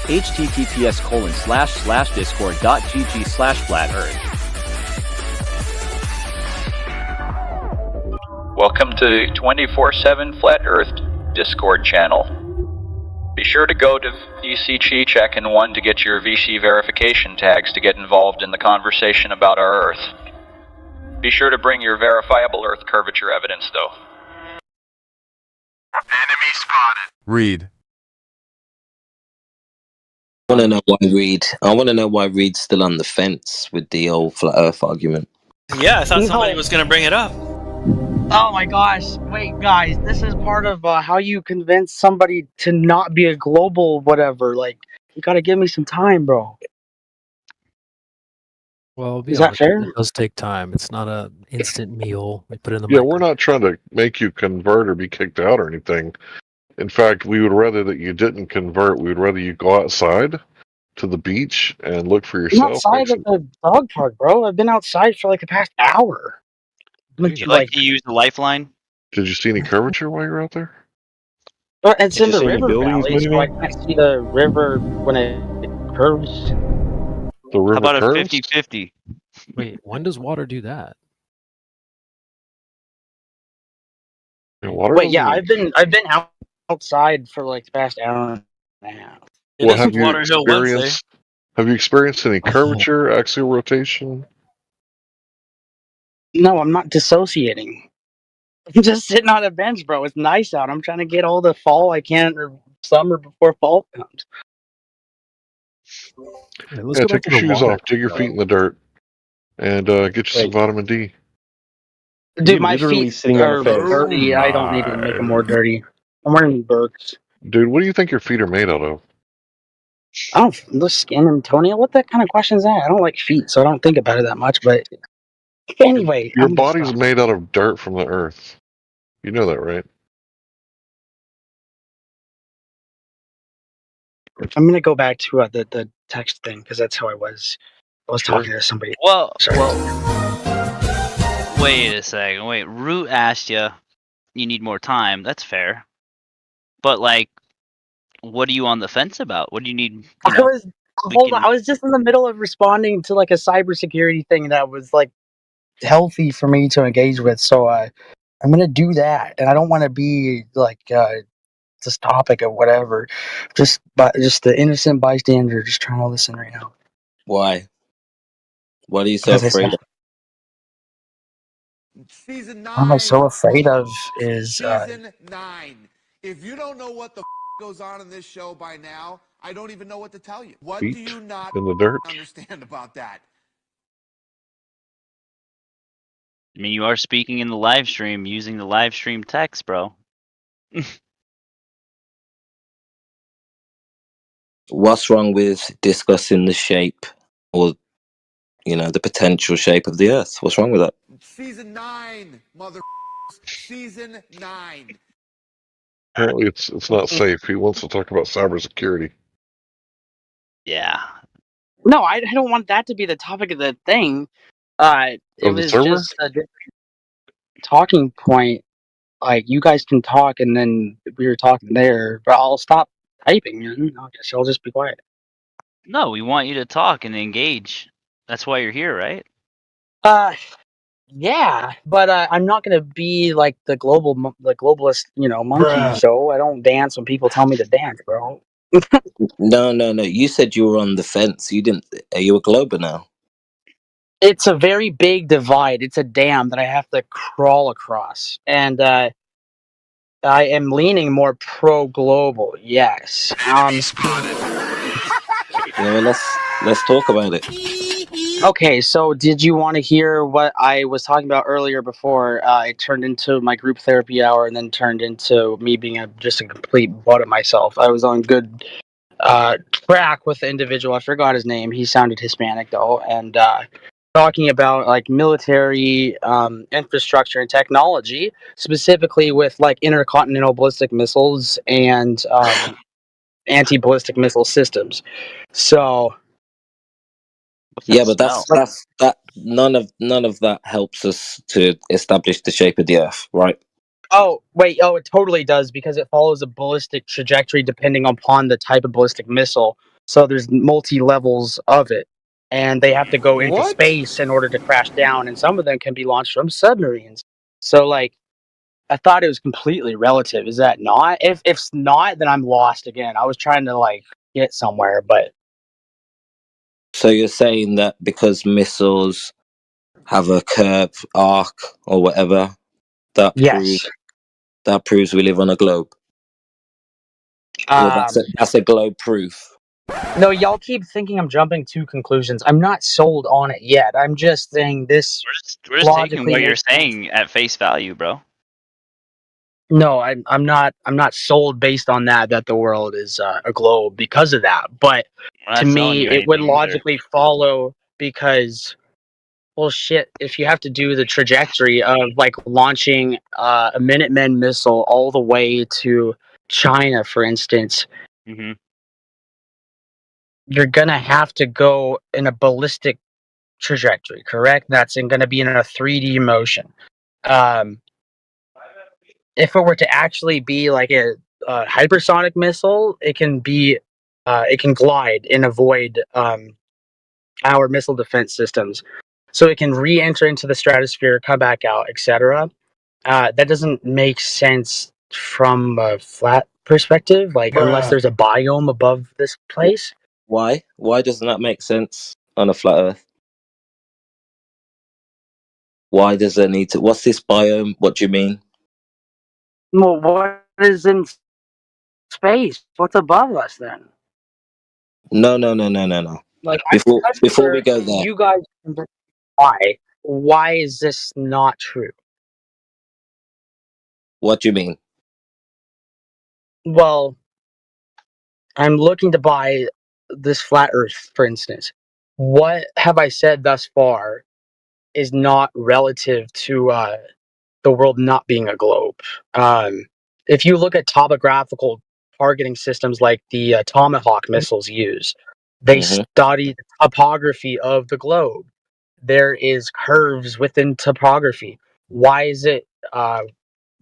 https://discord.gg/flat-earth. Welcome to 24/7 Flat Earth Discord channel. Be sure to go to VC Chi Check and 1 to get your VC verification tags to get involved in the conversation about our Earth. Be sure to bring your verifiable Earth curvature evidence, though. Enemy spotted. Reed. I want to know why Reed's still on the fence with the old flat Earth argument. Yeah, I thought somebody was going to bring it up. Oh my gosh, wait guys, this is part of how you convince somebody to not be a global whatever. Like, you gotta give me some time, bro. Well, Is that fair? It does take time. It's not an instant meal. We put it in the Yeah, we're not trying to make you convert or be kicked out or anything. In fact, we would rather that you didn't convert. We would rather you go outside to the beach and look for I'm yourself. outside of the dog park, bro. I've been outside for like the past hour. Would you like to use the lifeline? Did you see any curvature while you were out there? But it's Did in you the see any river buildings valley, so I moving? can't see the river when it curves. The river How about curves? a 50-50? Wait, when does water do that? Yeah, water Wait, yeah, doesn't- I've been outside for like the past hour and a half. Well, have you experienced any curvature, axial rotation? No, I'm not dissociating. I'm just sitting on a bench, bro. It's nice out. I'm trying to get all the fall I can, or summer before fall comes. Yeah, take your shoes off, dig your feet in the dirt, and get you some vitamin D. Dude, my feet are dirty. I don't need to make them more dirty. I'm wearing Birks. Dude, what do you think your feet are made out of? Oh, the skin and toenail. What that kind of question is that? I don't like feet, so I don't think about it that much. But anyway, Your body's made out of dirt from the earth. You know that, right? I'm gonna go back to the text thing because that's how I was. I was talking to somebody. Well, wait a second. Wait, Root asked you need more time. That's fair. But, like, what are you on the fence about? What do you need? I was just in the middle of responding to like a cybersecurity thing that was like healthy for me to engage with. So I'm gonna do that, and I don't want to be like this topic of whatever. Just the innocent bystander, just trying to listen right now. Why? What are you so afraid of? Season 9. What am I so afraid of is Season 9. If you don't know what the goes on in this show by now, I don't even know what to tell you. What do you not in the dirt. understand about that? I mean, you are speaking in the live stream using the live stream text, bro. What's wrong with discussing the shape or, the potential shape of the Earth? What's wrong with that? Season 9, mother. Season 9. Apparently, it's not safe. He wants to talk about cybersecurity. Yeah. no, I don't want that to be the topic of the thing. It Of the was server? just a different talking point. Like, you guys can talk, and then we were talking there, but I'll stop typing, and I guess I'll just be quiet. No, we want you to talk and engage. That's why you're here, right? Yeah, but I'm not gonna be like the globalist, monkey Bruh. show. I don't dance when people tell me to dance, bro. No. You said you were on the fence. You didn't. Are you a glober now? It's a very big divide. It's a dam that I have to crawl across, and I am leaning more pro-global. Yes. Let's talk about it. Okay, so did you want to hear what I was talking about earlier before it turned into my group therapy hour and then turned into me being just a complete butt of myself? I was on good track with the individual. I forgot his name. He sounded Hispanic, though, and talking about like military infrastructure and technology, specifically with like intercontinental ballistic missiles and anti-ballistic missile systems. So... Yeah, but that none of that helps us to establish the shape of the Earth, right? Oh, wait. Oh, it totally does, because it follows a ballistic trajectory depending upon the type of ballistic missile. So there's multi levels of it, and they have to go into What? space in order to crash down, and some of them can be launched from submarines. So like, I thought it was completely relative. Is that not? If it's not, then I'm lost again. I was trying to like get somewhere, but So you're saying that because missiles have a curved arc or whatever, that yes. proves we live on a globe. Or that's a globe proof. No, y'all keep thinking I'm jumping to conclusions. I'm not sold on it yet. I'm just saying this We're just taking logically what you're makes sense. saying at face value, bro. No, I'm not sold based on that the world is a globe because of that. But We're to not selling me, you it would anything either. logically follow because, well, shit. If you have to do the trajectory of like launching a Minutemen missile all the way to China, for instance, Mm-hmm. you're gonna have to go in a ballistic trajectory, correct? That's going to be in a 3D motion. If it were to actually be like a hypersonic missile, it can glide and avoid our missile defense systems, so it can re-enter into the stratosphere, come back out, etc. That doesn't make sense from a flat perspective, like unless there's a biome above this place. Why? Why doesn't that make sense on a flat Earth? Why does there need to? What's this biome? What do you mean? Well, what is in space? What's above us then? No. Like, Before we go there, you guys, why is this not true? what do you mean? Well, I'm looking to buy this flat Earth, for instance. What have I said thus far is not relative to the world not being a globe? If you look at topographical targeting systems like the Tomahawk missiles use, they study the topography of the globe. There is curves within topography. Why is it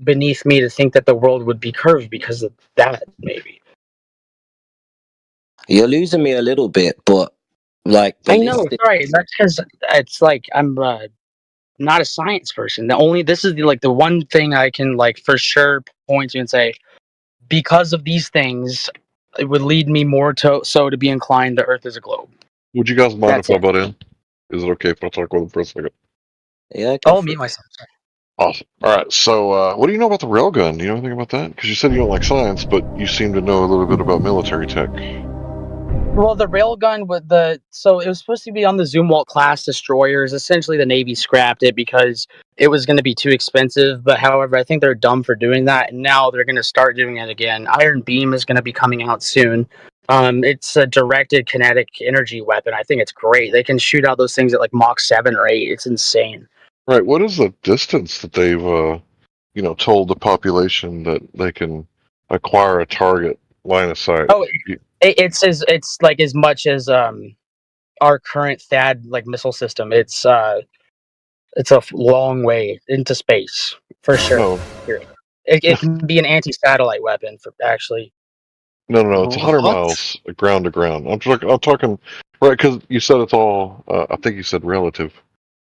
beneath me to think that the world would be curved because of that? Maybe. You're losing me a little bit, but like I know. Sorry, that's because it's like I'm not a science person. This is the one thing I can like for sure point to and say, because of these things, it would lead me more to be inclined the Earth is a globe. Would you guys mind That's if I it. butt in? Is it okay if I talk with him for a second? Yeah. I'll mute myself. Awesome. All right. So, what do you know about the railgun? Do you know anything about that? Because you said you don't like science, but you seem to know a little bit about military tech. Well, the railgun so it was supposed to be on the Zumwalt class destroyers. Essentially, the Navy scrapped it because it was going to be too expensive. But however, I think they're dumb for doing that, and now they're going to start doing it again. Iron Beam is going to be coming out soon. It's a directed kinetic energy weapon. I think it's great. They can shoot out those things at like Mach 7 or 8. It's insane. Right. What is the distance that they've, told the population that they can acquire a target line of sight? Oh, it's like as much as our current THAAD like missile system. It's a long way into space for sure. No. It can be an anti-satellite weapon for actually. No. It's 100 miles ground to ground. I'm talking right because you said it's all. I think you said relative,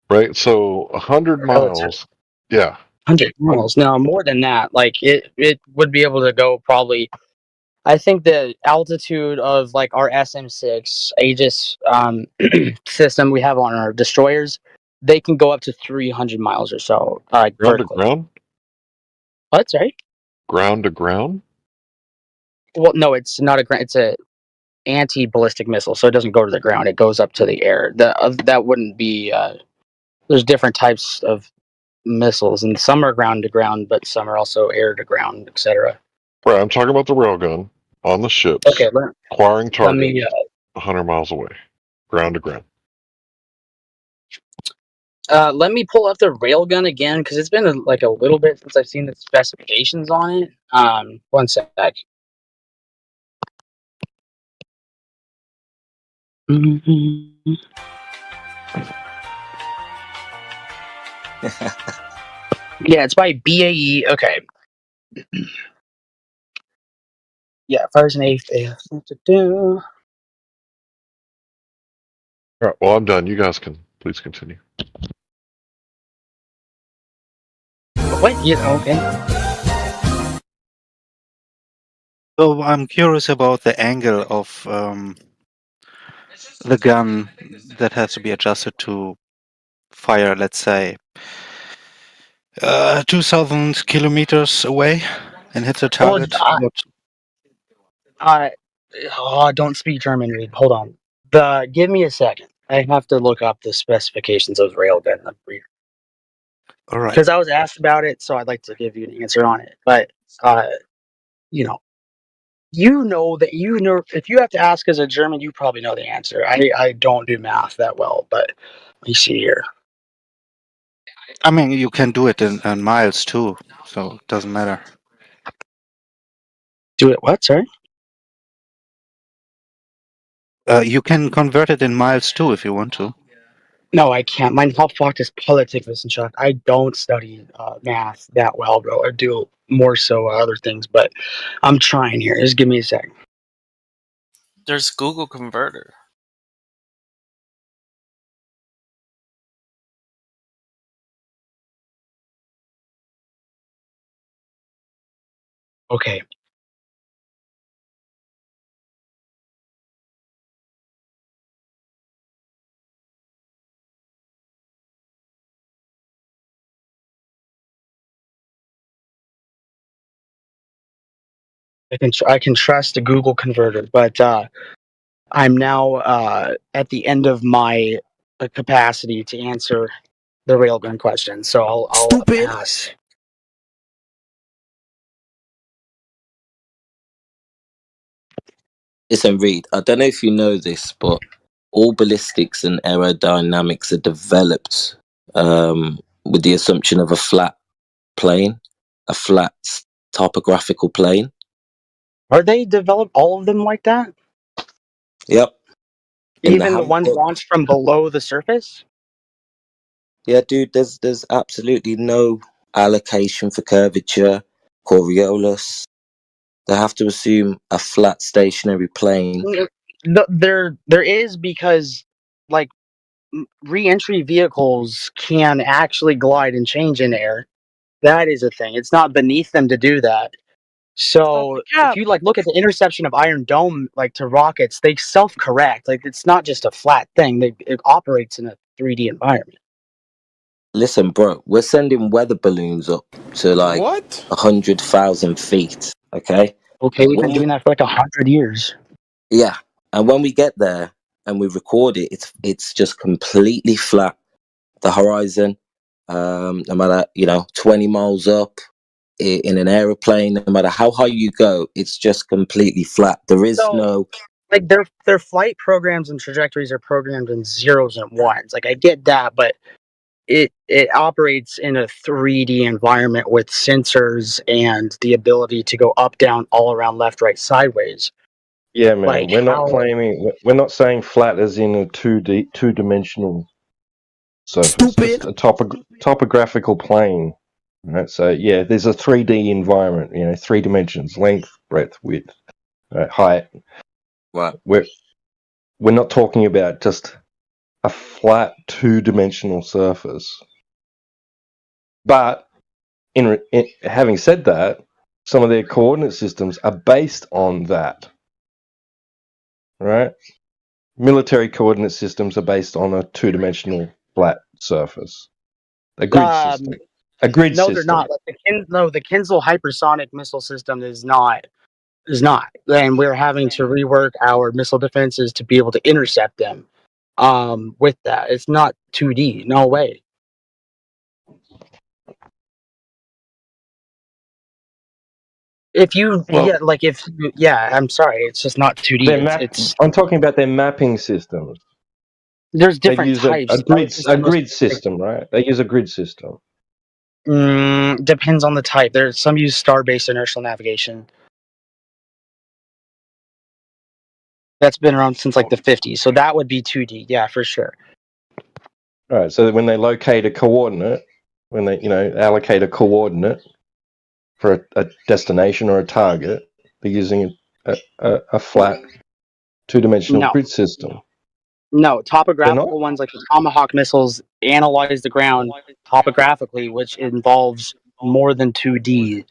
right? So 100 miles. Yeah. 100 miles. No, more than that. Like it would be able to go probably. I think the altitude of like our SM-6 Aegis system we have on our destroyers, they can go up to 300 miles or so. Ground vertically. to ground. What? Sorry. Ground to ground. Well, no, it's not it's a anti-ballistic missile, so it doesn't go to the ground. It goes up to the air. That wouldn't be. There's different types of missiles, and some are ground to ground, but some are also air to ground, etc. Right. I'm talking about the railgun on the ships. Okay. Acquiring targets 100 miles away, ground to ground. Let me pull up the railgun again because it's been a little bit since I've seen the specifications on it. One sec. Yeah, it's by BAE. Okay. Yeah, first and eighth. All right. Well, I'm done. You guys can please continue. What? Yeah, okay. So I'm curious about the angle of the gun that has to be adjusted to fire, let's say, 2,000 kilometers away and hit the Well, target. don't speak German, Reed. Hold on. Give me a second. I have to look up the specifications of railgun. All right. Because I was asked about it, so I'd like to give you an answer on it. But you know if you have to ask as a German, you probably know the answer. I don't do math that well, but let me see here. I mean, you can do it in miles too, so it doesn't matter. Do it what? Sorry. You can convert it in miles too if you want to. No, I can't. Mein Hauptfach is Politikwissenschaft. I don't study math that well, bro. I do more so other things, but I'm trying here. Just give me a second. There's Google Converter. Okay. I can trust the Google Converter, but I'm now at the end of my capacity to answer the railgun question, so I'll pass. Listen, Reed, I don't know if you know this, but all ballistics and aerodynamics are developed with the assumption of a flat plane, a flat topographical plane. Are they developed all of them like that? Yep. Even the ones launched from below the surface? Yeah, dude, there's absolutely no allocation for curvature, Coriolis. They have to assume a flat stationary plane. There is, because like re-entry vehicles can actually glide and change in air. That is a thing. It's not beneath them to do that. So if you like look at the interception of Iron Dome, like to rockets, they self-correct. Like it's not just a flat thing. It operates in a 3D environment. Listen, bro, we're sending weather balloons up to like 100,000 feet. Okay. Okay, we've been doing that for like 100 years. Yeah, and when we get there and we record it, it's just completely flat. The horizon, no matter 20 miles up in an aeroplane, no matter how high you go, it's just completely flat. There is no like their flight programs and trajectories are programmed in zeros and ones. Like I get that, but it operates in a 3D environment with sensors and the ability to go up, down, all around, left, right, sideways. Yeah, man. Like we're not claiming. We're not saying flat as in a two-dimensional surface. Stupid. Just a topographical plane. Right. So yeah, there's a 3D environment. 3 dimensions: length, breadth, width, height. Right. We're not talking about just a flat 2-dimensional surface. But in having said that, some of their coordinate systems are based on that. Right? Military coordinate systems are based on a 2-dimensional flat surface. A grid system. A grid system. No, they're not. The Kinzhal hypersonic missile system is not. And we're having to rework our missile defenses to be able to intercept them. With that, it's not 2D. No way. I'm sorry, it's just not 2D. I'm talking about their mapping systems. There's different types. A grid system, right? They use a grid system. Depends on the type. There's some use star-based inertial navigation. That's been around since like the 50s, so that would be 2D. Yeah, for sure. All right. So when they locate a coordinate, when they allocate a coordinate for a destination or a target, they're using a flat 2-dimensional grid system. No, topographical ones like the Tomahawk missiles analyze the ground topographically, which involves more than 2D.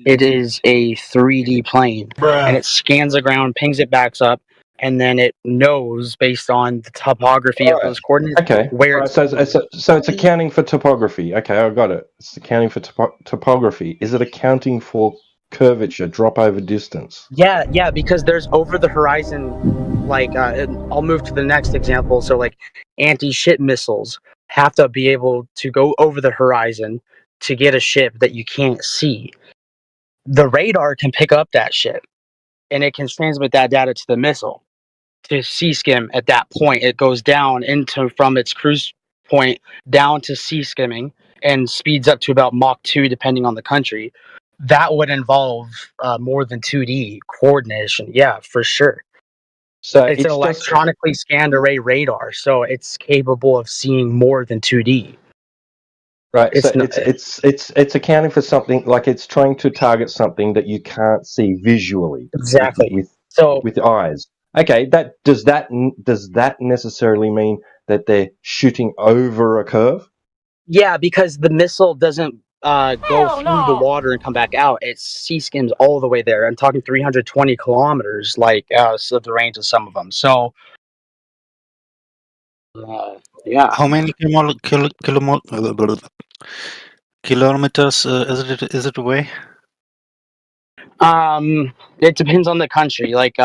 It is a 3D plane, and it scans the ground, pings it back up, and then it knows based on the topography of those coordinates where it's. So it's accounting for topography. Okay, I got it. It's accounting for topography. Is it accounting for curvature, drop over distance? Yeah, because there's over the horizon, like, I'll move to the next example. So, like, anti-ship missiles have to be able to go over the horizon to get a ship that you can't see. The radar can pick up that ship, and it can transmit that data to the missile. To C-skim at that point, it goes down from its cruise point down to C-skimming and speeds up to about Mach 2, depending on the country. That would involve more than 2D coordination. Yeah, for sure. So it's an electronically scanned array radar, so it's capable of seeing more than 2D. Right. It's accounting for something, like it's trying to target something that you can't see visually. Exactly. With eyes. Okay. Does that necessarily mean that they're shooting over a curve? Yeah, because the missile doesn't go through the water and come back out. It C-skims all the way there. I'm talking 320 kilometers, like so the range of some of them. So, yeah. How many kilometers is it away? It depends on the country. Like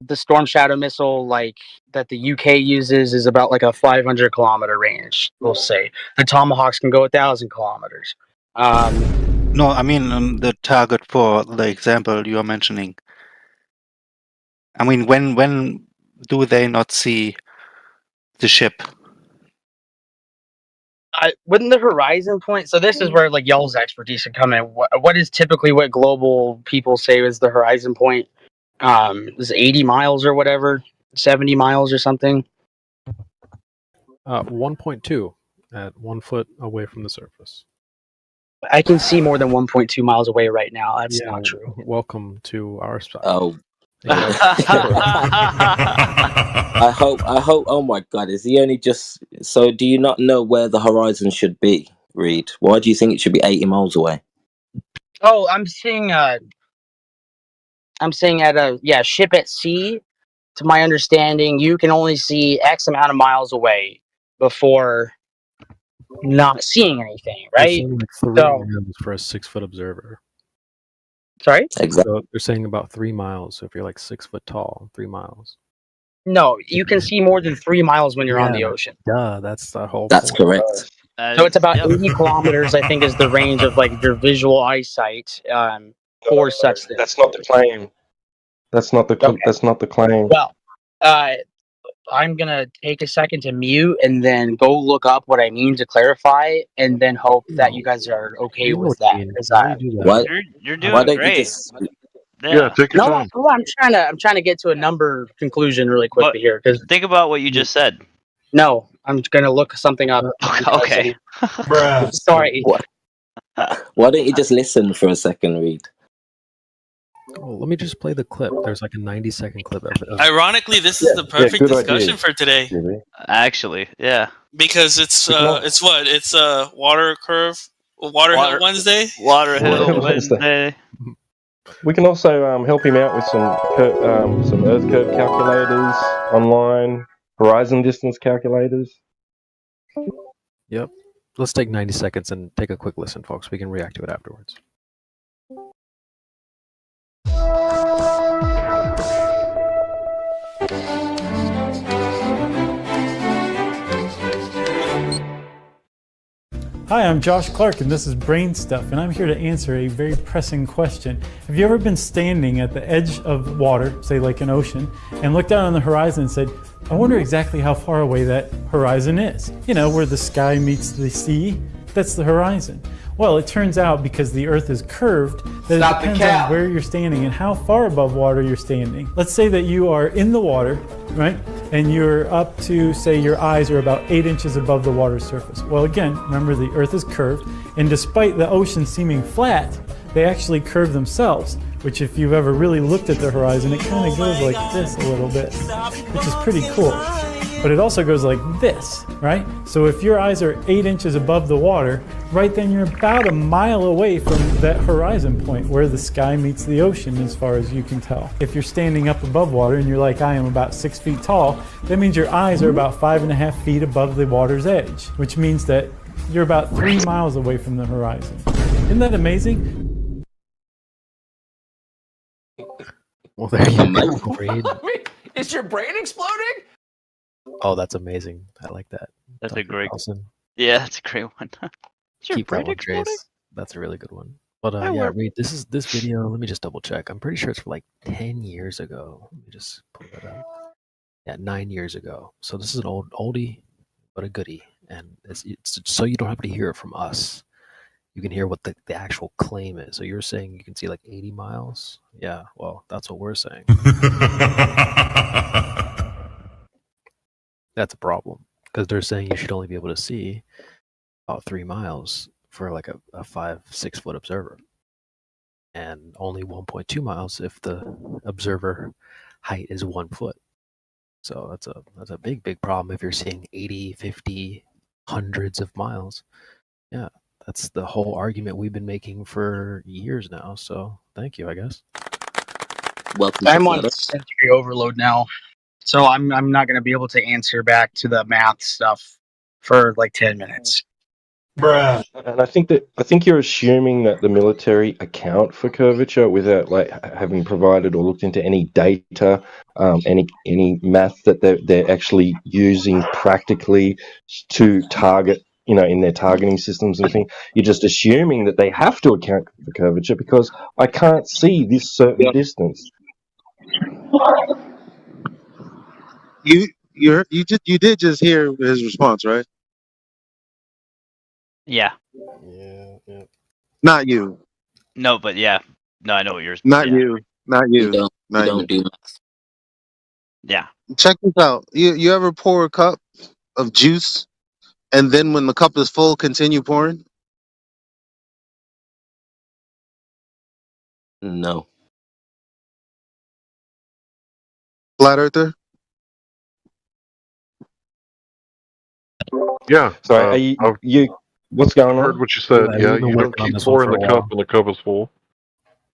the Storm Shadow missile, like that the UK uses, is about like a 500 kilometer range. We'll say the Tomahawks can go 1,000 kilometers. No, I mean the target for the example you are mentioning. I mean, when do they not see the ship? Wouldn't the horizon point? So this is where like y'all's expertise can come in. What is typically what global people say is the horizon point? Is 80 miles or whatever, 70 miles or something? 1.2 at 1 foot away from the surface. I can see more than 1.2 miles away right now. That's not true. Welcome to our spot. Oh. I hope. Oh my God! Is he only just? So, do you not know where the horizon should be, Reed? Why do you think it should be 80 miles away? Oh, I'm seeing at a ship at sea. To my understanding, you can only see X amount of miles away before not seeing anything, right? Like 3 miles for a 6-foot observer. Sorry? Exactly. So they're saying about 3 miles. So if you're like 6 foot tall, 3 miles. No, you can see more than 3 miles when you're on the ocean. Duh, that's the whole That's point. correct. So it's about 80 kilometers, I think, is the range of like your visual eyesight for such things. That's not the claim. That's not the claim. Well, I'm gonna take a second to mute and then go look up what I mean to clarify, and then hope that you guys are okay with that. You're doing Why don't great. you just? Yeah, take your time. No, I'm trying to get to a number conclusion really quickly here. Because think about what you just said. No, I'm gonna look something up. Okay. Sorry. Why don't you just listen for a second, Reed? Oh, let me just play the clip. There's like a 90-second clip of it. Ironically, this is the perfect discussion for today. Actually, yeah. Because it's Water Hill Wednesday. Water Hill Wednesday. We can also help him out with some Earth curve calculators online, horizon distance calculators. Yep. Let's take 90 seconds and take a quick listen, folks. We can react to it afterwards. Hi, I'm Josh Clark, and this is Brain Stuff, and I'm here to answer a very pressing question. Have you ever been standing at the edge of water, say like an ocean, and looked out on the horizon and said, I wonder exactly how far away that horizon is? You know, where the sky meets the sea, that's the horizon. Well, it turns out because the Earth is curved, that it depends on where you're standing and how far above water you're standing. Let's say that you are in the water, right? And you're up to, say, your eyes are about 8 inches above the water surface. Well, again, remember the Earth is curved, and despite the ocean seeming flat, they actually curve themselves, which if you've ever really looked at the horizon, it kind of goes like this a little bit, which is pretty cool. but it also goes like this, right? So if your eyes are 8 inches above the water, right then you're about a mile away from that horizon point where the sky meets the ocean as far as you can tell. If you're standing up above water and you're like I am about 6 feet tall, that means your eyes are about 5.5 feet above the water's edge, which means that you're about 3 miles away from the horizon. Isn't that amazing? Well, there you go, Reed. Is your brain exploding? Oh, that's amazing. I like that. That's Dr. a great. Carlson. Yeah, that's a great one. Is your Keep brain that one, exploding? Trace. That's a really good one. But I yeah, work- Reed, this video. Let me just double check. I'm pretty sure it's from like 10 years ago. Let me just pull that up. Yeah, 9 years ago. So this is an oldie, but a goodie, and it's so you don't have to hear it from us. You can hear what the actual claim is. So you're saying you can see like 80 miles? Yeah, well, that's what we're saying. That's a problem because they're saying you should only be able to see about 3 miles for like a 5-6 foot observer, and only 1.2 miles if the observer height is 1 foot. So that's a big problem if you're seeing 80, 50, hundreds of miles. Yeah, that's the whole argument we've been making for years now. So thank you, I guess. Welcome I'm to on Flutter. sensory overload now, so I'm not going to be able to answer back to the math stuff for like 10 minutes. Bruh. And I think you're assuming that the military account for curvature without like having provided or looked into any data, any math that they're actually using practically to target, in their targeting systems and things. You're just assuming that they have to account for curvature because I can't see this certain distance. You did just hear his response, right? Yeah. Yeah. Not you. No, but yeah. No, I know what yours. Not yeah. you. Not you. Not you. do Yeah. Check this out. You ever pour a cup of juice and then when the cup is full, continue pouring? No. Flat earther? Yeah. Sorry, what's going I heard on? what you said. Yeah, Yeah, we've been you don't working on keep this one pouring for the a cup while. when the cup is full,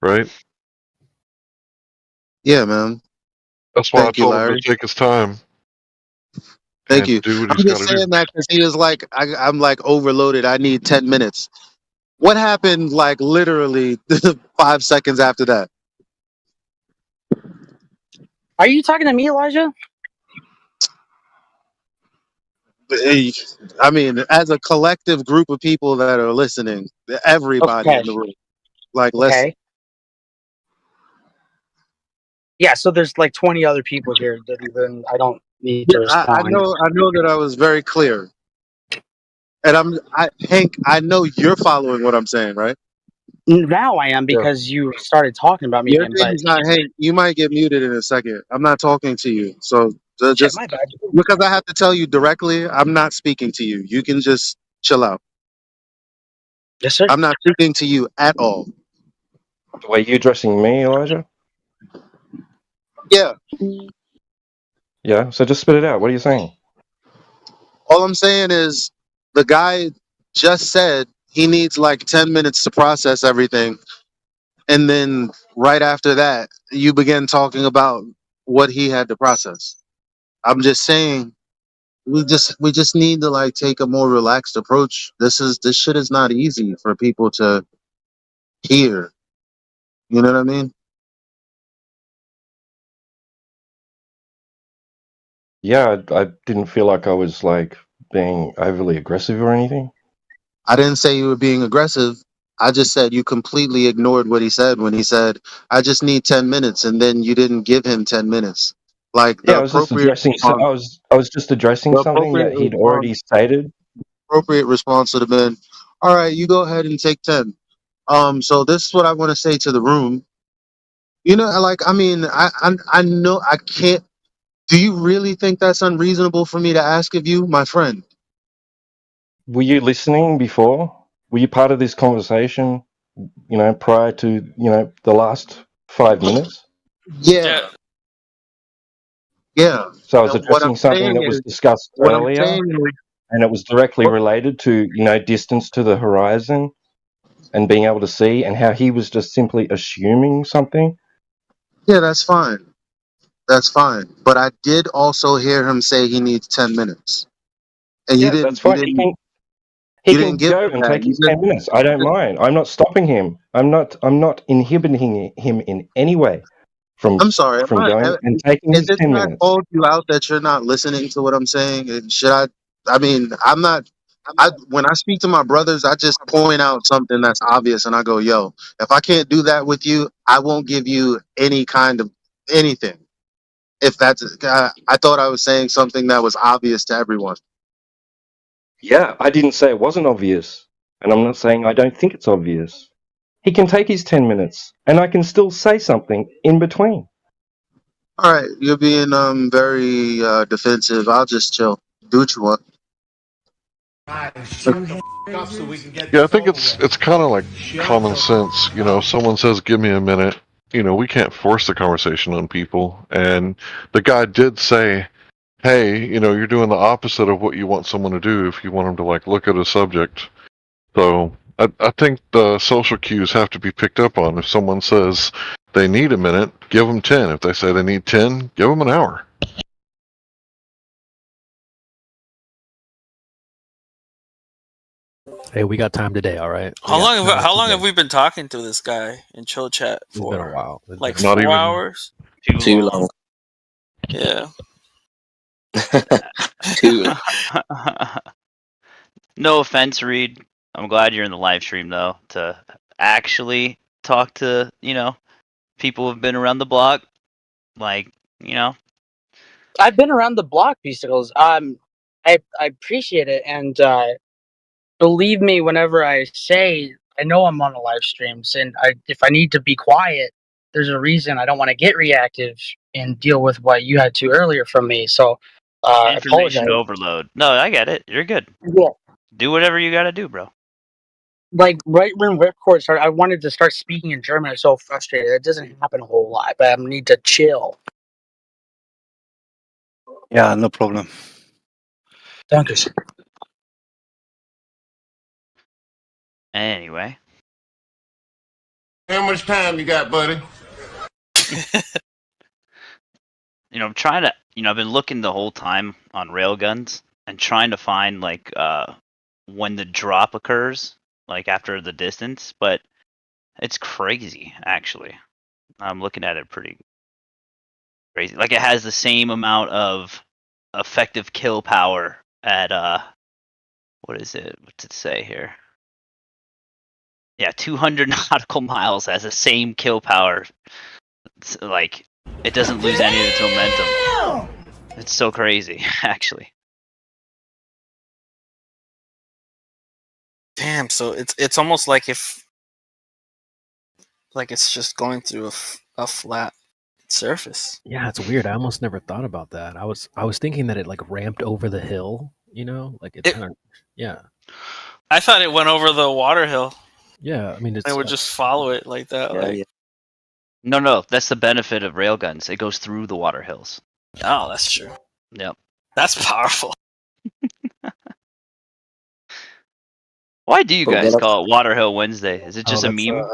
right? Yeah, man. That's why Thank I you, told him Larry. to take his time Thank and you. do what I'm he's got just to do. saying that because he was like, I'm like overloaded. I need 10 minutes. What happened like literally 5 seconds after that? Are you talking to me, Elijah? I mean, as a collective group of people that are listening, everybody Okay. in the room, like, let's. Okay. Yeah, so there's like 20 other people here that even I don't need to Yeah, I respond. know that I was very clear, and Hank, I know you're following what I'm saying, right? Now I am because you started talking about me Your again. But thing's not Hank. You might get muted in a second. I'm not talking to you, so shit, just my bad. because I have to tell you directly, I'm not speaking to you. You can just chill out. Yes, sir. I'm not speaking to you at all. Were you addressing me, Elijah? Yeah. Yeah, so just spit it out. What are you saying? All I'm saying is the guy just said he needs like 10 minutes to process everything. And then right after that, you begin talking about what he had to process. I'm just saying we just need to like take a more relaxed approach. This shit is not easy for people to hear. You know what I mean? Yeah, I didn't feel like I was like being overly aggressive or anything. I didn't say you were being aggressive. I just said you completely ignored what he said when he said, I just need 10 minutes, and then you didn't give him 10 minutes. Like Yeah, I was just addressing. I was just addressing something that he'd already stated. appropriate response would have been, all right, you go ahead and take 10. So this is what I want to say to the room. You know, like, I mean, I know I can't. Do you really think that's unreasonable for me to ask of you, my friend? Were you listening before? Were you part of this conversation? Prior to the last 5 minutes. Yeah. Yeah. So I was And what I'm addressing something saying that was is, discussed what I'm earlier, saying is, and it was directly related to, distance to the horizon and being able to see, and how he was just simply assuming something. yeah, that's fine. That's fine. But I did also hear him say he needs 10 minutes. And Yeah, that's fine. He you can didn't give go him and that. take his 10 minutes. I don't mind. I'm not stopping him. I'm not inhibiting him in any way from I'm sorry. going and taking Is his it 10 not minutes. called you out that you're not listening to what I'm saying? And should I mean, I'm not. When I speak to my brothers, I just point out something that's obvious, and I go, "Yo, if I can't do that with you, I won't give you any kind of anything." If that's, I thought I was saying something that was obvious to everyone. Yeah, I didn't say it wasn't obvious. And I'm not saying I don't think it's obvious. He can take his 10 minutes, and I can still say something in between. All right, you're being very defensive. I'll just chill. Do what you want. Yeah, I think it's kind of like common sense. If someone says, "Give me a minute," we can't force the conversation on people. And the guy did say, "Hey, you're doing the opposite of what you want someone to do if you want them to look at a subject." So I think the social cues have to be picked up on. If someone says they need a minute, give them 10. If they say they need 10, give them an hour. Hey, we got time today, all right? How long have we been talking to this guy in chill chat for? It's been a while. Like Not 4 even hours? Too long. Yeah. Too long. No offense, Reed. I'm glad you're in the live stream though, to actually talk to, people who've been around the block. Like, I've been around the block, Beasticles. I appreciate it, and believe me whenever I say I know I'm on a live streams, and if I need to be quiet, there's a reason. I don't want to get reactive and deal with what you had to earlier from me. So I information apologize. overload. No, I get it. You're good. Yeah. Do whatever you gotta do, bro. Like right when Ripcord started, I wanted to start speaking in German. I was so frustrated. It doesn't happen a whole lot, but I need to chill. Yeah, no problem. Thank you, sir. Anyway. How much time you got, buddy? I'm trying to, I've been looking the whole time on railguns and trying to find when the drop occurs, after the distance, but it's crazy actually. I'm looking at it pretty crazy. It has the same amount of effective kill power at what is it? What's it say here? Yeah, 200 nautical miles has the same kill power. It's it doesn't lose any of its momentum. It's so crazy, actually. Damn, so it's almost like it's just going through a flat surface. Yeah, it's weird. I almost never thought about that. I was thinking that it ramped over the hill, it kind of, yeah. I thought it went over the water hill. Yeah, I mean, it would just follow it like that. Yeah. No, that's the benefit of railguns. It goes through the water hills. Oh, that's true. Yep. That's powerful. Why do you guys call it Water Hill Wednesday? Is it just a meme?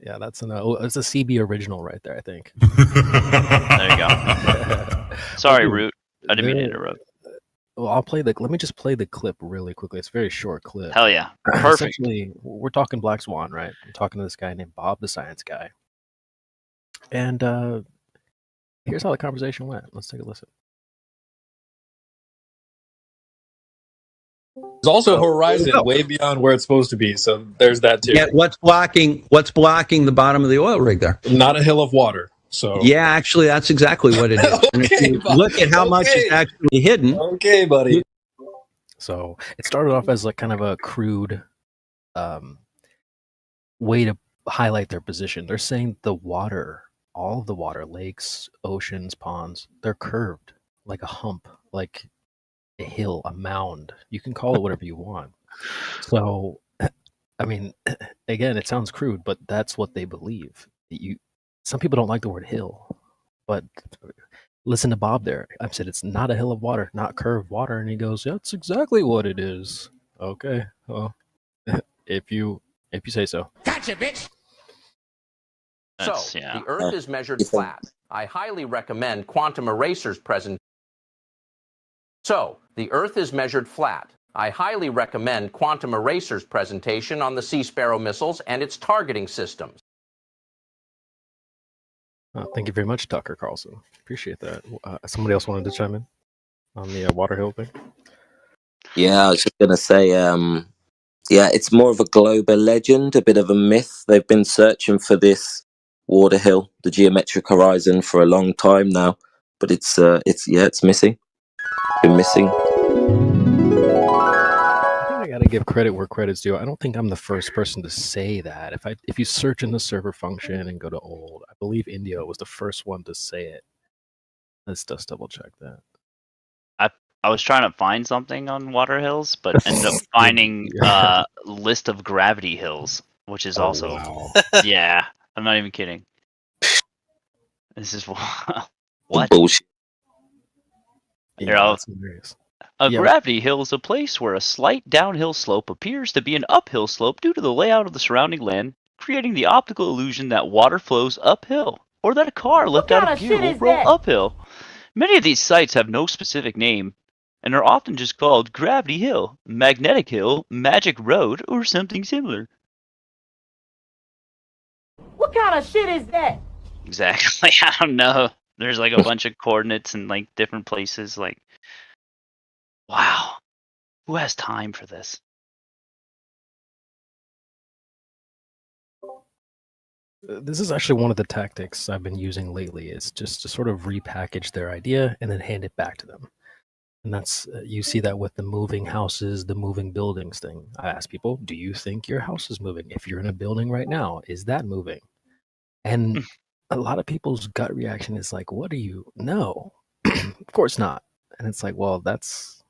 Yeah, it's a CB original right there, I think. There you go. Sorry, Root. I didn't mean to interrupt. Well, let me just play the clip really quickly. It's a very short clip. Hell yeah. Perfect. Essentially, we're talking Black Swan, right? I'm talking to this guy named Bob, the science guy. And here's how the conversation went. Let's take a listen. There's also a horizon way beyond where it's supposed to be, so there's that too. Yeah, what's blocking the bottom of the oil rig there? Not a hill of water. So yeah, actually, that's exactly what it is. Okay, and if you look at how much is actually hidden. Okay, buddy. So it started off as kind of a crude way to highlight their position. They're saying the water, all of the water, lakes, oceans, ponds, they're curved like a hump, like a hill, a mound. You can call it whatever you want. So, I mean, again, it sounds crude, but that's what they believe. Some people don't like the word hill, but listen to Bob there. I said, it's not a hill of water, not curved water. And he goes, that's exactly what it is. Okay, well, if you say so. Gotcha, bitch. That's, So, yeah. the Earth is measured flat. I highly recommend Quantum Eraser's presentation. So, the Earth is measured flat. I highly recommend Quantum Eraser's presentation on the Sea Sparrow missiles and its targeting systems. Thank you very much, Tucker Carlson. Appreciate that. Somebody else wanted to chime in on the Water Hill thing? Yeah, I was just going to say, yeah, it's more of a global legend, a bit of a myth. They've been searching for this water hill, the geometric horizon, for a long time now, but it's missing. Been missing. I think I gotta give credit where credit's due. I don't think I'm the first person to say that. If you search in the server function and go to old, I believe India was the first one to say it. Let's just double check that. I was trying to find something on Water Hills, but ended up finding list of gravity hills, which is also yeah. I'm not even kidding. This is what bullshit. Yeah, hilarious. A gravity hill is a place where a slight downhill slope appears to be an uphill slope due to the layout of the surrounding land, creating the optical illusion that water flows uphill, or that a car left out of gear will roll uphill. Many of these sites have no specific name, and are often just called Gravity Hill, Magnetic Hill, Magic Road, or something similar. What kind of shit is that? Exactly, I don't know. There's like a bunch of coordinates in like different places, like, wow. Who has time for this? This is actually one of the tactics I've been using lately, is just to sort of repackage their idea and then hand it back to them. And that's, you see that with the moving houses, the moving buildings thing. I ask people, do you think your house is moving? If you're in a building right now, is that moving? And a lot of people's gut reaction is like, what do you know? Of course not. And it's like, well, that's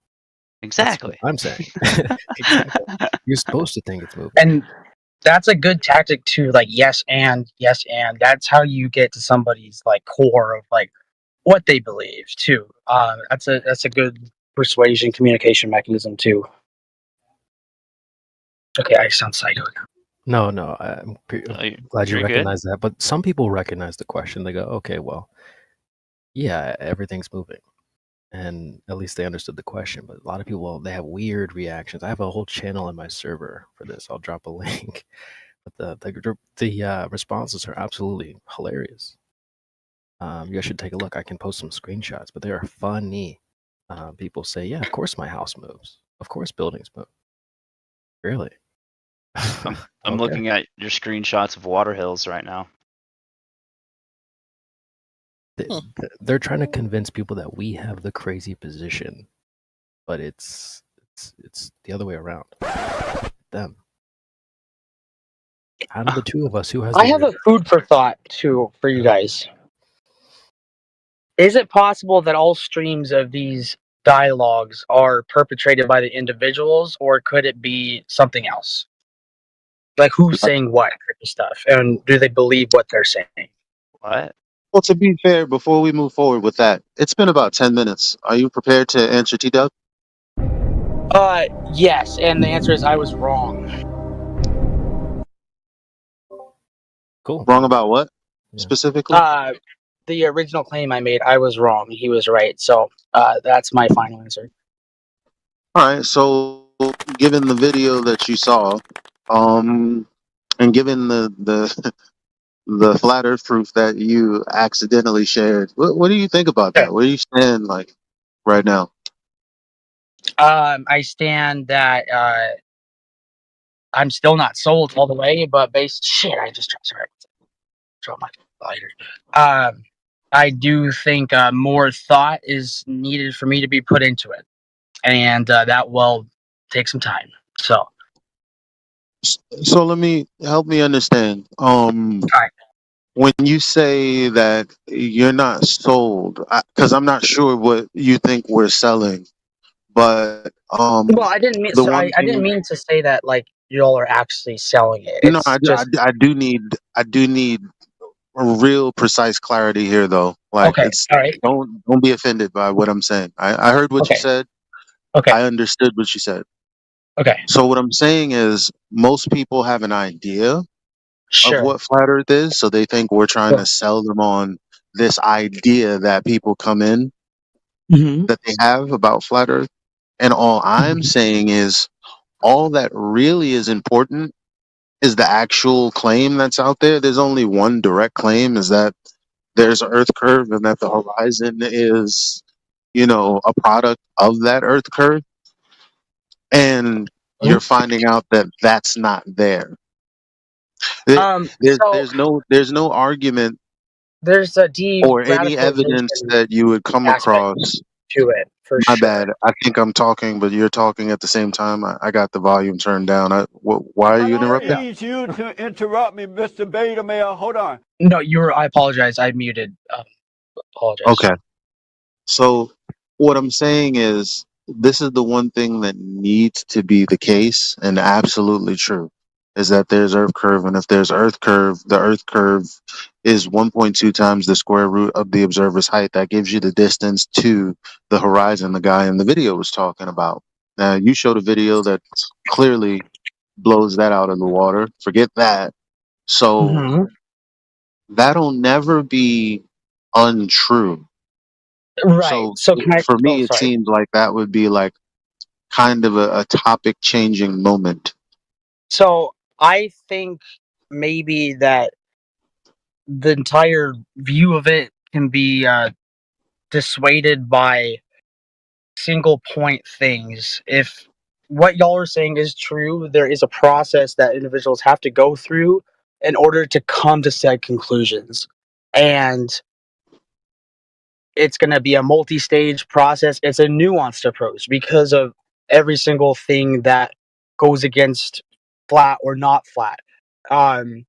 exactly what I'm saying. Exactly. You're supposed to think it's moving. And that's a good tactic to like, yes, and that's how you get to somebody's like core of like what they believe too. That's a good persuasion communication mechanism too. Okay, I sound psycho now. No, I'm glad you recognize that. But some people recognize the question. They go, okay, well, yeah, everything's moving. And at least they understood the question. But a lot of people, they have weird reactions. I have a whole channel in my server for this. I'll drop a link. But the responses are absolutely hilarious. You guys should take a look. I can post some screenshots, but they are funny. People say, yeah, of course my house moves. Of course buildings move. Really? I'm looking at your screenshots of Water Hills right now. They're trying to convince people that we have the crazy position, but it's the other way around. Them. Out of the two of us, who has? I have a food for thought too for you guys. Is it possible that all streams of these dialogues are perpetrated by the individuals, or could it be something else? Like who's saying what type of stuff, and do they believe what they're saying? What? Well, to be fair, before we move forward with that, it's been about 10 minutes. Are you prepared to answer T-Dub? Yes, and the answer is I was wrong. Cool. Wrong about what specifically? The original claim I made, I was wrong. He was right. So that's my final answer. All right. So, given the video that you saw, and given the the flat Earth proof that you accidentally shared, what do you think about that? Where do you stand, like, right now? I stand that I'm still not sold all the way, but I just dropped my lighter. I do think more thought is needed for me to be put into it, and that will take some time. So let me help me understand. When you say that you're not sold, because I'm not sure what you think we're selling, but well, I didn't mean I didn't mean to say that like y'all are actually selling it. No, I do need real precise clarity here, though. Like, Okay. it's All right. don't be offended by what I'm saying. I heard what you Okay. said. Okay. I understood what you said. Okay. So what I'm saying is, most people have an idea of Sure. what flat Earth is, so they think we're trying to sell them on this idea that people come in Mm-hmm. that they have about flat Earth. And all I'm saying is, all that really is important is the actual claim that's out there. There's only one direct claim, is that there's an Earth curve and that the horizon is, a product of that Earth curve. And you're finding out that that's not there. So There's no argument there's a or any evidence de-radicalization that you would come aspect across. to it, for My sure. bad. I think I'm talking, but you're talking at the same time. I got the volume turned down. Why are you interrupting? need you to interrupt me, Mr. Beta Male. Hold on. No, I apologize. I muted. Apologize. Okay. So what I'm saying is, this is the one thing that needs to be the case and absolutely true, is that there's Earth curve, and if there's Earth curve, the Earth curve is 1.2 times the square root of the observer's height. That gives you the distance to the horizon the guy in the video was talking about. Now, you showed a video that clearly blows that out of the water. Forget that. So that'll never be untrue. Right. So can I? For me, it sorry. seems like that would be like kind of a topic changing moment. So I think maybe that the entire view of it can be dissuaded by single point things. If what y'all are saying is true, there is a process that individuals have to go through in order to come to said conclusions. And it's going to be a multi-stage process. It's a nuanced approach because of every single thing that goes against flat or not flat. I'm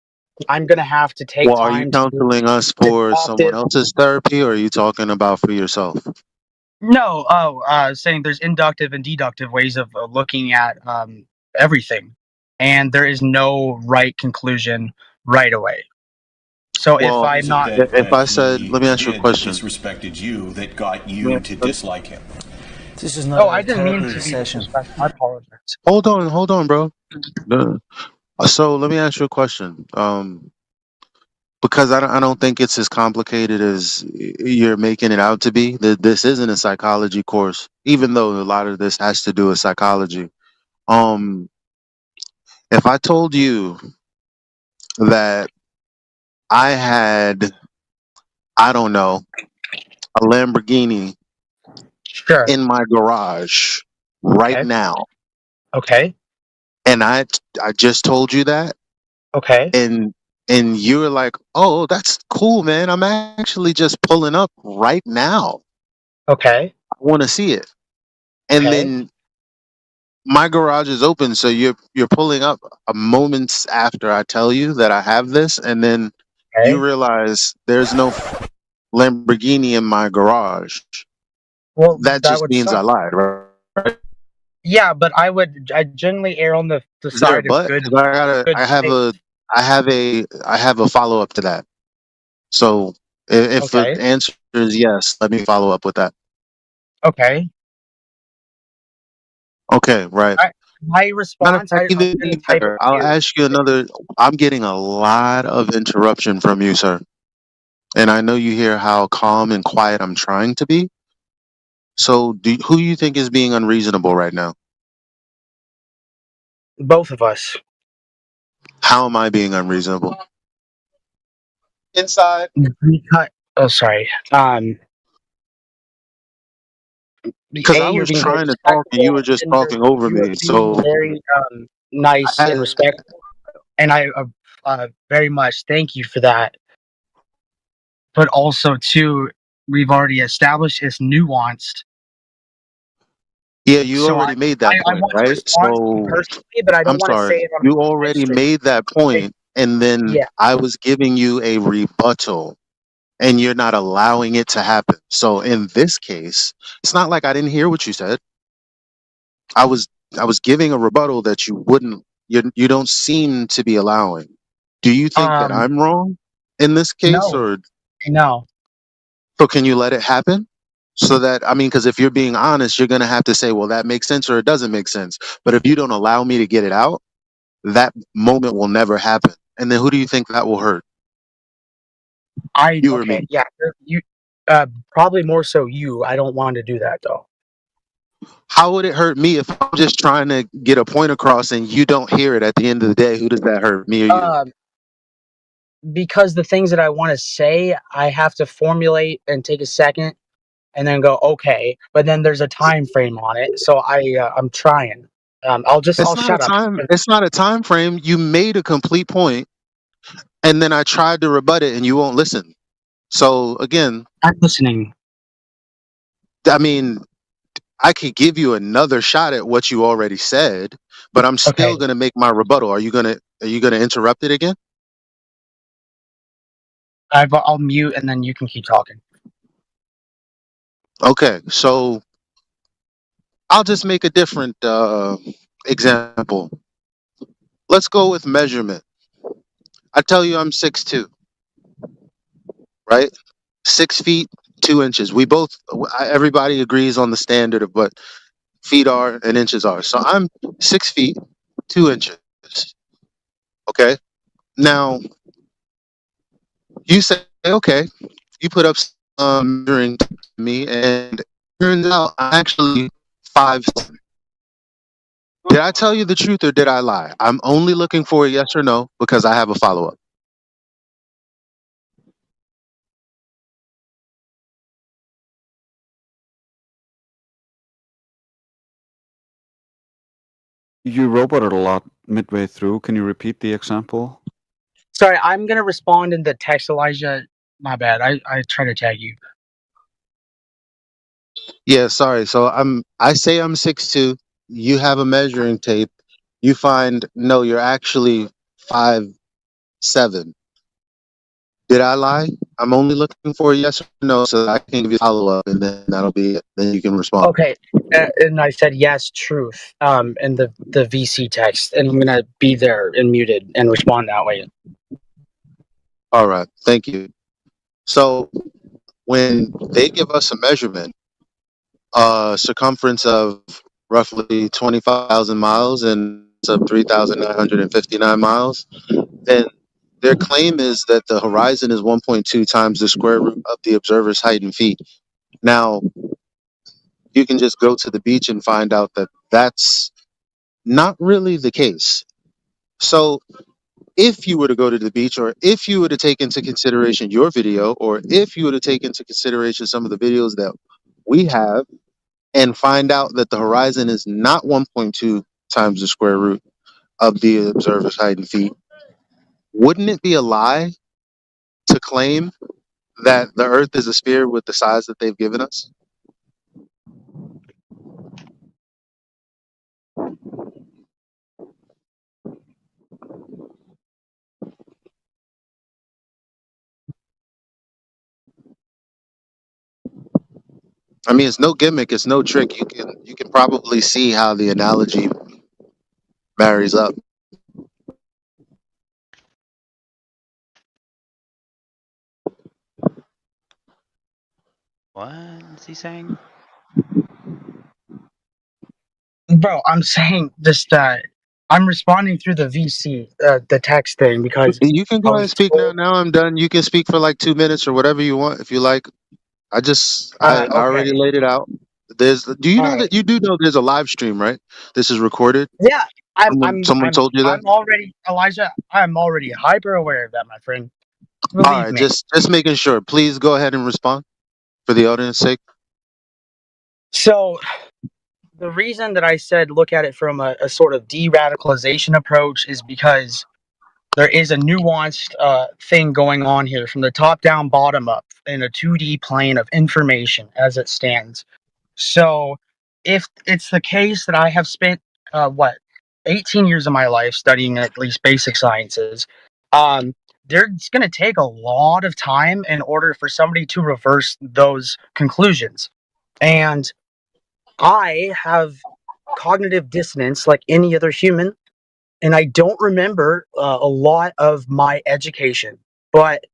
going to have to take Well, are you time counseling us for someone else's therapy, or are you talking about for yourself? saying there's inductive and deductive ways of looking at everything, and there is no right conclusion right away. So Well, if I'm not, if I said, let me ask you a question. Disrespected you that got you to dislike him. This is not. I didn't mean to be disrespectful. I apologize. Hold on, bro. So let me ask you a question. Because I don't think it's as complicated as you're making it out to be. This isn't a psychology course, even though a lot of this has to do with psychology. If I told you that I had, I don't know, a Lamborghini in my garage right now. Okay. And I just told you that. Okay. And you were like, "Oh, that's cool, man. I'm actually just pulling up right now. Okay. I want to see it." And then my garage is open, so you're pulling up a moments after I tell you that I have this, and then you realize there's no Lamborghini in my garage. Well, that just means I lied, right? Yeah, but I generally err on the Is there a side of but? good. 'Cause I have a follow up to that. So if the answer is yes, let me follow up with that. Okay. Okay, right. My response. I'll ask you another. I'm getting a lot of interruption from you, sir. And I know you hear how calm and quiet I'm trying to be. So who do you think is being unreasonable right now? Both of us. How am I being unreasonable? Inside. Oh, sorry. Because I was trying to talk and you were just talking over me. So very nice and respectful, and I very much thank you for that. But also, too, we've already established it's nuanced. Yeah, you already made that point, right? So but I don't I'm want to sorry. say it on You already made that point, and then I was giving you a rebuttal, and you're not allowing it to happen. So in this case, it's not like I didn't hear what you said. I was giving a rebuttal that you don't seem to be allowing. Do you think that I'm wrong? in this case, No, or no. so can you let it happen? So that, I mean, because if you're being honest, you're gonna have to say, well, that makes sense or it doesn't make sense. But if you don't allow me to get it out, that moment will never happen. And then who do you think that will hurt? You or me? Okay, yeah, you, probably more so you. I don't want to do that though. How would it hurt me if I'm just trying to get a point across and you don't hear it at the end of the day? Who does that hurt, me or you? Because the things that I want to say, I have to formulate and take a second, and then go okay. But then there's a time frame on it, so I'm trying. I'll shut up. It's not a time frame. You made a complete point, and then I tried to rebut it, and you won't listen. So again, I'm listening. I mean, I could give you another shot at what you already said, but I'm still going to make my rebuttal. Are you going to interrupt it again? I'll mute, and then you can keep talking. Okay, so I'll just make a different example. Let's go with measurement. I tell you I'm 6'2", right? 6 feet 2 inches. We both, everybody agrees on the standard of what feet are and inches are. So I'm 6 feet 2 inches. Okay. Now you say, okay, you put up measuring to me, and it turns out I'm actually 5'7". Did I tell you the truth or did I lie? I'm only looking for a yes or no because I have a follow up. You roboted a lot midway through. Can you repeat the example? Sorry, I'm gonna respond in the text, Elijah. My bad. I try to tag you. Yeah, sorry. So I say I'm 6'2". You have a measuring tape. You find no, you're actually 5'7". Did I lie? I'm only looking for a yes or no so that I can give you a follow up, and then that'll be it. Then you can respond. Okay, and I said yes, truth. In the VC text, and I'm gonna be there and muted and respond that way. All right, thank you. So when they give us a measurement, circumference of roughly 25,000 miles and of 3,959 miles, then their claim is that the horizon is 1.2 times the square root of the observer's height in feet. Now, you can just go to the beach and find out that that's not really the case. So if you were to go to the beach, or if you were to take into consideration your video, or if you were to take into consideration some of the videos that we have, and find out that the horizon is not 1.2 times the square root of the observer's height in feet, wouldn't it be a lie to claim that the Earth is a sphere with the size that they've given us? I mean, it's no gimmick, it's no trick. You can probably see how the analogy marries up. What is he saying? Bro, I'm saying just I'm responding through the VC, the text thing, because You can go I ahead and was speak now. told. Now I'm done. You can speak for like 2 minutes or whatever you want if you like. I Okay. already laid it out. Do you All know right. that you do know there's a live stream, right? This is recorded. Yeah, Someone told you that? I'm already, Elijah. I'm already hyper aware of that, my friend. All Believe right, me. just making sure. Please go ahead and respond for the audience sake. So the reason that I said look at it from a sort of de-radicalization approach is because there is a nuanced thing going on here from the top down, bottom up, in a 2D plane of information as it stands. So if it's the case that I have spent 18 years of my life studying at least basic sciences, there's going to take a lot of time in order for somebody to reverse those conclusions. And I have cognitive dissonance like any other human, and I don't remember a lot of my education. But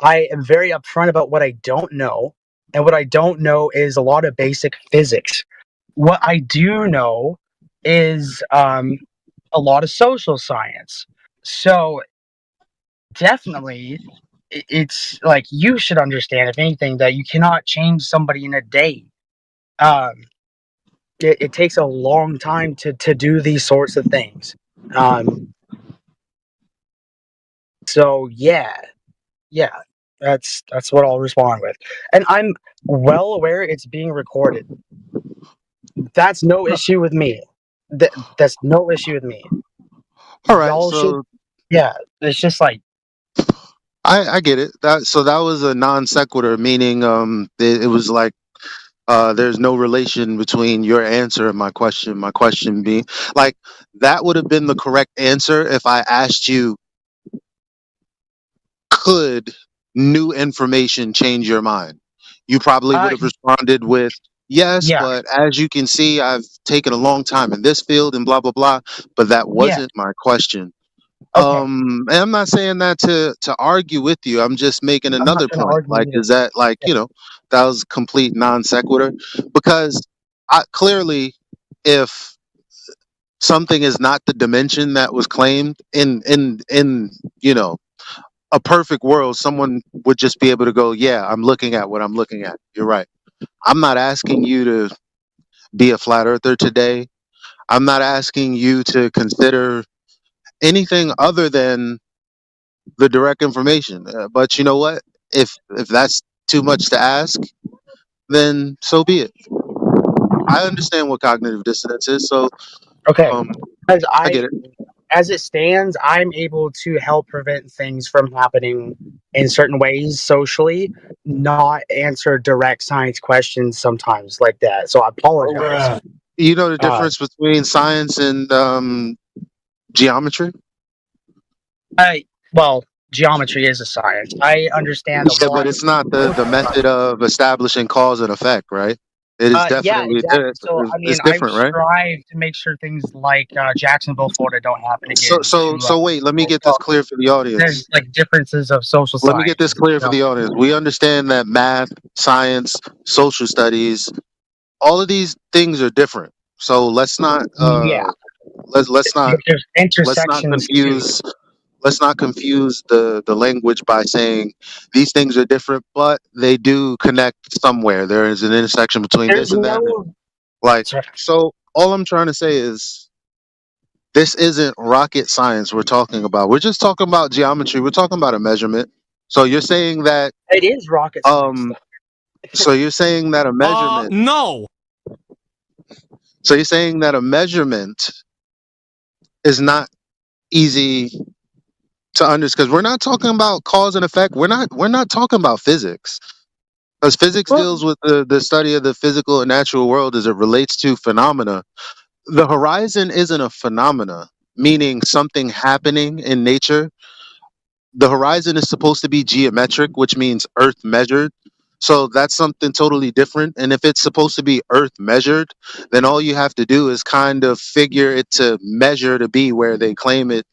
I am very upfront about what I don't know, and what I don't know is a lot of basic physics. What I do know is a lot of social science. So definitely, it's like you should understand, if anything, that you cannot change somebody in a day. Um, it takes a long time to do these sorts of things. So yeah, that's what I'll respond with, and I'm well aware it's being recorded. That's no issue with me. That's no issue with me. All right, Y'all should, so yeah. It's just like, I get it. That was a non sequitur, meaning it was like there's no relation between your answer and my question. My question being like that would have been the correct answer if I asked you, could new information change your mind? You probably would have responded with yes, yeah, but as you can see, I've taken a long time in this field and blah blah blah. But that yeah. wasn't my question. Okay, And I'm not saying that to argue with you. I'm just making I'm not another trying to point. argue Like, either. is that like, Yeah. that was complete non sequitur? Because clearly, if something is not the dimension that was claimed in a perfect world, someone would just be able to go, yeah, I'm looking at what I'm looking at. You're right. I'm not asking you to be a flat earther today. I'm not asking you to consider anything other than the direct information. But you know what? If that's too much to ask, then so be it. I understand what cognitive dissonance is, so Okay, as I get it. as it stands, I'm able to help prevent things from happening in certain ways socially, not answer direct science questions sometimes like that. So I apologize. You know the difference between science and geometry? Well, geometry is a science. I understand a Yeah, but lot of it's not the method of establishing cause and effect, right? It is yeah, definitely exactly. So, I it's mean, I different, right? strive to make sure things like Jacksonville, Florida, don't happen So again. so so wait, let me get this So clear for the audience. there's like differences of social Let me get this science. clear for the audience. We understand that math, science, social studies, all of these things are different. So Yeah, let's not but there's intersections too. confuse the language by saying these things are different, but they do connect somewhere. There is an intersection between There's this and that. no. Like, so all I'm trying to say is this isn't rocket science we're talking about. We're just talking about geometry. We're talking about a measurement. So you're saying that It is rocket science. so you're saying that a measurement No. so you're saying that a measurement is not easy to understand, because we're not talking about cause and effect. We're not talking about physics. Because physics deals with the study of the physical and natural world as it relates to phenomena. The horizon isn't a phenomena, meaning something happening in nature. The horizon is supposed to be geometric, which means earth measured. So that's something totally different. And if it's supposed to be earth measured, then all you have to do is kind of figure it to measure to be where they claim it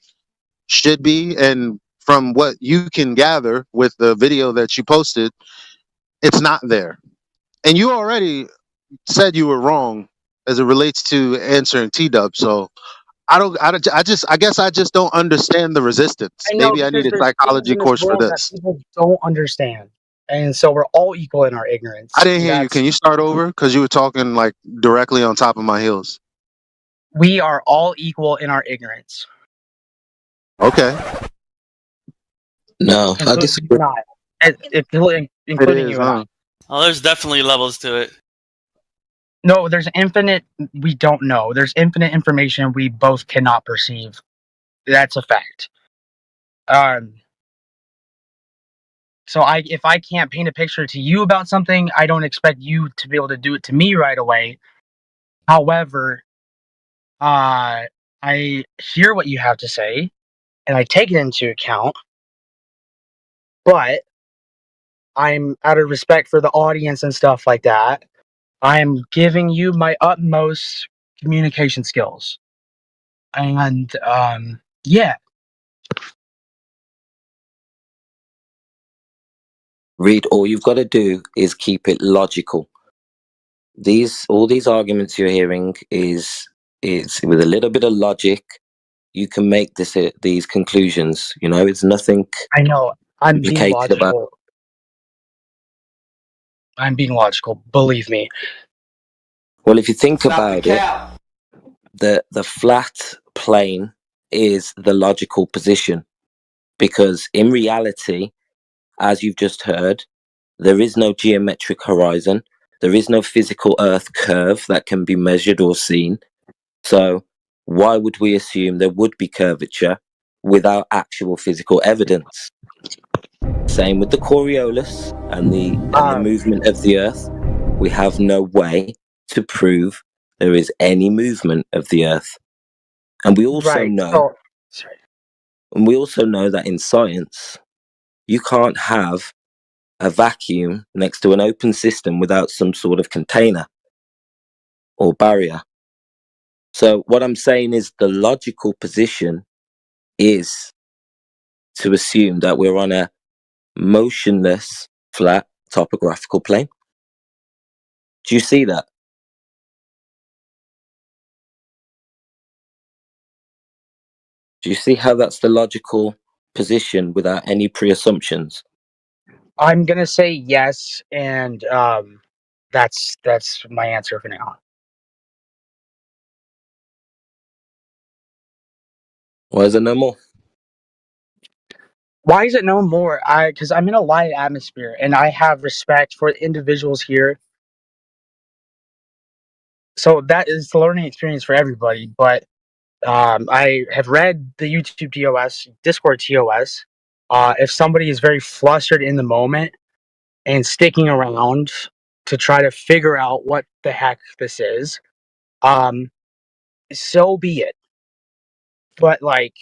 should be. And from what you can gather with the video that you posted, it's not there. And you already said you were wrong as it relates to answering T-Dub. So I guess I just don't understand the resistance. I know, Maybe I need because a there's things psychology in this course for world that this. people don't understand, and so we're all equal in our ignorance. I didn't hear you. That's Can you start over? Because you were talking like directly on top of my heels. We are all equal in our ignorance. Okay. No, I Including disagree. you and I. Including is, you and I. huh? Oh, there's definitely levels to it. No, there's infinite we don't know. There's infinite information we both cannot perceive. That's a fact. So if I can't paint a picture to you about something, I don't expect you to be able to do it to me right away. However, I hear what you have to say and I take it into account, but I'm out of respect for the audience and stuff like that. I'm giving you my utmost communication skills. And yeah. Reed, all you've got to do is keep it logical. All these arguments you're hearing is with a little bit of logic, you can make these conclusions. You know, it's nothing. I know. I'm being complicated logical. about. I'm being logical. Believe me. Well, if you think Stop about the it, cap. the flat plane is the logical position, because in reality, as you've just heard, there is no geometric horizon. There is no physical Earth curve that can be measured or seen. So why would we assume there would be curvature without actual physical evidence? Same with the Coriolis and the movement of the Earth. We have no way to prove there is any movement of the Earth. And we also know that in science, you can't have a vacuum next to an open system without some sort of container or barrier. So what I'm saying is the logical position is to assume that we're on a motionless, flat topographical plane. Do you see that? Do you see how that's the logical position without any pre-assumptions? I'm gonna say yes, and that's my answer for now. Why is there no more? Why is it no more? Because I'm in a light atmosphere, and I have respect for individuals here. So that is the learning experience for everybody. But I have read the YouTube TOS, Discord TOS. If somebody is very flustered in the moment and sticking around to try to figure out what the heck this is, so be it. But like,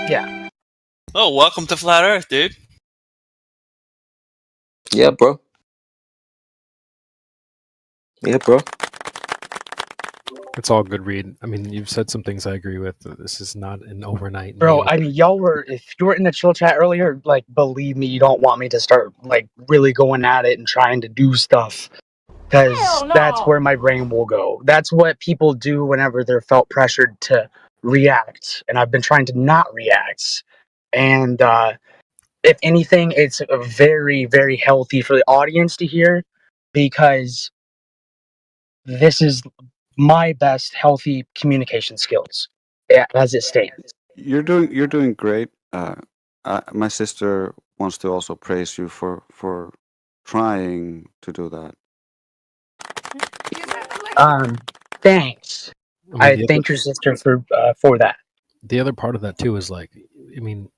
yeah. Oh, welcome to Flat Earth, dude. Yeah, bro. It's all good, Reed. I mean, you've said some things I agree with. This is not an overnight. Bro, I mean, if you were in the chill chat earlier, like, believe me, you don't want me to start, like, really going at it and trying to do stuff. Because that's where my brain will go. That's what people do whenever they're felt pressured to react. And I've been trying to not react. And if anything, it's very, very healthy for the audience to hear, because this is my best healthy communication skills as it stands. You're doing great. My sister wants to also praise you for trying to do that. Thanks. I mean, I thank your sister for that. The other part of that too is like, I mean,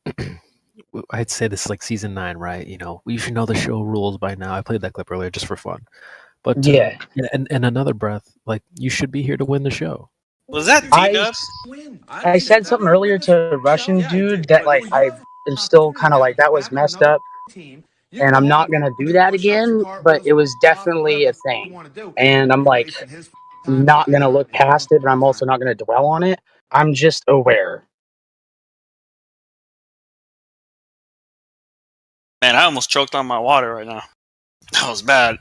I'd say this is like season 9, right? You know, we should know the show rules by now. I played that clip earlier just for fun, but yeah. And another breath, like, you should be here to win the show. Was that D-Dub? I said something earlier to a Russian dude that, like, I am still kind of like, that was messed up, and I'm not gonna do that again. But it was definitely a thing, and I'm like, not gonna look past it, but I'm also not gonna dwell on it. I'm just aware. Man, I almost choked on my water right now. That was bad.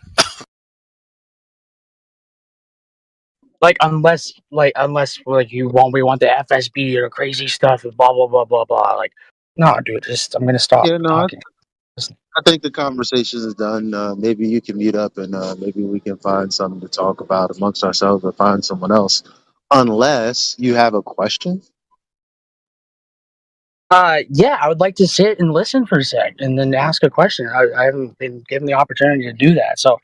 Unless we want the FSB or crazy stuff and blah blah blah blah blah. Like, no, dude, I'm gonna stop talking. I think the conversation is done. Maybe you can meet up and maybe we can find something to talk about amongst ourselves or find someone else. Unless you have a question. Yeah, I would like to sit and listen for a sec and then ask a question. I haven't been given the opportunity to do that, so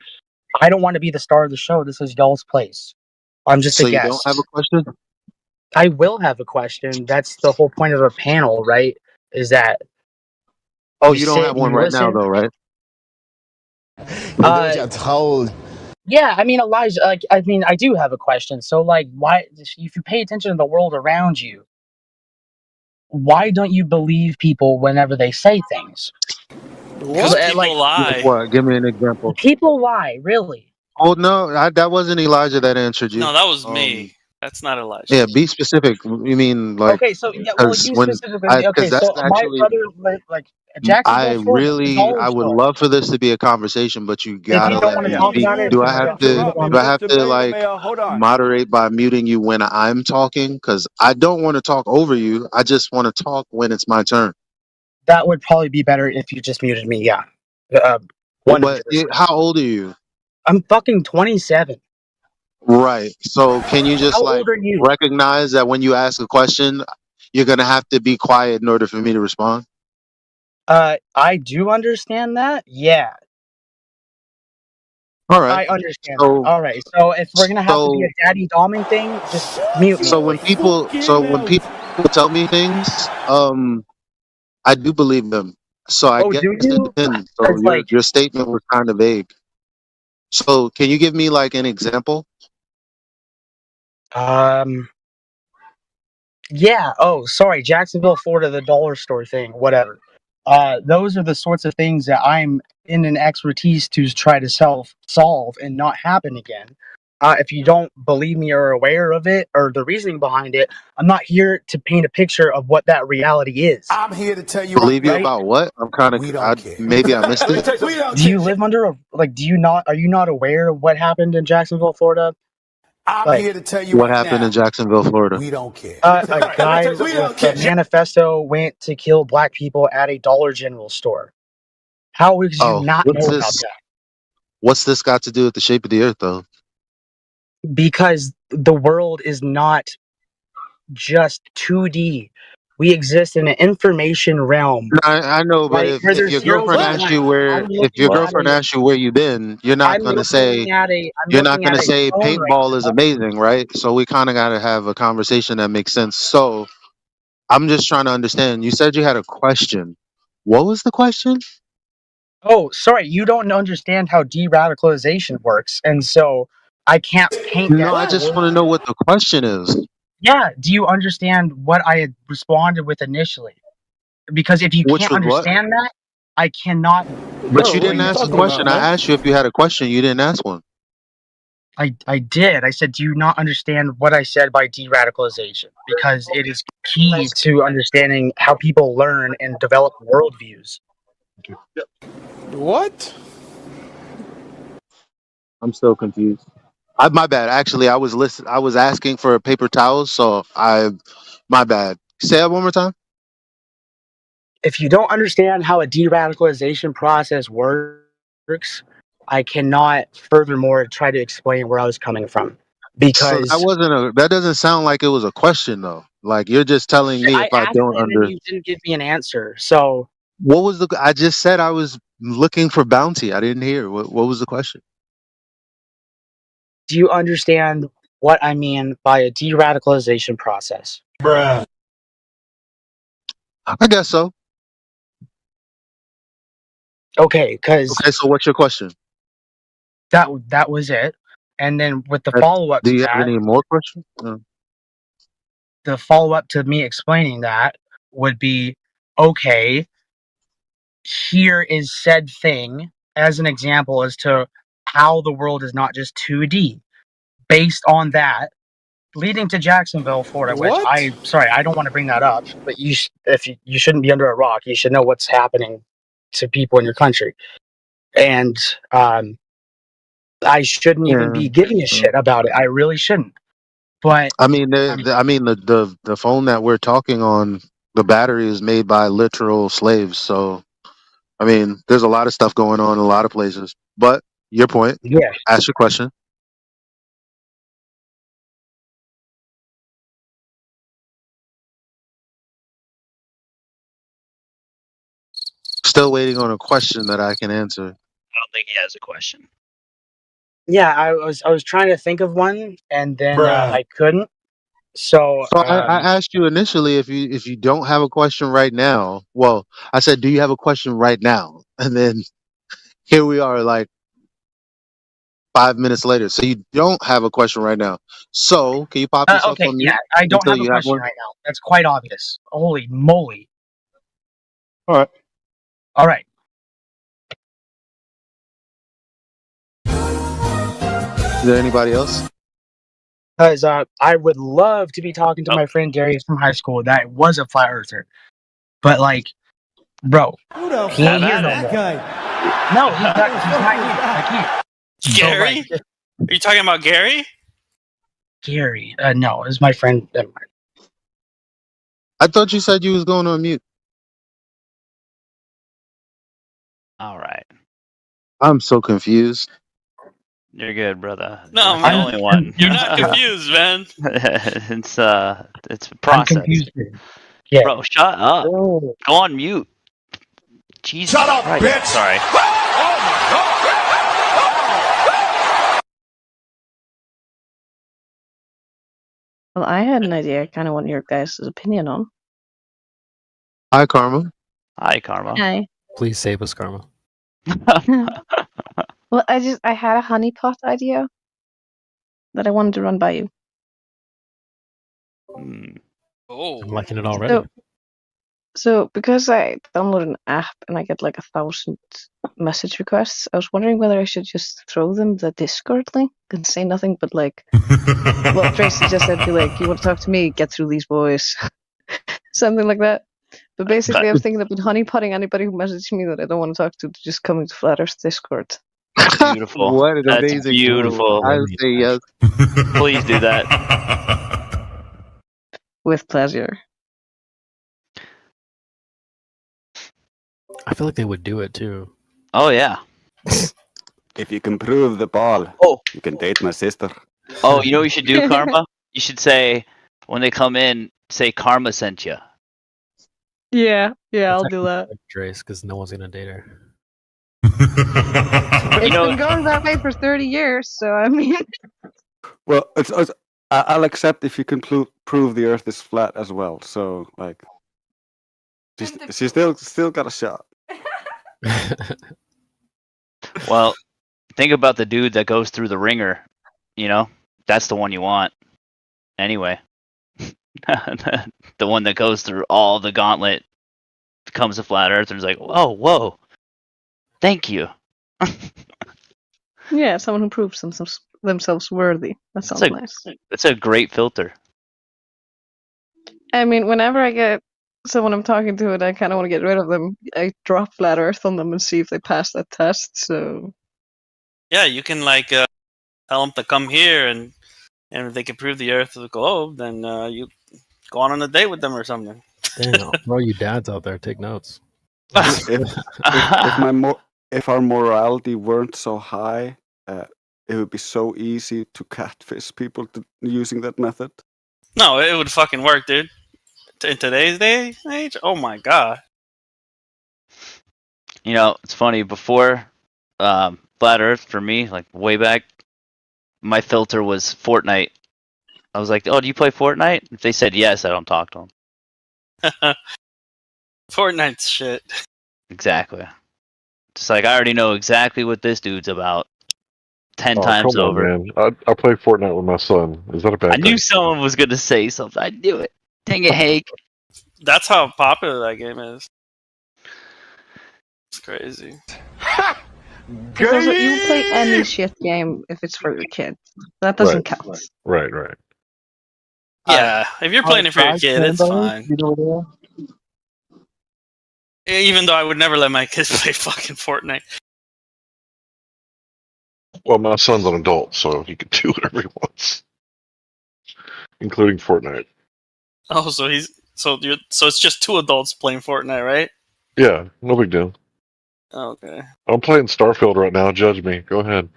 I don't want to be the star of the show. This is y'all's place. I'm just a guest. You don't have a question? I will have a question. That's the whole point of a panel, right? Is that you don't have one right now, though, right? Yeah, I mean, Elijah. I do have a question. So, like, why, if you pay attention to the world around you, why don't you believe people whenever they say things? Because people lie. What? Give me an example. People lie, really. Oh no, that wasn't Elijah that answered you. No, that was me. That's not Elijah. Yeah, be specific. You mean like? Okay, so yeah, well, Because you when specifically. Okay, because that's so my actually brother, like Jacksonville, Florida, the dollar I would store. love for this to be a conversation, but you If you gotta don't let want to me talk speak. about it, Do I then have we can to? move on. Do I have to like Hold on. moderate by muting you when I'm talking? Because I don't want to talk over you. I just want to talk when it's my turn. That would probably be better if you just muted me. Yeah, But 100%. how old are you? I'm fucking 27. Right. So can you just How like old are you? recognize that when you ask a question, you're gonna have to be quiet in order for me to respond? I do understand that. Yeah, All right. I understand that. So All right. So if we're gonna have to be so a daddy doming thing, just mute me, so when please. people tell me things, I do believe them. So I Oh, guess do it you? depends. So Because like, your statement was kind of vague. So can you give me like an example? yeah. Oh, sorry, Jacksonville, Florida, the dollar store thing. Whatever. Those are the sorts of things that I'm in an expertise to try to solve and not happen again. If you don't believe me or are aware of it or the reasoning behind it, I'm not here to paint a picture of what that reality is. I'm here to tell you Believe you right? about what? I'm kind of. We don't care. Maybe I missed it. We don't Do you care. live under a like? Do you not? Are you not aware of what happened in Jacksonville, Florida? I'm Like, here to tell you What right happened now. in Jacksonville, Florida? We don't care. a guy We don't with a care. manifesto went to kill black people at a Dollar General store. How would you Oh, not what's know about this? that? What's this got to do with the shape of the earth, though? Because the world is not just 2D. We exist in an information realm, I know, but right? Where if there's your zeros girlfriend and asks ones. you where, I'm if your looking at girlfriend a. asks you where you've been, you're not I'm gonna say looking at a. I'm you're not looking at gonna a say phone right paintball is now. amazing, right? So we kind of gotta have a conversation that makes sense. So I'm just trying to understand. You said you had a question. What was the question? Oh, sorry, you don't understand how de-radicalization works, and so I can't paint No, that I just picture. want to know what the question is. Yeah, do you understand what I had responded with initially? Because if you Which can't was what? understand that, I cannot But you go didn't into ask a more question. I asked you if you had a question. You didn't ask one. I did. I said, do you not understand what I said by de-radicalization? Because it is key to understanding how people learn and develop worldviews. What? I'm still confused. My bad. Actually, I was asking for paper towels, so my bad. Say that one more time. If you don't understand how a de-radicalization process works, I cannot furthermore try to explain where I was coming from. So Because that doesn't sound like it was a question though. Like you're just telling me if I I asked don't and then you didn't give me an answer. So what was I just said I was looking for bounty. I didn't hear. What was the question? do you understand what I mean by a de-radicalization process? Bruh. I guess so. Okay, because Okay, so what's your question? that was it. And then with the Uh, follow-up Do to you have that, any more questions? the follow-up to me explaining that would be, okay, here is said thing as an example as to how the world is not just 2D. Based on that, leading to Jacksonville, Florida, which What? I don't want to bring that up, but you shouldn't be under a rock. You should know what's happening to people in your country, and I shouldn't even Yeah. be giving a shit about it. I really shouldn't. But I mean, the phone that we're talking on, the battery is made by literal slaves. So, I mean, there's a lot of stuff going on in a lot of places. But your point. yeah, Ask your question. Still waiting on a question that I can answer. I don't think he has a question. yeah, I was trying to think of one, and then Bruh. I couldn't. So So I asked you initially if you don't have a question right now. Well, I said, do you have a question right now? And then here we are, like 5 minutes later. So you don't have a question right now. So can you pop yourself okay, on yeah, mute I don't until have a you have question one? right now. That's quite obvious. Holy moly! All right. All right. Is there anybody else? Because I would love to be talking to my friend Darius from high school that was a flat earther. But, like, bro, Who the he ain't fuck here is no that more. guy? No, he's not here. I can't. But, Gary? like, Are you talking about Gary? Gary. No, it's my friend. Never mind. I thought you said you was going on mute. All right. I'm so confused. You're good, brother. No, You're not the man. only one. You're not confused, man. it's a I'm process. confused. Yeah. Bro, shut up. Oh. Go on mute. Jesus Shut up, Christ. bitch! Sorry. Well, I had an idea I kind of want your guys' opinion on. Hi, Karma. Hi, Karma. Hi. Please save us, Karma. Well, I had a honeypot idea that I wanted to run by you. Oh. I'm liking it already. So because I downloaded an app and I get like 1,000 message requests, I was wondering whether I should just throw them the Discord link and say nothing but like, well, Tracy just said, be like, you want to talk to me? Get through these boys. Something like that. But basically, I was thinking about honeypotting anybody who messaged me that I don't want to talk to just come into Flat Earth Discord. Beautiful. What an That's amazing beautiful. move. I say yes. Please do that. With pleasure. I feel like they would do it too. Oh, yeah. If you can prove the ball, you can date my sister. Oh, you know what you should do, Karma? You should say, when they come in, say Karma sent you. Yeah, I'll do that. Trace, because no one's gonna date her. It's been going that way for 30 years, so I mean. Well, I'll accept if you can prove the Earth is flat as well. So, like, she still got a shot. Well, think about the dude that goes through the ringer. You know, that's the one you want. Anyway, the one that goes through all the gauntlet, becomes a flat earther, and is like, whoa, thank you. Yeah, someone who proves themselves worthy. That sounds nice. It's a great filter. I mean, whenever I get someone I'm talking to and I kind of want to get rid of them, I drop Flat Earth on them and see if they pass that test. So Yeah, you can like tell them to come here, and if they can prove the Earth is a globe, then you go on a date with them or something. Damn, bro, you dads out there, take notes. If our morality weren't so high, it would be so easy to catfish people using that method. No, it would fucking work, dude. In today's age, oh my god. You know, it's funny. Before Flat Earth, for me, like way back, my filter was Fortnite. I was like, "Oh, do you play Fortnite?" If they said yes, I don't talk to them. Fortnite's shit. Exactly. Just like I already know exactly what this dude's about. 10 times come on, over. man. I play Fortnite with my son. Is that a bad I thing? knew someone was gonna say something. I knew it. Dang it, Hake. That's how popular that game is. It's crazy. Because also, you play any shit game if it's for your kid. That doesn't count. Right. Yeah, if you're playing it for your kid, it's fine. Even though I would never let my kids play fucking Fortnite. Well, my son's an adult, so he can do whatever he wants, including Fortnite. Oh, so it's just two adults playing Fortnite, right? Yeah, no big deal. Okay. I'm playing Starfield right now. Judge me. Go ahead.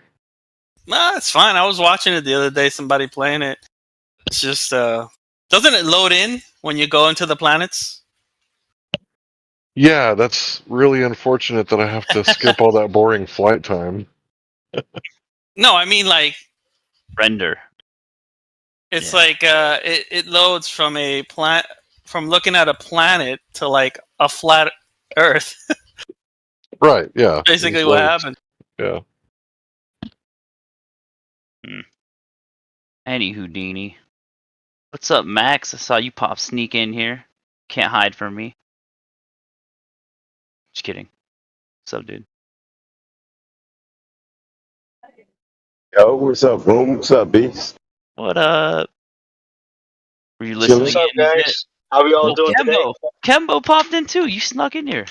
Nah, it's fine. I was watching it the other day. Somebody playing it. It's just doesn't it load in when you go into the planets? Yeah, that's really unfortunate that I have to skip all that boring flight time. No, I mean like render. It's like it loads from from looking at a planet to like a flat Earth. Right, yeah. Basically what happened. Yeah. Any Houdini. What's up, Max? I saw you sneak in here. Can't hide from me. Just kidding. What's up, dude? Yo, what's up, Boom? What's up, Beast? What up? Were you Chilling. listening What's up, in? guys? How we all doing today? Kembo popped in too. You snuck in here.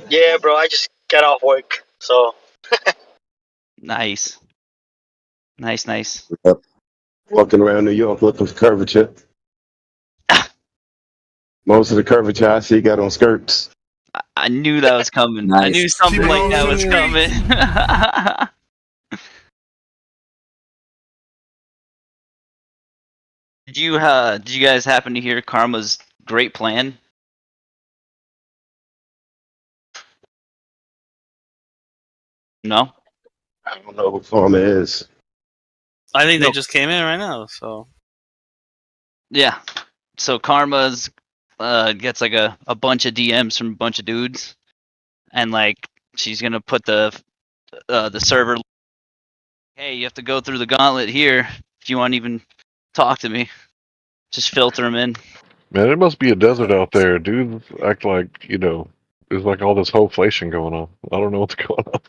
Yeah, bro. I just got off work, so. Nice. Nice. Yep. Walking around New York looking for curvature. Most of the curvature I see got on skirts. I knew that was coming. I knew something like that was coming. Did you guys happen to hear Karma's great plan? No? I don't know what Karma is. I think they just came in right now, so. Yeah. So Karma's gets like a bunch of DMs from a bunch of dudes, and like she's gonna put the server. Hey, you have to go through the gauntlet here if you want to even talk to me. Just filter them in. Man, it must be a desert out there. Dudes act like, there's like all this whole-flation going on. I don't know what's going on.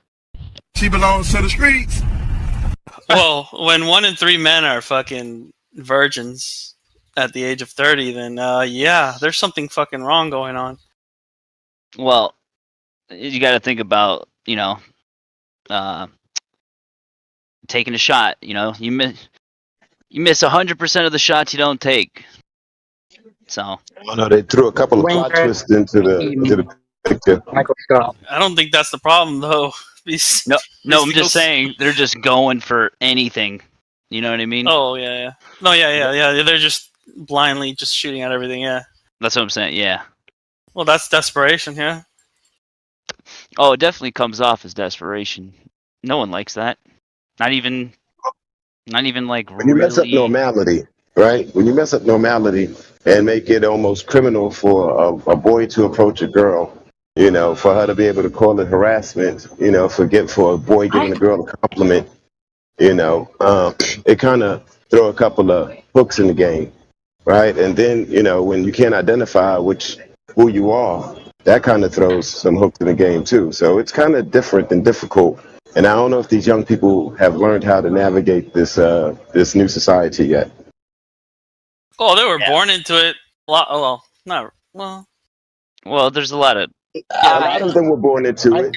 She belongs to the streets. Well, when 1 in 3 men are fucking virgins at the age of 30, then yeah, there's something fucking wrong going on. Well, you got to think about, taking a shot. You miss 100% of the shots you don't take. So. Oh no, they threw a couple of plot twists into the picture. Michael Scott. I don't think that's the problem, though. No, I'm just saying they're just going for anything. You know what I mean? Oh yeah. No, yeah. They're just blindly just shooting at everything. Yeah. That's what I'm saying. Yeah. Well, that's desperation. Yeah. Oh, it definitely comes off as desperation. No one likes that. Not even like when you mess up normality, right? When you mess up normality and make it almost criminal for a boy to approach a girl, for her to be able to call it harassment, for a boy giving a girl a compliment, it kind of throw a couple of hooks in the game, right? And then, when you can't identify who you are, that kind of throws some hooks in the game too. So it's kind of different and difficult. And I don't know if these young people have learned how to navigate this new society yet. Oh, they were born into it. Well, not well. Well, there's a lot of. A lot of them were born into it,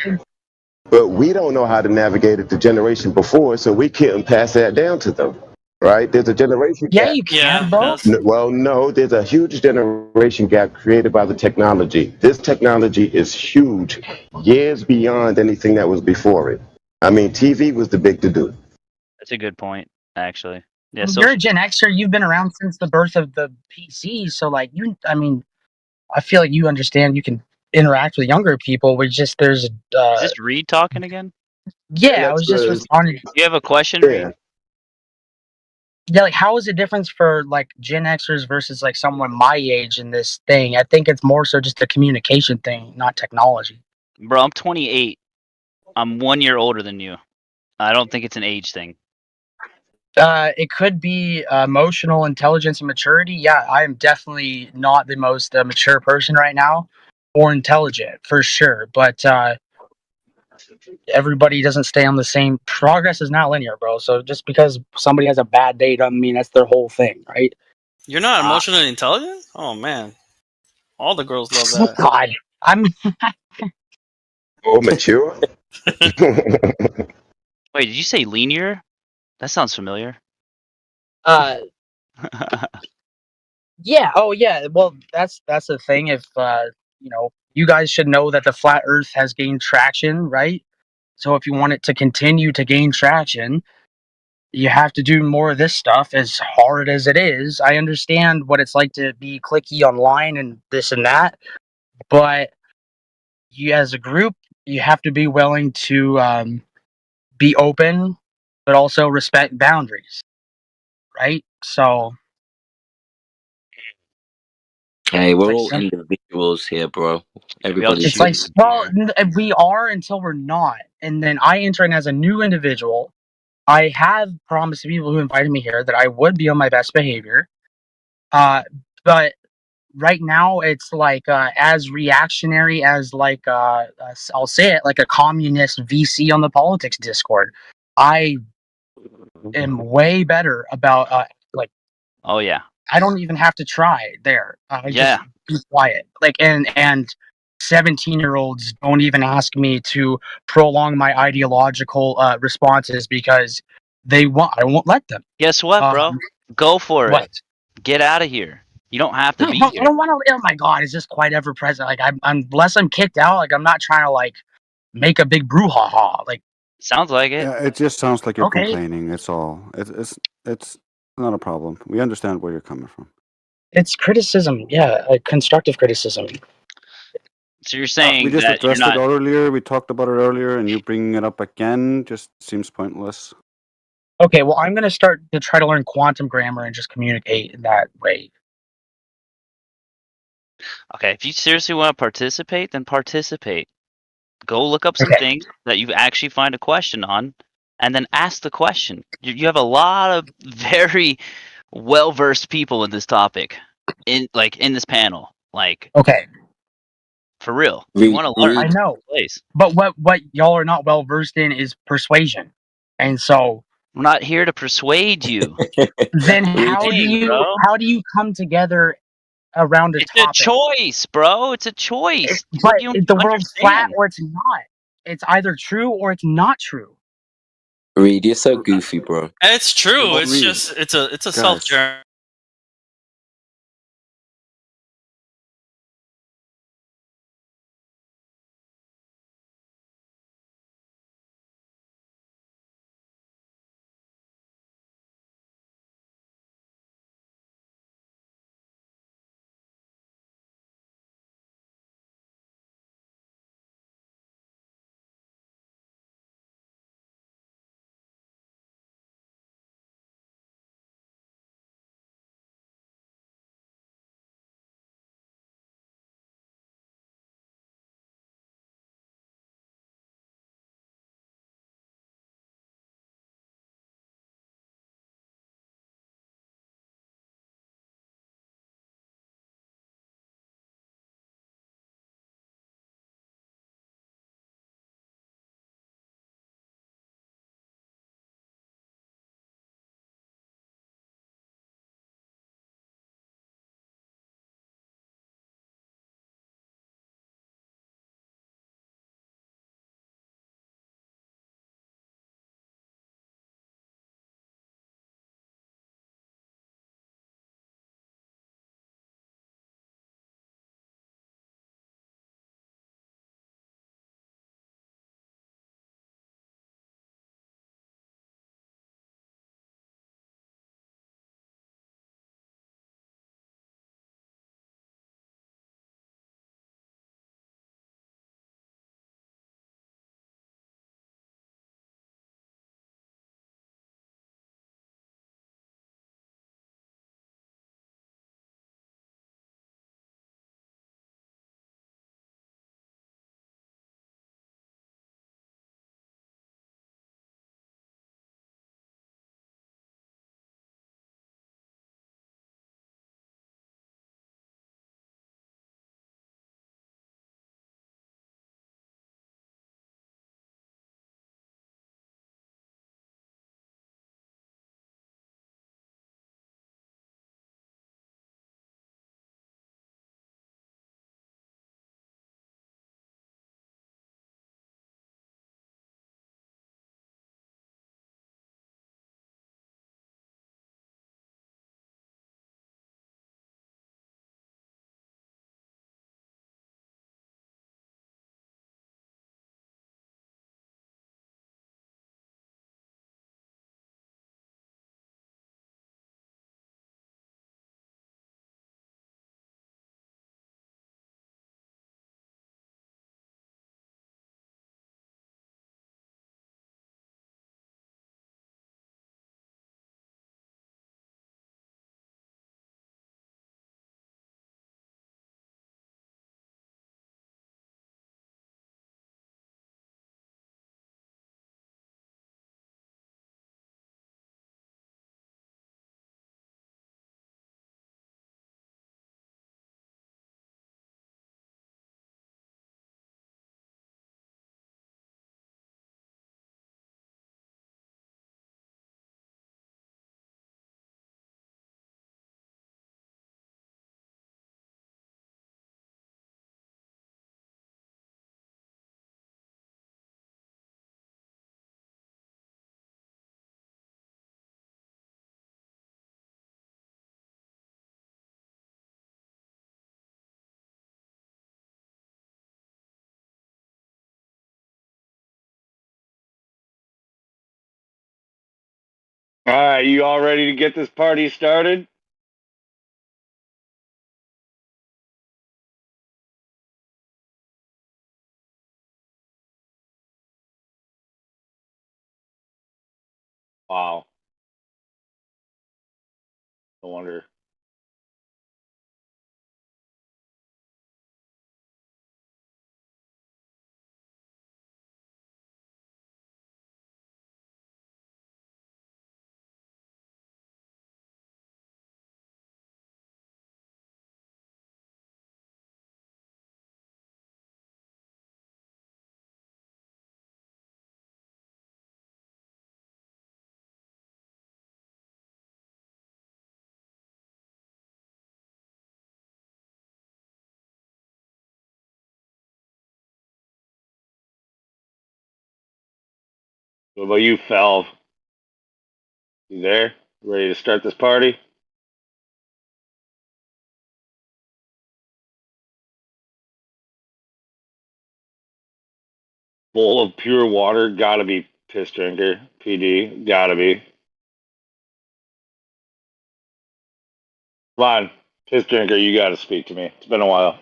but we don't know how to navigate it the generation before, so we couldn't pass that down to them, right? There's a generation gap. You can, bro. Well, no, there's a huge generation gap created by the technology. This technology is huge, years beyond anything that was before it. I mean, TV was the big to-do. That's a good point, actually. Yeah, you're a Gen Xer. You've been around since the birth of the PC, so like I feel like you understand. You can interact with younger people. Is this Reed talking again? Yeah, I was just responding. You have a question, Reed? Yeah, like how is the difference for like Gen Xers versus like someone my age in this thing? I think it's more so just a communication thing, not technology. Bro, I'm 28. I'm 1 year older than you. I don't think it's an age thing. It could be emotional intelligence and maturity. Yeah, I am definitely not the most mature person right now, or intelligent for sure. But everybody doesn't stay on the same. Progress is not linear, bro. So just because somebody has a bad day doesn't mean that's their whole thing, right? You're not emotionally intelligent? Oh man, all the girls love that. God, I'm. Oh, mature. Wait, did you say linear? That sounds familiar. Yeah. Oh, yeah. Well, that's the thing. If you guys should know that the flat Earth has gained traction, right? So if you want it to continue to gain traction, you have to do more of this stuff. As hard as it is, I understand what it's like to be cliquey online and this and that, but you, as a group, you have to be willing to be open, but also respect boundaries, right? So. Hey, we're all individuals here, bro. Everybody's. It's like, well, we are until we're not, and then I enter in as a new individual. I have promised the people who invited me here that I would be on my best behavior, but right now it's like as reactionary as like I'll say it, like a communist VC on the politics Discord. I am way better about like Oh yeah. I don't even have to try there. I Yeah. just be quiet. Like and 17-year-olds don't even ask me to prolong my ideological responses because I won't let them. Guess what, bro? Go for What? it. Get out of here. You don't have to No, be I here. don't want to. Oh my god, it's just quite ever present. Like unless I'm kicked out, like I'm not trying to like make a big brouhaha. Like sounds like it. Yeah, it just sounds like you're Okay. complaining. It's all. It's not a problem. We understand where you're coming from. It's criticism, yeah, like constructive criticism. So you're saying We just that you're addressed not. it earlier. We talked about it earlier, and you bringing it up again just seems pointless. Okay, well, I'm gonna start to try to learn quantum grammar and just communicate in that way. Okay, if you seriously want to participate, then participate. Go look up some Okay. things that you actually find a question on, and then ask the question. You have a lot of very well-versed people in this topic, in this panel. Like, Okay, for real, you want to learn. I know, Place. but what y'all are not well versed in is persuasion, and so I'm not here to persuade you. then how do Dang, you bro. come together around a It's a topic? choice, bro. It's a choice. But What do you the world's flat understand? or it's not. It's either true or it's not true. Reed, you're so goofy, bro. It's true. Well, It's Reed, just it's a guys. self All right, you all ready to get this party started? Wow. No wonder. What about you, Falv? You there? Ready to start this party? Bowl of pure water, gotta be piss drinker. PD, gotta be. Come on, piss drinker, you gotta speak to me. It's been a while.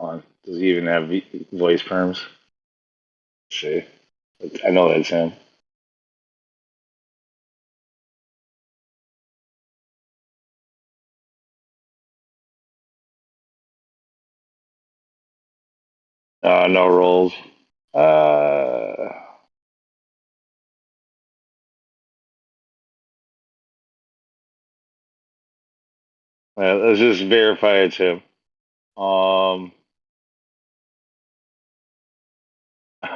Come on. Does he even have voice perms? Let's see. I know that's him. No rolls. Let's just verify it's him. All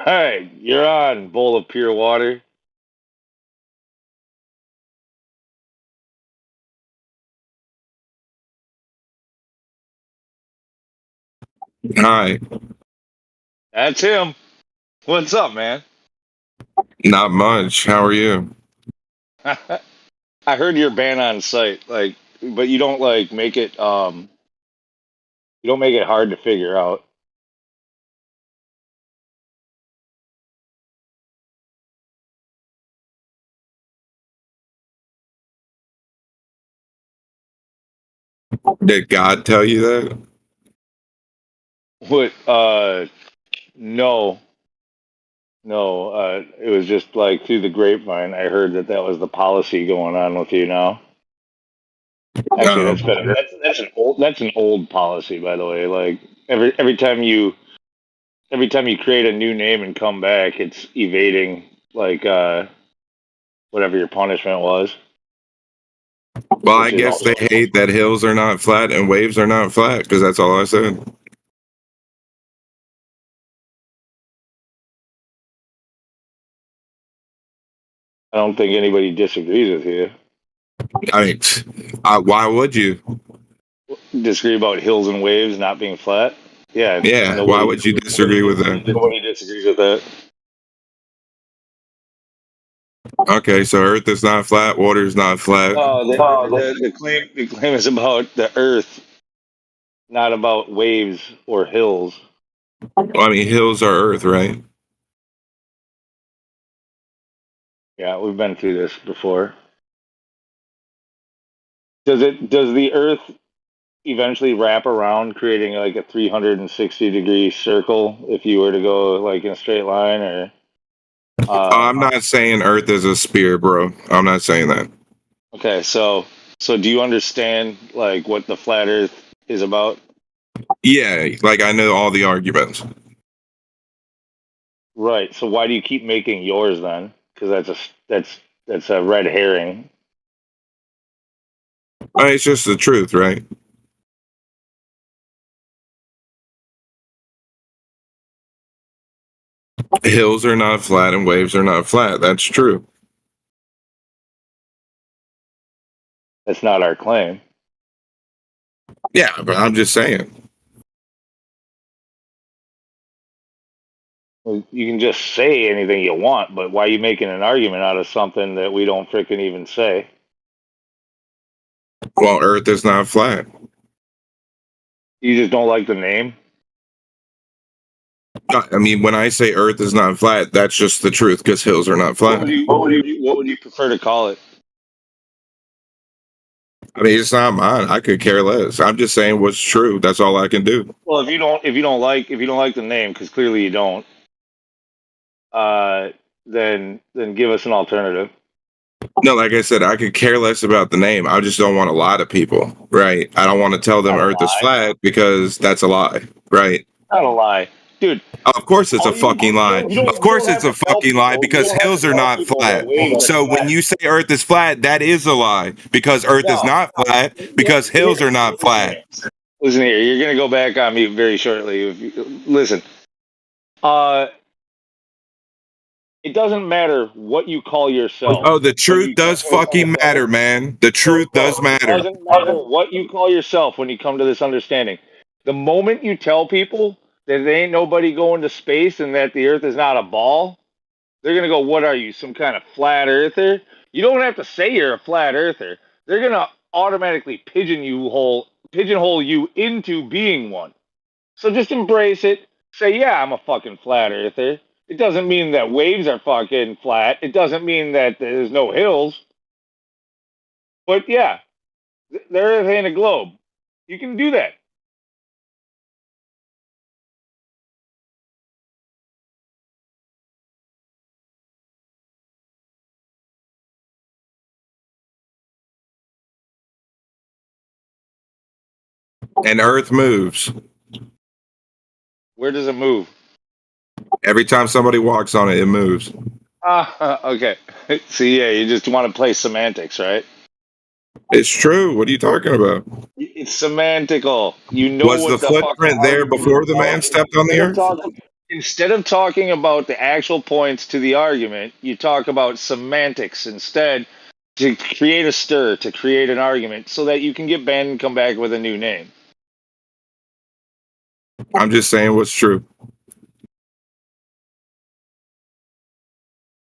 right, you're on. Bowl of pure water. Hi. That's him. What's up, man? Not much. How are you? I heard you're banned on site, like, but you don't like make it. You don't make it hard to figure out. Did God tell you that? What? No, no. It was just like through the grapevine. I heard that was the policy going on with you now. Actually, that's an old policy, by the way. Like every time you create a new name and come back, it's evading like whatever your punishment was. Well, I guess they hate that hills are not flat and waves are not flat because that's all I said. I don't think anybody disagrees with you. I mean, why would you? Disagree about hills and waves not being flat? Yeah. Yeah. Why would you disagree with that? Nobody disagrees with that. Okay, so Earth is not flat, water is not flat. The claim is about the Earth, not about waves or hills. Well, I mean, hills are Earth, right? Yeah, we've been through this before. Does the Earth eventually wrap around, creating like a 360-degree circle if you were to go like in a straight line, or? I'm not saying Earth is a sphere, bro. I'm not saying that. Okay, so do you understand like what the flat Earth is about? Yeah, like I know all the arguments. Right. So why do you keep making yours then? Because that's a red herring. It's just the truth, right? Hills are not flat and waves are not flat. That's true. That's not our claim. Yeah, but I'm just saying. Well, you can just say anything you want, but why are you making an argument out of something that we don't freaking even say? Well, Earth is not flat. You just don't like the name? I mean, when I say Earth is not flat, that's just the truth because hills are not flat. What would you prefer to call it? I mean, it's not mine. I could care less. I'm just saying what's true. That's all I can do. Well, if you don't like the name, because clearly you don't, then give us an alternative. No, like I said, I could care less about the name. I just don't want to lie to people, right? I don't want to tell them Earth is flat because that's a lie, right? Not a lie, dude. Of course it's a fucking lie. Of course it's a fucking lie because hills are not flat. So when you say Earth is flat, that is a lie because Earth is not flat because hills are not flat. Listen here, you're gonna go back on mute very shortly. Listen, it doesn't matter what you call yourself. Oh, the truth does fucking matter, man. The truth does It matter. doesn't matter what you call yourself when you come to this understanding. The moment you tell people that there ain't nobody going to space and that the Earth is not a ball, they're gonna go, "What are you, some kind of flat earther?" You don't have to say you're a flat earther. They're gonna automatically pigeonhole you into being one. So just embrace it. Say, "Yeah, I'm a fucking flat earther." It doesn't mean that waves are fucking flat. It doesn't mean that there's no hills. But yeah, the Earth ain't a globe. You can do that. And Earth moves. Where does it move? Every time somebody walks on it, it moves. Okay. See, yeah, you just want to play semantics, right? It's true. What are you talking about? It's semantical. You know Was what the the fucking footprint there argument before is the man about. stepped on the Earth? Instead of talking about the actual points to the argument, you talk about semantics instead to create a stir, to create an argument, so that you can get banned and come back with a new name. I'm just saying what's true.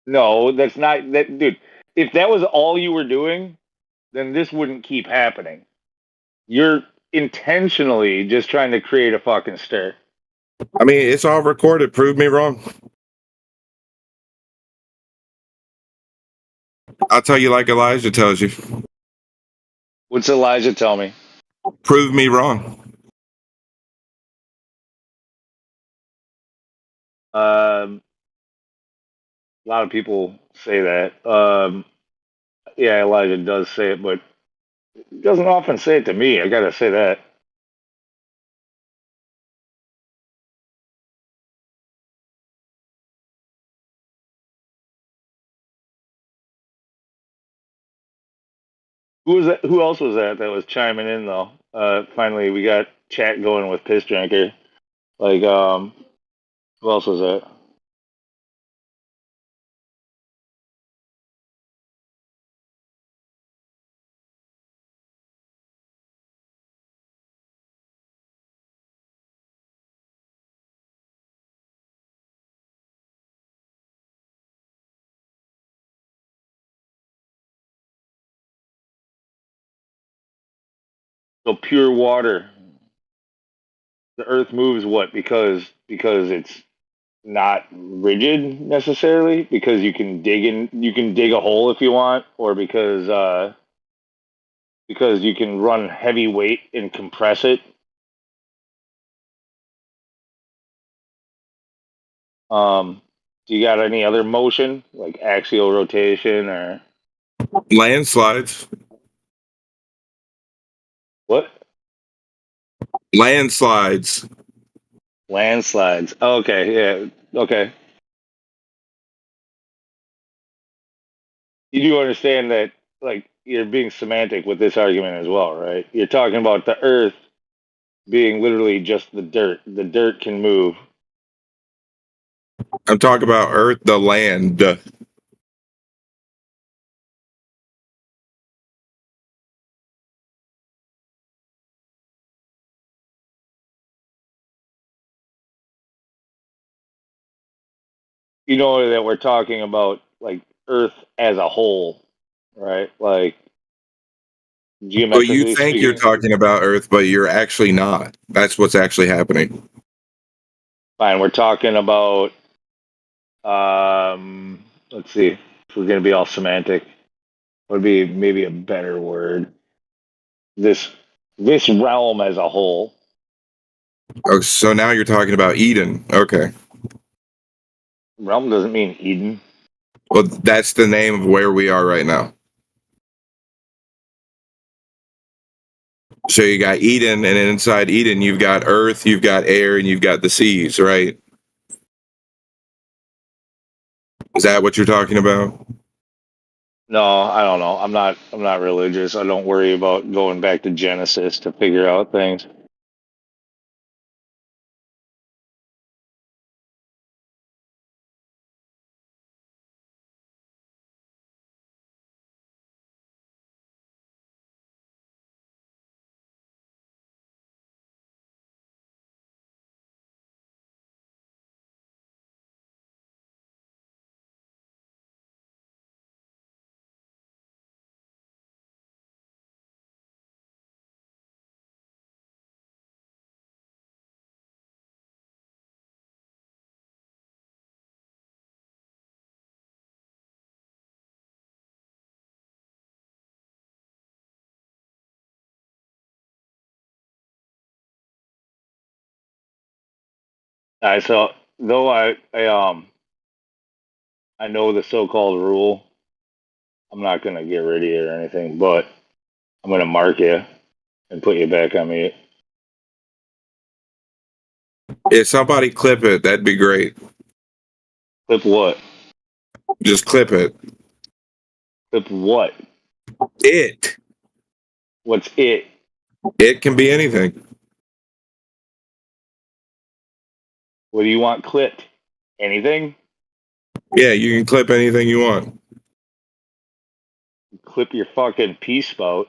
No, that's not that, dude. If that was all you were doing, then this wouldn't keep happening. You're intentionally just trying to create a fucking stir. I mean, it's all recorded. Prove me wrong. I'll tell you like Elijah tells you. What's Elijah tell me? Prove me wrong. A lot of people say that. Yeah, Elijah does say it, but he doesn't often say it to me. I gotta say that. Who was that? Who else was that was chiming in though? Finally, we got chat going with Piss Drinker. Like, who else was that? So pure water. The Earth moves what? Because it's not rigid necessarily. Because you can dig a hole if you want, or because you can run heavy weight and compress it. Do you got any other motion like axial rotation or Landslides. what? Landslides. Landslides. Okay, yeah, okay. You do understand that, like, you're being semantic with this argument as well, right? You're talking about the Earth being literally just the dirt. The dirt can move. I'm talking about Earth, the land. You know that we're talking about like Earth as a whole, right? Like Well, you geometrically think you're speaking. talking about Earth, but you're actually not. That's what's actually happening. Fine, we're talking about. Let's see. If we're gonna be all semantic, would be maybe a better word. This realm as a whole. Oh, so now you're talking about Eden. Okay. Realm doesn't mean Eden. Well, that's the name of where we are right now. So you got Eden, and inside Eden, you've got Earth, you've got air, and you've got the seas, right? Is that what you're talking about? No, I don't know. I'm not religious. I don't worry about going back to Genesis to figure out things. All right, so though I know the so-called rule, I'm not gonna get rid of you or anything, but I'm gonna mark you and put you back on mute. If somebody clip it, that'd be great. Clip what? Just clip it. Clip what? It. What's it? It can be anything. What do you want clipped? Anything? Yeah, you can clip anything you want. Clip your fucking pea spout.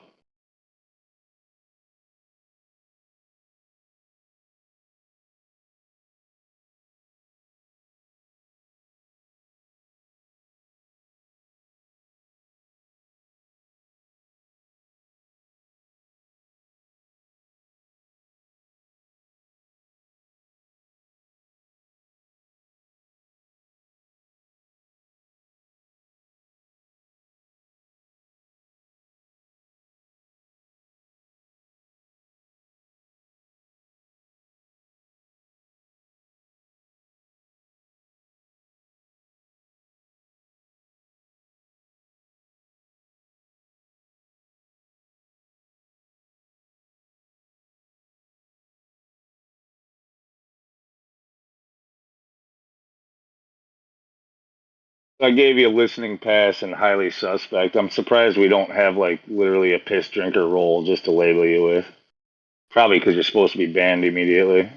I gave you a listening pass and highly suspect. I'm surprised we don't have like literally a piss drinker role just to label you with. Probably because you're supposed to be banned immediately.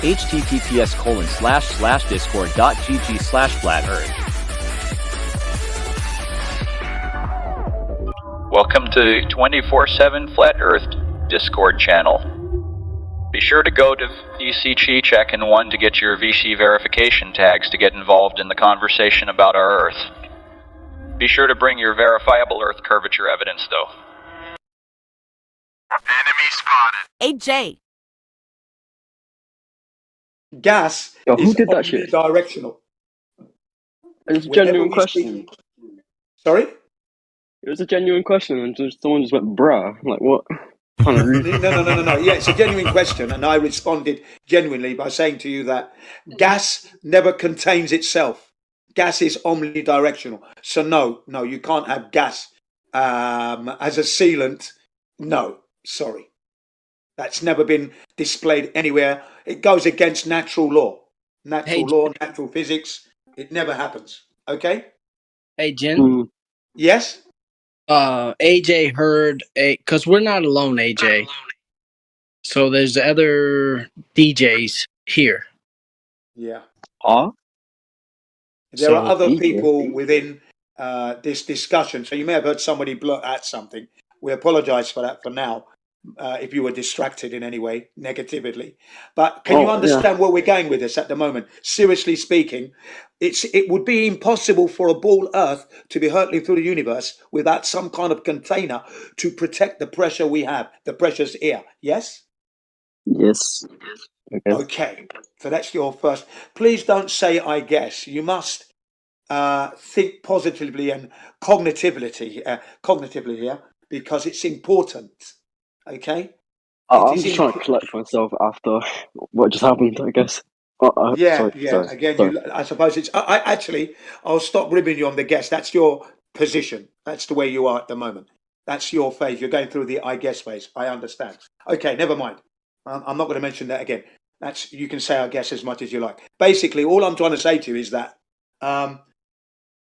https://discord.gg/flat-earth. Welcome to 24/7 Flat Earth Discord channel. Be sure to go to VC Chi Check-in 1 to get your VC verification tags to get involved in the conversation about our Earth. Be sure to bring your verifiable Earth curvature evidence, though. Enemy spotted. Hey, Jay. Gas is omnidirectional. It was a Whenever genuine we question. Sorry? It was a genuine question, and someone just went, bruh. I'm like, what? Kind of rude. No. Yeah, it's a genuine question, and I responded genuinely by saying to you that gas never contains itself. Gas is omnidirectional. So no, you can't have gas as a sealant. No, sorry. That's never been displayed anywhere. It goes against natural law. Natural physics. It never happens. Okay? Hey, Jen. Yes? AJ heard because we're not alone, AJ. So there's other DJs here. Yeah. Huh? There are other people within this discussion. So you may have heard somebody blurt out something. We apologize for that for now, if you were distracted in any way, negatively. But can you understand where we're going with this at the moment? Seriously speaking, it would be impossible for a ball Earth to be hurtling through the universe without some kind of container to protect the pressure we have. The pressure's here. Yes? Yes. Okay. So that's your first. Please don't say I guess. You must think positively and cognitively here, because it's important. Okay? I'm just trying to collect myself after what just happened, I guess. Sorry. Sorry. I suppose it's. I'll stop ribbing you on the guess. That's your position. That's the way you are at the moment. That's your phase. You're going through the I guess phase. I understand. Okay, never mind. I'm not going to mention that again. You can say I guess as much as you like. Basically, all I'm trying to say to you is that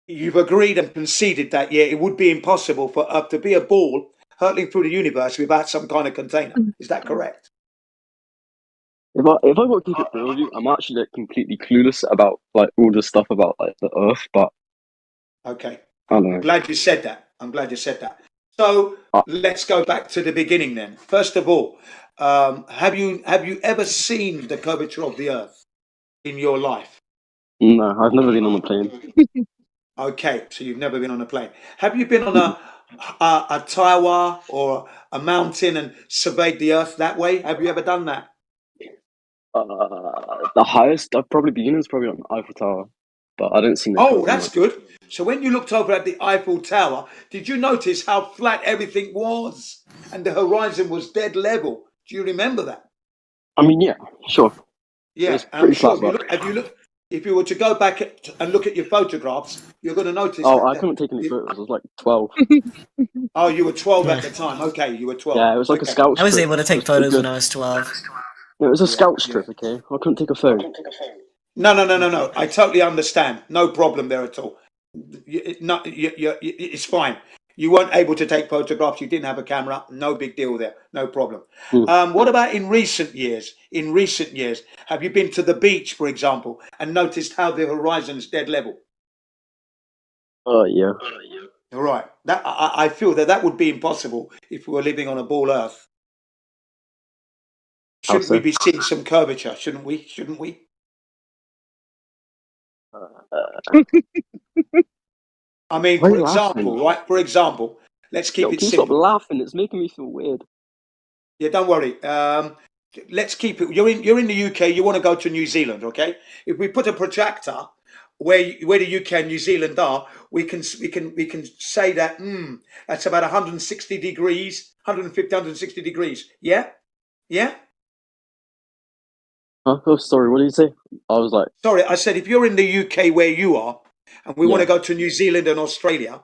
you've agreed and conceded that it would be impossible for Earth to be a ball hurtling through the universe without some kind of container. Is that correct? If I got to keep it real with you, I'm actually completely clueless about all the stuff about the Earth, but okay. I don't know. I'm glad you said that. So let's go back to the beginning then. First of all, have you ever seen the curvature of the Earth in your life? No, I've never been on a plane. Okay, so you've never been on a plane. Have you been on a tower or a mountain and surveyed the Earth that way? Have you ever done that? The highest I've probably been is probably on the Eiffel Tower, but I didn't see the Oh, that's good. So when you looked over at the Eiffel Tower, did you notice how flat everything was and the horizon was dead level? Do you remember that? I mean, yeah, sure. Yeah, I'm sure. If you were to go back and look at your photographs, you're going to notice. I couldn't take any photos. I was like 12. Oh, you were 12 at the time. Okay, you were 12. Yeah, it was like a scout. I was able to take photos when I was 12. No, it was a scout trip. Okay, I couldn't take a photo. No. I totally understand. No problem there at all. It's fine. You weren't able to take photographs. You didn't have a camera. No big deal there. No problem. What about in recent years? In recent years, have you been to the beach, for example, and noticed how the horizon's dead level? Yeah. All right. I feel that would be impossible if we were living on a ball Earth. Shouldn't we be seeing some curvature? Shouldn't we? I mean, for example, right? For example, let's keep it simple. Stop laughing. It's making me feel weird. Yeah, don't worry. Let's keep it. You're in the UK. You want to go to New Zealand, okay? If we put a protractor where the UK and New Zealand are, we can say that that's about 160 degrees, 150, 160 degrees. Yeah. Oh, sorry. What did you say? I was like, sorry. I said if you're in the UK where you are, and we want to go to New Zealand and Australia,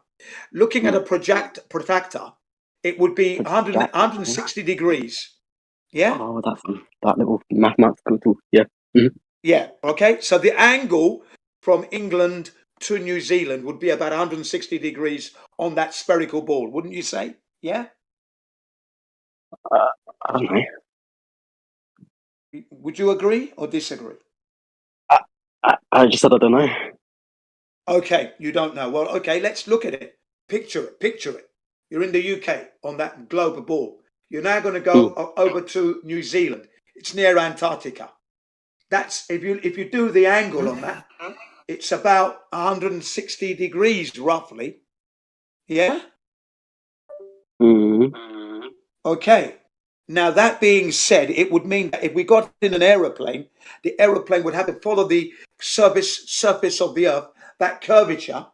looking at a protractor, it would be 160 degrees. Yeah? Oh, that little mathematical tool. Yeah. Mm-hmm. Yeah, okay. So the angle from England to New Zealand would be about 160 degrees on that spherical ball, wouldn't you say? Yeah? I don't know. Would you agree or disagree? I just said I don't know. Okay, you don't know. Well, okay, let's look at it. Picture it. Picture it. You're in the UK on that globe ball. You're now going to go over to New Zealand. It's near Antarctica. That's if you do the angle on that, it's about 160 degrees roughly. Yeah. Okay. Now that being said, it would mean that if we got in an aeroplane, the aeroplane would have to follow the surface of the Earth, that curvature,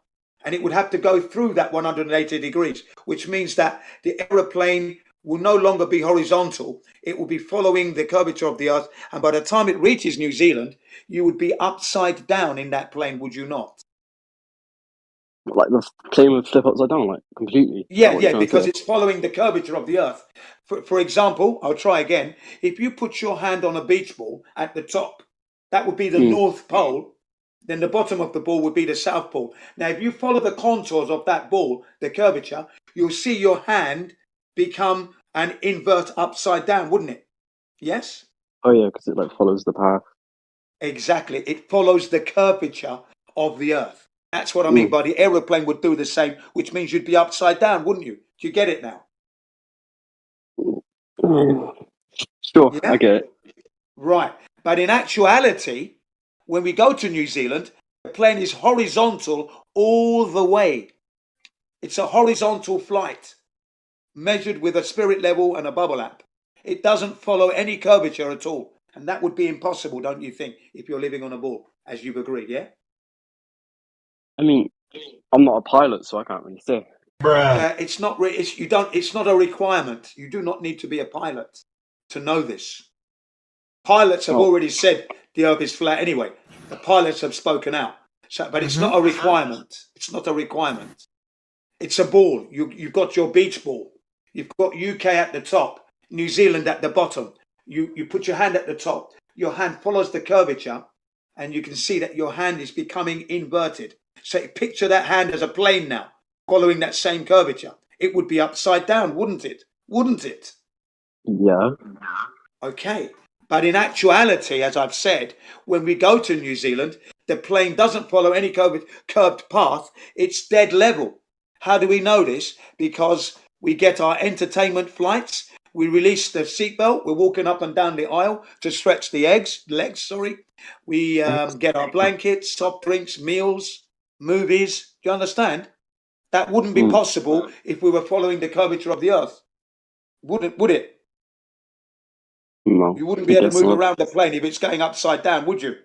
and it would have to go through that 180 degrees, which means that the aeroplane will no longer be horizontal. It will be following the curvature of the Earth, and by the time it reaches New Zealand, you would be upside down in that plane, would you not? Like the plane would flip upside down, like completely. Yeah, because it's following the curvature of the Earth. For example, I'll try again. If you put your hand on a beach ball at the top, that would be the North Pole. Then the bottom of the ball would be the South Pole. Now, if you follow the contours of that ball, the curvature, you'll see your hand become an invert upside down, wouldn't it? Yes? Oh yeah, because it like follows the path. Exactly. It follows the curvature of the Earth. That's what I mean by the aeroplane would do the same, which means you'd be upside down, wouldn't you? Do you get it now? Sure, Yeah? I get it. Right. But in actuality, when we go to New Zealand, the plane is horizontal all the way. It's a horizontal flight, measured with a spirit level and a bubble amp. It doesn't follow any curvature at all. And that would be impossible, don't you think, if you're living on a ball, as you've agreed, yeah? I mean, I'm not a pilot, so I can't really say. It's not. It's not a requirement. You do not need to be a pilot to know this. Pilots have already said the Earth is flat anyway. The pilots have spoken out. So, but it's not a requirement. It's not a requirement. It's a ball. You've got your beach ball. You've got UK at the top, New Zealand at the bottom. You put your hand at the top. Your hand follows the curvature, and you can see that your hand is becoming inverted. So picture that hand as a plane now, following that same curvature. It would be upside down, wouldn't it? Wouldn't it? Yeah. Okay. But in actuality, as I've said, when we go to New Zealand, the plane doesn't follow any curved path. It's dead level. How do we know this? Because we get our entertainment flights. We release the seatbelt. We're walking up and down the aisle to stretch the legs. We get our blankets, soft drinks, meals, movies. Do you understand? That wouldn't be possible if we were following the curvature of the Earth. Would it? No. You wouldn't be able to move around the plane if it's going upside down, would you?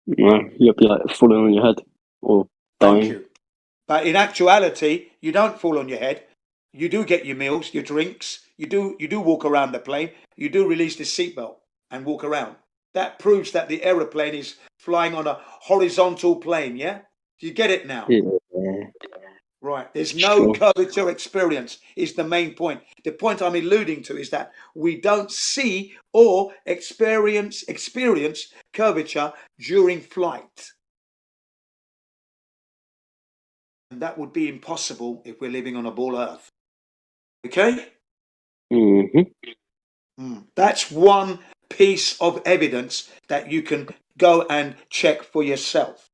No, you'd be like falling on your head or dying. Thank you. But in actuality, you don't fall on your head. You do get your meals, your drinks. You do walk around the plane. You do release the seatbelt and walk around. That proves that the aeroplane is flying on a horizontal plane, yeah? Do you get it now? Yeah. Right. There's no curvature experience is the main point. The point I'm alluding to is that we don't see or experience curvature during flight. And that would be impossible if we're living on a ball Earth. Okay? That's one piece of evidence that you can go and check for yourself.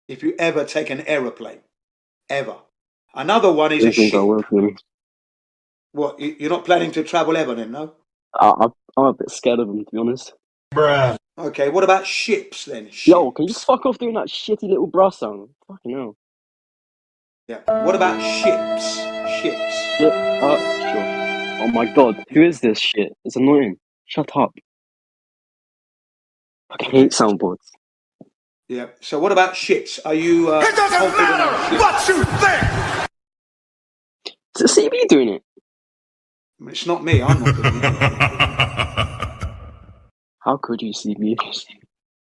If you ever take an aeroplane. Ever. Another one is a ship. What, you're not planning to travel ever then, no? I'm a bit scared of them, to be honest. Okay, what about ships then? Yo, can you fuck off doing that shitty little brass sound? Fucking hell. Yeah. What about ships? Ships. Sure. Oh my god, who is this shit? It's annoying. Shut up. I hate soundboards. Yeah. So what about ships? Are you It doesn't matter what you think! Is it CB doing it? It's not me, I'm not doing it. How could you see me?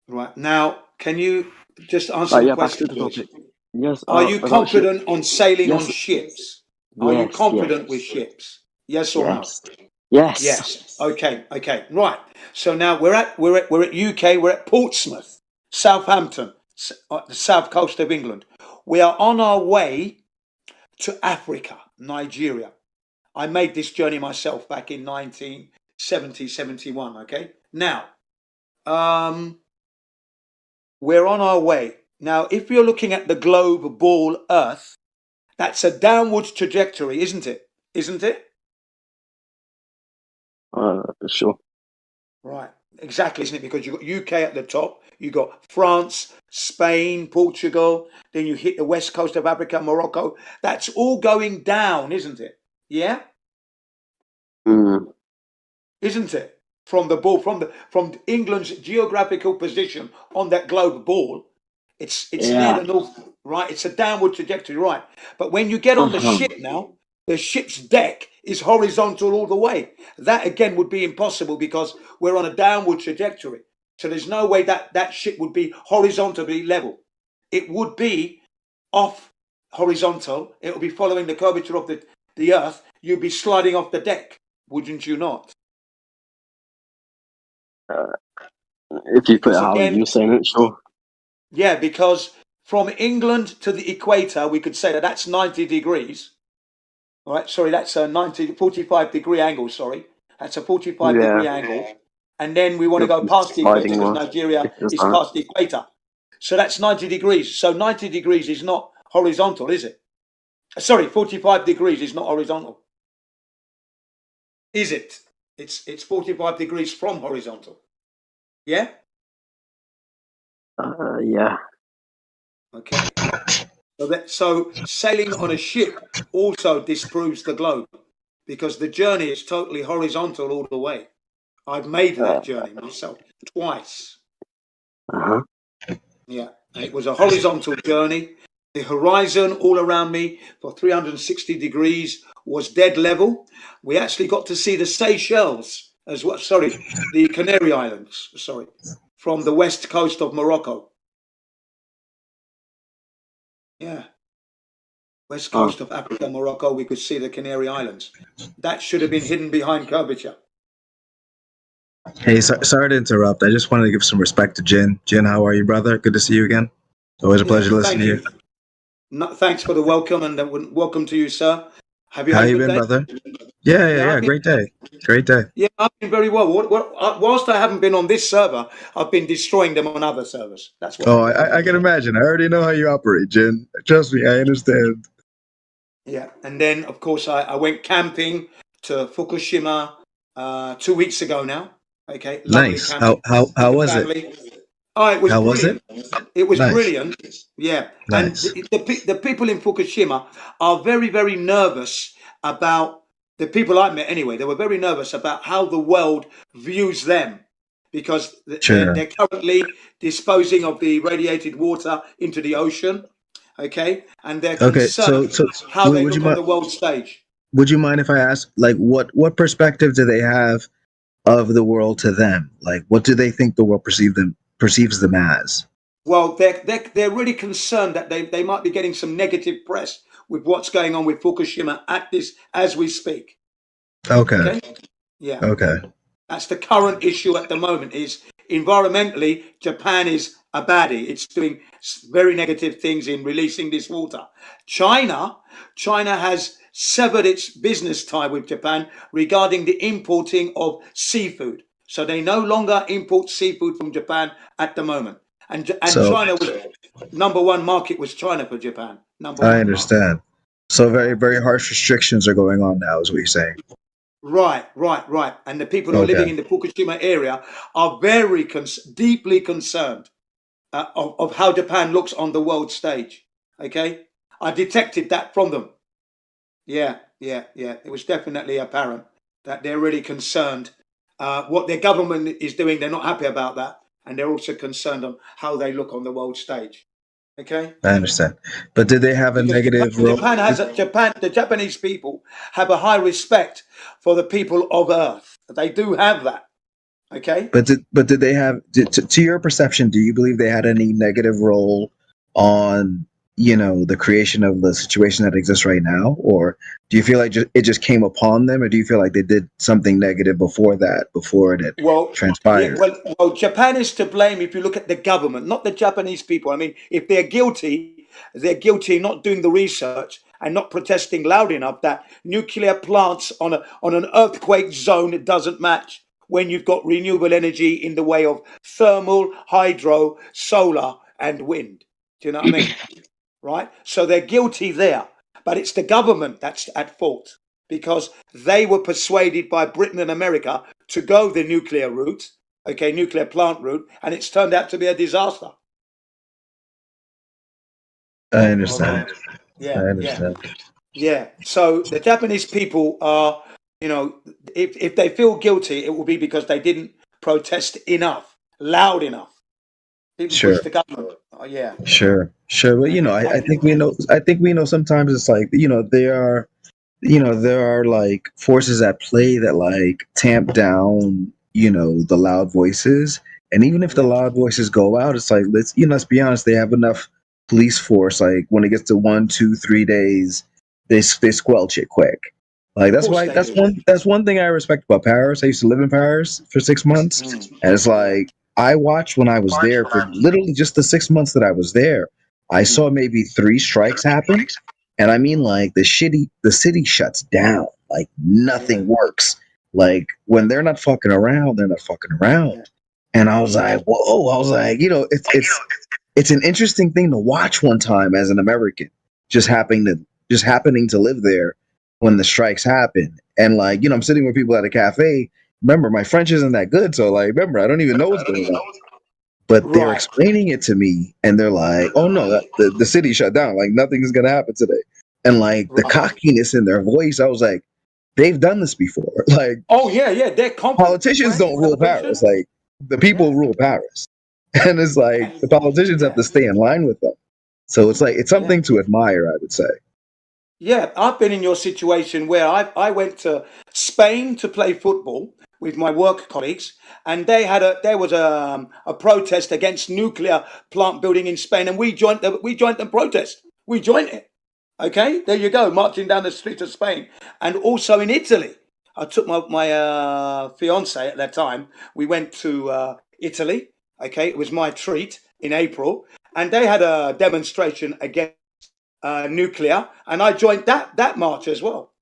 Right. Now, can you just answer the question, please? Yes. Are you confident on sailing on ships? Are you confident with ships? Yes or no? Yes. Yes. Okay. Right. So now we're at UK, we're at Portsmouth. Southampton, the south coast of England. We are on our way to Africa, Nigeria. I made this journey myself back in 70, 71. Okay. Now, we're on our way. Now, if you're looking at the globe, ball, Earth, that's a downward trajectory, isn't it? Isn't it? Sure. Right. Exactly, isn't it? Because you've got UK at the top, you've got France, Spain, Portugal, then you hit the west coast of Africa, Morocco. That's all going down, isn't it? Yeah? Mm. Isn't it? From the ball, from England's geographical position on that globe ball, it's near the north, right? It's a downward trajectory, right? But when you get on the ship now, the ship's deck is horizontal all the way. That again would be impossible because we're on a downward trajectory. So there's no way that ship would be horizontally level. It would be off horizontal. It would be following the curvature of the Earth. You'd be sliding off the deck, wouldn't you not? If you put it how you're saying it, sure. Yeah, because from England to the equator, we could say that that's 90 degrees. All right, sorry, that's a 45 degree angle, sorry. That's a 45 degree angle. And then we want to go past the equator because Nigeria is past the equator. So that's 90 degrees. So 90 degrees is not horizontal, is it? Sorry, 45 degrees is not horizontal. Is it? It's 45 degrees from horizontal. Yeah? Yeah. Okay. So sailing on a ship also disproves the globe because the journey is totally horizontal all the way. I've made that journey myself twice. Yeah, and it was a horizontal journey. The horizon all around me for 360 degrees was dead level. We actually got to see the Seychelles as well. Sorry, the Canary Islands. Sorry, from the west coast of Morocco. Yeah. West coast of Africa, Morocco, we could see the Canary Islands. That should have been hidden behind curvature. Hey, sorry to interrupt. I just wanted to give some respect to Jin. Jin, how are you, brother? Good to see you again. Always a pleasure to listen to you. No, thanks for the welcome, and welcome to you, sir. Have you How had a you good been, day? brother? Yeah. Great day. Great day. Yeah, I've been very well. Whilst I haven't been on this server, I've been destroying them on other servers. That's what. Oh, I can imagine. I already know how you operate, Jin. Trust me, I understand. Yeah, and then of course I went camping to Fukushima 2 weeks ago now. Okay, lovely Nice. camping How with was the it? family. Oh, it was How was brilliant. it? It was Nice. brilliant. Yeah, Nice. and the people in Fukushima are very, very nervous about the people I met. Anyway, they were very nervous about how the world views them because Sure. they're currently disposing of the radiated water into the ocean. Okay, and they're Okay, concerned so how they would you look on mind? the world stage. Would you mind if I ask, like, what perspective do they have of the world to them? Like, what do they think the world perceives them as? Well, they're really concerned that they might be getting some negative press with what's going on with Fukushima as we speak. Okay. Yeah. Okay. That's the current issue at the moment. Is environmentally, Japan is a baddie. It's doing very negative things in releasing this water. China has severed its business tie with Japan regarding the importing of seafood. So they no longer import seafood from Japan at the moment. And China was number one market was China for Japan. I understand. So very, very harsh restrictions are going on now, is what you're saying. Right. And the people who are living in the Fukushima area are very deeply concerned of how Japan looks on the world stage. Okay, I detected that from them. Yeah. It was definitely apparent that they're really concerned. What their government is doing, they're not happy about that, and they're also concerned on how they look on the world stage. Okay. I understand. But did they have a negative role? The Japanese people have a high respect for the people of Earth. They do have that. Okay. But did they have, to your perception, do you believe they had any negative role on, the creation of the situation that exists right now? Or do you feel like it just came upon them? Or do you feel like they did something negative before it had transpired? Yeah, well, Japan is to blame if you look at the government, not the Japanese people. I mean, if they're guilty not doing the research and not protesting loud enough that nuclear plants on an earthquake zone, it doesn't match when you've got renewable energy in the way of thermal, hydro, solar, and wind. Do you know what I mean? Right? So they're guilty there. But it's the government that's at fault because they were persuaded by Britain and America to go the nuclear route, okay, nuclear plant route, and it's turned out to be a disaster. I understand. Yeah, I understand. yeah. So the Japanese people are, you know, if they feel guilty, it will be because they didn't protest enough, loud enough. Didn't Sure. push the government. Oh, yeah. Sure. But you know, I think we know. I think we know. Sometimes it's like, you know, there are like forces at play that like tamp down, you know, the loud voices. And even if the loud voices go out, it's like, let's be honest, they have enough police force. Like when it gets to 1, 2, 3 days, they squelch it quick. Like that's why that's one thing I respect about Paris. I used to live in Paris for 6 months, and it's like I watched when I was there for literally just the 6 months that I was there. I saw maybe 3 strikes happen, and I mean like the city shuts down. Like nothing works. Like when they're not fucking around, they're not fucking around. And I was like, whoa! I was like, you know, it's an interesting thing to watch one time as an American, just happening to live there when the strikes happen. And like, you know, I'm sitting with people at a cafe. Remember, my French isn't that good, so like, remember, I don't even know what's going on. But they're explaining it to me, and they're like, "Oh no, the city shut down. Like nothing's gonna happen today." And like the cockiness in their voice, I was like, "They've done this before." Like, oh yeah, they're politicians don't rule Paris. Like the people rule Paris, and it's like the politicians have to stay in line with them. So it's like it's something to admire, I would say. Yeah, I've been in your situation where I went to Spain to play football with my work colleagues, and there was a protest against nuclear plant building in Spain, and we joined the protest. We joined it. Okay, there you go, marching down the street of Spain, and also in Italy. I took my fiance at that time. We went to Italy. Okay, it was my treat in April, and they had a demonstration against nuclear, and I joined that march as well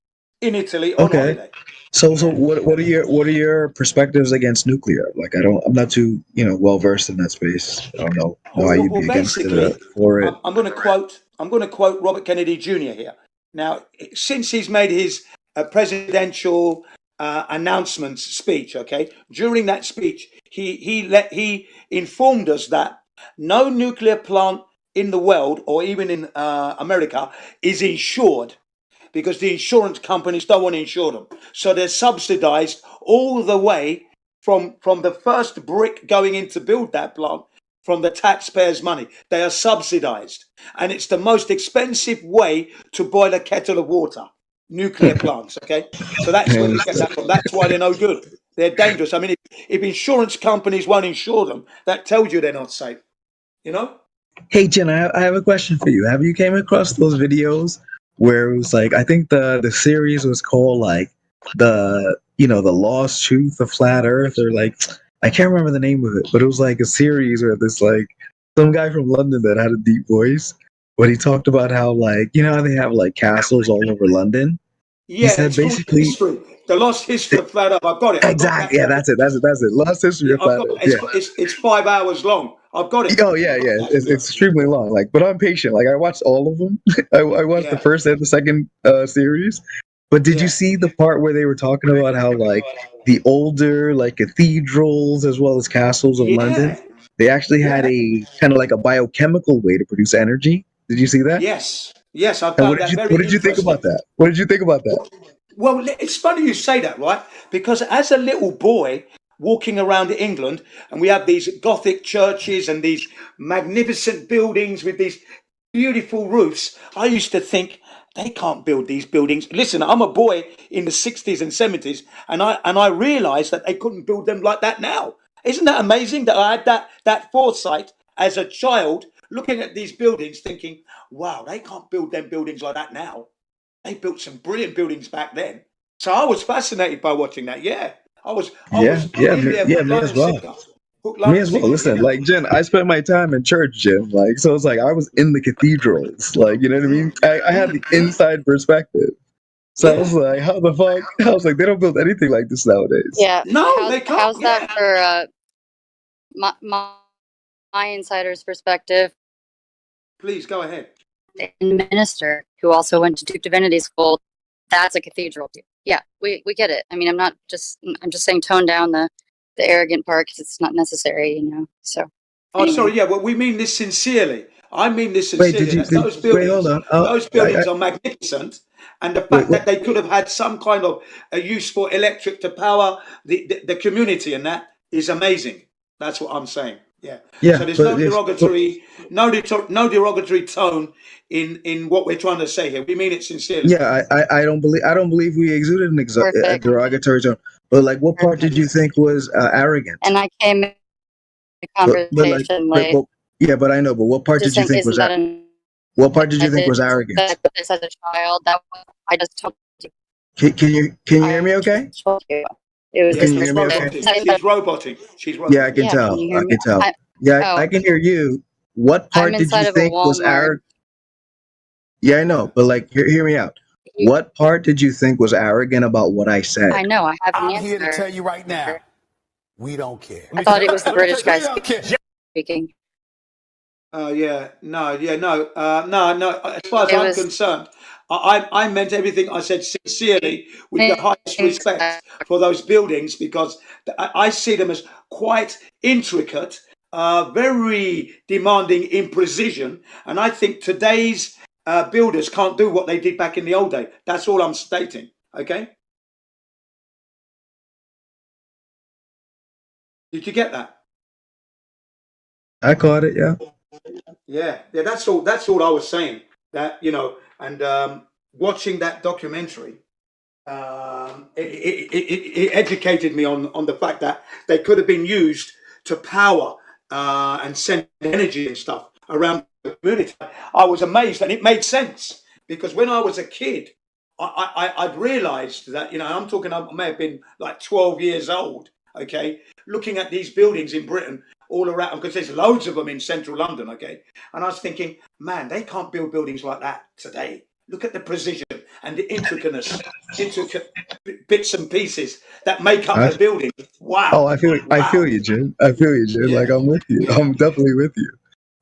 in Italy on holiday. So what are your perspectives against nuclear? Like I'm not too well versed in that space. I don't know why you'd be against it or it. I'm going to quote Robert Kennedy Jr. here. Now, since he's made his presidential announcements speech, okay, during that speech, he informed us that no nuclear plant in the world or even in America is insured because the insurance companies don't want to insure them. So they're subsidized all the way from the first brick going in to build that plant from the taxpayers' money. They are subsidized. And it's the most expensive way to boil a kettle of water, nuclear plants, okay? So that's where we get that from. That's why they're no good. They're dangerous. I mean, if insurance companies won't insure them, that tells you they're not safe, you know? Hey, Jen, I have a question for you. Have you came across those videos where it was like, I think the series was called like the lost truth of flat earth, or like, I can't remember the name of it, but it was like a series where this like some guy from London that had a deep voice, but he talked about how like, how they have like castles all over London. Yeah, he said basically the lost history of flat earth. I've got it. Exactly. Yeah, that's it. Lost history of flat earth. Yeah. It's 5 hours long. I've got it. Oh yeah. It's extremely long. Like, but I'm patient. Like, I watched all of them. I watched the first and the second series. But did you see the part where they were talking about how like the older like cathedrals as well as castles of London, they actually had a kind of like a biochemical way to produce energy? Did you see that? Yes, I found that very What did you think about that? What did you think about that? Well, it's funny you say that, right? Because as a little boy walking around England, and we have these Gothic churches and these magnificent buildings with these beautiful roofs, I used to think, they can't build these buildings. Listen, I'm a boy in the 60s and 70s, and I realized that they couldn't build them like that now. Isn't that amazing that I had that foresight as a child looking at these buildings thinking, wow, they can't build them buildings like that now. They built some brilliant buildings back then. So I was fascinated by watching that. Yeah, I was. Me as well. Hook, line, Me and as well. sinker. Listen, like Jen, I spent my time in church, Jen. Like, so it's like I was in the cathedrals. Like, you know what I mean? I had the inside perspective. So I was like, how the fuck? I was like, they don't build anything like this nowadays. Yeah. No, they can't. How's that for my insider's perspective? Please go ahead. The minister who also went to Duke Divinity School, that's a cathedral too. Yeah, we get it. I mean, I'm just saying tone down the arrogant part because it's not necessary, you know. So. Oh, anyway. sorry. Yeah, well, we mean this sincerely. I mean this Wait, sincerely. Those buildings, hold on. those buildings are magnificent, and the fact that they could have had some kind of a use for electric to power the community, and that is amazing. That's what I'm saying. Yeah. Yeah, So there's but no derogatory tone in what we're trying to say here. We mean it sincerely. Yeah, I don't believe we exuded a derogatory tone. But like, what part did you think was arrogant? And I came in the conversation late. Yeah, but I know. But what part did you think was what part did you think was arrogant? That I put this as a child. I just told you. Can you hear me? Okay. Told you. It was Can just you hear me? Okay. She's roboting. She's roboting. Yeah, I can tell. I can tell. I can hear you. What part did you think was arrogant? Yeah, I know, but like, hear me out. What part did you think was arrogant about what I said? I know. I have an answer. I'm here to tell you right now, we don't care. I thought it was the British guy speaking. No. As far as I'm concerned, I meant everything I said sincerely with the highest respect for those buildings, because I see them as quite intricate, very demanding in precision, and I think today's builders can't do what they did back in the old day. That's all I'm stating. Okay? Did you get that? I caught it. Yeah. Yeah. That's all I was saying. That, you know, and watching that documentary, it educated me on the fact that they could have been used to power and send energy and stuff around the community. I was amazed, and it made sense, because when I was a kid, I'd realised that, you know, I may have been like 12 years old, okay, looking at these buildings in Britain all around, because there's loads of them in central London, okay, and I was thinking, man, they can't build buildings like that today. Look at the precision and the intricate bits and pieces that make up the building. Wow. Oh, I feel you, Jim. Yeah. Like, I'm with you. I'm definitely with you.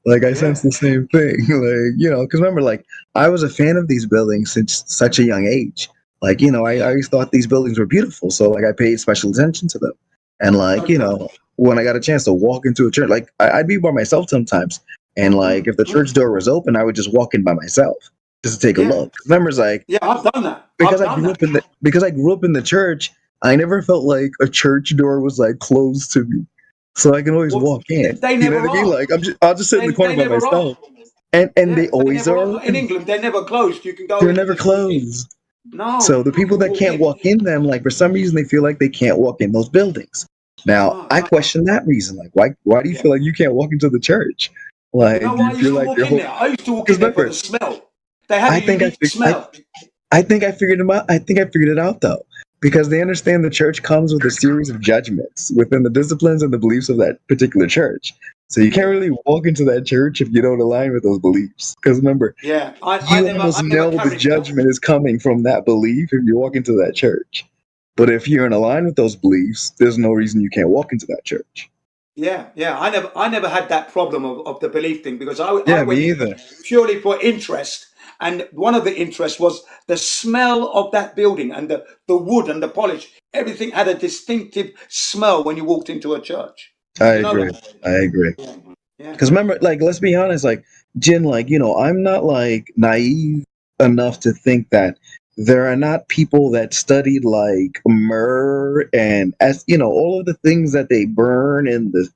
Like, I sense the same thing. Like, you know, because remember, like, I was a fan of these buildings since such a young age. Like, you know, I always thought these buildings were beautiful, so like I paid special attention to them. And like, you know, when I got a chance to walk into a church, like I'd be by myself sometimes, and like if the church door was open, I would just walk in by myself just to take a look. Remember, it's like, yeah, I've done that because I grew up in the church. I never felt like a church door was like closed to me, so I can always walk in. They you never know what I mean? are. Like I'll just sit in the corner by myself, and they always are. In England, they're never closed. You can go. They're never closed. No. So the people that can't walk in them, like for some reason, they feel like they can't walk in those buildings. Now, I question that reason. Like, why do you feel like you can't walk into the church? Like, You know why I used to walk in there? I used to walk in there for the smell. They had a unique smell. I think I figured them out. I think I figured it out though, because they understand the church comes with a series of judgments within the disciplines and the beliefs of that particular church. So you can't really walk into that church if you don't align with those beliefs. Because remember, you almost know the judgment is coming from that belief if you walk into that church. But if you're in line with those beliefs, there's no reason you can't walk into that church. Yeah. I never had that problem of the belief thing, because I me went either. purely for interest. And one of the interests was the smell of that building and the wood and the polish. Everything had a distinctive smell when you walked into a church. I agree. Because remember, like, let's be honest, like, Jin, like, you know, I'm not like naive enough to think that there are not people that studied like myrrh and, as you know, all of the things that they burn in the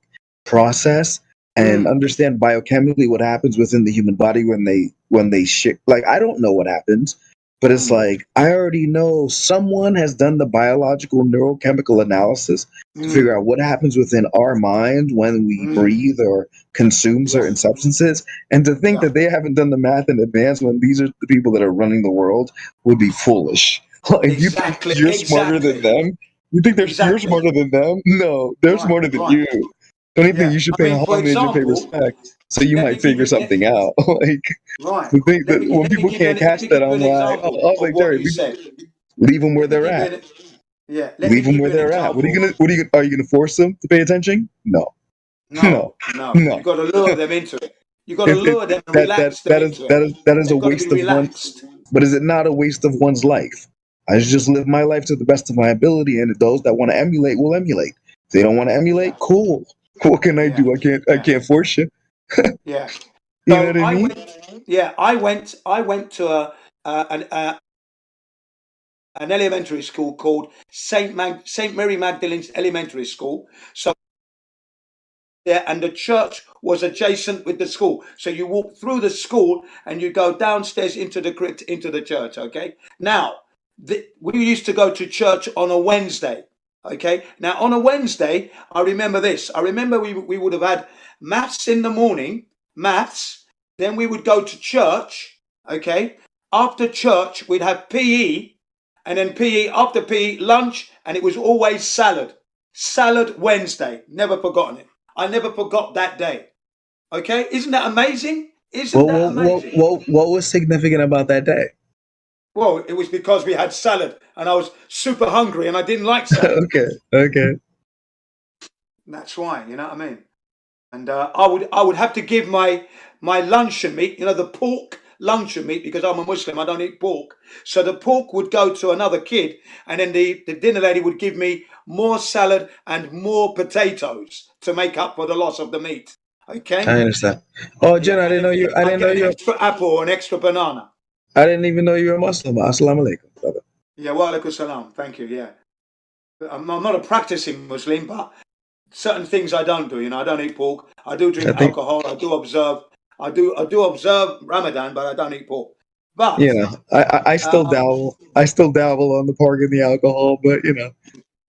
process, and understand biochemically what happens within the human body when they shit. Like, I don't know what happens, but it's like I already know someone has done the biological neurochemical analysis to figure out what happens within our mind when we breathe or consume certain substances. And to think that they haven't done the math in advance when these are the people that are running the world would be foolish. Like, you think you're smarter than them? You think you're smarter than them? No, they're smarter than you. Only thing you should I pay mean, for homage and pay example, respect, so you let me might give figure you something out. Like right. the thing Let that me when let me people give you can't let catch me that, give you I'm an like, example I was of like, what Jerry, you said. leave them where Let me they're give you at. an Let Leave me them give where you an they're at. What are you example. gonna? Are you gonna force them to pay attention? No, No, no. you got to lure them into it. You got to It lure them and that relax them into it. that is a They've got to be waste of one. relaxed. But is it not a waste of one's life? I should just live my life to the best of my ability, and those that want to emulate will emulate. If they don't want to emulate, cool. What can I do? I can't force you. Yeah. You know So what I mean? I went to an elementary school called Saint Mary Magdalene's Elementary School. So there, and the church was adjacent with the school. So you walk through the school and you go downstairs into the crypt, into the church. Okay. Now, we used to go to church on a Wednesday. Okay. Now, on a Wednesday, I remember this. I remember we would have had maths in the morning, maths. Then we would go to church. Okay. After church, we'd have PE, and then PE, after PE, lunch, and it was always salad. Salad Wednesday. Never forgotten it. I never forgot that day. Okay, isn't that amazing? Isn't that amazing? What was significant about that day? Well, it was because we had salad, and I was super hungry, and I didn't like salad. Okay. That's why, you know what I mean. And I would have to give my luncheon meat, the pork luncheon meat, because I'm a Muslim, I don't eat pork. So the pork would go to another kid, and then the dinner lady would give me more salad and more potatoes to make up for the loss of the meat. Okay. I understand. Oh, Jen, I didn't know you. I I'd didn't know get an you. extra apple or an extra banana. I didn't even know you were a Muslim. Assalamu alaikum, brother. Yeah, wa alaikum salam. Thank you. Yeah, I'm not a practicing Muslim, but certain things I don't do. I don't eat pork. I do drink alcohol. I do observe. I do observe Ramadan, but I don't eat pork. But I still dabble. I still dabble on the pork and the alcohol, but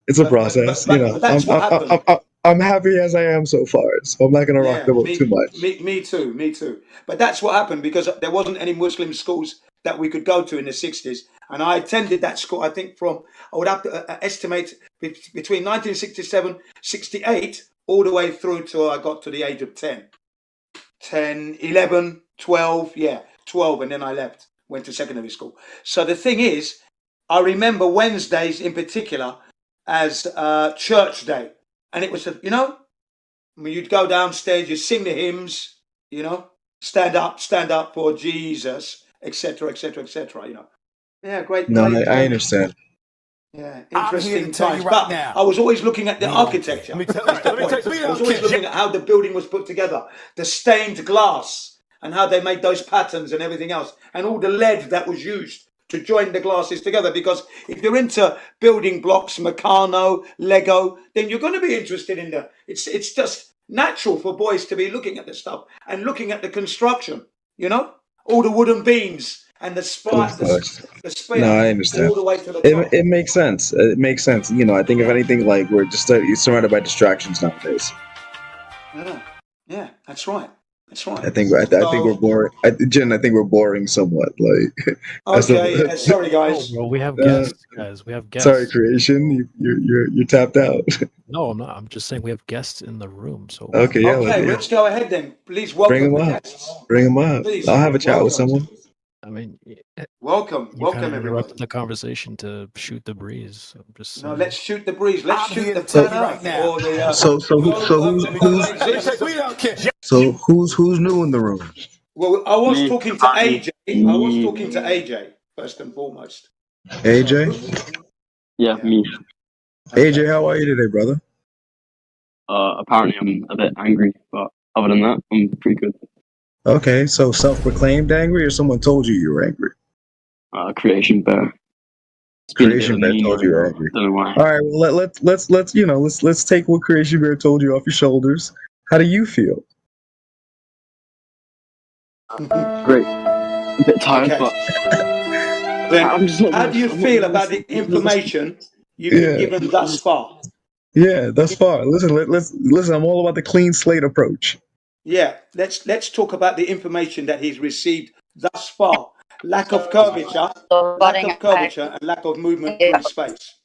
it's a process. but that's what happened. I'm happy as I am so far, so I'm not gonna rock the boat too much. Me too. But that's what happened because there wasn't any Muslim schools that we could go to in the 60s. And I attended that school, I think I would have to estimate between 1967, 68, all the way through till I got to the age of 10, 11, 12, 12. And then I left, went to secondary school. So the thing is, I remember Wednesdays in particular as church day. And it was, when you'd go downstairs, you sing the hymns, stand up for Jesus, etc., etc., etc., Yeah, great. No, I understand. Yeah, I'm here to interesting tell times. you right But now, I was always looking at the we don't architecture. care. Let me tell That's the you, point. we I was don't always care. looking at how the building was put together, the stained glass, and how they made those patterns and everything else, and all the lead that was used to join the glasses together. Because if you're into building blocks, Meccano, Lego, then you're going to be interested in it's just natural for boys to be looking at the stuff and looking at the construction, all the wooden beams and the spire, the spear, No, I understand. all the way to the top. It makes sense. It makes sense. I think if anything, like we're just surrounded by distractions nowadays. Yeah, that's right. That's right. I think we're boring. Jen, I think we're boring somewhat. Like, Okay, sorry guys. Well, we have guests, guys. We have guests. Sorry, creation. You're tapped out. No, I'm not. I'm just saying we have guests in the room. So Okay, yeah. Let's go ahead then. Please Bring welcome them the up. guests. Bring them up. Please, I'll have a chat with welcome. someone. I mean, welcome you kind of everybody. interrupted the conversation to shoot the breeze. I'm just No, saying. let's shoot the breeze. Let's I'm shoot here the to tell flat you right earth now. or the So who's new in the room? Well, I was Me. talking to AJ. I was talking to AJ first and foremost. AJ? Yeah, me. AJ, how are you today, brother? Apparently I'm a bit angry, but other than that, I'm pretty good. Okay, so self-proclaimed angry, or someone told you were angry? Creation bear. Creation Bear told you were angry. Don't know why. All right, well let's take what Creation Bear told you off your shoulders. How do you feel? Great. A bit tired, but Then, I'm just not how gonna, do you I'm feel not about the information you've been given thus far? Yeah, thus far. Listen, listen. I'm all about the clean slate approach. Yeah, let's talk about the information that he's received thus far. Lack of curvature, and lack of movement through space.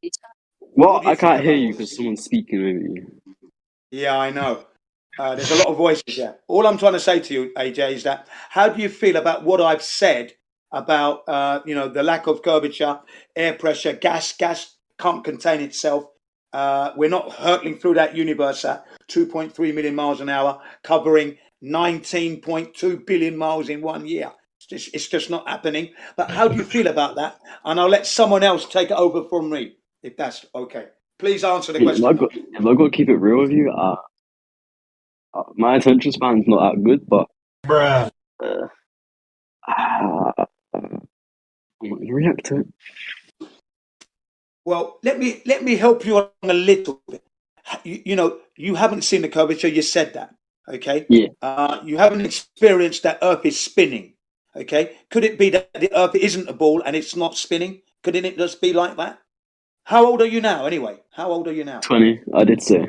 Well, What do you I can't think hear about you this? because someone's speaking over you. Yeah, I know. There's a lot of voices here. All I'm trying to say to you, AJ, is that how do you feel about what I've said about the lack of curvature, air pressure, gas can't contain itself. We're not hurtling through that universe at 2.3 million miles an hour, covering 19.2 billion miles in 1 year. It's just not happening. But how do you feel about that? And I'll let someone else take it over from me, if that's okay. Please answer the question. If I got to keep it real with you, my attention span's not that good, but I'm not gonna react to it. Well, let me help you on a little bit. You haven't seen the curvature. You said that, okay? Yeah. You haven't experienced that Earth is spinning, okay? Could it be that the Earth isn't a ball and it's not spinning? Couldn't it just be like that? How old are you now, anyway? How old are you now? 20. I did say.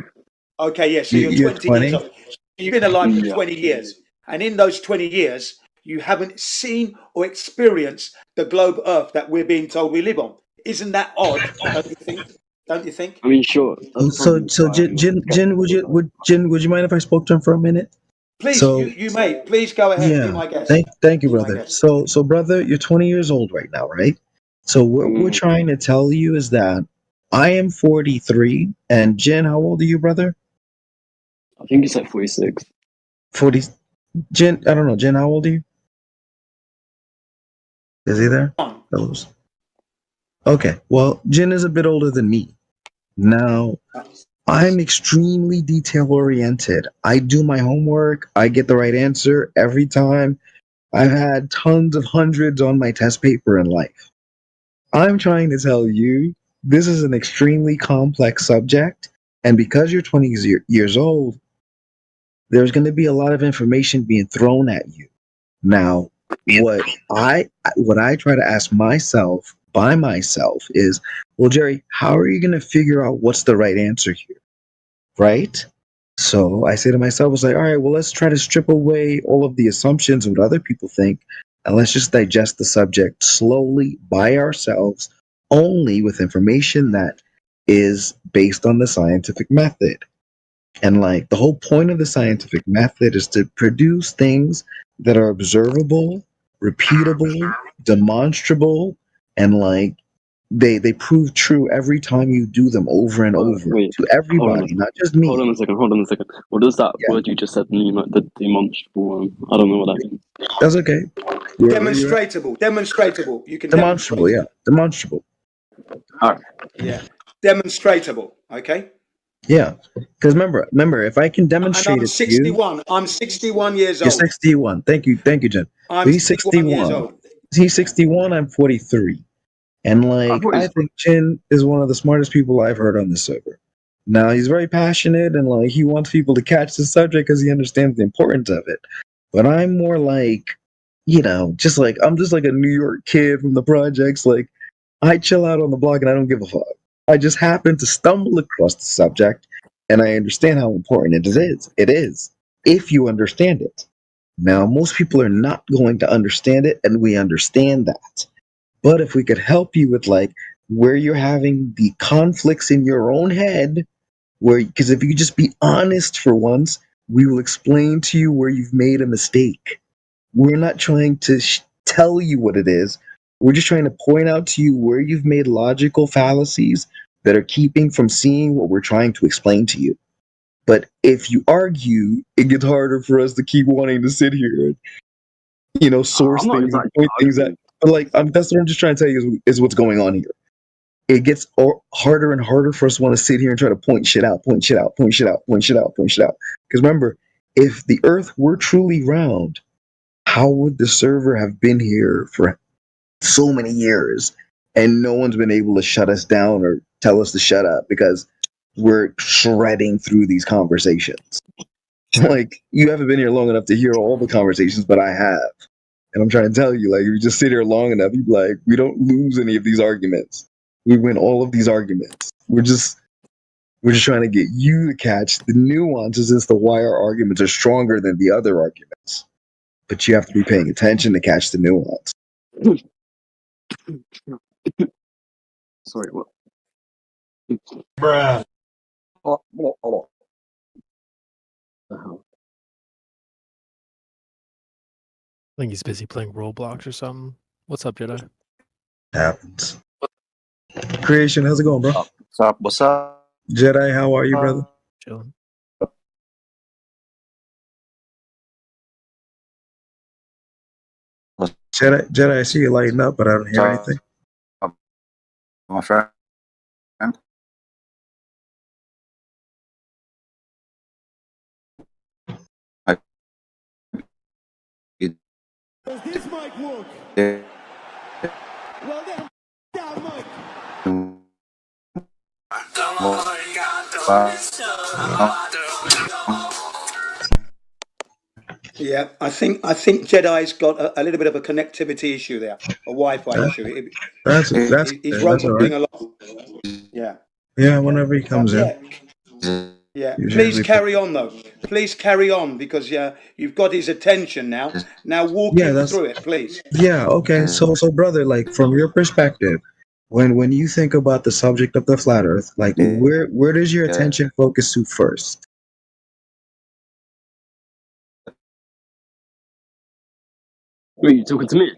Okay, yeah. So you're 20 years old. You've been alive for 20 years, and in those 20 years, you haven't seen or experienced the globe Earth that we're being told we live on. Isn't that odd? Don't you think? Don't you think? I mean, sure. So Jin, would you mind if I spoke to him for a minute? Please, So you may. Please go ahead. Be yeah, my guest. thank you, Be my brother. guest. So brother, you're 20 years old right now, right? So what we're trying to tell you is that I am 43, and Jin, how old are you, brother? I think it's like 46. 40. Jin, I don't know. Jin, how old are you? Is he there? Fellows. Okay. Well, Jin is a bit older than me. Now, I'm extremely detail oriented. I do my homework. I get the right answer every time. I've had tons of hundreds on my test paper in life. I'm trying to tell you, this is an extremely complex subject. And because you're 20 years old, there's going to be a lot of information being thrown at you. Now, what I try to ask myself by myself is, well, Jerry, how are you going to figure out what's the right answer here? Right? So I say to myself, I was like, all right, well, let's try to strip away all of the assumptions of what other people think, and let's just digest the subject slowly by ourselves, only with information that is based on the scientific method. And like the whole point of the scientific method is to produce things that are observable, repeatable, demonstrable, and like they prove true every time you do them over and over to everybody, not just me. Hold on a second. What does that word you just said mean? Like the demonstrable one? I don't know what that means. That's okay. Demonstratable. You can Demonstrable, yeah. Demonstrable. All right. Yeah. Demonstratable. Okay. Yeah. Because remember, if I can demonstrate and I'm it to you. 61. I'm 61 years You're old. 61. Thank you, Jen. I'm He's 61 years 61. old. He's 61. I'm 43. And like, I think Jin is one of the smartest people I've heard on this server. Now he's very passionate and like he wants people to catch the subject because he understands the importance of it. But I'm more like, I'm just like a New York kid from the projects. Like, I chill out on the block and I don't give a fuck. I just happen to stumble across the subject, and I understand how important it is. It is if you understand it. Now, most people are not going to understand it, and we understand that. But if we could help you with like where you're having the conflicts in your own head, because if you could just be honest for once, we will explain to you where you've made a mistake. We're not trying to tell you what it is. We're just trying to point out to you where you've made logical fallacies that are keeping from seeing what we're trying to explain to you. But if you argue, it gets harder for us to keep wanting to sit here and, source things and point things out. But like, that's what I'm just trying to tell you is what's going on here. It gets harder and harder for us to want to sit here and try to point shit out. Because remember, if the Earth were truly round, how would the server have been here for so many years and no one's been able to shut us down or tell us to shut up because we're shredding through these conversations? Like, you haven't been here long enough to hear all the conversations, but I have. And I'm trying to tell you, like, if you just sit here long enough, you'd be like, we don't lose any of these arguments. We win all of these arguments. We're just trying to get you to catch the nuances as to why our arguments are stronger than the other arguments. But you have to be paying attention to catch the nuance. Sorry, what? Bruh. I think he's busy playing Roblox or something. What's up, Jedi? Happens. Creation, how's it going, bro? What's up? What's up? Jedi, how are you, brother? Chilling. Jedi, I see you lighting up, but I don't hear anything. My friend. Does this mic work? Well then, that mic. Yeah, I think Jedi's got a little bit of a connectivity issue there, a Wi-Fi issue. That's he's all right. rumbling along. Yeah. Yeah, whenever he comes in. Yeah. Usually Please we- carry on though. Please carry on because you've got his attention now. Now walk Yeah, him that's- through it, please. Yeah, okay. So brother, like from your perspective, when you think about the subject of the flat earth, like where does your attention focus to first? Wait, you talking to me?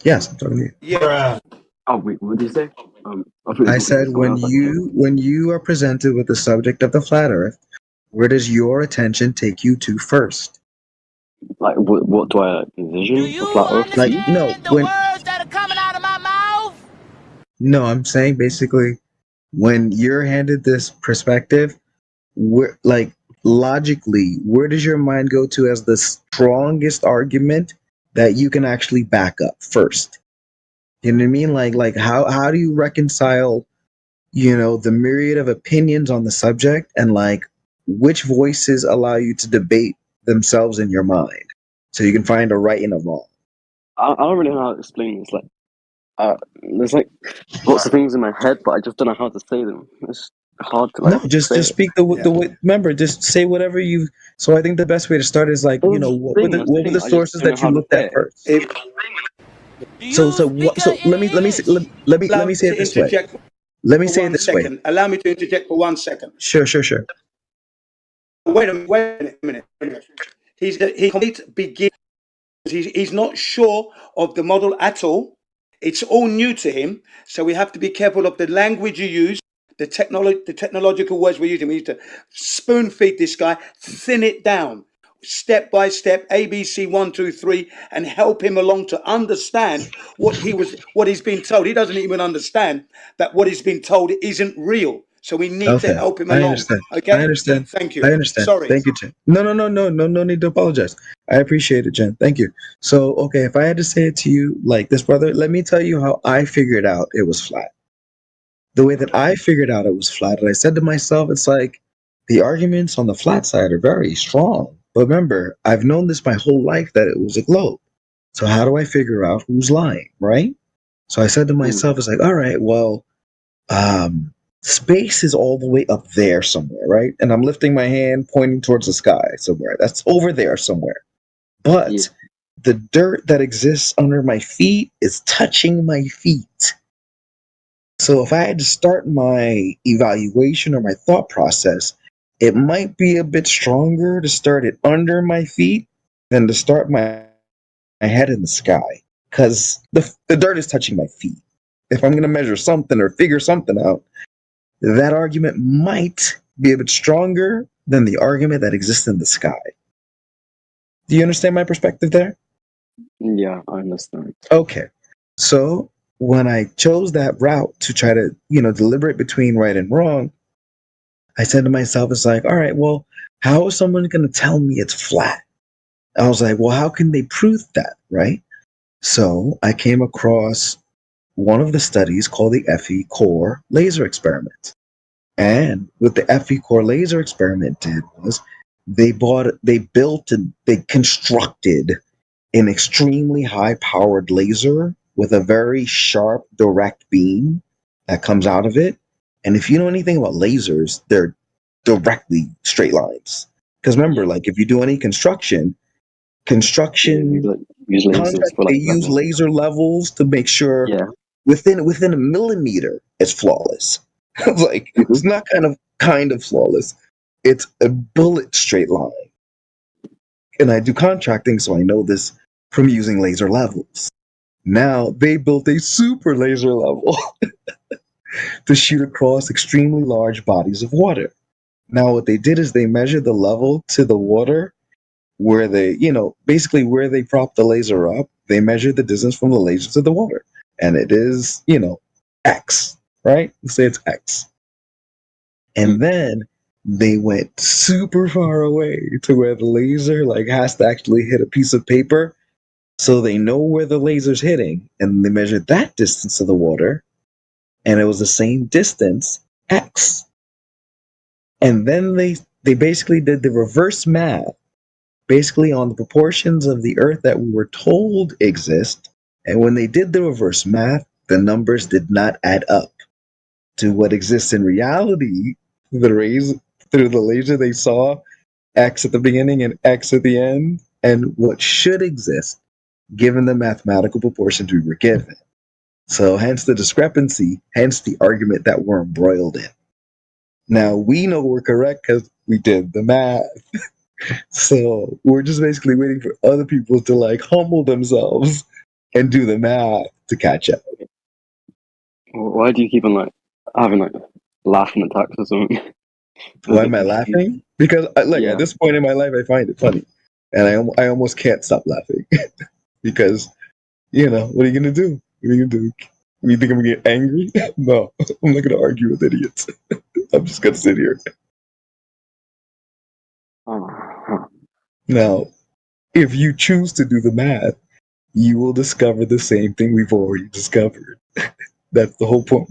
Yes, I'm talking to you. Yeah. Oh wait, what did you say? I thought you were I talking to said someone else. when you are presented with the subject of the flat earth, where does your attention take you to first? Like, what do I envision? The flat Earth? Like no, when Words that are coming out of my mouth. no, I'm saying basically when you're handed this perspective, where like logically, where does your mind go to as the strongest argument that you can actually back up first? You know what I mean? Like how do you reconcile, the myriad of opinions on the subject and like which voices allow you to debate themselves in your mind so you can find a right and a wrong? I don't really know how to explain this. Like, there's like lots of things in my head, but I just don't know how to say them. It's hard to like. No, just say speak the way. Remember, just say whatever you. So I think the best way to start is like, what were the sources that you looked at first? So let me say it this way. Let me say it this way. Allow me to interject for 1 second. Sure. Wait a minute. He complete begin. He's not sure of the model at all. It's all new to him, so we have to be careful of the language you use, the technological words we're using. We need to spoon feed this guy, thin it down, step by step, ABC 1, 2, 3, and help him along to understand what he's been told. He doesn't even understand that what he's been told isn't real. So we need to help him along. I understand. Okay. I understand. Thank you. I understand. Sorry. Thank you, Jen. No need to apologize. I appreciate it, Jen. Thank you. So, okay, if I had to say it to you like this, brother, let me tell you how I figured out it was flat. The way that I figured out it was flat, and I said to myself, it's like the arguments on the flat side are very strong. But remember, I've known this my whole life that it was a globe. So how do I figure out who's lying, right? So I said to myself, it's like, all right, well, space is all the way up there somewhere, right? And I'm lifting my hand pointing towards the sky somewhere. That's over there somewhere. But the dirt that exists under my feet is touching my feet. So if I had to start my evaluation or my thought process, it might be a bit stronger to start it under my feet than to start my head in the sky. Because the dirt is touching my feet. If I'm going to measure something or figure something out, that argument might be a bit stronger than the argument that exists in the sky. Do you understand my perspective there? Yeah, I understand. Okay. So when I chose that route to try to, deliberate between right and wrong, I said to myself, it's like, all right, well, how is someone going to tell me it's flat? I was like, well, how can they prove that, right? So I came across one of the studies called the FE core laser experiment. And what the FE core laser experiment did was they built and they constructed an extremely high powered laser with a very sharp direct beam that comes out of it. And if you know anything about lasers, they're directly straight lines. Because remember, like if you do any construction use lasers for, they use laser levels to make sure within a millimeter it's flawless. Like it's not kind of flawless. It's a bullet straight line. and I do contracting, so I know this from using laser levels. Now they built a super laser level to shoot across extremely large bodies of water. Now what they did is they measured the level to the water where they, basically where they prop the laser up. They measured the distance from the laser to the water, and it is, X, right? Let's say it's X. And then they went super far away to where the laser has to actually hit a piece of paper, so they know where the laser's hitting, and they measured that distance to the water, and it was the same distance, X. And then they basically did the reverse math, basically on the proportions of the Earth that we were told exist. And when they did the reverse math, the numbers did not add up to what exists in reality. Through the laser, they saw X at the beginning and X at the end, and what should exist given the mathematical proportions we were given. So hence the discrepancy, hence the argument that we're embroiled in. Now we know we're correct because we did the math. So we're just basically waiting for other people to humble themselves and do the math to catch up. Why do you keep on having laughing attacks or something? Why am I laughing? Because at this point in my life, I find it funny, and I almost can't stop laughing because what are you gonna do? What are you gonna do? You think I'm gonna get angry? No, I'm not gonna argue with idiots. I'm just gonna sit here. Now, if you choose to do the math, you will discover the same thing we've already discovered. That's the whole point.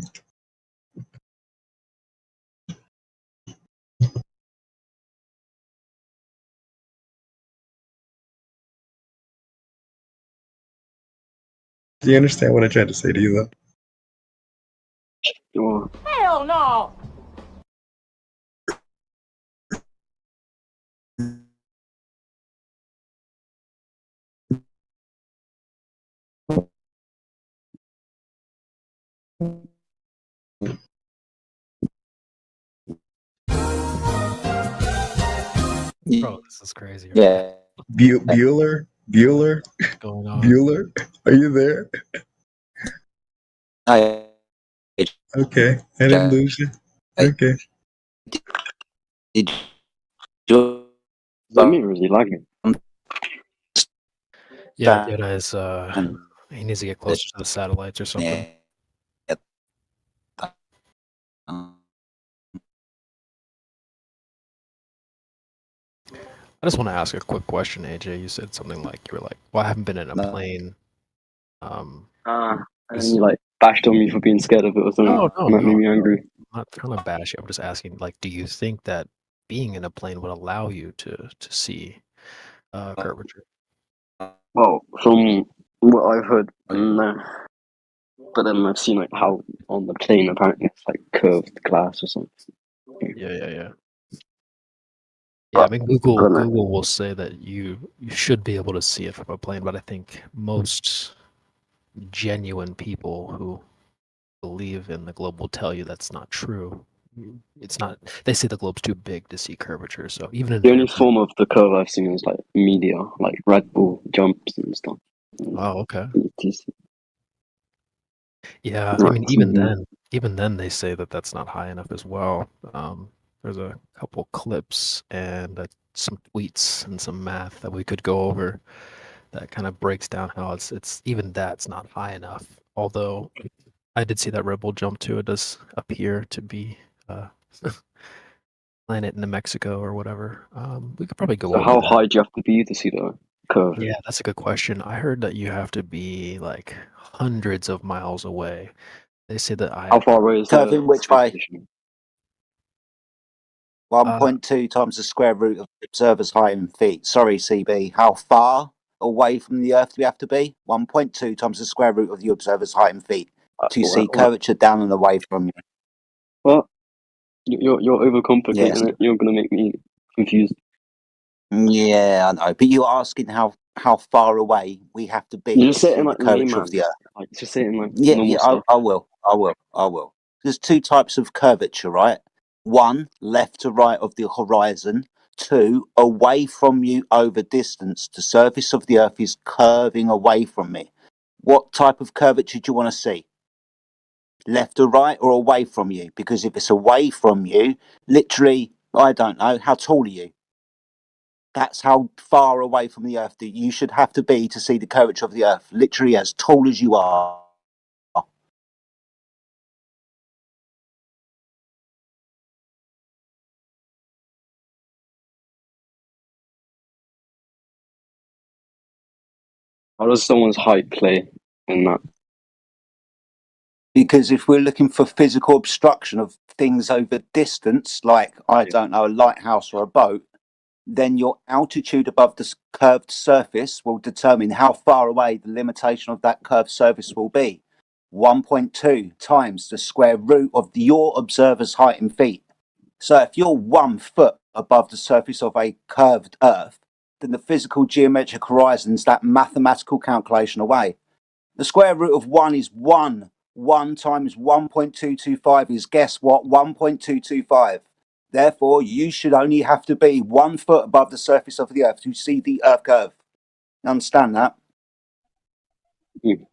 Do you understand what I tried to say to you, though? Hell no! Bro, this is crazy. Right? Yeah. Bueller? What's going on? Bueller? Are you there? Okay, I didn't lose you. Okay. Did you? Is that me or is he lagging? Yeah, Yoda is. He needs to get closer to the satellites or something. I just want to ask a quick question, AJ. You said something like you were like, "Well, I haven't been in a plane." And you bashed on me for being scared of it or something. That made me angry. I'm not trying to bash you. I'm just asking, do you think that being in a plane would allow you to see curvature? Well, from what I've heard, no. But then I've seen how on the plane apparently it's curved glass or something. Yeah. Yeah, I mean, Google will say that you should be able to see it from a plane, but I think most genuine people who believe in the globe will tell you that's not true. It's not. They say the globe's too big to see curvature. So even in the only form of the curve I've seen is media, like Red Bull jumps and stuff. Oh, okay. Yeah, I mean, even then, they say that that's not high enough as well. There's a couple clips and some tweets and some math that we could go over that kind of breaks down how it's even that's not high enough. Although I did see that Red Bull jump too. It does appear to be planet in Mexico or whatever. We could probably go. So how high do you have to be to see the curve? Yeah, that's a good question. I heard that you have to be hundreds of miles away. They say that How far away is curve in which way? 1.2 Uh, times the square root of the observer's height in feet. Sorry, CB. How far away from the Earth do we have to be? 1.2 times the square root of the observer's height in feet to see curvature down and away from you. Well, you're overcomplicating it. You're going to make me confused. Yeah, I know. But you're asking how far away we have to be You just say it in the curvature of the Earth. Just say it in Yeah, I will. There's two types of curvature, right? One, left to right of the horizon, 2, away from you over distance. The surface of the Earth is curving away from me. What type of curvature do you want to see? Left or right or away from you? Because if it's away from you, literally, I don't know, how tall are you? That's how far away from the Earth that you should have to be to see the curvature of the Earth. Literally as tall as you are. How does someone's height play in that? Because if we're looking for physical obstruction of things over distance, like, I don't know, a lighthouse or a boat, then your altitude above the curved surface will determine how far away the limitation of that curved surface will be. 1.2 times the square root of your observer's height in feet. So if you're 1 foot above the surface of a curved Earth, then the physical geometric horizon is that mathematical calculation away. The square root of 1 is 1. 1 times 1.225 is, guess what? 1.225. Therefore, you should only have to be 1 foot above the surface of the Earth to see the Earth curve. You understand that? If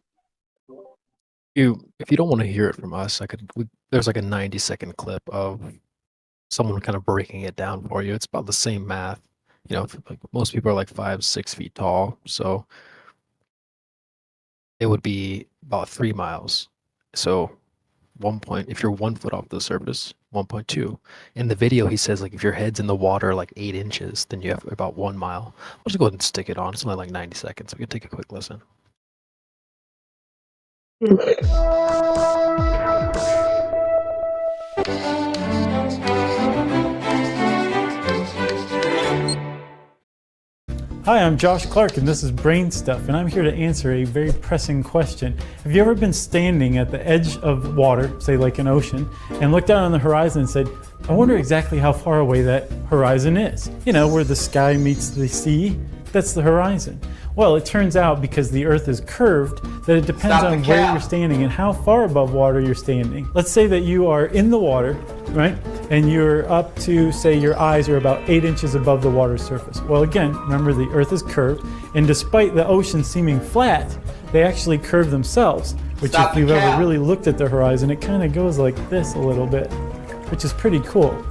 you don't want to hear it from us, there's like a 90-second clip of someone kind of breaking it down for you. It's about the same math. You know, like most people are like 5-6 feet tall, so it would be about 3 miles. So if you're 1 foot off the surface, 1.2. In the video, he says like if your head's in the water like 8 inches, then you have about 1 mile. I'll just go ahead and stick it on. It's only like 90 seconds. We can take a quick listen. Hi, I'm Josh Clark, and this is Brain Stuff, and I'm here to answer a very pressing question. Have you ever been standing at the edge of water, say like an ocean, and looked out on the horizon and said, I wonder exactly how far away that horizon is? You know, where the sky meets the sea, that's the horizon. Well, it turns out because the Earth is curved that it depends on where you're standing and how far above water you're standing. Let's say that you are in the water, right? And you're up to, say, your eyes are about 8 inches above the water surface. Well, again, remember the Earth is curved, and despite the ocean seeming flat, they actually curve themselves, which if you've ever really looked at the horizon, it kind of goes like this a little bit, which is pretty cool.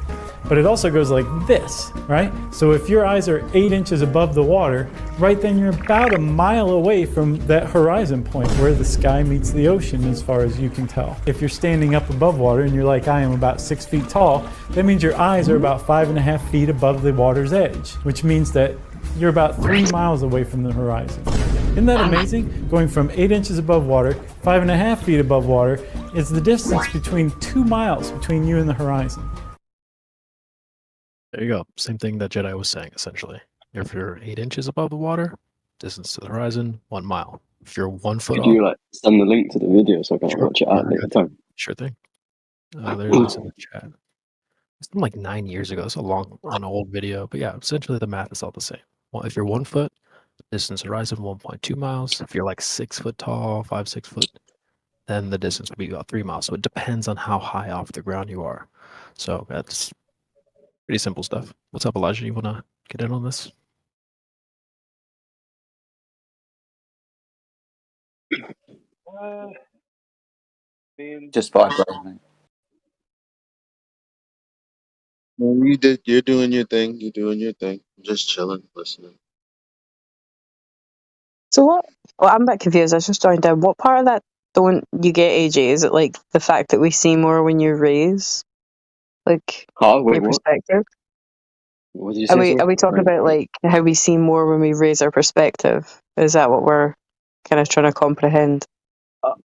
But it also goes like this, right? So if your eyes are 8 inches above the water, right then you're about a mile away from that horizon point where the sky meets the ocean as far as you can tell. If you're standing up above water and you're like, I am about 6 feet tall, that means your eyes are about 5.5 feet above the water's edge, which means that you're about 3 miles away from the horizon. Isn't that amazing? Going from 8 inches above water, 5.5 feet above water, is the distance between 2 miles between you and the horizon. There you go. Same thing that Jedi was saying, essentially. If you're 8 inches above the water, distance to the horizon, 1 mile. If you're 1 foot Could off... you like send the link to the video so I can watch it at later time? Sure thing. There's in the chat. It's been like 9 years ago. It's an old video. But yeah, essentially the math is all the same. Well, if you're 1 foot, distance to horizon 1.2 miles. If you're like 6 foot tall, 5-6 foot, then the distance would be about 3 miles. So it depends on how high off the ground you are. So that's pretty simple stuff. What's up, Elijah? You want to get in on this? Just vibrating. Well, you're doing your thing. You're doing your thing. I'm just chilling, listening. So what? Well, I'm a bit confused. I just joined in. What part of that don't you get, AJ? Is it like the fact that we see more when you raise, like your perspective? What did you say? Are we talking about like how we see more when we raise our perspective? Is that what we're kind of trying to comprehend?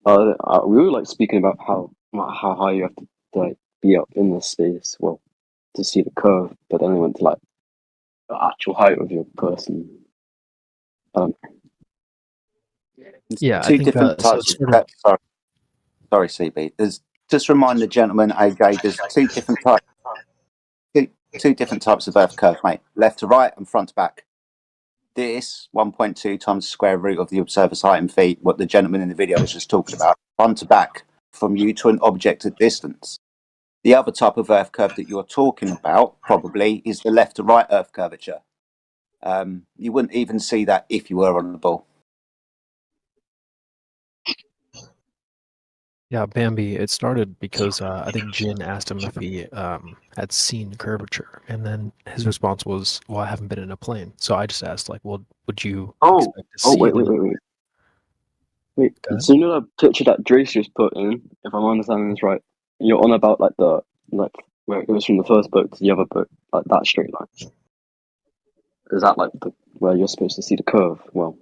We were like speaking about how high you have to like be up in the space, well, to see the curve. But then we went to like the actual height of your person. Yeah, Two different types. Sorry, CB. There's just remind the gentleman, AJ. There's two different types. Two different types of Earth curve, mate. Left to right and front to back. This 1.2 times the square root of the observer's height in feet. What the gentleman in the video was just talking about. Front to back, from you to an object at distance. The other type of Earth curve that you're talking about probably is the left to right Earth curvature. You wouldn't even see that if you were on the ball. Yeah, Bambi, it started because I think Jin asked him if he had seen curvature, and then his response was, "Well, I haven't been in a plane." So I just asked, like, "Well, would you expect to see?" Wait. Go ahead. So you know that picture that Drace just put in, if I'm understanding this right, you're on about like where it goes from the first boat to the other boat, like that straight line. Is that like where you're supposed to see the curve? Well,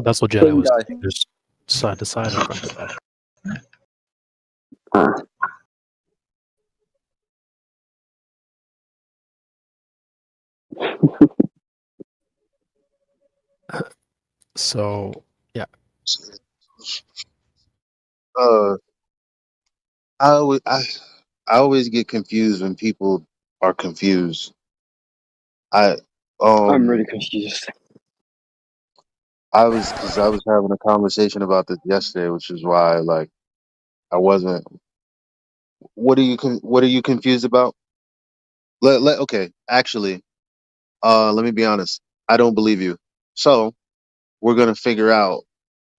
That's what Jedi was saying. There's side to side or front to back. So yeah. I always get confused when people are confused. I'm really confused. I was having a conversation about this yesterday, which is why like I wasn't. What are you confused about? Okay, actually, let me be honest. I don't believe you. So we're gonna figure out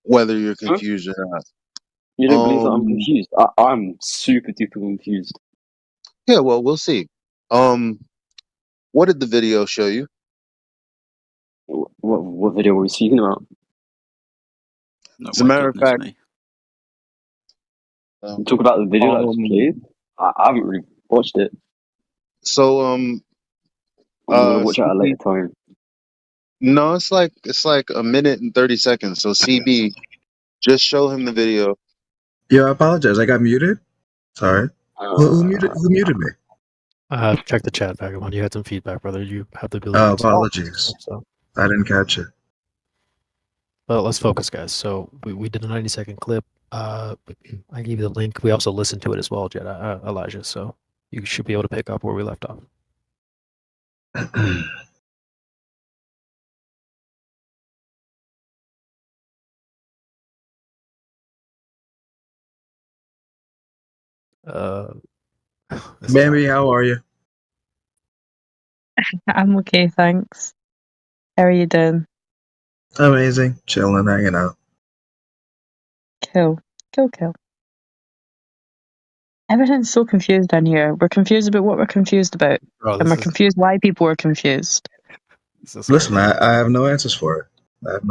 whether you're Huh? confused or not. You don't believe that I'm confused? I'm super duper confused. Yeah, well, we'll see. What did the video show you? What video were we speaking about? As a matter of fact, Talk about the video that was played. I haven't really watched it. So I'm gonna watch it at a later time. No, it's like a minute and 30 seconds. So CB, just show him the video. Yeah, I apologize. I got muted. Sorry. Who muted me? Check the chat, Vagabond. You had some feedback, brother. You have the ability. Oh, to talk, apologies. So, I didn't catch it. but let's focus, guys. So we did a 90-second clip. I gave you the link. We also listened to it as well, Jedi Elijah. So you should be able to pick up where we left off. Bambi, how are you? I'm okay, thanks. How are you doing? Amazing. Chilling, hanging out. Cool. Everything's so confused down here. We're confused about what we're confused about. Bro, and we're confused why people are confused. Listen, I have no answers for it.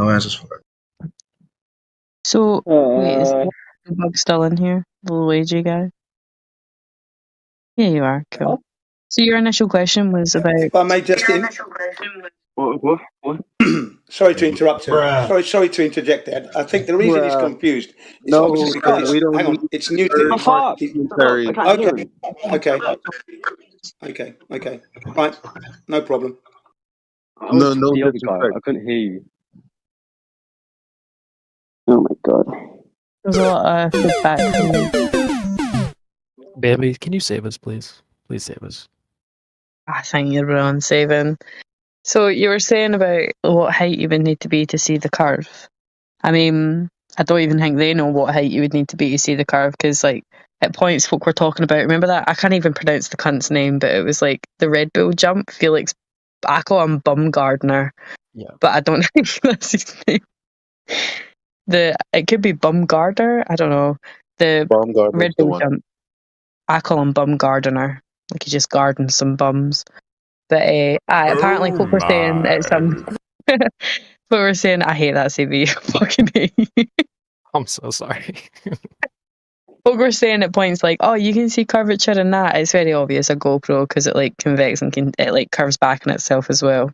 So, wait, is the bug still in here? The Luigi guy? Yeah, you are. Cool. So your initial question was about... If I may just What? Sorry to interrupt. Bruh. Sorry to interject there. I think the reason he's Bruh. confused is No, obviously because we don't hang on, need it's new to commentary. Okay. Right. No problem. No The other guy. I couldn't hear you. Oh my god. There's a lot of feedback from you. Bambi, can you save us, please? Please save us. I think you're on saving. So you were saying about what height you would need to be to see the curve. I mean, I don't even think they know what height you would need to be to see the curve, because like at points folk were talking about, remember that? I can't even pronounce the cunt's name, but it was like the Red Bull jump. Felix, I call him Bumgardner. Yeah. But I don't think that's his name. It could be Bumgarder. I don't know. The Red Bull jump. I call him Bumgardener. Like he just gardens some bums. But apparently folk were saying it's folk were saying I hate that CV. Fucking hate you. I'm so sorry. Folk were saying at points like, oh, you can see curvature in that. It's very obvious a GoPro because it like convex and it like curves back in itself as well.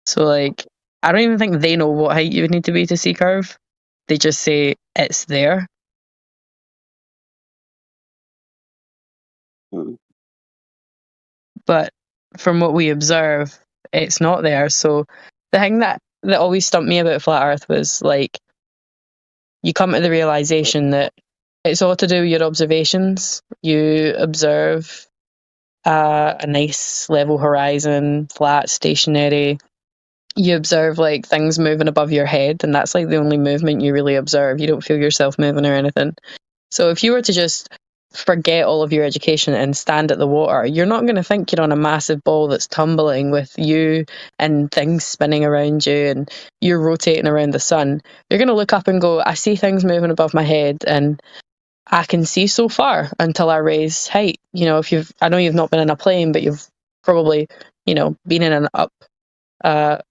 So like, I don't even think they know what height you would need to be to see curve. They just say it's there. But from what we observe, it's not there. So the thing that always stumped me about Flat Earth was like, you come to the realization that it's all to do with your observations. You observe a nice level horizon, flat, stationary. You observe like things moving above your head, and that's like the only movement you really observe. You don't feel yourself moving or anything. So if you were to just forget all of your education and stand at the water, you're not going to think you're on a massive ball that's tumbling with you and things spinning around you and you're rotating around the sun. You're going to look up and go, I see things moving above my head and I can see so far until I raise height. You know, I know you've not been in a plane, but you've probably, you know, been in an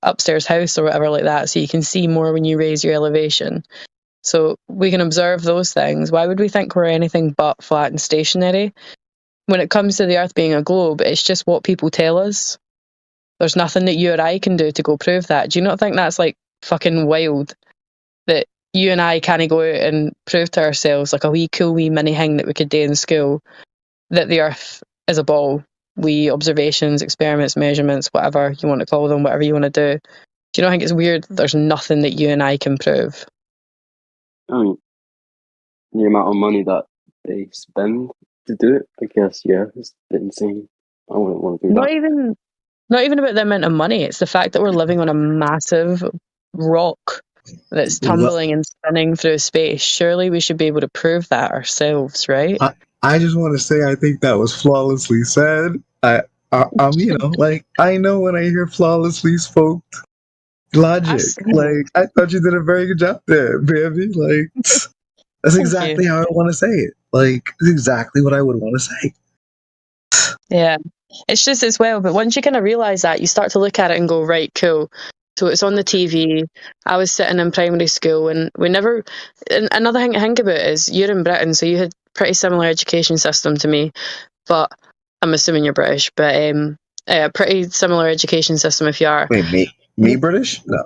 upstairs house or whatever like that, so you can see more when you raise your elevation. So we can observe those things. Why would we think we're anything but flat and stationary? When it comes to the Earth being a globe, it's just what people tell us. There's nothing that you or I can do to go prove that. Do you not think that's like fucking wild? That you and I can't go out and prove to ourselves, like a wee cool wee mini thing that we could do in school, that the Earth is a ball. We observations, experiments, measurements, whatever you want to call them, whatever you want to do. Do you not think it's weird that there's nothing that you and I can prove? I mean, the amount of money that they spend to do it, I guess, yeah, it's a bit insane. I wouldn't want to do that. Not even about the amount of money. It's the fact that we're living on a massive rock that's tumbling and spinning through space. Surely we should be able to prove that ourselves, right? I just want to say I think that was flawlessly said. I'm, you know, like, I know when I hear flawlessly spoke logic. Like, I thought you did a very good job there, baby. Like, that's exactly how I want to say it. Like, it's exactly what I would want to say. Yeah. It's just as well, but once you kind of realise that, you start to look at it and go, right, cool. So it's on the TV. I was sitting in primary school and we never... And another thing to think about is you're in Britain, so you had pretty similar education system to me, but I'm assuming you're British, but pretty similar education system if you are. Wait, me British? No.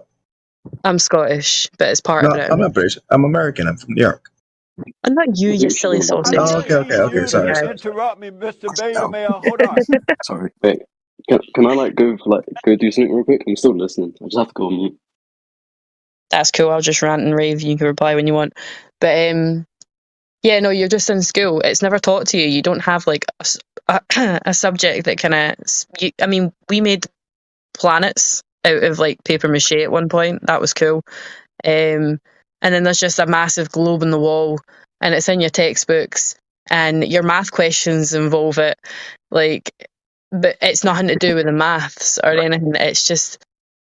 I'm Scottish, but it's part of Britain. I'm not British. I'm American. I'm from New York. I'm not you silly sausage. Oh, okay. Sorry. Interrupt me, Mr. Mayor. Hold on. Sorry. Wait, can I go do something real quick? I'm still listening. I just have to go on mute. That's cool. I'll just rant and rave. You can reply when you want. But yeah, no, you're just in school. It's never taught to you. You don't have like a subject that kind of... I mean, we made planets out of like paper mache at one point. That was cool. And then there's just a massive globe on the wall and it's in your textbooks and your math questions involve it. Like, but it's nothing to do with the maths or anything. It's just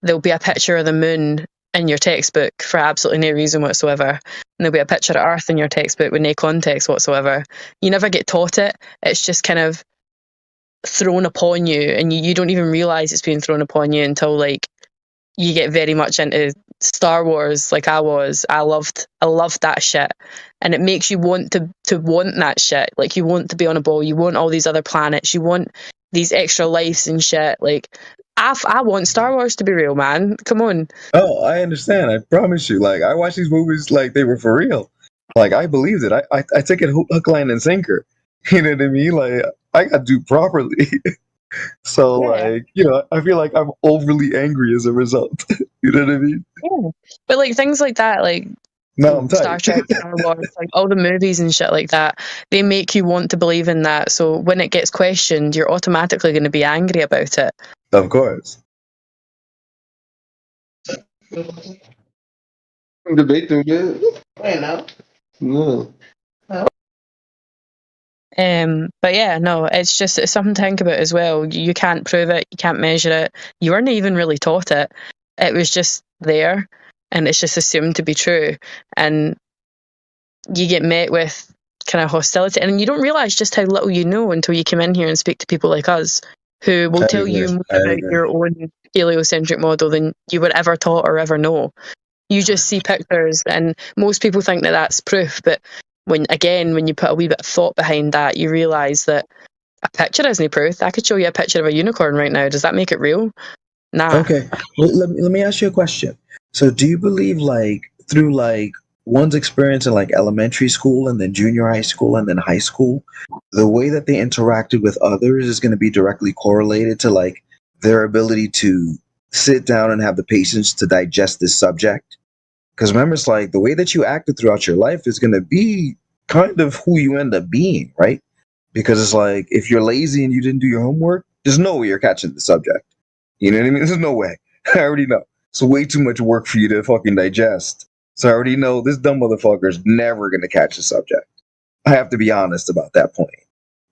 there'll be a picture of the moon in your textbook for absolutely no reason whatsoever. And there'll be a picture of Earth in your textbook with no context whatsoever. You never get taught it. It's just kind of thrown upon you and you don't even realise it's being thrown upon you until like you get very much into Star Wars like I was. I loved that shit. And it makes you want to want that shit. Like you want to be on a ball, you want all these other planets, you want these extra lives and shit. Like I want Star Wars to be real, man. Come on. Oh, I understand. I promise you. Like I watched these movies like they were for real. Like I believed it. I took it hook, line, and sinker. You know what I mean? Like I got to do properly. So, like, you know, I feel like I'm overly angry as a result. You know what I mean? Yeah. But, like, things like that, like no, I'm Star Trek, Star Wars, like, all the movies and shit like that, they make you want to believe in that. So when it gets questioned, you're automatically going to be angry about it. Of course. Debate them, man. I know. No. But yeah, no, it's something to think about as well. You can't prove it, you can't measure it. You weren't even really taught it. It was just there, and it's just assumed to be true. And you get met with kind of hostility, and you don't realise just how little you know until you come in here and speak to people like us, who will tell you more about your own heliocentric model than you were ever taught or ever know. You just see pictures, and most people think that that's proof, but when you put a wee bit of thought behind that, you realise that a picture isn't proof. I could show you a picture of a unicorn right now. Does that make it real? Nah. Okay. Well, let me ask you a question. So do you believe like through like one's experience in like elementary school and then junior high school and then high school, the way that they interacted with others is going to be directly correlated to like their ability to sit down and have the patience to digest this subject? Because remember, it's like the way that you acted throughout your life is going to be kind of who you end up being, right? Because it's like if you're lazy and you didn't do your homework, there's no way you're catching the subject. You know what I mean? There's no way. I already know. It's way too much work for you to fucking digest. So I already know this dumb motherfucker is never going to catch the subject. I have to be honest about that point.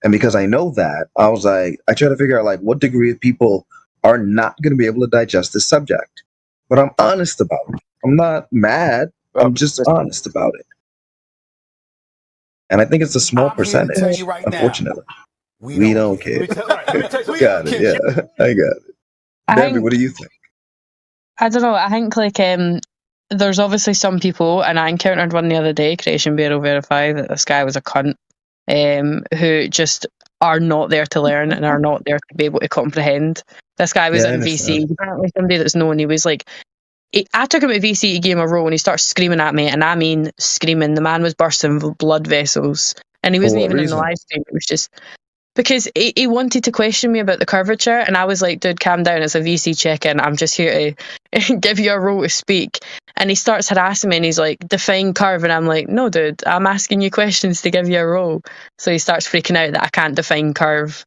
And because I know that, I was like, I try to figure out like what degree of people are not going to be able to digest this subject. But I'm honest about it. I'm not mad. I'm just honest about it. And I think it's a small percentage, tell you right now, unfortunately. We don't care. Got it. Yeah, I got it. I Debbie, think- what do you think? I don't know. I think like there's obviously some people, and I encountered one the other day. Creation Bear will verify that this guy was a cunt, who just are not there to learn and are not there to be able to comprehend. This guy was Yeah, I in VC. understand. Apparently, somebody that's known. He was like, I took him to VC to give him a roll, and he starts screaming at me, and I mean screaming. The man was bursting with blood vessels, and he For wasn't what even in the reason? live stream. It was just because he wanted to question me about the curvature, and I was like, dude, calm down, it's a VC check-in, I'm just here to give you a role to speak. And he starts harassing me, and he's like, define curve, and I'm like, no, dude, I'm asking you questions to give you a role. So he starts freaking out that I can't define curve.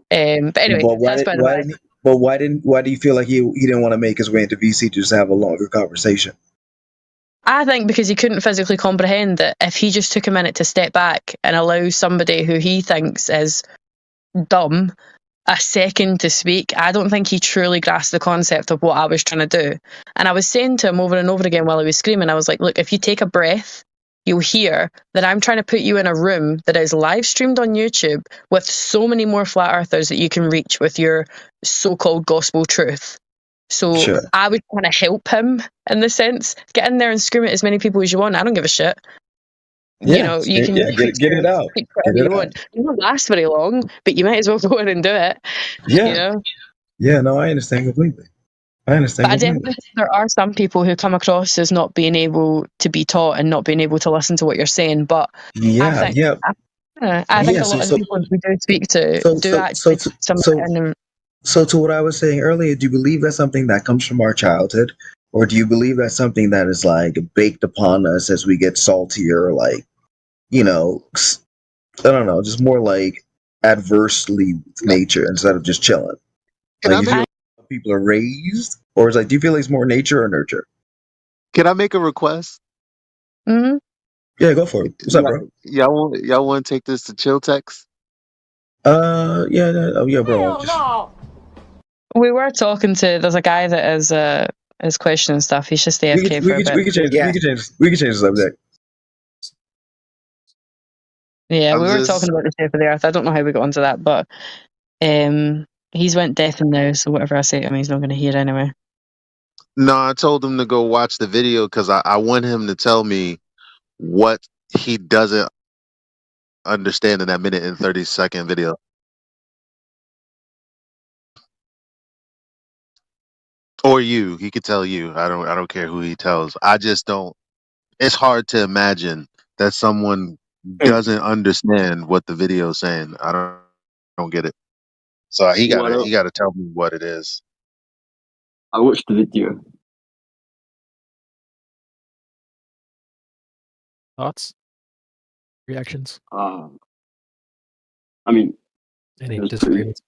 But anyway, But that's by the way. why do you feel like he didn't want to make his way into VC to just have a longer conversation? I think because he couldn't physically comprehend that if he just took a minute to step back and allow somebody who he thinks is dumb a second to speak, I don't think he truly grasped the concept of what I was trying to do. And I was saying to him over and over again while he was screaming, I was like, look, if you take a breath, you'll hear that I'm trying to put you in a room that is live streamed on YouTube with so many more flat earthers that you can reach with your so-called gospel truth. So Sure. I was trying to help him in the sense, get in there and scream at as many people as you want. I don't give a shit. Yeah, You know, you can get it out. speak Get whatever it you out. want. You won't last very long, but you might as well go in and do it. Yeah. You know? Yeah, no, I understand completely. I understand But I completely. definitely think there are some people who come across as not being able to be taught and not being able to listen to what you're saying. But Yeah, I think, yeah. I think Yeah, a lot of so- the people we do speak to So- do so- actually so- some so- in them. So to what I was saying earlier, do you believe that's something that comes from our childhood? Or do you believe that's something that is like baked upon us as we get saltier, like, you know, I don't know, just more like adversely with nature instead of just chilling? Can Like, I you feel make- like people are raised? Or is like, do you feel like it's more nature or nurture? Can I make a request? Mm-hmm. Yeah, go for it. What's up, bro? Y'all want to take this to chill text? Yeah, bro. We were talking to. There's a guy that is questioning stuff. He's just AFK for a bit. We can change the subject. Yeah, I'm we were just- talking about the shape of the earth. I don't know how we got onto that, but he's went deaf now, so whatever I say to him, he's not going to hear anyway. No, I told him to go watch the video because I want him to tell me what he doesn't understand in that minute and 30-second video. Or you. He could tell you. I don't care who he tells. I just don't. It's hard to imagine that someone doesn't understand what the video is saying. I don't get it. So he got to tell me what it is. I watched the video. Thoughts? Reactions? I mean, Any it's disagreements?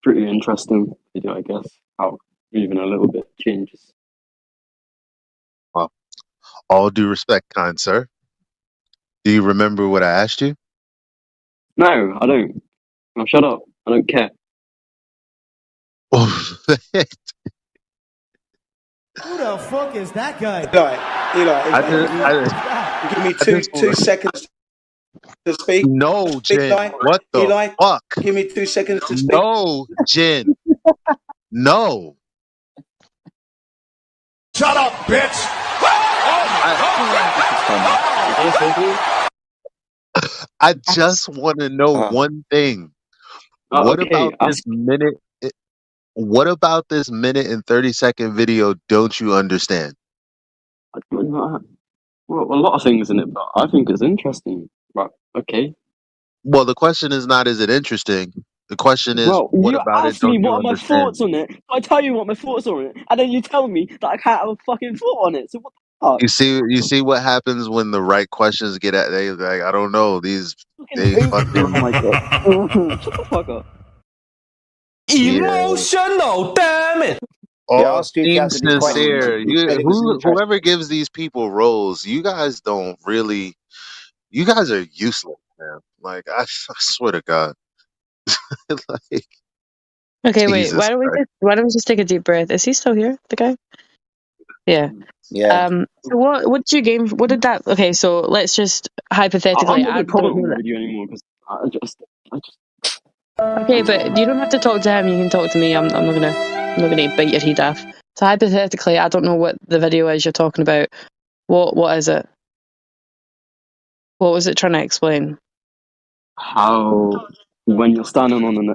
pretty interesting video, I guess. How even a little bit changes. Well, all due respect, kind sir. Do you remember what I asked you? No, I don't. Now shut up. I don't care. Who the fuck is that guy? Eli, give me two seconds to speak. No, Jin. Eli, What the Eli, fuck? give me 2 seconds to speak. No, Jin. No. Shut up, bitch! I just want to know one thing. What about this minute? What about this minute and 30-second video don't you understand? Well, a lot of things in it, but I think it's interesting. Right? Okay. Well, the question is not is it interesting? The question is Well, what you about it asked me don't you what are my understand? thoughts on it. I tell you what my thoughts are on it, and then you tell me that I can't have a fucking thought on it. So what the fuck? You see what happens when the right questions get at they like I don't know these they fucking Oh my god! Shut the fuck up. Emotional, damn it! all asked you if you had seem any questions. sincere. You said it was interesting. Whoever gives these people roles, you guys don't really You guys are useless, man. Like I swear to God. Like Okay, wait. Jesus Christ. Why don't we just take a deep breath? Is he still here? The guy? Yeah. Yeah. So what did you game? What did that? Okay, so let's just hypothetically. I'm not I gonna comment don't on know the that. video anymore because I just. Okay, but you don't have to talk to him. You can talk to me. I'm not gonna bite your head off. So hypothetically, I don't know what the video is you're talking about. What is it? What was it trying to explain? How when you're standing on the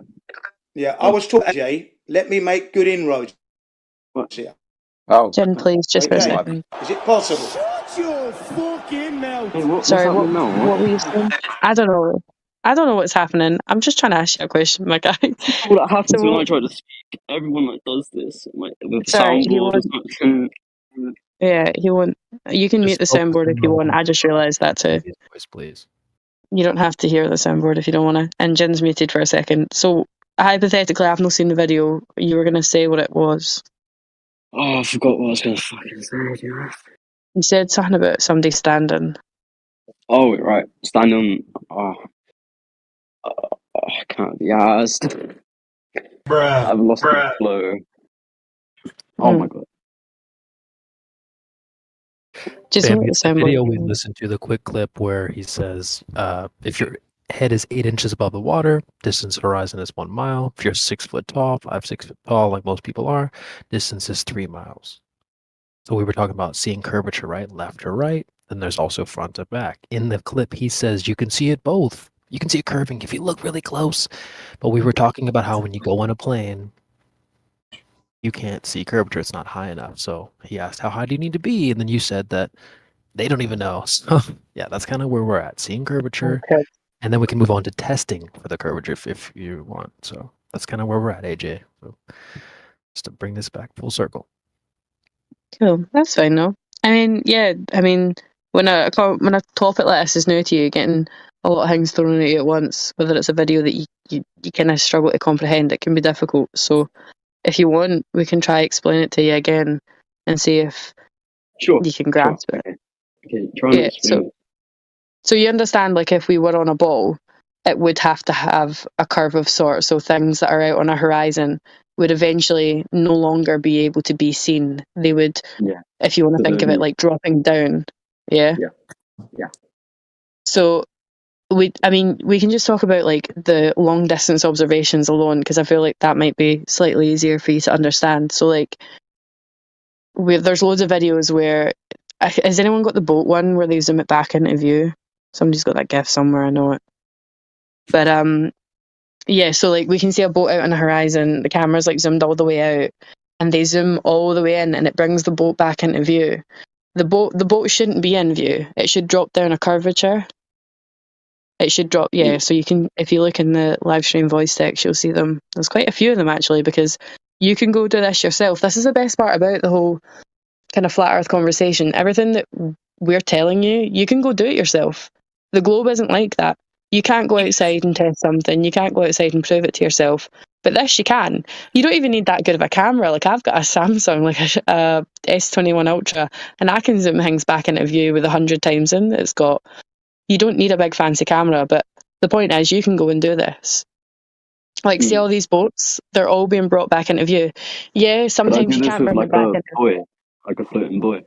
Yeah, I was talking, Jay. Let me make good inroads here. Oh. Jen, please, just for a Okay. second. Is it possible? Shut your fucking mouth. Hey, what's Sorry, happening now? what were you saying? I don't know. I don't know what's happening. I'm just trying to ask you a question, my guy. Well, that happens So when I try to speak. Everyone that does this, like with the sorry, he soundboard, won't. Yeah, he won't. You can mute the soundboard if you want. I just realised that too. Voice, please. You don't have to hear the soundboard if you don't want to. And Jin's muted for a second. So hypothetically, I've not seen the video. You were gonna say what it was. Oh, I forgot what I was gonna fucking say. Yeah. You said something about somebody standing. Oh, right, standing. I can't be asked. I've lost the flow. Oh my god. Just Bam, mute the it's the soundboard. video we listened to, the quick clip where he says, if your head is 8 inches above the water, distance to the horizon is 1 mile. If you're 6 foot tall, 5, 6 foot tall, like most people are, distance is 3 miles. So we were talking about seeing curvature, right? Left or right. Then there's also front to back. In the clip, he says you can see it both. You can see it curving if you look really close. But we were talking about how when you go on a plane, you can't see curvature. It's not high enough. So he asked, how high do you need to be? And then you said that they don't even know. So yeah, that's kind of where we're at. Seeing curvature. Okay. And then we can move on to testing for the curvature if you want. So that's kind of where we're at, AJ. So just to bring this back full circle. Cool. That's fine, though. I mean, yeah. I mean, when a topic like this is new to you, getting a lot of things thrown at you at once, whether it's a video that you kind of struggle to comprehend, it can be difficult. So if you want, we can try explain it to you again and see if you can grasp it. Okay, try and explain it. So you understand, like, if we were on a ball, it would have to have a curve of sorts. So things that are out on a horizon would eventually no longer be able to be seen. They would, if you want to think of it like dropping down. Yeah. Yeah. So we can just talk about like the long distance observations alone, because I feel like that might be slightly easier for you to understand. So like, there's loads of videos where, has anyone got the boat one where they zoom it back into view? Somebody's got that GIF somewhere, I know it. But yeah, so like we can see a boat out on the horizon, the camera's like zoomed all the way out, and they zoom all the way in and it brings the boat back into view. The boat shouldn't be in view. It should drop down a curvature. It should drop, yeah. So you can, if you look in the live stream voice text, you'll see them. There's quite a few of them actually, because you can go do this yourself. This is the best part about the whole kind of flat earth conversation. Everything that we're telling you, you can go do it yourself. The globe isn't like that. You can't go outside and test something. You can't go outside and prove it to yourself. But this you can. You don't even need that good of a camera. Like I've got a Samsung, like a S21 Ultra, and I can zoom things back into view with 100 times in. It's got. You don't need a big fancy camera, but the point is you can go and do this. Like see all these boats, they're all being brought back into view. Yeah, sometimes you can't bring them back into. Like a floating buoy.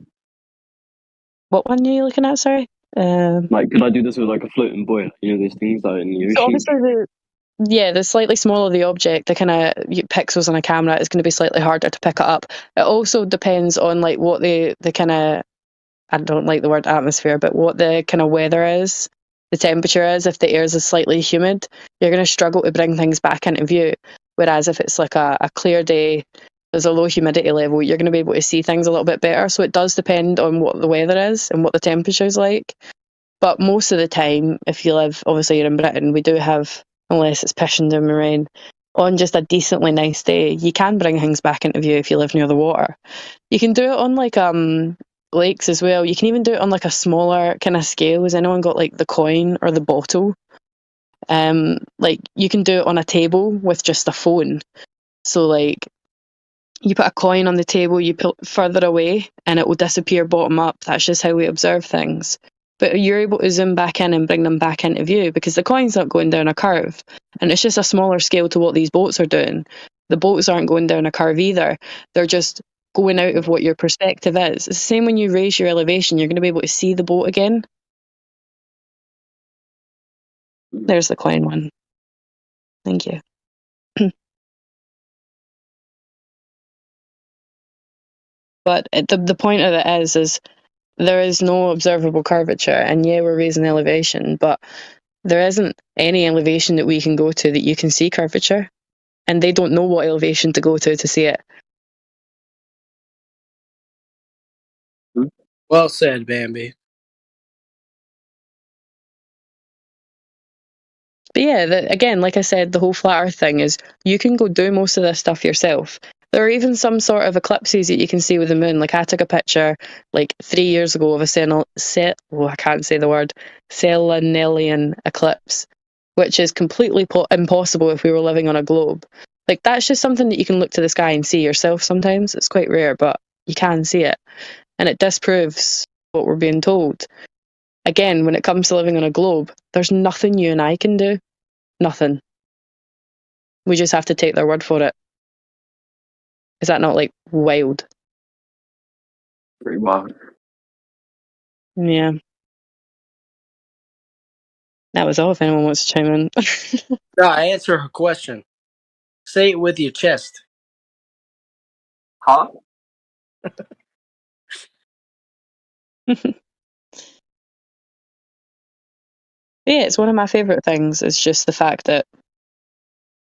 What one are you looking at? Sorry. Like, could I do this with like a floating buoy? You know, these things that are in the ocean. So obviously, the slightly smaller the object, the kind of pixels on a camera is going to be slightly harder to pick it up. It also depends on like what the kind of, I don't like the word atmosphere, but what the kind of weather is, the temperature is. If the air is slightly humid, you're going to struggle to bring things back into view. Whereas if it's like a clear day, there's a low humidity level, you're going to be able to see things a little bit better. So it does depend on what the weather is and what the temperature is like. But most of the time, if you live, obviously you're in Britain, we do have, unless it's pissing down with rain, on just a decently nice day, you can bring things back into view if you live near the water. You can do it on like lakes as well. You can even do it on like a smaller kind of scale. Has anyone got like the coin or the bottle? Like you can do it on a table with just a phone. So like you put a coin on the table, you put further away and it will disappear bottom up. That's just how we observe things. but you're able to zoom back in and bring them back into view because the coin's not going down a curve, and it's just a smaller scale to what these boats are doing. The boats aren't going down a curve either. They're just going out of what your perspective is. It's the same when you raise your elevation, you're going to be able to see the boat again. There's the coin one. Thank you. But the point of it is there is no observable curvature, and yeah, we're raising elevation, but there isn't any elevation that we can go to that you can see curvature, and they don't know what elevation to go to see it. Well said, Bambi. But yeah, again, like I said, the whole flat earth thing is you can go do most of this stuff yourself. There are even some sort of eclipses that you can see with the moon. Like I took a picture like 3 years ago of a Selenelian eclipse, which is completely impossible if we were living on a globe. Like that's just something that you can look to the sky and see yourself sometimes. It's quite rare, but you can see it. And it disproves what we're being told. Again, when it comes to living on a globe, there's nothing you and I can do. Nothing. We just have to take their word for it. Is that not like wild? Pretty wild. Yeah. That was all if anyone wants to chime in. No, answer her question. Say it with your chest. Huh? Yeah, it's one of my favourite things. It's just the fact that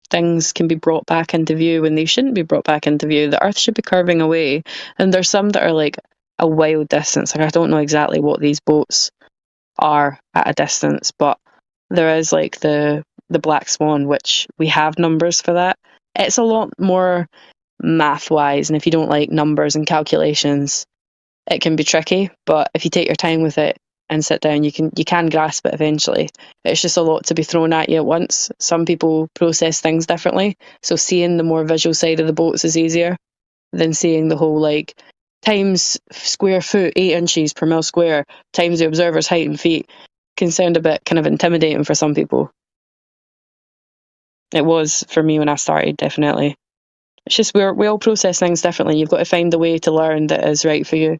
things can be brought back into view when they shouldn't be brought back into view. The Earth should be curving away, and there's some that are like a wild distance. Like I don't know exactly what these boats are at a distance, but there is like the Black Swan, which we have numbers for that. It's a lot more math wise, and if you don't like numbers and calculations, it can be tricky. But if you take your time with it and sit down, you can grasp it eventually. It's just a lot to be thrown at you at once. Some people process things differently, so seeing the more visual side of the boats is easier than seeing the whole like times square foot 8 inches per mile square times the observer's height in feet can sound a bit kind of intimidating for some people. It was for me when I started, definitely. It's just we all process things differently. You've got to find the way to learn that is right for you.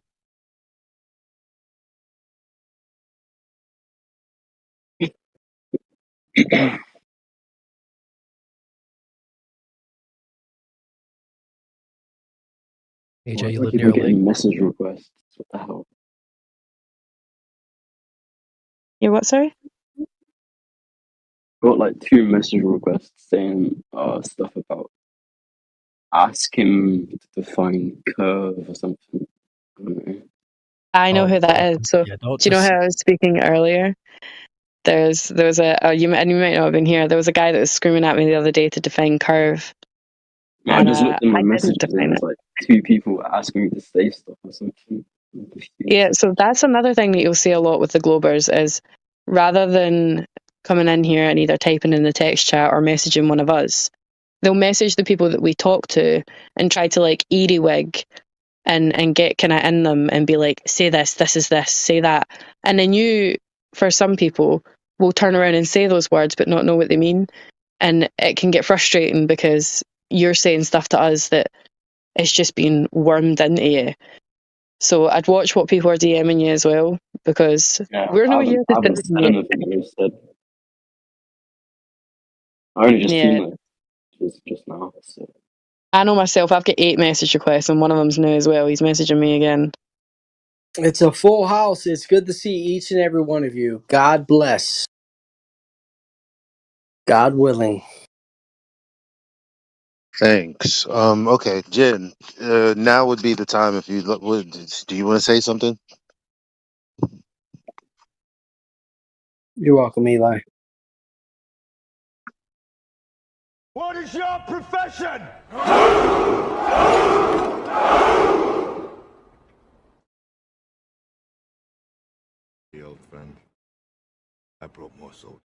AJ, you I live keep near on a lake? getting message requests. What the hell? You what, sorry? Got like 2 message requests saying stuff about ask him to define curve or something. I don't know. I know who that is. So Yeah, do you know how I was speaking earlier? There was you might not have been here. There was a guy that was screaming at me the other day to define curve. I just looked in my I didn't messages and define there's it. like 2 people asking me to say stuff or something. Yeah, so that's another thing that you'll see a lot with the Globers is rather than coming in here and either typing in the text chat or messaging one of us, they'll message the people that we talk to and try to like earwig and get kind of in them and be like, say this is this, say that. And then you, for some people, will turn around and say those words but not know what they mean. And it can get frustrating because you're saying stuff to us that it's just being wormed into you. So I'd watch what people are DMing you as well, because we're I not here to haven't sit said you. anything they said. I only just Yeah. seen it just now. So. I know myself, I've got 8 message requests and one of them's new as well. He's messaging me again. It's a full house. It's good to see each and every one of you. God bless. God willing. Thanks. Okay, Jen. Now would be the time if you would. Do you want to say something? You're welcome, Eli. What is your profession? Old friend, I brought more soldiers.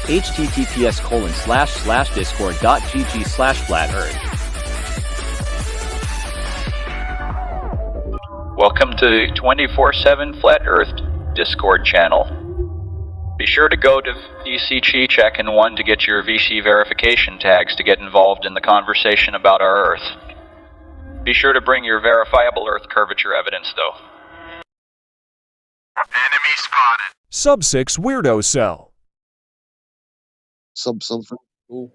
https://discord.gg/flat-earth. Welcome to the 24/7 Flat Earth Discord channel. Be sure to go to VC Chi Check and 1 to get your VC verification tags to get involved in the conversation about our Earth. Be sure to bring your verifiable Earth curvature evidence, though. Enemy spotted. Sub-6 Weirdo Cell. Sub something. Ooh.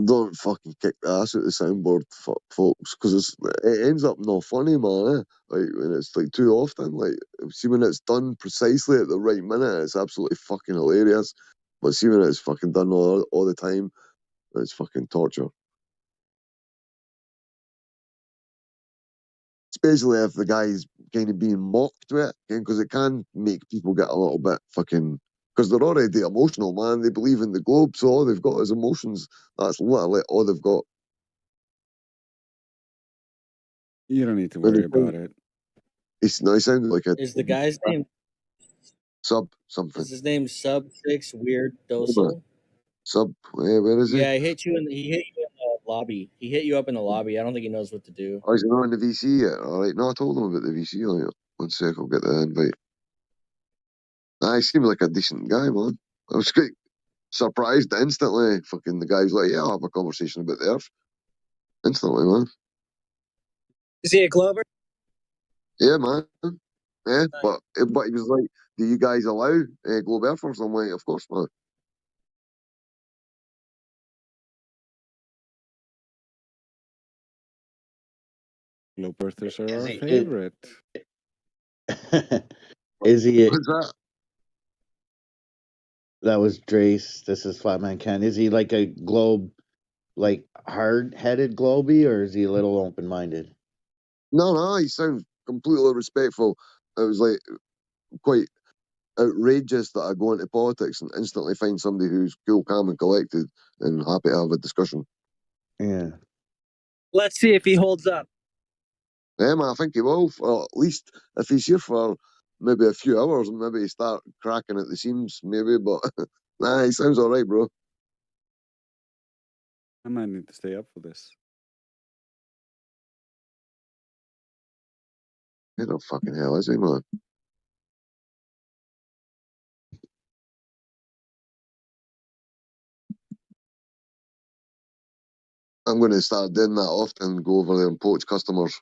Don't fucking kick the ass out the soundboard, folks, because it ends up not funny, man. Like when it's like too often. Like see when it's done precisely at the right minute, it's absolutely fucking hilarious. But see when it's fucking done all the time, it's fucking torture. Especially if the guy's kind of being mocked with it, because it can make people get a little bit fucking. Because they're already emotional, man. They believe in the globe, so all they've got is emotions. That's literally all they've got. You don't need to worry about it. He sounded like a Is the guy's name Sub something. Is his name Sub-6 Weird Docile? Sub, where is he? Yeah, he hit you in the lobby. He hit you up in the lobby. I don't think he knows what to do. Oh, is he not in the VC yet? All right, no, I told him about the VC. Like, 1 sec, I'll get the invite. Nah, he seemed like a decent guy, man. I was quite surprised instantly. Fucking the guy's like, yeah, I'll have a conversation about the Earth. Instantly, man. Is he a Glober? Yeah, man. Yeah, but he was like, do you guys allow Globe Earthers? I'm like, of course, man. Globe Earthers are our favorite. Is he? What's that? That was Drace. This is Flatman Ken. Is he like a globe, like hard-headed globey, or is he a little open-minded? No, he sounds completely respectful. It was like quite outrageous that I go into politics and instantly find somebody who's cool, calm, and collected, and happy to have a discussion. Yeah. Let's see if he holds up. Yeah, man, I think he will. Or at least if he's here for maybe a few hours, and maybe he start cracking at the seams, maybe. But nah, he sounds all right, bro. I might need to stay up for this. Who the fucking hell is he, man? I'm going to start doing that often, go over there and poach customers.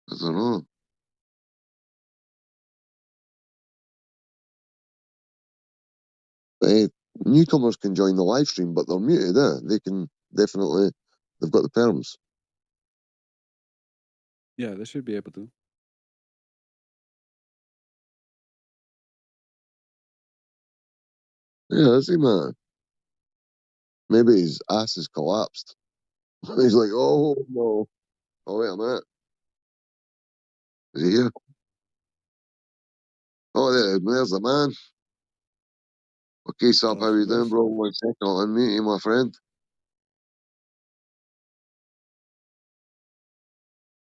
I don't know. Newcomers can join the live stream, but they're muted. They can definitely. They've got the perms. Yeah, they should be able to. Yeah, is he, man? Maybe his ass has collapsed. He's like, oh no. Oh wait a minute. Is he here? Oh, there's the man. Okay, Sub, how you doing, bro? 1 second, I'll unmute you, my friend.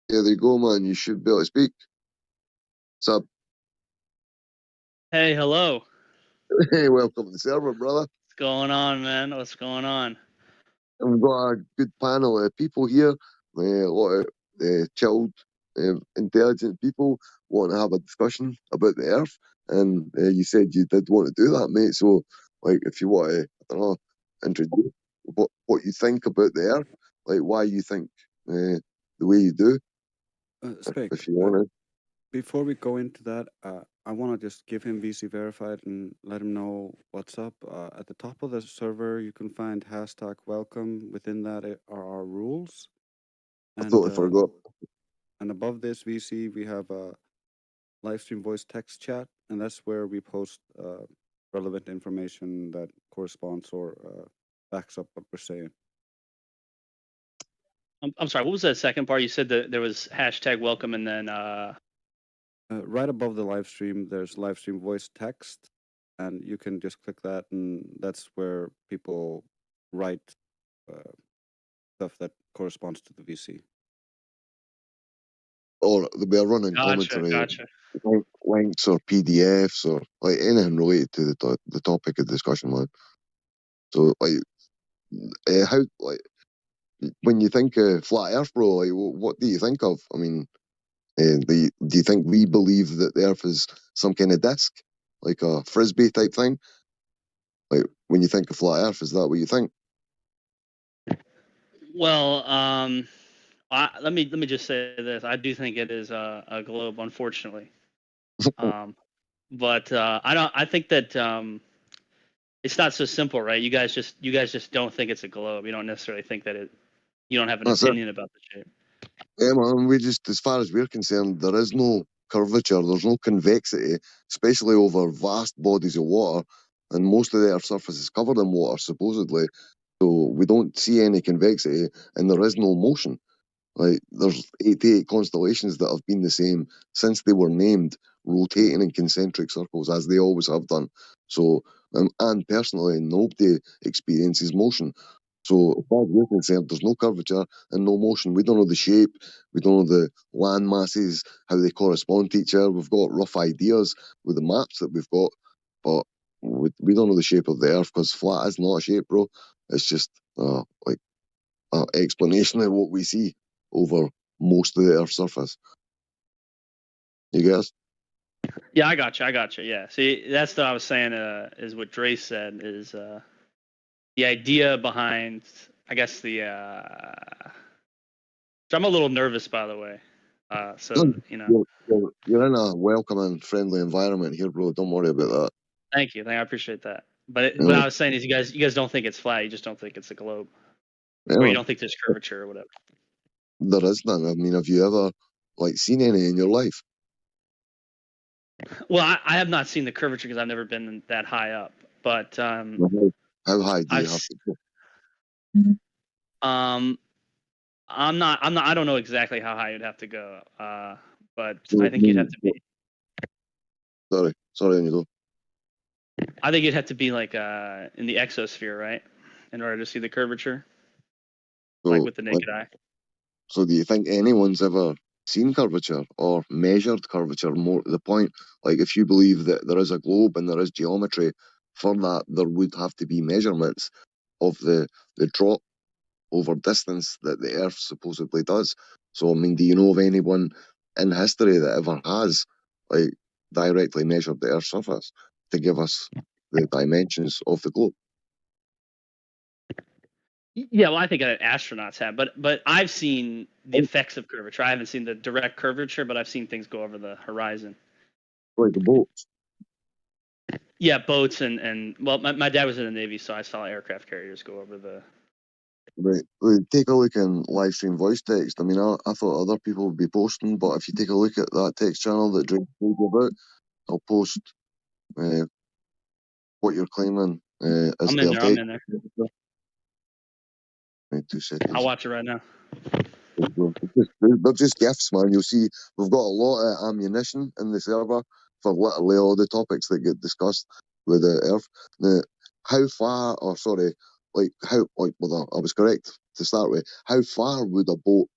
Yeah, there you go, man. You should be able to speak. Sub. Hey, hello. Hey, welcome to the server, brother. What's going on, man? What's going on? And we've got a good panel of people here. A lot of chilled, intelligent people want to have a discussion about the Earth. And you said you did want to do that, mate. So, like, if you want to, I don't know, introduce what you think about the Earth, like why you think the way you do, Spec, if you want to. Before we go into that, I want to just give him VC verified and let him know what's up. At the top of the server, you can find #welcome. Within that are our rules. I totally forgot. And above this VC, we have a live stream voice text chat, and that's where we post relevant information that corresponds or backs up what we're saying. I'm sorry. What was that second part? You said that there was hashtag welcome and then Right above the live stream, there's live stream voice text, and you can just click that, and that's where people write stuff that corresponds to the VC. Or they'll be running commentary, links or PDFs or like anything related to the topic of discussion, man. So like, how like when you think of flat Earth, bro, like what do you think of? I mean, do you think we believe that the Earth is some kind of disc, like a frisbee type thing? Like when you think of flat Earth, is that what you think? well, let me just say this. I do think it is a globe, unfortunately. But I think that it's not so simple, right? You guys just don't think it's a globe. You don't necessarily think that you don't have an That's it. opinion about the shape. Yeah, man, we just, as far as we're concerned, there is no curvature, there's no convexity, especially over vast bodies of water, and most of the Earth's surface is covered in water, supposedly. So we don't see any convexity, and there is no motion. Like, there's 88 constellations that have been the same since they were named, rotating in concentric circles, as they always have done. So, and personally, nobody experiences motion. So, as far as we're concerned, there's no curvature and no motion. We don't know the shape, we don't know the land masses, how they correspond to each other. We've got rough ideas with the maps that we've got, but we don't know the shape of the Earth, because flat is not a shape, bro. It's just like an explanation of what we see over most of the Earth's surface. You guys? Yeah, I got you. Yeah. See, that's what I was saying. Is what Dre said is the idea behind, I guess the. So I'm a little nervous, by the way. So you know. You're in a welcoming, friendly environment here, bro. Don't worry about that. Thank you. I appreciate that. But what I was saying is, you guys don't think it's flat. You just don't think it's a globe, or you don't think there's curvature or whatever. There is none. I mean, have you ever seen any in your life? Well, I have not seen the curvature because I've never been that high up. But How high do you have to go? I don't know exactly how high you'd have to go. But I think you'd have to be. Sorry, Nico. I think you'd have to be like in the exosphere, right, in order to see the curvature, like with the naked eye. So, do you think anyone's ever seen curvature or measured curvature? More to the point, like if you believe that there is a globe and there is geometry for that, there would have to be measurements of the drop over distance that the Earth supposedly does. So, I mean, do you know of anyone in history that ever has directly measured the Earth's surface to give us the dimensions of the globe? Yeah, well, I think astronauts have, but I've seen the effects of curvature. I haven't seen the direct curvature, but I've seen things go over the horizon. Like the boats. Yeah, boats and well, my dad was in the Navy, so I saw aircraft carriers go over the. Right. Take a look in live stream voice text. I mean, I thought other people would be posting, but if you take a look at that text channel that Drake told you about, I'll post what you're claiming as I'm in there. Wait 2 seconds. I'll watch it right now. They're just gifts, man. You'll see we've got a lot of ammunition in the server for literally all the topics that get discussed with the Earth. Now, I was correct to start with. How far would a boat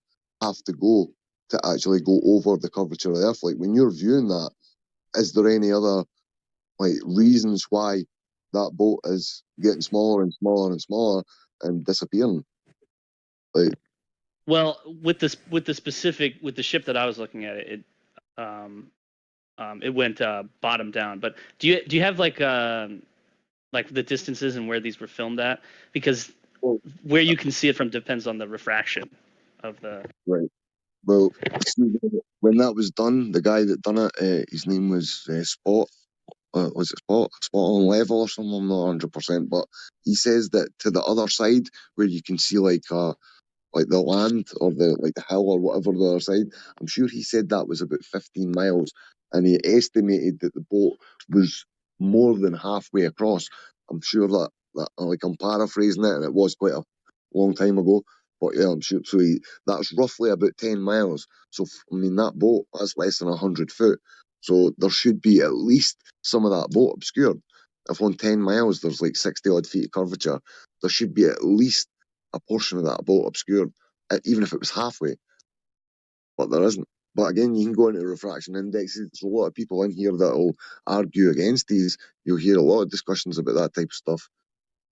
have to go to actually go over the curvature of the Earth? Like, when you're viewing that, is there any other reasons why that boat is getting smaller and smaller and smaller and disappearing? Well, with the ship that I was looking at, it went bottom down. But do you have like the distances and where these were filmed at? Because where you can see it from depends on the refraction of the. Right. Well, when that was done, the guy that done it, his name was Spot. Was it Spot on Level or something? I'm not 100%, but he says that to the other side where you can see like the land or the hill or whatever the other side, I'm sure he said that was about 15 miles, and he estimated that the boat was more than halfway across. I'm sure that like I'm paraphrasing it, and it was quite a long time ago. But yeah, I'm sure. So that's roughly about 10 miles. So I mean, that boat, that's less than 100 foot. So there should be at least some of that boat obscured. If on 10 miles there's like 60 odd feet of curvature, there should be at least a portion of that boat obscured, even if it was halfway. But there isn't. But again, you can go into refraction indexes. There's a lot of people in here that will argue against these. You'll hear a lot of discussions about that type of stuff.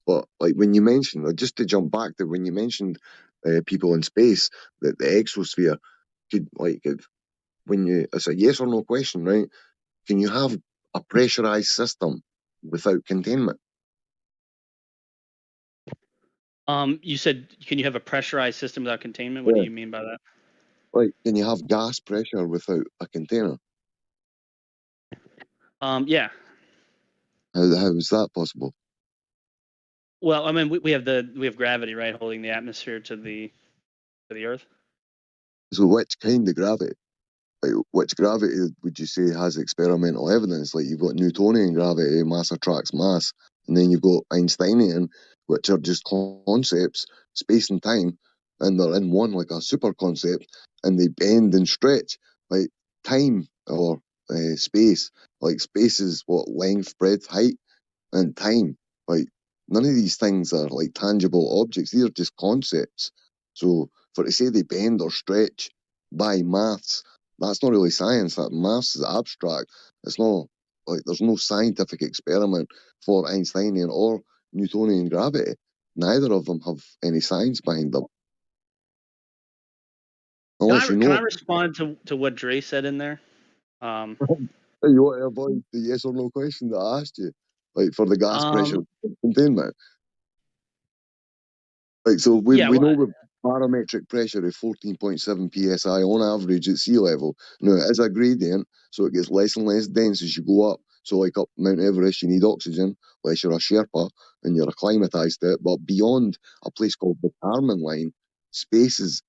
But like when you mentioned, just to jump back to when you mentioned people in space, that the exosphere could it's a yes or no question, right? Can you have a pressurized system without containment? You said, can you have a pressurized system without containment? What do you mean by that? Like, can you have gas pressure without a container? Yeah. How is that possible? Well, I mean, we have gravity, right, holding the atmosphere to the Earth. So which kind of gravity? Like, which gravity would you say has experimental evidence? Like, you've got Newtonian gravity, mass attracts mass, and then you've got Einsteinian, which are just concepts, space and time, and they're in one, like a super concept, and they bend and stretch. Like time or space, like space is what, length, breadth, height, and time. Like, none of these things are like tangible objects. These are just concepts. So for to say they bend or stretch by maths, that's not really science. That maths is abstract. It's not like there's no scientific experiment for Einsteinian or Newtonian gravity. Neither of them have any science behind them. Unless Can I respond to what Dre said in there? You want to avoid the yes or no question that I asked you, like for the gas pressure containment. Like, so we know with barometric pressure of 14.7 psi on average at sea level. Now it is a gradient, so it gets less and less dense as you go up. So like up Mount Everest, you need oxygen, unless you're a Sherpa and you're acclimatized to it. But beyond a place called the Kármán line, space is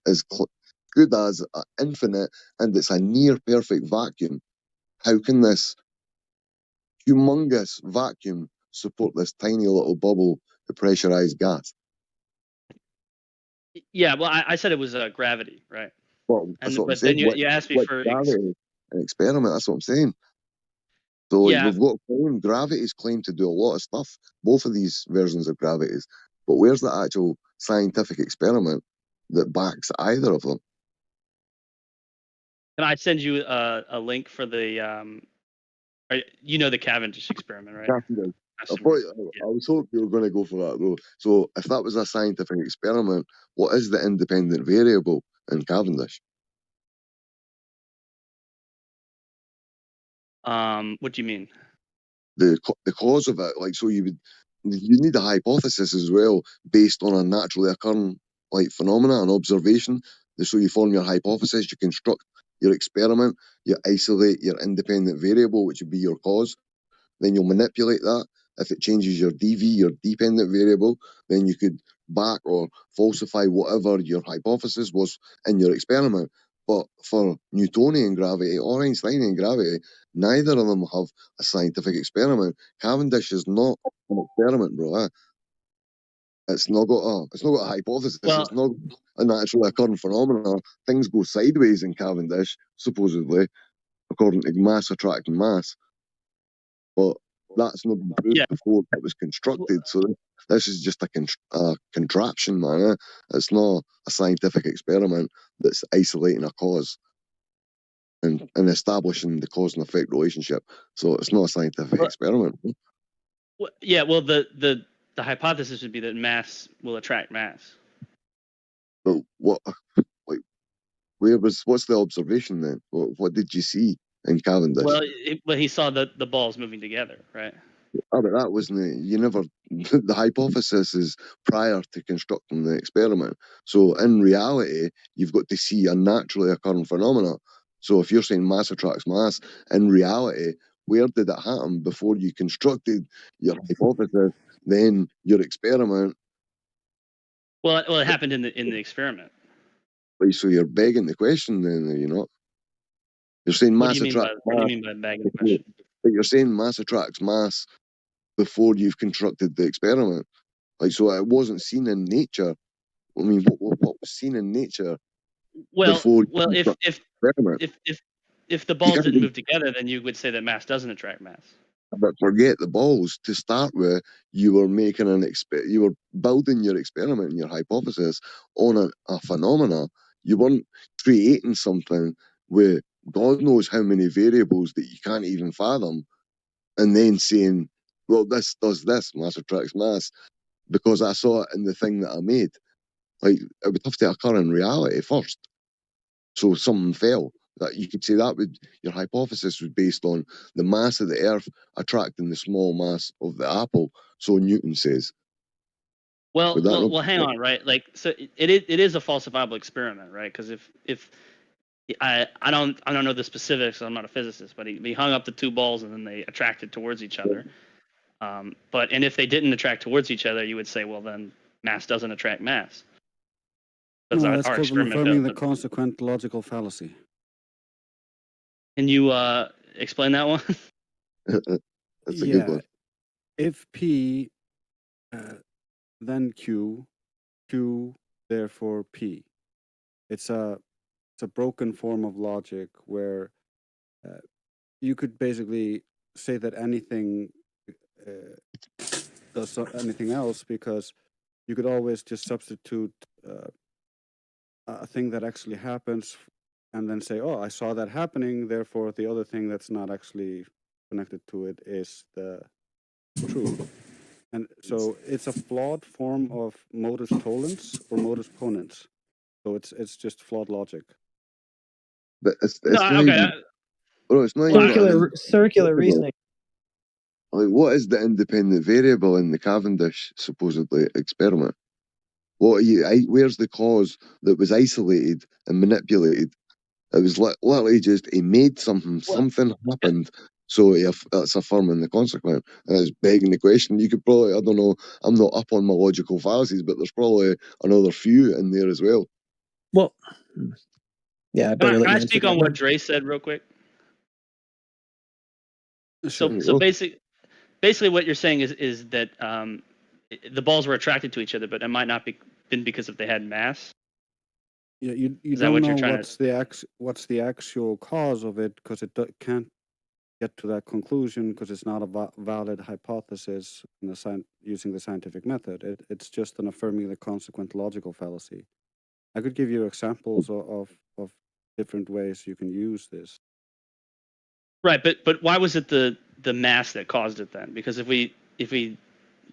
good as infinite, and it's a near perfect vacuum. How can this humongous vacuum support this tiny little bubble of pressurized gas? Yeah, well, I said it was gravity, right? Well, that's what I'm But saying. then you asked me for gravity, an experiment. That's what I'm saying. So like, we've got gravity's claimed to do a lot of stuff. Both of these versions of gravity's, but where's the actual scientific experiment that backs either of them? Can I send you a link for the the Cavendish experiment, right? I was hoping you were going to go for that though. So if that was a scientific experiment, what is the independent variable in Cavendish? What do you mean? The cause of it, like, so you need a hypothesis as well based on a naturally occurring like phenomena, an observation. So you form your hypothesis, you construct your experiment, you isolate your independent variable, which would be your cause. Then you'll manipulate that. If it changes your DV, your dependent variable, then you could back or falsify whatever your hypothesis was in your experiment. But for Newtonian gravity or Einsteinian gravity, neither of them have a scientific experiment. Cavendish is not an experiment, bro. It's not got a hypothesis. It's not a naturally occurring phenomenon. Things go sideways in Cavendish, supposedly, according to mass attracting mass. But that's not been proved before it was constructed. So this is just a contraption, man. It's not a scientific experiment that's isolating a cause and establishing the cause and effect relationship. So it's not a scientific experiment. Well, yeah, well, the hypothesis would be that mass will attract mass. But what's the observation then? What did you see in Cavendish? Well, he saw the balls moving together, right? Oh, but that wasn't it. You never. The hypothesis is prior to constructing the experiment. So in reality, you've got to see a naturally occurring phenomena. So if you're saying mass attracts mass, in reality, where did it happen before you constructed your hypothesis? Then your experiment. Well, it happened in the experiment. So you're begging the question, then, are you not? You're saying mass attracts mass. What do you mean by begging the question? But you're saying mass attracts mass before you've constructed the experiment. Like, so it wasn't seen in nature. I mean, what was seen in nature Well, before you well, construct the experiment? if the You balls can't didn't be- move together, then you would say that mass doesn't attract mass. But forget the balls. To start with, you were making you were building your experiment and your hypothesis on a phenomena. You weren't creating something with God knows how many variables that you can't even fathom, and then saying, "Well, this does this, mass attracts mass," because I saw it in the thing that I made. Like, it would have to occur in reality first. So something fell. That you could say that your hypothesis was based on the mass of the Earth attracting the small mass of the apple. So Newton says. Well, Would that well, not well, be hang correct? on, right? Like, so it is a falsifiable experiment, right? Because if I don't know the specifics, I'm not a physicist, but he hung up the two balls and then they attracted towards each other. And if they didn't attract towards each other, you would say, well, then mass doesn't attract mass. Because No, that's our called experiment affirming the does. consequent logical fallacy. Can you explain that one? That's a good one. If P, then Q, Q, therefore P. It's a broken form of logic where you could basically say that anything does anything else, because you could always just substitute a thing that actually happens and then say, oh, I saw that happening, therefore the other thing that's not actually connected to it is the true. And so it's a flawed form of modus tollens or modus ponens. So it's just flawed logic. But it's No, not okay. even. Well, it's not even Circular reasoning. Like, what is the independent variable in the Cavendish supposedly experiment? What are you? Where's the cause that was isolated and manipulated? It was literally just he made something. Something happened. So that's affirming the consequent. And it's begging the question. You could probably, I don't know, I'm not up on my logical fallacies, but there's probably another few in there as well. Well, yeah, I better Can let I you answer speak that on one. what Dre said real quick? Sure. So basically what you're saying is that the balls were attracted to each other, but it might not been because if they had mass. Yeah, you Is that don't what know you're trying what's the actual cause of it, because it can't get to that conclusion because it's not a valid hypothesis in using the scientific method. It's just an affirming the consequent logical fallacy. I could give you examples of different ways you can use this. Right, but why was it the mass that caused it then? Because if we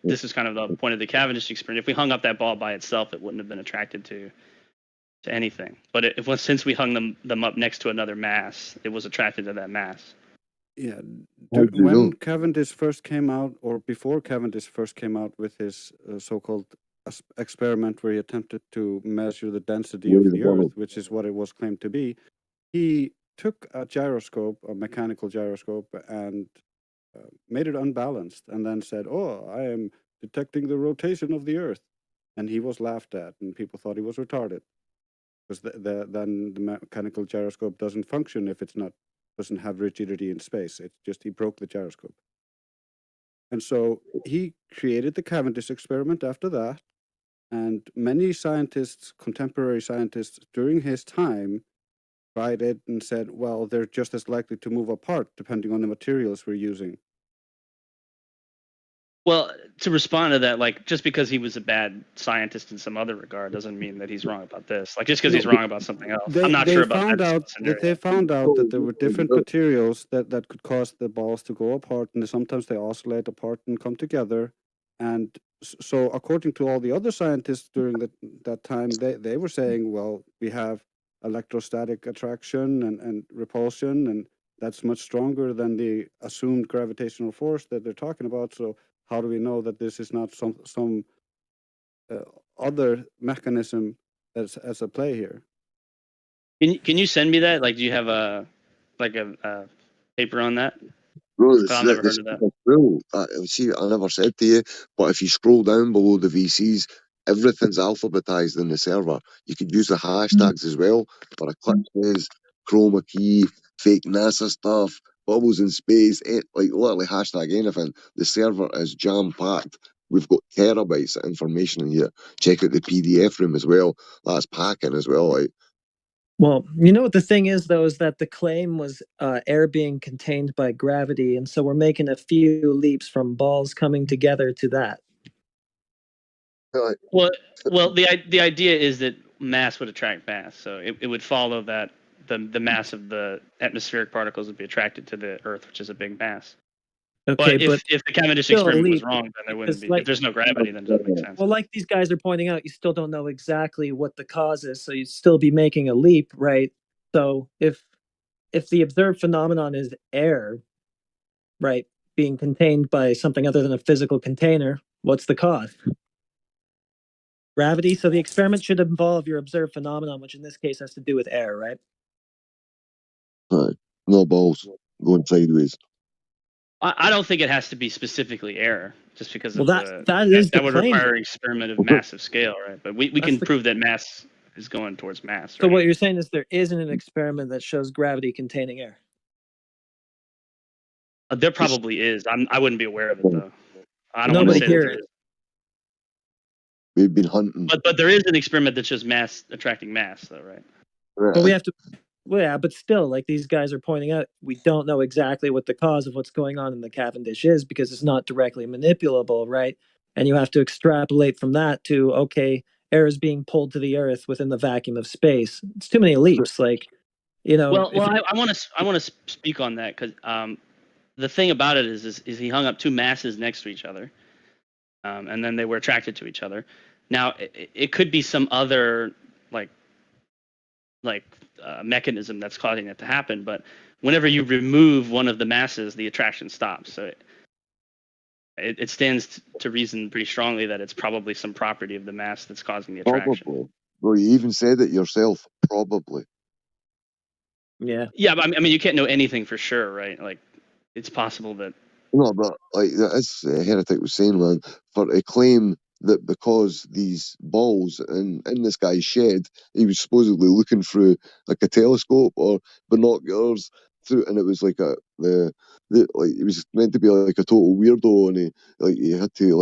this is kind of the point of the Cavendish experiment. If we hung up that ball by itself, it wouldn't have been attracted to anything. But since we hung them up next to another mass, it was attracted to that mass. Yeah, when Cavendish first came out, or before Cavendish first came out with his so-called experiment where he attempted to measure the density of the Earth, which is what it was claimed to be, he took a gyroscope, a mechanical gyroscope, and made it unbalanced, and then said, "Oh, I am detecting the rotation of the Earth," and he was laughed at, and people thought he was retarded, because then the mechanical gyroscope doesn't function if doesn't have rigidity in space. It's just he broke the gyroscope. And so he created the Cavendish experiment after that, and many scientists, contemporary scientists during his time, tried it and said, well, they're just as likely to move apart depending on the materials we're using. Well, to respond to that, like, just because he was a bad scientist in some other regard doesn't mean that he's wrong about this. Like, just because he's wrong about something else, I'm not sure about that. They found out that there were different materials that could cause the balls to go apart, and sometimes they oscillate apart and come together. And so, according to all the other scientists during that time, they were saying, well, we have electrostatic attraction and repulsion, and that's much stronger than the assumed gravitational force that they're talking about. So how do we know that this is not some other mechanism as a play here? Can you send me that? Like, do you have a paper on that? Bro, I've never heard of that. See, I never said to you, but if you scroll down below the VCs, everything's alphabetized in the server. You could use the hashtags as well, but a click says chroma key, fake NASA stuff, bubbles in space, like literally hashtag anything. The server is jam packed. We've got terabytes of information in here. Check out the PDF room as well. That's packing as well. Like, Well, you know what the thing is, though, is that the claim was air being contained by gravity, and so we're making a few leaps from balls coming together to that. Well, the idea is that mass would attract mass, so it would follow that the mass of the atmospheric particles would be attracted to the Earth, which is a big mass. Okay, but if the Cavendish still a experiment was leap, wrong, then there wouldn't because, be. like- If there's no gravity, then it doesn't make sense. Well, like these guys are pointing out, you still don't know exactly what the cause is, so you'd still be making a leap, right? So if the observed phenomenon is air, right, being contained by something other than a physical container, what's the cause? Gravity. So the experiment should involve your observed phenomenon, which in this case has to do with air, right? no balls going sideways. I don't think it has to be specifically air, just because Well, of that would claim. require an experiment of massive scale, right? But we can prove that mass is going towards mass. So Right? what you're saying is there isn't an experiment that shows gravity containing air. There probably is. I wouldn't be aware of it though. I don't want to Nobody say here that there is. We've been hunting. But there is an experiment that shows mass attracting mass, though, right? But we have to. Well, yeah, but still, like these guys are pointing out, we don't know exactly what the cause of what's going on in the Cavendish is because it's not directly manipulable, right? And you have to extrapolate from that to, okay, air is being pulled to the Earth within the vacuum of space. It's too many leaps, like, you know. Well, I want to speak on that because the thing about it is he hung up two masses next to each other, and then they were attracted to each other. Now it could be some other mechanism that's causing it to happen, but whenever you remove one of the masses, the attraction stops. So it stands to reason pretty strongly that it's probably some property of the mass that's causing the attraction. Probably. Well, you even said it yourself. Probably. Yeah. Yeah, but I mean, you can't know anything for sure, right? Like, it's possible that. No, but like as Heretic was saying, man, for a claim that because these balls in this guy's shed, he was supposedly looking through like a telescope or binoculars through, and it was like like he was meant to be like a total weirdo, and he had to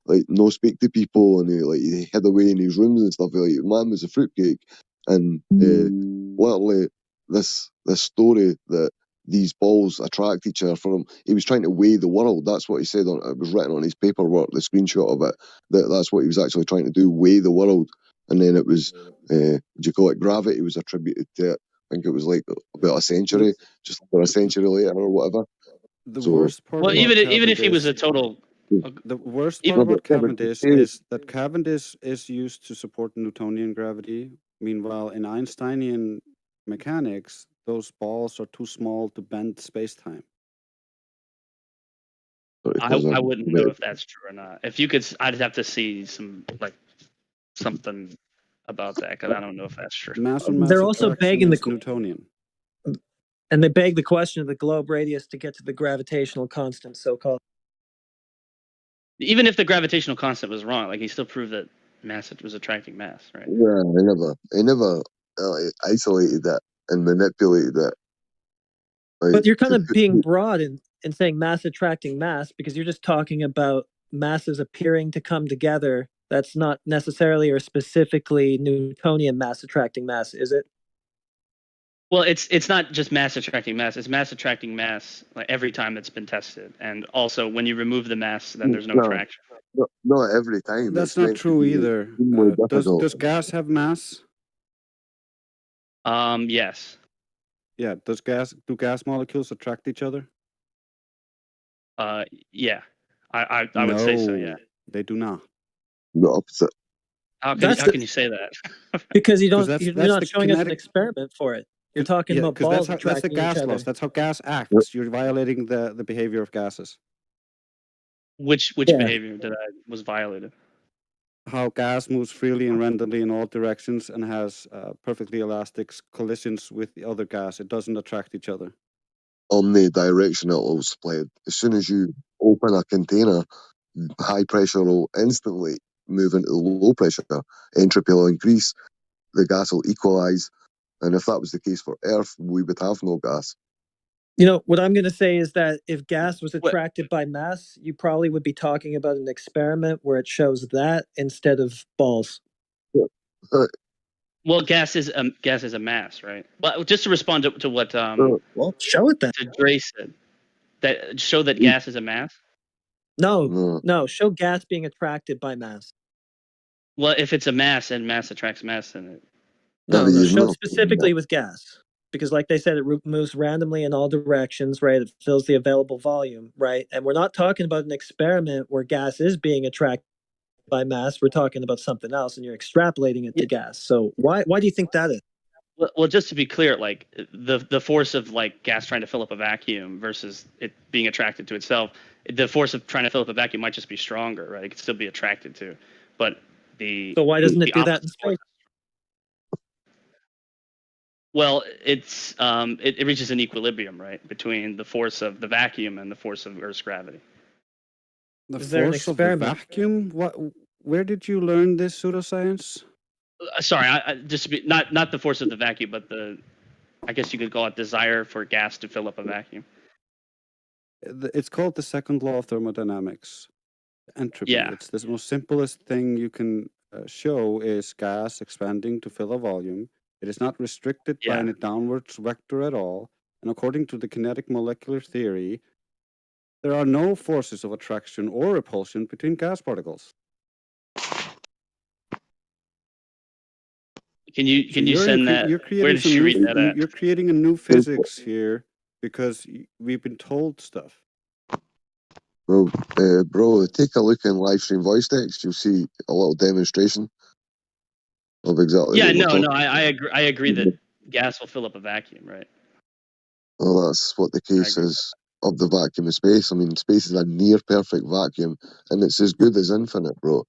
like no speak to people, and he hid away in his rooms and stuff. Like, man was a fruitcake, and literally this story that these balls attract each other from him. He was trying to weigh the world. That's what he said. It was written on his paperwork, the screenshot of it. That's what he was actually trying to do, weigh the world. And then it was, would you call it gravity? Was attributed to it. I think it was like about a century, just over a century later or whatever. The worst part. Well, about even if he was Cavendish- a total. The worst part about Cavendish is that Cavendish is used to support Newtonian gravity. Meanwhile, in Einsteinian mechanics, those balls are too small to bend space-time. I wouldn't know if that's true or not. If you could, I'd have to see something about that because I don't know if that's true. They're also begging the Newtonian. And they beg the question of the globe radius to get to the gravitational constant, so-called. Even if the gravitational constant was wrong, like he still proved that mass was attracting mass, right? Yeah, he never isolated that and manipulated it. But you're kind of being broad in saying mass attracting mass because you're just talking about masses appearing to come together. That's not necessarily or specifically Newtonian mass attracting mass, is it? Well, it's not just mass attracting mass. It's mass attracting mass like every time it's been tested, and also when you remove the mass, then there's no attraction. Not every time. That's not true either. Does gas have mass? Yes. Yeah. Do gas molecules attract each other? Yeah. I would say so. Yeah. They do not. The opposite. How can you say that? Because you're that's not the showing us an kinetic- experiment for it. You're talking about balls that's the attracting each gas other. laws. That's how gas acts. You're violating the behavior of gases. Which behavior was violated? How gas moves freely and randomly in all directions and has perfectly elastic collisions with the other gas. It doesn't attract each other. Omnidirectional split. As soon as you open a container, high pressure will instantly move into low pressure. Entropy will increase. The gas will equalize. And if that was the case for Earth, we would have no gas. You know, what I'm going to say is that if gas was attracted by mass, you probably would be talking about an experiment where it shows that instead of balls. Well, gas is a mass, right? Well, just to respond to what Well, show it then. to Dre said, that show that gas is a mass. No, show gas being attracted by mass. Well, if it's a mass and mass attracts mass, then it. No, show specifically with gas. Because like they said, it moves randomly in all directions, right? It fills the available volume, right? And we're not talking about an experiment where gas is being attracted by mass. We're talking about something else, and you're extrapolating it to gas. So why do you think that is? Well, just to be clear, like the force of like gas trying to fill up a vacuum versus it being attracted to itself, the force of trying to fill up a vacuum might just be stronger, right? It could still be attracted to, but so why doesn't it do that in space? Well, it's it reaches an equilibrium, right, between the force of the vacuum and the force of Earth's gravity. The Is there an force of the experiment? vacuum? What? Where did you learn this pseudoscience? Sorry, I just to be, not the force of the vacuum, but I guess you could call it desire for gas to fill up a vacuum. It's called the second law of thermodynamics, entropy. Yeah. It's the most simplest thing you can show is gas expanding to fill a volume. It is not restricted by any downwards vector at all. And according to the kinetic molecular theory, there are no forces of attraction or repulsion between gas particles. Can you send that? Where did you read that at? You're creating a new physics here because we've been told stuff. Well, bro, take a look in live stream voice text. You'll see a little demonstration of exactly. Yeah, what we're no, talking I agree. I agree that gas will fill up a vacuum, right? Well, that's what the case is of the vacuum of space. I mean, space is a near perfect vacuum, and it's as good as infinite, bro.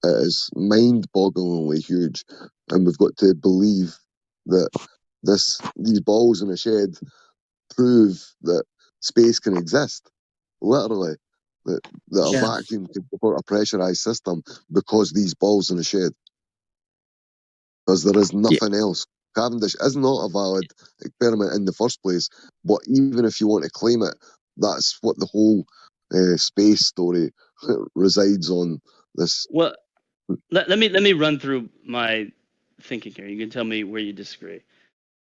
It is mind-bogglingly huge, and we've got to believe that these balls in a shed prove that space can exist. Literally, that a vacuum can support a pressurized system because these balls in a shed. Because there is nothing else. Cavendish is not a valid experiment in the first place, but even if you want to claim it, that's what the whole space story resides on. This. Well, let me run through my thinking here. You can tell me where you disagree.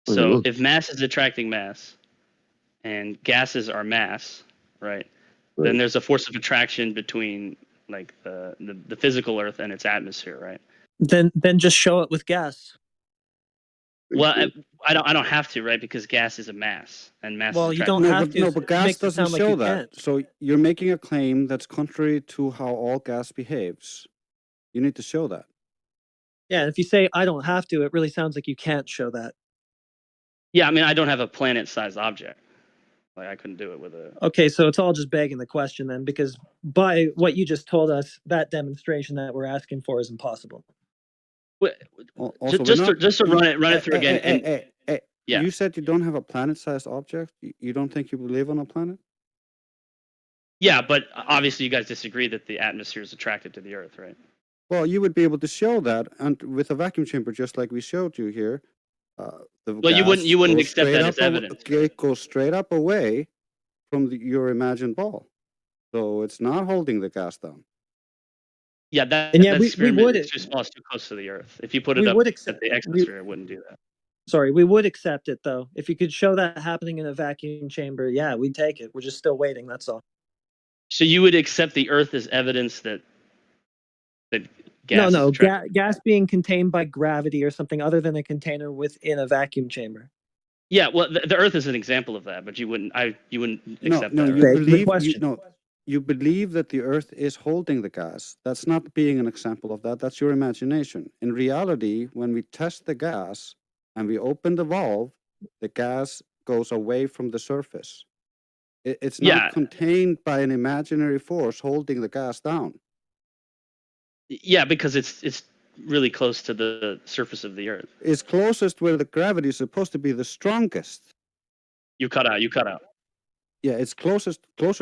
So, if mass is attracting mass, and gases are mass, right? Then there's a force of attraction between like the physical Earth and its atmosphere, right? Then just show it with gas. Well, I don't have to, right? Because gas is a mass, and mass. Well, is you don't have to. No, but gas makes it doesn't sound like show you that. can't. So you're making a claim that's contrary to how all gas behaves. You need to show that. Yeah, and if you say I don't have to, it really sounds like you can't show that. Yeah, I mean, I don't have a planet-sized object. Like I couldn't do it with a. Okay, so it's all just begging the question then, because by what you just told us, that demonstration that we're asking for is impossible. Also, just to run it through again. Yeah. You said you don't have a planet-sized object. You don't think you live on a planet? Yeah, but obviously you guys disagree that the atmosphere is attracted to the Earth, right? Well, you would be able to show that, and with a vacuum chamber, just like we showed you here. Well, you wouldn't accept that as evidence. It goes straight up away from your imagined ball, so it's not holding the gas down. Yeah, that experiment is too small, it's too close to the Earth. If you put it up at the exosphere, it wouldn't do that. Sorry, we would accept it though. If you could show that happening in a vacuum chamber, yeah, we'd take it. We're just still waiting. That's all. So you would accept the Earth as evidence that gas? No, gas being contained by gravity or something other than a container within a vacuum chamber. Yeah, well, the Earth is an example of that, but you wouldn't accept no, that. You believe that the Earth is holding the gas. That's not being an example of that. That's your imagination. In reality, when we test the gas and we open the valve, the gas goes away from the surface. It's not contained by an imaginary force holding the gas down. Yeah, because it's really close to the surface of the Earth. It's closest where the gravity is supposed to be the strongest. You cut out. Yeah, it's closer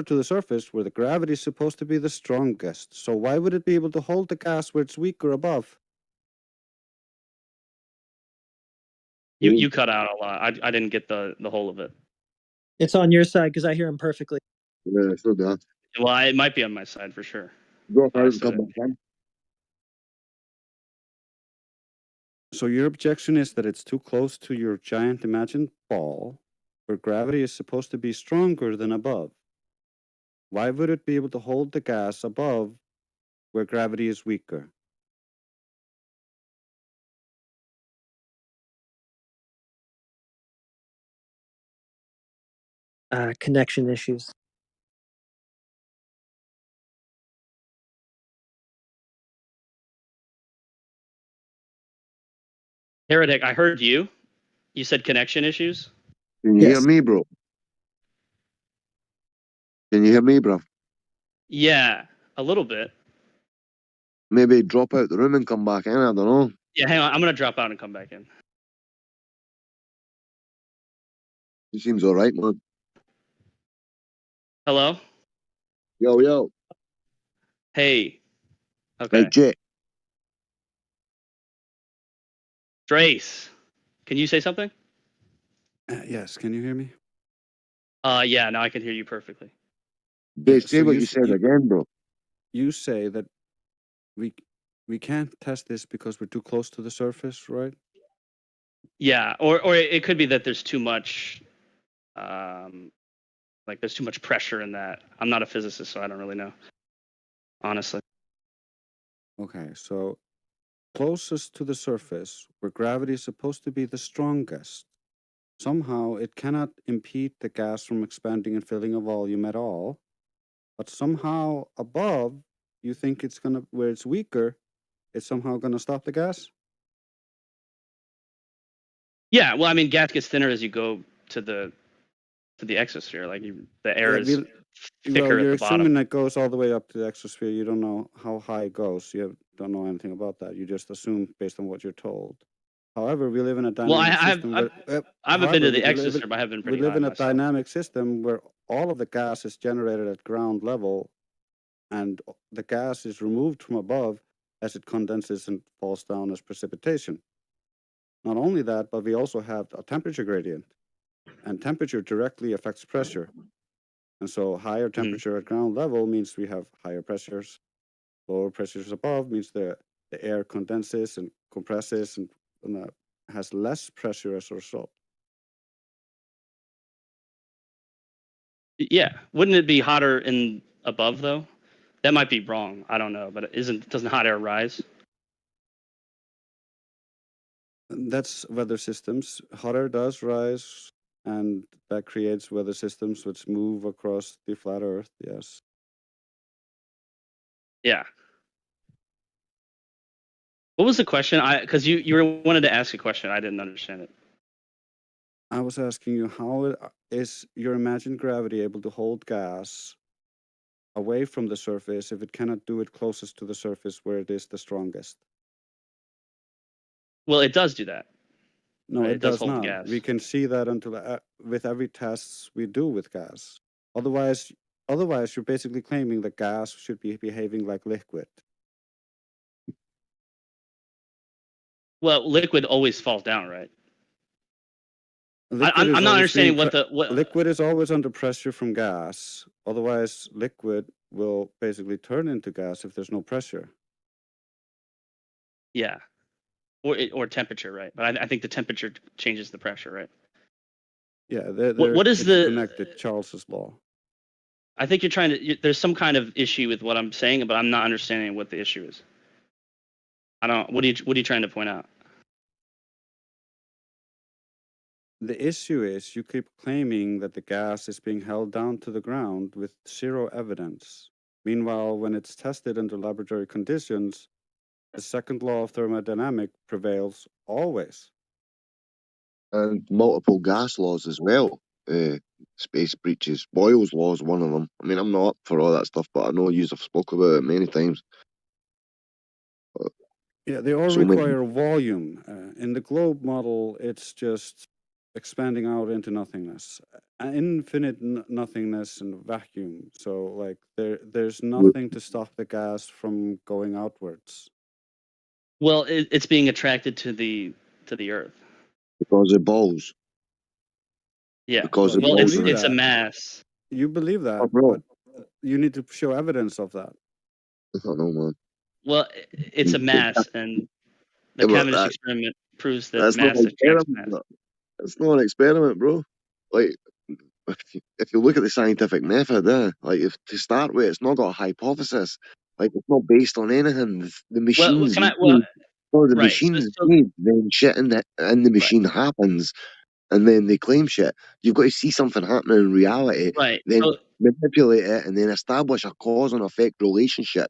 to the surface where the gravity is supposed to be the strongest. So why would it be able to hold the gas where it's weaker above? You cut out a lot. I didn't get the whole of it. It's on your side because I hear him perfectly. Yeah, so bad. Well, it might be on my side for sure. Drop I out and said come it. back in. So your objection is that it's too close to your giant imagined ball, where gravity is supposed to be stronger than above. Why would it be able to hold the gas above where gravity is weaker? Connection issues. Heretic, I heard you. You said connection issues? Can you hear me, bro? Can you hear me, bro? Yeah, a little bit. Maybe drop out the room and come back in. I don't know. Yeah, hang on. I'm going to drop out and come back in. He seems all right, man. Hello? Yo, yo. Hey. Okay. Hey, Jay. Trace, can you say something? Yes, can you hear me? Yeah, now I can hear you perfectly. Jay, say what you said again, bro. You say that we can't test this because we're too close to the surface, right? Yeah, or it could be that there's too much, like there's too much pressure in that. I'm not a physicist, so I don't really know, honestly. Okay, so closest to the surface, where gravity is supposed to be the strongest, somehow it cannot impede the gas from expanding and filling a volume at all. But somehow above, you think it's gonna, where it's weaker, it's somehow gonna stop the gas? Yeah, well, I mean, gas gets thinner as you go to the exosphere. Like the air is thicker Well, you're at the bottom. assuming that goes all the way up to the exosphere. You don't know how high it goes. You don't know anything about that. You just assume based on what you're told. However, we live in a dynamic system. I haven't been to the we live in- exosphere, but I have been pretty We live high in a myself. dynamic system where all of the gas is generated at ground level, and the gas is removed from above as it condenses and falls down as precipitation. Not only that, but we also have a temperature gradient, and temperature directly affects pressure. And so higher temperature at ground level means we have higher pressures. Lower pressures above means the air condenses and compresses and has less pressure as a result. Yeah, wouldn't it be hotter in above though? That might be wrong. I don't know, but doesn't hot air rise? That's weather systems. Hot air does rise, and that creates weather systems which move across the flat Earth. Yes. Yeah. What was the question? Because you wanted to ask a question. I didn't understand it. I was asking you, how is your imagined gravity able to hold gas away from the surface if it cannot do it closest to the surface where it is the strongest? Well, it does do that. No, Right, it does hold not. gas. We can see that until with every test we do with gas. Otherwise, you're basically claiming that gas should be behaving like liquid. Well, liquid always falls down, right? Liquid I'm is not always understanding being what liquid is always under pressure from gas. Otherwise, liquid will basically turn into gas if there's no pressure. Yeah, or temperature, right? But I think the temperature changes the pressure, right? Yeah, What is it's the connected? Charles's law. I think you're trying to. There's some kind of issue with what I'm saying, but I'm not understanding what the issue is. I don't. What are you trying to point out? The issue is you keep claiming that the gas is being held down to the ground with zero evidence. Meanwhile, when it's tested under laboratory conditions, the second law of thermodynamics prevails always. And multiple gas laws as well. Space breaches. Boyle's law is one of them. I mean, I'm not up for all that stuff, but I know you have spoke about it many times. Yeah, they all So many- require volume. In the globe model, it's just expanding out into nothingness, infinite nothingness and vacuum. So, like, there's nothing to stop the gas from going outwards. Well, it's being attracted to the Earth. Because of balls. Yeah. because it Well, balls it's in a mass. You believe that, Oh, bro. but you need to show evidence of that. I don't know, man. Well, it's a mass, and the Yeah, but Cavendish experiment proves that that's not mass an attracts experiment. mass. It's not an experiment, bro. Like, if you look at the scientific method, like if to start with, it's not got a hypothesis. Like it's not based on anything. The machines, the right. machines made, then shit in the machine happens, and then they claim shit. You've got to see something happening in reality, Right. then So, manipulate it, and then establish a cause and effect relationship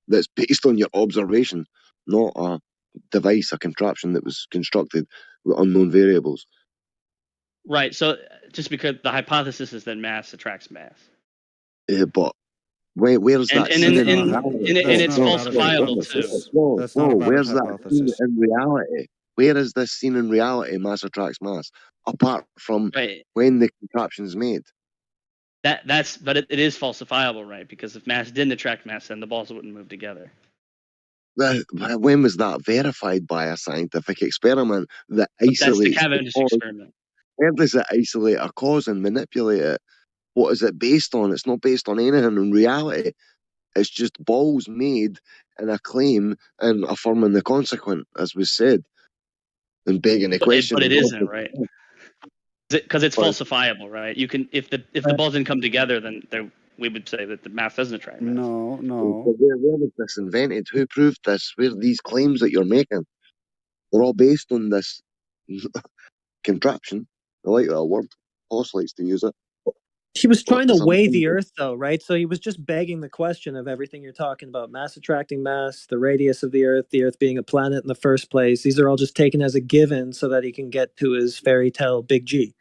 that's based on your observation, not a device, a contraption that was constructed with unknown variables. right. So just because the hypothesis is that mass attracts mass, But where's and that and seen and, in and, reality? and it's falsifiable too. No, where's that seen in reality? Where is this seen in reality? Mass attracts mass, apart from Right. when the contraption's made. But it is falsifiable, right? Because if mass didn't attract mass, then the balls wouldn't move together. When was that verified by a scientific experiment that But that's the isolates Cavendish cause? experiment. Where does it isolate a cause and manipulate it? What is it based on? It's not based on anything in reality. It's just balls made and a claim and affirming the consequent, as was said, and begging the question. But it isn't, right? Because it's But- falsifiable, right? You can if the balls didn't come together, then we would say that the mass doesn't attract mass. No. But where was this invented? Who proved this? Where are these claims that you're making? They're all based on this contraption. I like that word. Horse likes to use it. He was trying to It's weigh amazing. the Earth, though, right? So he was just begging the question of everything you're talking about: mass attracting mass, the radius of the Earth being a planet in the first place. These are all just taken as a given so that he can get to his fairy tale Big G.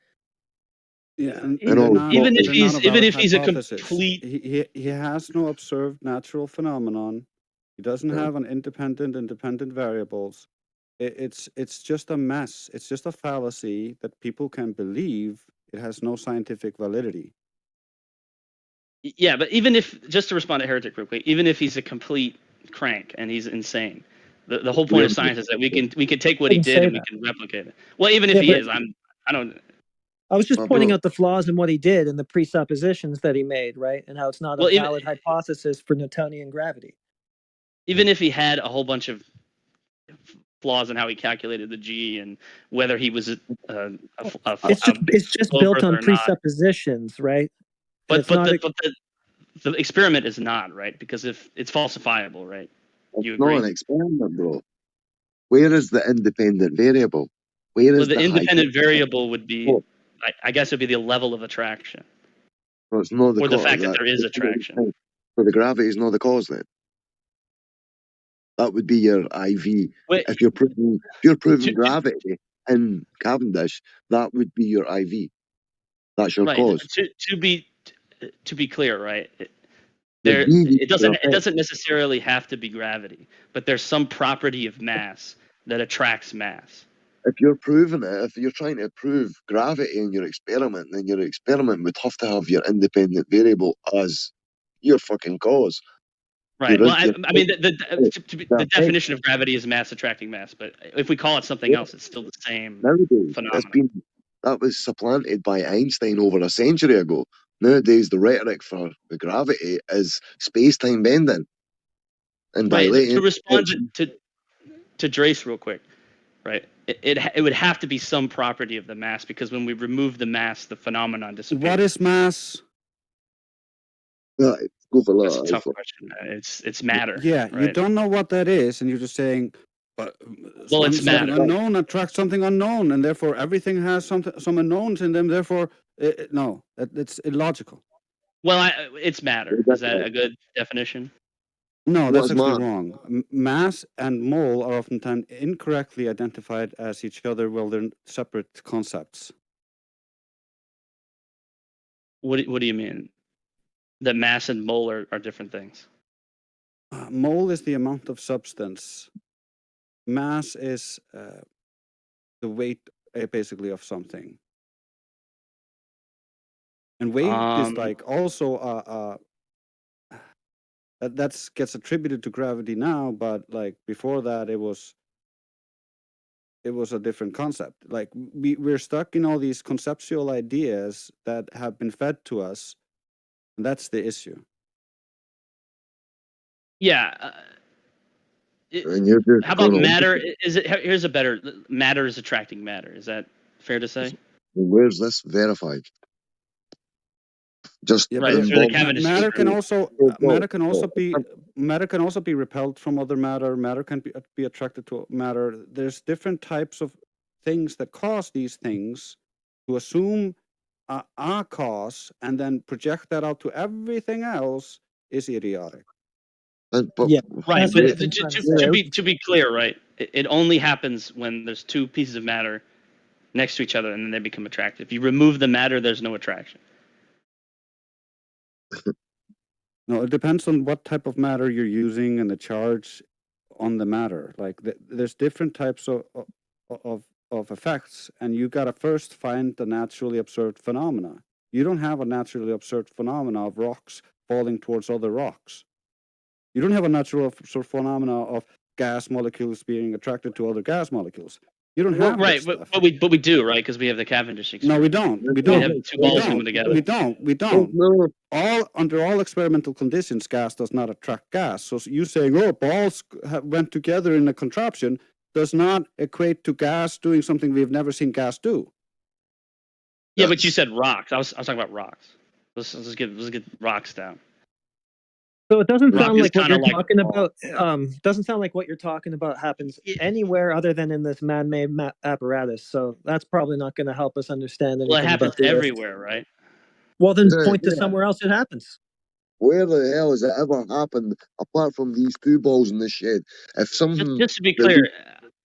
Yeah, and Even if he's a complete, he has no observed natural phenomenon. He doesn't have an independent variables. It's just a mess. It's just a fallacy that people can believe. It has no scientific validity. yeah. But even if, just to respond to Heretic real quick, even if he's a complete crank and he's insane, the whole point of science is that we can take what he Wouldn't did say and we that. can replicate it. Well, even if Yeah, he but- is, I don't. I was just Well, pointing bro- out the flaws in what he did and the presuppositions that he made, right? And how it's not Well, a valid hypothesis for Newtonian gravity. Even if he had a whole bunch of flaws in how he calculated the G and whether he was It's just slow built earther on or not. presuppositions, right? And But it's not the experiment is not, right, because if it's falsifiable, right? You It's not agree? an experiment, bro. Where is the independent variable? Where is Well, the independent hypothesis? variable would be, I guess, it'd be the level of attraction, So it's not the or the cause. fact that there is attraction. So the gravity is not the cause then. That would be your IV. If you're proving gravity in Cavendish, that would be your IV. That's your Right. cause. To be clear, right? The There, V it doesn't necessarily have to be gravity, but there's some property of mass that attracts mass. If you're proving it, if you're trying to prove gravity in your experiment, then your experiment would have to have your independent variable as your fucking cause. Right. Your- Well, your- I mean, the definition of gravity is mass attracting mass, but if we call it something else, it's still the same Nowadays, phenomenon. that was supplanted by Einstein over a century ago. Nowadays, the rhetoric for the gravity is space-time bending and Right. dilating. To respond to Drace real quick, right? It would have to be some property of the mass, because when we remove the mass, the phenomenon disappears. What is mass? Right, go for That's a that. tough question. It's matter. Yeah, you right? don't know what that is, and you're just saying, but Well, it's something matter. unknown attracts something unknown, and therefore everything has some unknowns in them. Therefore, no, it's illogical. Well, it's matter. Is that a good definition? No, that's What's actually mass? wrong. Mass and mole are oftentimes incorrectly identified as each other, while they're separate concepts. What do you mean? That mass and mole are different things. Mole is the amount of substance. Mass is the weight, basically, of something. And weight is like also that gets attributed to gravity now, but like before that, it was a different concept. Like we're stuck in all these conceptual ideas that have been fed to us, and that's the issue. Yeah. And you're just How about going on. matter? Is it? Here's a better. Matter is attracting matter. Is that fair to say? Where's this verified? Just Yeah, Right, but through the Cavendish matter can experiment. matter can also be repelled from other matter. Matter can be attracted to matter. There's different types of things that cause these things. To assume a cause and then project that out to everything else is idiotic. Yeah, Right, that's but what I've been trying to say. to be clear, right? It only happens when there's two pieces of matter next to each other, and then they become attracted. If you remove the matter, there's no attraction. No, it depends on what type of matter you're using and the charge on the matter. Like there's different types of effects, and you gotta first find the naturally observed phenomena. You don't have a naturally observed phenomena of rocks falling towards other rocks. You don't have a natural observed phenomena of gas molecules being attracted to other gas molecules. You don't have Right, that but we do, right? Because we have the Cavendish experiment. No, we don't. We We don't. have two balls coming together. We don't. We don't. Under all experimental conditions, gas does not attract gas. So you saying, "Oh, balls went together in a contraption," does not equate to gas doing something we've never seen gas do. Yeah, but you said rocks. I was talking about rocks. Let's get rocks down. So it doesn't Rock sound is like what kinda you're like talking ball. about. Doesn't sound like what you're talking about happens anywhere other than in this man-made apparatus. So that's probably not going to help us understand anything Well, it happens about the Earth. everywhere, right? Well, then Yeah, point to yeah. somewhere else it happens. Where the hell has it ever happened apart from these two balls in the shed? If something Just to be clear,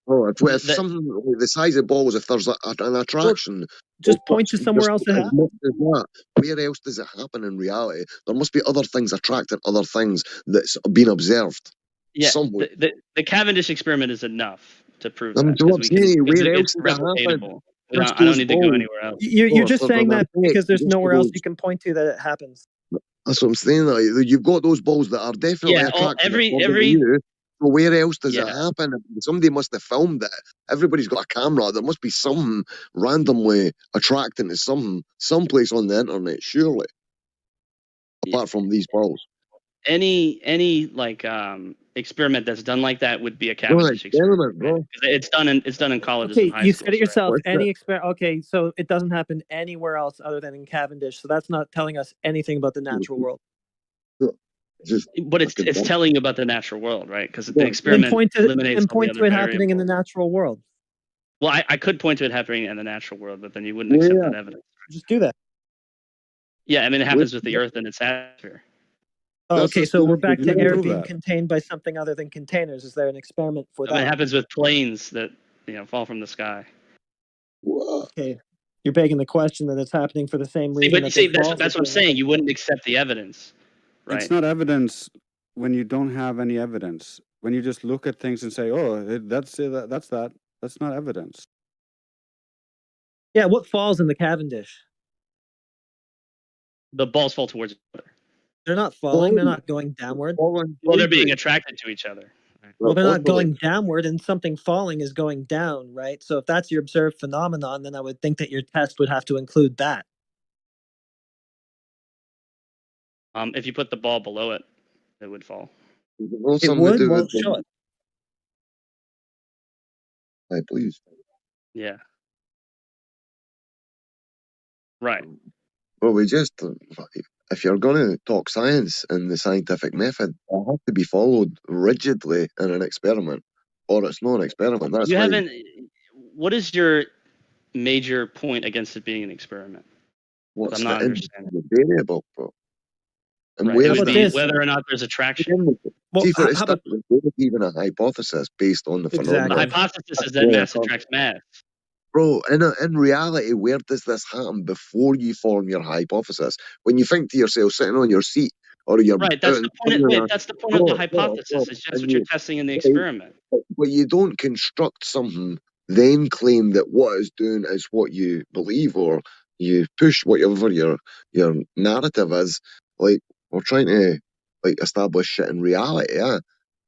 if something like the size of balls, if there's an attraction, just point to somewhere else it as happens. much as that, where else does it happen in reality? There must be other things attracting other things that's been observed. yeah, somewhere. the Cavendish experiment is enough to prove I'm that. 'Cause just saying, because where it's else does it happen? replicatable. Just I don't those need to go balls. anywhere else. You're just For saying the that magnetic, because there's just nowhere else those- you can point to that it happens. That's what I'm saying. Like, you've got those balls that are definitely Yeah, attractive. every- according to you. So where else does it Yeah. happen? Somebody must have filmed it. Everybody's got a camera. There must be something randomly attracting to something, someplace on the internet, surely. Apart from these balls. Any like experiment that's done like that would be a Cavendish experiment. Bro. 'Cause It's done in colleges Okay, and high you schools. said it yourself. What's Any Okay, so it doesn't happen anywhere else other than in Cavendish. So that's not telling us anything about the natural world. But it's telling you about the natural world, right? Because the Then experiment point to eliminates all the it other happening in the variables. natural world. Well, I could point to it happening in the natural world, but then you wouldn't accept that evidence. Just do that. Yeah, I mean it happens with the Earth and its atmosphere. Oh, okay, so we're back to air prove being that. contained by something other than containers. Is there an experiment for I mean, it that? happens with planes that fall from the sky. Okay, you're begging the question that it's happening for the same See, reason. but that see, the that's balls that's are what I'm doing it. saying. You wouldn't accept the evidence, right? It's not evidence when you don't have any evidence. When you just look at things and say, "Oh, that's that. That's not evidence." Yeah, what falls in the Cavendish? The balls fall towards each other. They're not falling. They're not going downward. Well, they're being attracted to each other. Well, they're not going downward, and something falling is going down, right? So if that's your observed phenomenon, then I would think that your test would have to include that. If you put the ball below it, it would fall. It would? Well, show it. Hey, please. Yeah. Right. Well, if you're going to talk science and the scientific method, it has to be followed rigidly in an experiment, or it's not an experiment. That's You fine. haven't. What is your major point against it being an experiment? 'Cause What's I'm not the understanding. variable, bro? And Right. where's It would the- be whether or not there's attraction. Well, See, for how about- instance, there's even a hypothesis based on the The phenomenon. hypothesis is that mass attracts mass. Bro, in reality, where does this happen before you form your hypothesis? When you think to yourself, sitting on your seat, or your Right. That's the point. Wait, that's the point of the hypothesis. It's just what you're testing in the experiment. But you don't construct something, then claim that what it's doing is what you believe, or you push whatever your narrative is. Like, we're trying to establish shit in reality, yeah.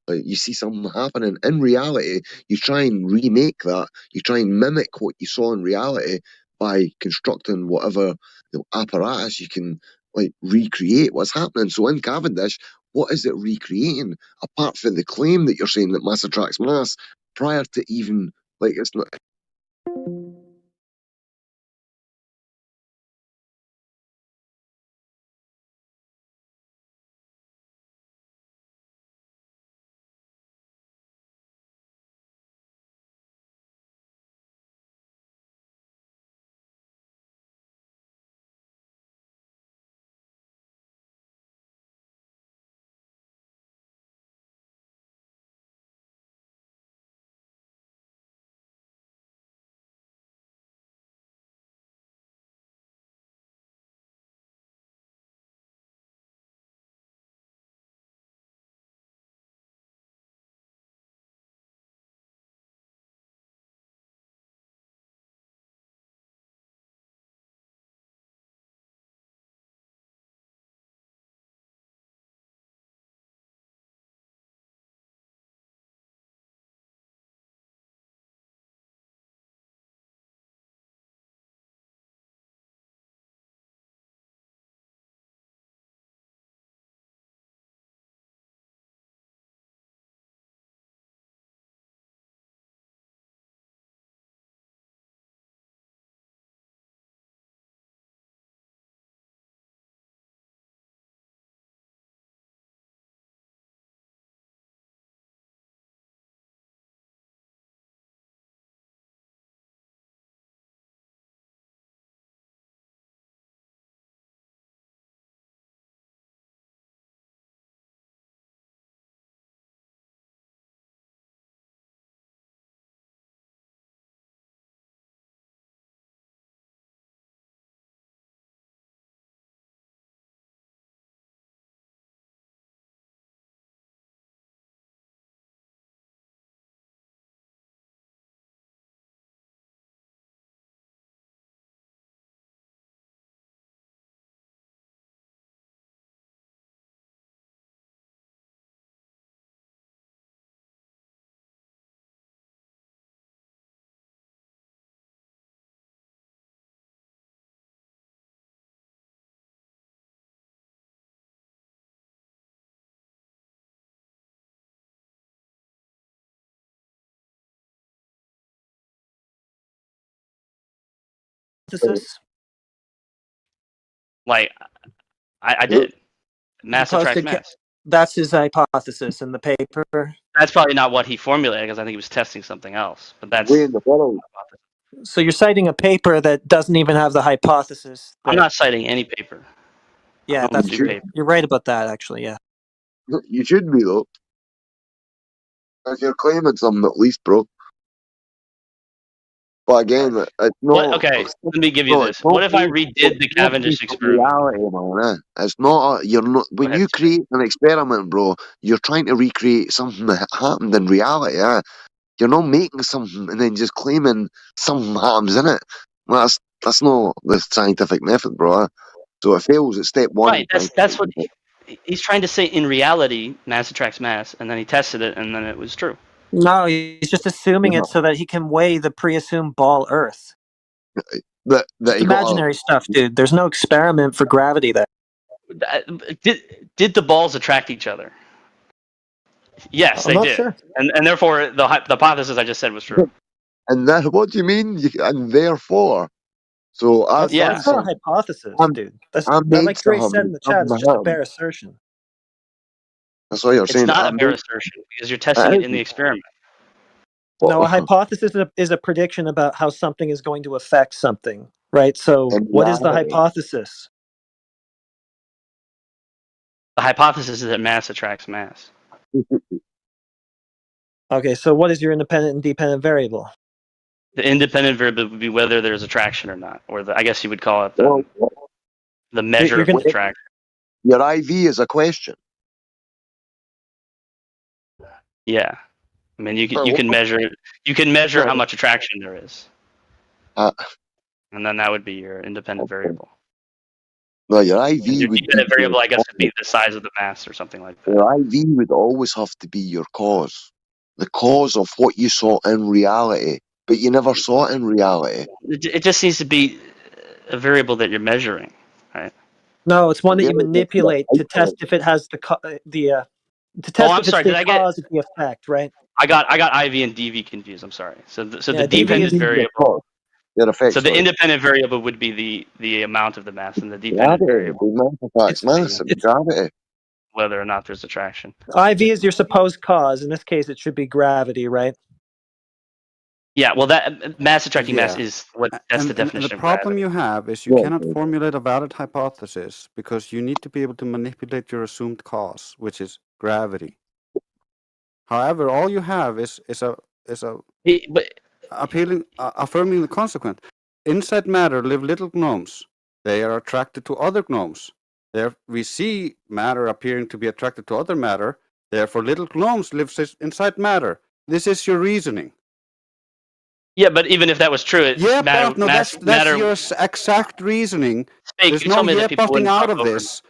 You see something happening in reality, you try and remake that. You try and mimic what you saw in reality by constructing whatever apparatus you can recreate what's happening. So in Cavendish, what is it recreating apart from the claim that you're saying that mass attracts mass prior to even it's not. Like, I did. Mass He attracts posted mass. That's his hypothesis in the paper. That's probably not what he formulated because I think he was testing something else. But that's. Way in the bottom. So you're citing a paper that doesn't even have the hypothesis. I'm not citing any paper. Yeah, I don't that's do true. paper. You're right about that, actually. Yeah. You should be though. If you're claiming something at least, bro. But again, it's not. Okay, let me give you this. What if I redid the Cavendish experiment? Reality, man. It's not. You're not. When you create an experiment, bro, you're trying to recreate something that happened in reality. Yeah, you're not making something and then just claiming something happens in it. Well, that's not the scientific method, bro. So it fails at step one. Right. That's what he's trying to say. In reality, mass attracts mass, and then he tested it, and then it was true. No, he's just assuming it so that he can weigh the pre-assumed ball Earth. That Just imaginary stuff, dude. There's no experiment for gravity there. Did the balls attract each other? Yes, I'm they not did, sure. and therefore the hypothesis I just said was true. And that, what do you mean? And therefore, so That's not a hypothesis, dude. That's like Dre said in the chat. It's just a bare assertion. That's what you're saying. It's not a bare assertion because you're testing it in the experiment. No, a hypothesis is a prediction about how something is going to affect something, right? So, what is the hypothesis? The hypothesis is that mass attracts mass. Okay, so what is your independent and dependent variable? The independent variable would be whether there's attraction or not, or I guess you would call it the measure of attraction. Your IV is a question. Yeah, I mean you can measure how much attraction there is, and then that would be your independent variable. No, your IV Your would be dependent variable, I guess, your would be the size of the mass or something like that. Your IV would always have to be your cause, the cause of what you saw in reality, but you never saw it in reality. It just needs to be a variable that you're measuring, right? No, it's one that Yeah, you manipulate to test if it has to test I'm if it's sorry, the did I get- cause of the effect, right? I got IV and DV confused. I'm sorry. So the Yeah, DV dependent is- variable. Your effect, So the sorry. independent variable would be the amount of the mass, and the dependent Gravity, variable mass, it'd be gravity. whether or not there's attraction. IV is your supposed cause. In this case, it should be gravity, right? Yeah, well, that mass attracting mass Yeah. is what that's And the definition the of problem gravity. you have is you cannot formulate a valid hypothesis because you need to be able to manipulate your assumed cause, which is gravity. However, all you have is affirming the consequent. Inside matter live little gnomes. They are attracted to other gnomes. There we see matter appearing to be attracted to other matter. Therefore, little gnomes live inside matter. This is your reasoning. Yeah, but even if that was true, it matter. But no, mass, that's matter. your exact reasoning. Spake, There's you no told me that people busting wouldn't out talk of over this.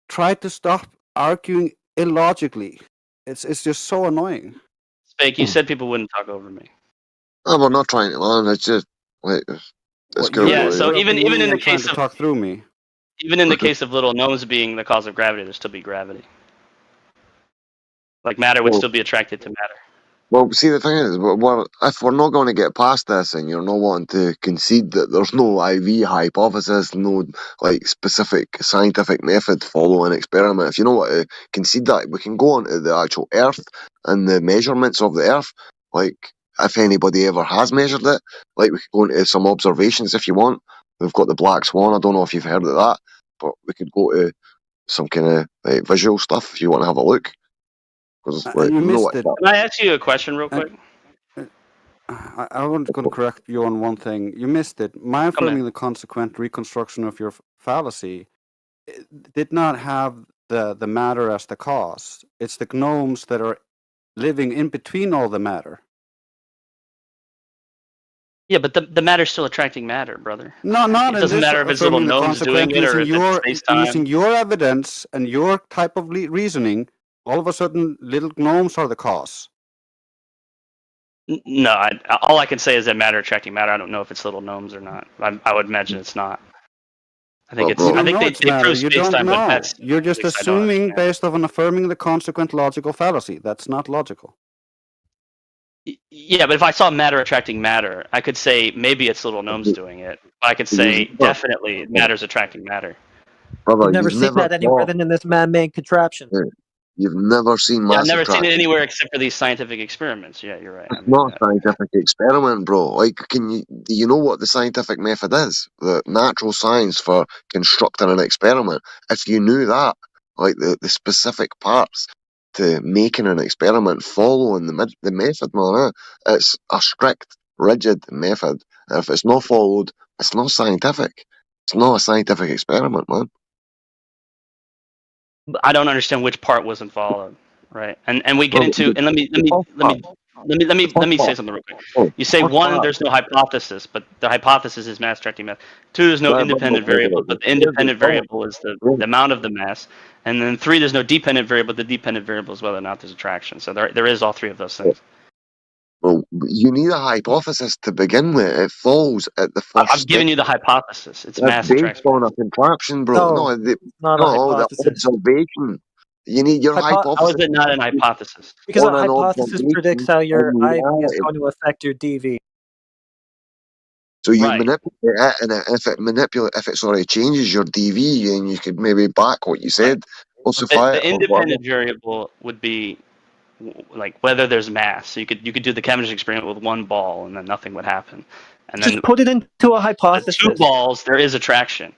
Try to stop arguing illogically. It's just so annoying. Spake, you said people wouldn't talk over me. No, we're not trying to, man. It's just, like, it's good. Yeah, so even in the trying case to of talk through me. even in the case of little gnomes being the cause of gravity, there'd still be gravity. Like matter would Well- still be attracted to matter. Well, see, the thing is, if we're not going to get past this and you're not wanting to concede that there's no IV hypothesis, no like specific scientific method following experiment, if you don't want to concede that, we can go on to the actual Earth and the measurements of the Earth. Like, if anybody ever has measured it, like we could go into some observations if you want. We've got the Black Swan. I don't know if you've heard of that, but we could go to some kind of like, visual stuff if you want to have a look. Because like, you missed it. Can I ask you a question real quick? I want to correct you on one thing. You missed it. My affirming the consequent reconstruction of your fallacy did not have the matter as the cause. It's the gnomes that are living in between all the matter. Yeah, but the matter's still attracting matter, brother. No, not It doesn't matter if it's little gnomes doing it or if it's space-time. Using your evidence and your type of reasoning, all of a sudden, little gnomes are the cause. No, all I can say is that matter attracting matter. I don't know if it's little gnomes or not. I would imagine it's not. I think it's. I think they prove You don't space-time, but know. that's. You're just at least I don't assuming based on affirming the consequent logical fallacy. That's not logical. Yeah, but if I saw matter attracting matter, I could say maybe it's little gnomes doing it. I could say definitely matter's attracting matter. Brother, You've never seen that anywhere than in this man-made contraption. You've never seen Yeah, mass I've never seen it attraction. anywhere except for these scientific experiments. Yeah, you're right. It's not a scientific experiment, bro. Like, do you know what the scientific method is? The natural science for constructing an experiment. If you knew that, like the specific parts to making an experiment, following the method, man, it's a strict, rigid method. And if it's not followed, it's not scientific. It's not a scientific experiment, man. I don't understand which part wasn't followed, right? And we get into and let me say something real quick. You say one, there's no hypothesis, but the hypothesis is mass attracting mass. Two, there's no independent variable, but the independent variable is the amount of the mass. And then three, there's no dependent variable. The dependent variable is whether or not there's attraction. So there is all three of those things. Well, you need a hypothesis to begin with. It falls at the first. I've given you the hypothesis. It's mass based attraction. on a contraption, bro. No, No, not a the hypothesis. observation. You need your hypothesis. How is it not an hypothesis? Because On a an hypothesis observation predicts how your in IV is reality. going to affect your DV. So you manipulate it, and if it changes your DV, and you could maybe back what you said, falsify The it. or independent variable would be like whether there's mass. So you could do the Cavendish experiment with one ball, and then nothing would happen. And Just then put it into a hypothesis. two balls, there is attraction.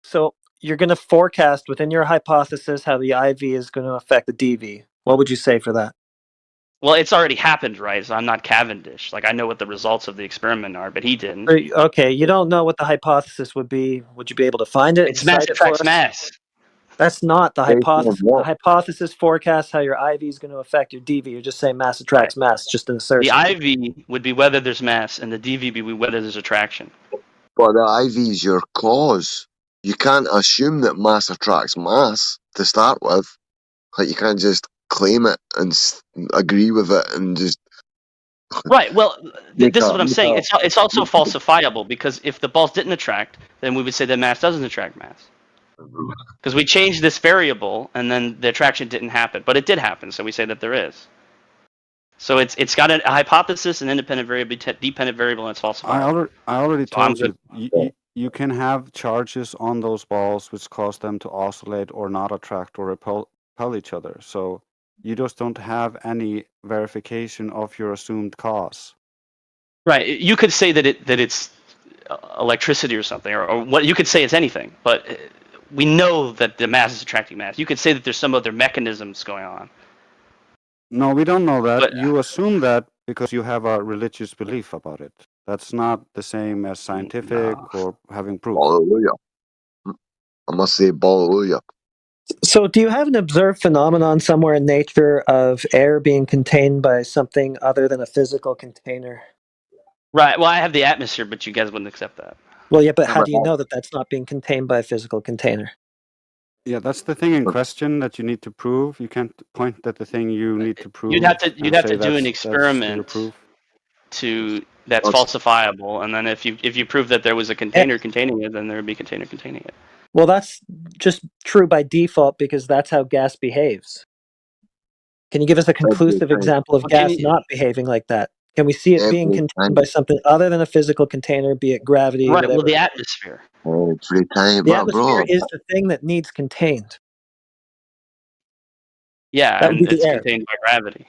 So you're going to forecast within your hypothesis how the IV is going to affect the DV. What would you say for that? Well, it's already happened, right? So I'm not Cavendish. Like I know what the results of the experiment are, but he didn't. Okay, you don't know what the hypothesis would be. Would you be able to find it? It's and mass cite it for attracts us? mass. That's not the Based on hypothesis. what? The hypothesis forecasts how your IV is going to affect your DV. You're just saying mass attracts mass. Just an assertion. The IV would be whether there's mass, and the DV would be whether there's attraction. But the IV is your cause. you can't assume that mass attracts mass to start with. Like, you can't just claim it and agree with it and just Right. Well, make this is a- what I'm make saying. a- It's also falsifiable because if the balls didn't attract, then we would say that mass doesn't attract mass. Because we changed this variable and then the attraction didn't happen, but it did happen, so we say that there is. So it's got a hypothesis, an independent variable, dependent variable, and it's falsifiable. I already So I'm told good. you can have charges on those balls which cause them to oscillate or not attract or repel each other. So you just don't have any verification of your assumed cause. Right. You could say that it's electricity or something, or what you could say it's anything, but we know that the mass is attracting mass. You could say that there's some other mechanisms going on. No, we don't know that. But- You assume that because you have a religious belief about it. That's not the same as scientific or having proof. Hallelujah. I must say, hallelujah. So, do you have an observed phenomenon somewhere in nature of air being contained by something other than a physical container? Right. Well, I have the atmosphere, but you guys wouldn't accept that. Well, yeah, but how do you know that that's not being contained by a physical container? Yeah, that's the thing in question that you need to prove. You can't point at the thing you need to prove. You'd have to and say do an that's your experiment proof. that's falsifiable, and then if you prove that there was a container containing it, then there would be a container containing it. Well, that's just true by default because that's how gas behaves. Can you give us a conclusive example of gas not behaving like that? Can we see it being contained by something other than a physical container, be it gravity, Right. whatever? Well, the atmosphere. Every time, The my atmosphere bro. is the thing that needs contained. Yeah, That would and be the it's air. contained by gravity.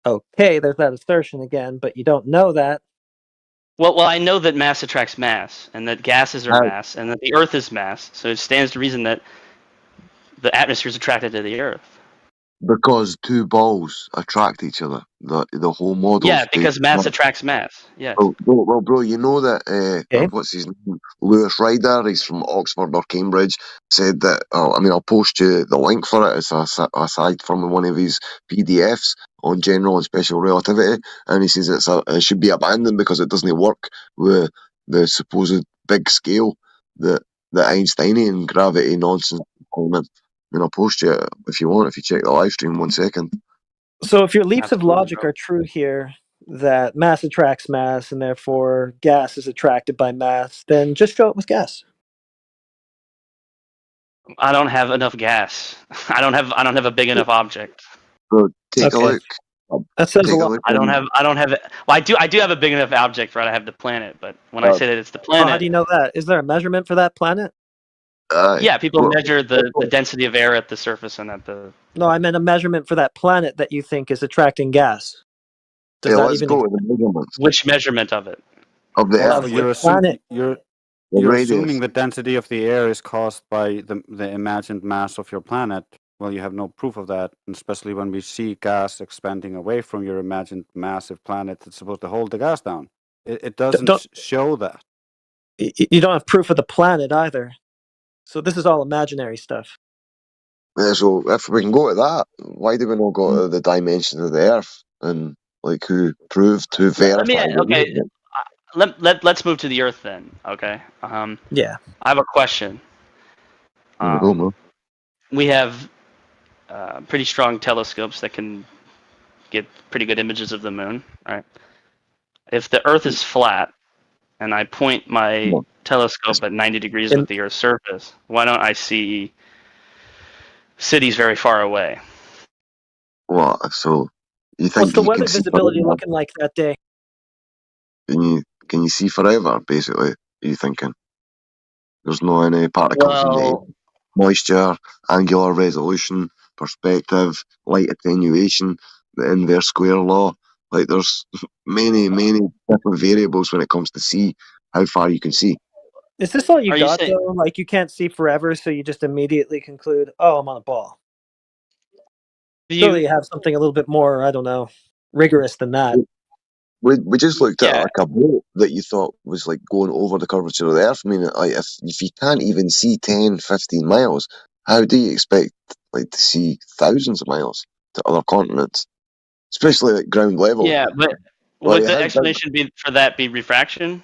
Okay, there's that assertion again, but you don't know that. Well, I know that mass attracts mass, and that gases are mass, and that the Earth is mass. So it stands to reason that the atmosphere is attracted to the Earth. Because two balls attract each other. The whole model. Yeah, because mass attracts mass. Yes. Well, bro, you know that what's his name? Lewis Ryder, he's from Oxford or Cambridge, said that. I'll post you the link for it. It's aside from one of his PDFs on general and special relativity, and he says it should be abandoned because it doesn't work with the supposed big scale that the Einsteinian gravity nonsense. I'll post you if you want. If you check the live stream, 1 second. So if your leaps of logic are true here, that mass attracts mass and therefore gas is attracted by mass, then just show it with gas. I don't have enough gas. I don't have a big enough object. So take a look. That says a lot. I don't have it. Well, I do have a big enough object, right? I have the planet, but when I say that it's the Oh, planet, how do you know that? Is there a measurement for that planet? yeah, people measure the density of air at the surface and at the. No, I meant a measurement for that planet that you think is attracting gas. Does that let's even go with the measurements Which measurement of it? of the Well, Earth. You're planet. You're radius. assuming the density of the air is caused by the imagined mass of your planet. Well, you have no proof of that, and especially when we see gas expanding away from your imagined massive planet that's supposed to hold the gas down. It doesn't show that. You don't have proof of the planet either. So this is all imaginary stuff. Yeah, so if we can go to that, why do we not go to the dimensions of the Earth and like who proved, who verified? Let's move to the Earth then. Okay. Yeah. I have a question. We have pretty strong telescopes that can get pretty good images of the moon, right? If the Earth is flat and I point my telescope at 90 degrees with the Earth's surface, why don't I see cities very far away? What? So you think What's the you weather can see visibility forever? looking like that day? Can you see forever? Basically, are you thinking? There's no any particles in the air. Moisture, angular resolution, perspective, light attenuation, the inverse square law. Like there's many different variables when it comes to see how far you can see. Is this all you Are you got saying- though? Like you can't see forever, so you just immediately conclude, "Oh, I'm on a ball." Surely you have something a little bit more, I don't know, rigorous than that. We just looked at like a boat that you thought was like going over the curvature of the Earth. I mean, like if you can't even see 10, 15 miles, how do you expect like to see thousands of miles to other continents, especially at ground level? Yeah, but would the explanation be refraction?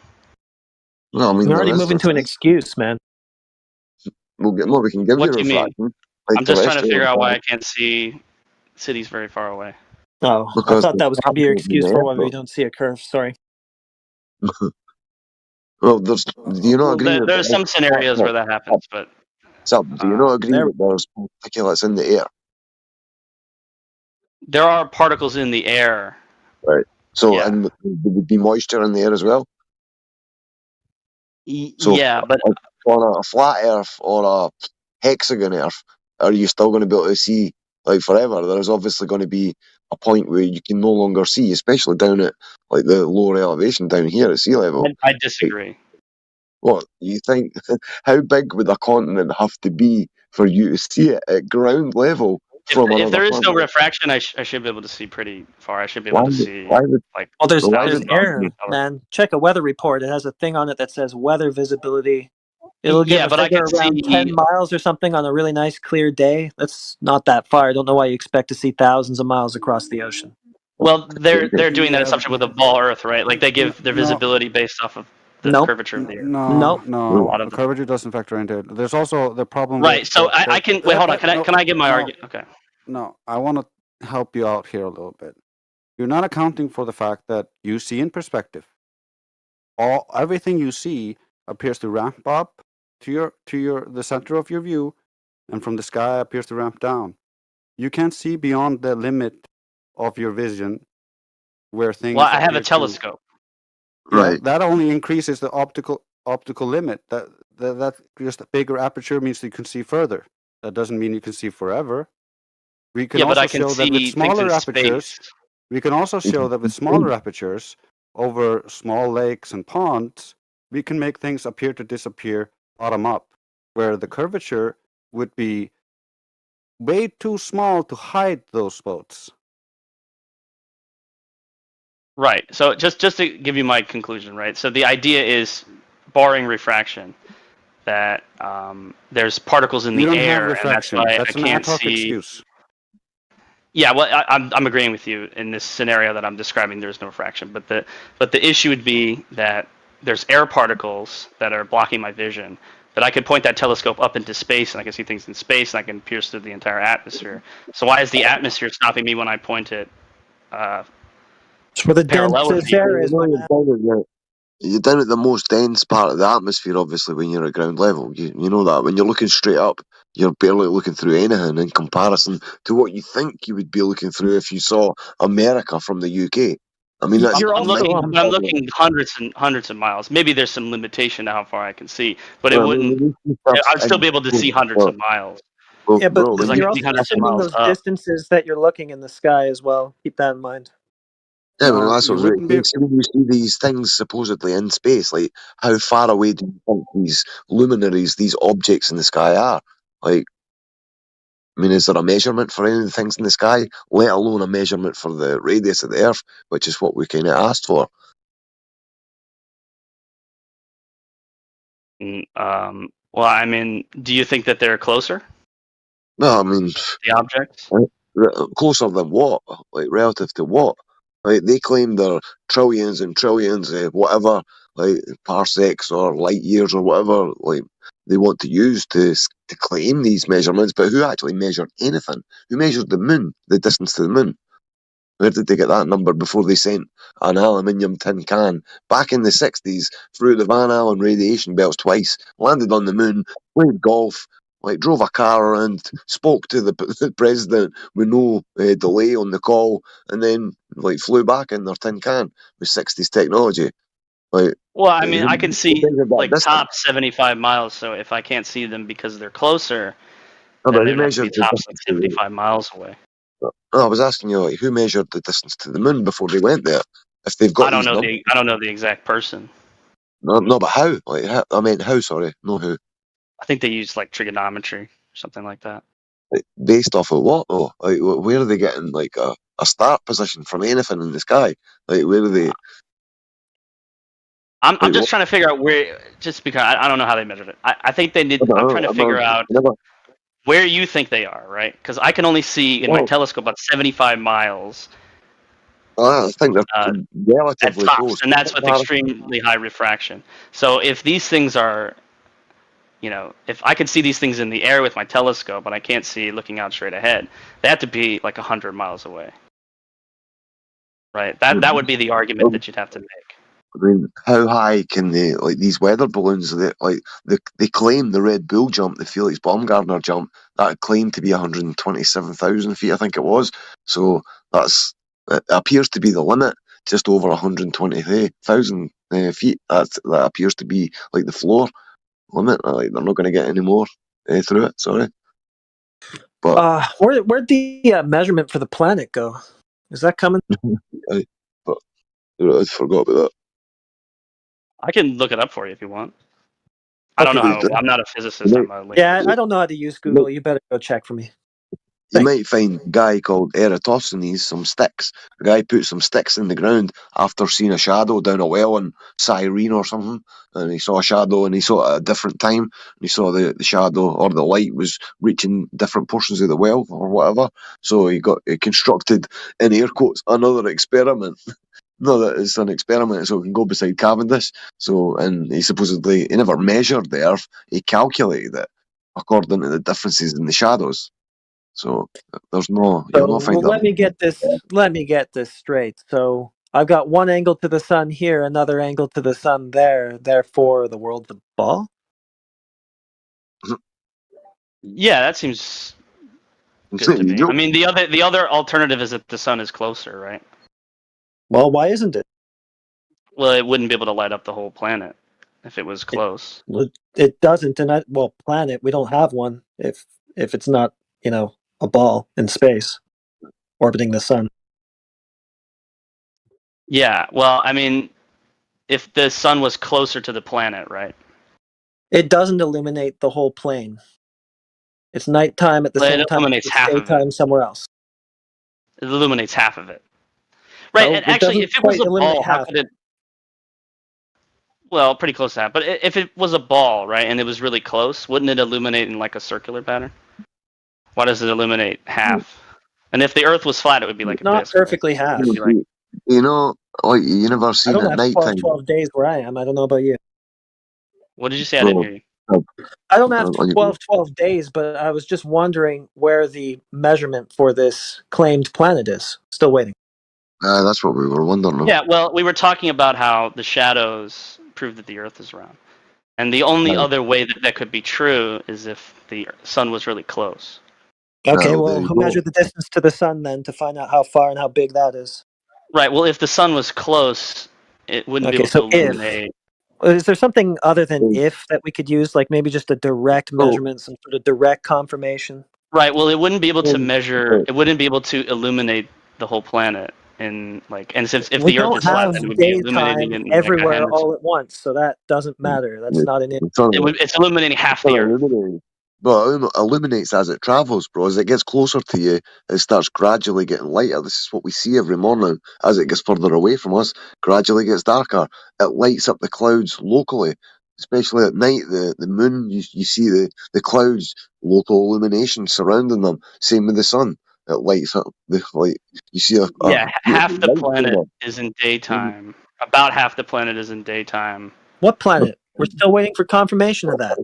No, I mean You're already there is moving to an excuse, man. we can give What you do you mean? refraction. Like I'm just trying to terrestrial figure out why I refraction, can't see cities very far away. Oh, I because thought the that was going to be your particles in excuse the for air, why we though. don't see a curve. Sorry. Well, do you not Well, agree that there's some scenarios where that happens, but do you not agree there- that there's particulates in the air? there are particles in the air. Right. So, Yeah. and there would be moisture in the air as well. So, Yeah, but on a flat Earth or a hexagon Earth, are you still going to be able to see like forever? There's obviously going to be a point where you can no longer see, especially down at like the lower elevation down here at sea level. I disagree. What you think? How big would a continent have to be for you to see it at ground level from If another there is no planet? refraction, I should be able to see pretty far. I should be Why able to would- see why would- like. Well, there's why thousands would- of air, miles an hour. man. Check a weather report. It has a thing on it that says weather visibility. It'll give Yeah, a but I figure can around see. 10 miles or something on a really nice clear day. That's not that far. I don't know why you expect to see thousands of miles across the ocean. Well, they're doing that Yeah, assumption with a ball Earth, right? Like they give their No. visibility based off of the Nope. curvature of the Earth. No, A no, lot of the curvature doesn't factor into it. There's also the problem. Right. with So the- I can wait. Hold on. Can I give my argument? Okay. No, I want to help you out here a little bit. You're not accounting for the fact that you see in perspective. Everything you see appears to ramp up to the center of your view, and from the sky appears to ramp down. You can't see beyond the limit of your vision, where things. Well, I have appear a telescope. Yeah, Right. that only increases the optical limit. That just a bigger aperture means you can see further. That doesn't mean you can see forever. We can Yeah, but also I can show that see with things smaller in apertures. space. We can also show that with smaller apertures over small lakes and ponds, we can make things appear to disappear bottom up, where the curvature would be way too small to hide those spots. Right. So just to give you my conclusion, right? So the idea is, barring refraction, that there's particles in You the don't have air, and that's refraction. why That's I an can't ad hoc see. excuse. Yeah, well, I'm agreeing with you in this scenario that I'm describing. There's no refraction, but the issue would be that there's air particles that are blocking my vision. That I could point that telescope up into space, and I can see things in space, and I can pierce through the entire atmosphere. So why is the atmosphere stopping me when I point it? It's where the Parallel with densest the- air is. You're down at the most dense part of the atmosphere, obviously, when you're at ground level. You know that. When you're looking straight up, you're barely looking through anything in comparison to what you think you would be looking through if you saw America from the UK. I mean, that's I'm looking hundreds and hundreds of miles. Maybe there's some limitation to how far I can see, but it Well, I wouldn't. mean, these stuff's I'd still be able to see hundreds well, of miles. well, Yeah, but bro, when I you're can also see hundreds of assuming miles those up. distances that you're looking in the sky as well. Keep that in mind. Yeah, No, well, that's you what wouldn't be. see when you see these things supposedly in space, like how far away do you think these luminaries, these objects in the sky are? Like, I mean, is there a measurement for any of the things in the sky, let alone a measurement for the radius of the Earth, which is what we kind of asked for? Well, I mean, do you think that they're closer, No, I mean, the objects? closer than what? Like, relative to what? Like, they claim they're trillions and trillions, whatever, like parsecs or light years or whatever, like they want to use to claim these measurements. But who actually measured anything? Who measured the moon, the distance to the moon? Where did they get that number before they sent an aluminium tin can back in the 60s through the Van Allen radiation belts twice, landed on the moon, played golf, like drove a car around, spoke to the president with no delay on the call, and then like flew back in their tin can with 60s technology? Like, Well, I mean, who- I can who see measured that like distance? top 75 miles. So if I can't see them because they're closer, No, then but they who would have to be measured the tops like distance to the 75 miles away. No, I was asking you, like, who measured the distance to the moon before they went there? If they've got I don't these know numbers. I don't know the exact person. No, but how? Like, I mean, how? Sorry, no, who? I think they use like trigonometry or something like that. Like, based off of what? though? Like, where are they getting like a start position from anything in the sky? Like, where are they? I'm Like, just what? trying to figure out where, just because I don't know how they measured it. I think they did. I'm trying to figure out where you think they are, right? Because I can only see in my Well- telescope about 75 miles I think they're at relatively tops, close. and that's with extremely high refraction. So if these things are you know, if I could see these things in the air with my telescope, but I can't see looking out straight ahead, they have to be like 100 miles away. Right. That would be the argument that you'd have to make. I mean, how high can they, like these weather balloons, they claim the Red Bull jump, the Felix Baumgartner jump, that claimed to be 127,000 feet, I think it was. So it appears to be the limit, just over 120,000 feet. That appears to be like the floor limit. Like they're not going to get any more through it. Sorry. But where'd the measurement for the planet go? Is that coming? I forgot about that. I can look it up for you if you want. I don't know how. I'm not a physicist. Yeah, I don't know how to use Google. You better go check for me. You might find a guy called Eratosthenes some sticks. A guy put some sticks in the ground after seeing a shadow down a well in Cyrene or something, and he saw a shadow and he saw it at a different time. And he saw the shadow or the light was reaching different portions of the well or whatever. So he constructed, in air quotes, another experiment. No, that it's an experiment, so it can go beside Cavendish. So, and he never measured the Earth. He calculated it according to the differences in the shadows. So there's no. You'll not find let me get this straight. So I've got one angle to the sun here, another angle to the sun there. Therefore, the world's a ball. Yeah, that seems good to me. I mean, the other alternative is that the sun is closer, right? Well, why isn't it? Well, it wouldn't be able to light up the whole planet if it was close. It doesn't, and planet. We don't have one if it's not, a ball in space orbiting the sun. Yeah, well, I mean, if the sun was closer to the planet, right? It doesn't illuminate the whole plane. It's nighttime at the same time. Illuminates half of it. Daytime somewhere else. It illuminates half of it. Right, and actually, if it was a ball, how could it... Well, pretty close to that. But if it was a ball, right, and it was really close, wouldn't it illuminate in like a circular pattern? Why does it illuminate half? And if the Earth was flat, it would be like not a disc. Perfectly half. You never seen at night time. 12 days where I am. I don't know about you. What did you say? I didn't hear you. I don't have 12 days, but I was just wondering where the measurement for this claimed planet is. Still waiting. That's what we were wondering. Yeah, well, we were talking about how the shadows prove that the Earth is round. And the only other way that could be true is if the sun was really close. Okay, well, who measured the distance to the sun then to find out how far and how big that is? Right, well, if the sun was close, it wouldn't be able to illuminate. Is there something other than if that we could use, like maybe just a direct measurement, some sort of direct confirmation? Right, well, it wouldn't be able to measure, it wouldn't be able to illuminate the whole planet. And since if the Earth is flat, then it would be illuminating in everywhere all at once, so that doesn't matter. That's not an issue. It's illuminating half the Earth. But it illuminates as it travels, bro. As it gets closer to you, it starts gradually getting lighter. This is what we see every morning. As it gets further away from us, gradually gets darker. It lights up the clouds locally, especially at night. The moon, you see the clouds, local illumination surrounding them. Same with the sun. It lights up the light. You see half the planet is in daytime. About half the planet is in daytime. What planet? We're still waiting for confirmation of that.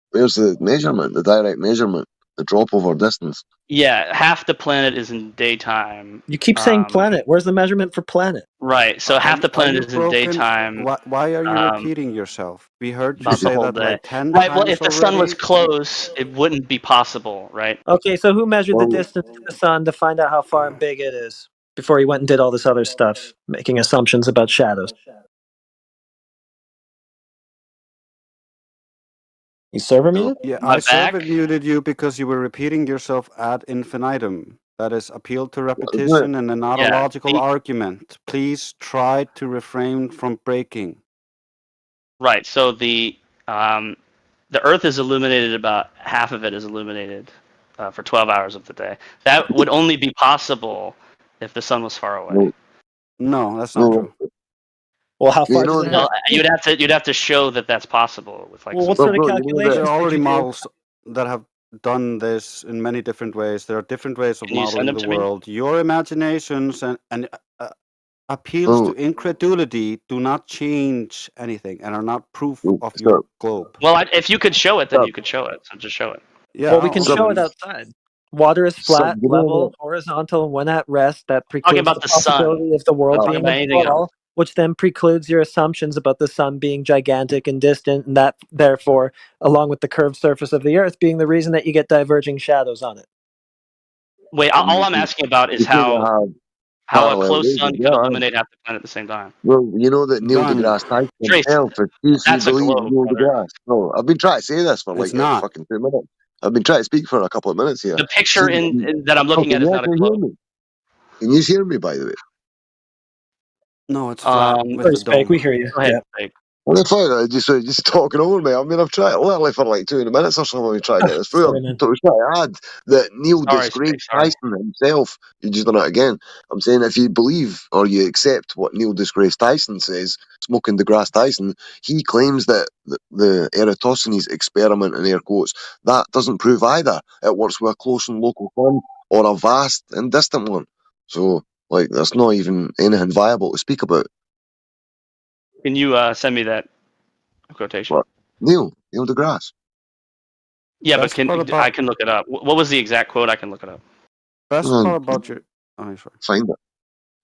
Where's the measurement, the direct measurement, the drop over distance? Yeah, half the planet is in daytime. You keep saying planet. Where's the measurement for planet? Right, so half the planet is in daytime. Why are you repeating yourself? We heard you say that like 10 Right, times well, if the sun already. was close, it wouldn't be possible, right? Okay, so who measured the distance to the sun to find out how far and big it is before he went and did all this other stuff, making assumptions about shadows? You server muted? Yeah, I server muted you because you were repeating yourself ad infinitum. That is appeal to repetition and not a logical argument. Please try to refrain from breaking. Right. So the Earth is illuminated. About half of it is illuminated for 12 hours of the day. That would only be possible if the sun was far away. No, that's not true. Well, how far? You'd have to show that that's possible with like. Well, what sort of calculations? There are already models that have done this in many different ways. There are different ways of modeling the world. Your imaginations and appeals Oh, to incredulity do not change anything and are not proof of sir, your globe. Well, if you could show it, then sir, you could show it. So just show it. Yeah, Well, we can sir, show it outside. Water is sir, flat, you know level, horizontal, and when at rest, that Talking precludes about the the sun. possibility of the world that, Talking being about a anything else. ball, which then precludes your assumptions about the sun being gigantic and distant, and that, therefore, along with the curved surface of the Earth, being the reason that you get diverging shadows on it. Wait, all I'm asking about is you can't how have a parallel close races. sun Yeah, could illuminate half the planet at the same time. well, you know that Neil Done. deGrasse Tyson Trace, himself refused to that's a believe globe, Neil brother. deGrasse. No, I've been trying to say this for It's like a not. fucking 2 minutes. I've been trying to speak for a couple of minutes here. The picture See, that I'm looking can at is you not a actually hear globe. me? Can you hear me, by the way? No, it's flat with Sorry, the Spike, dome. we hear you. Go ahead, Yeah. Spike. Well, it's fine. Just talking over me. I mean, I've tried literally for like 2 minutes or something. We try to get this through. Sorry, I'm man. trying to add that Neil Sorry, deGrasse Spike, sorry. Tyson himself. You just done it again. I'm saying if you believe or you accept what Neil deGrasse Tyson says, Smoking deGrasse Tyson, he claims that the Eratosthenes experiment in air quotes that doesn't prove either. It works with a close and local sun or a vast and distant one. So, like, there's not even anything viable to speak about. Can you send me that quotation? What? Neil deGrasse. Yeah, Best but part I about can look it up. What was the exact quote? I can look it up. best part about your sorry. Find it.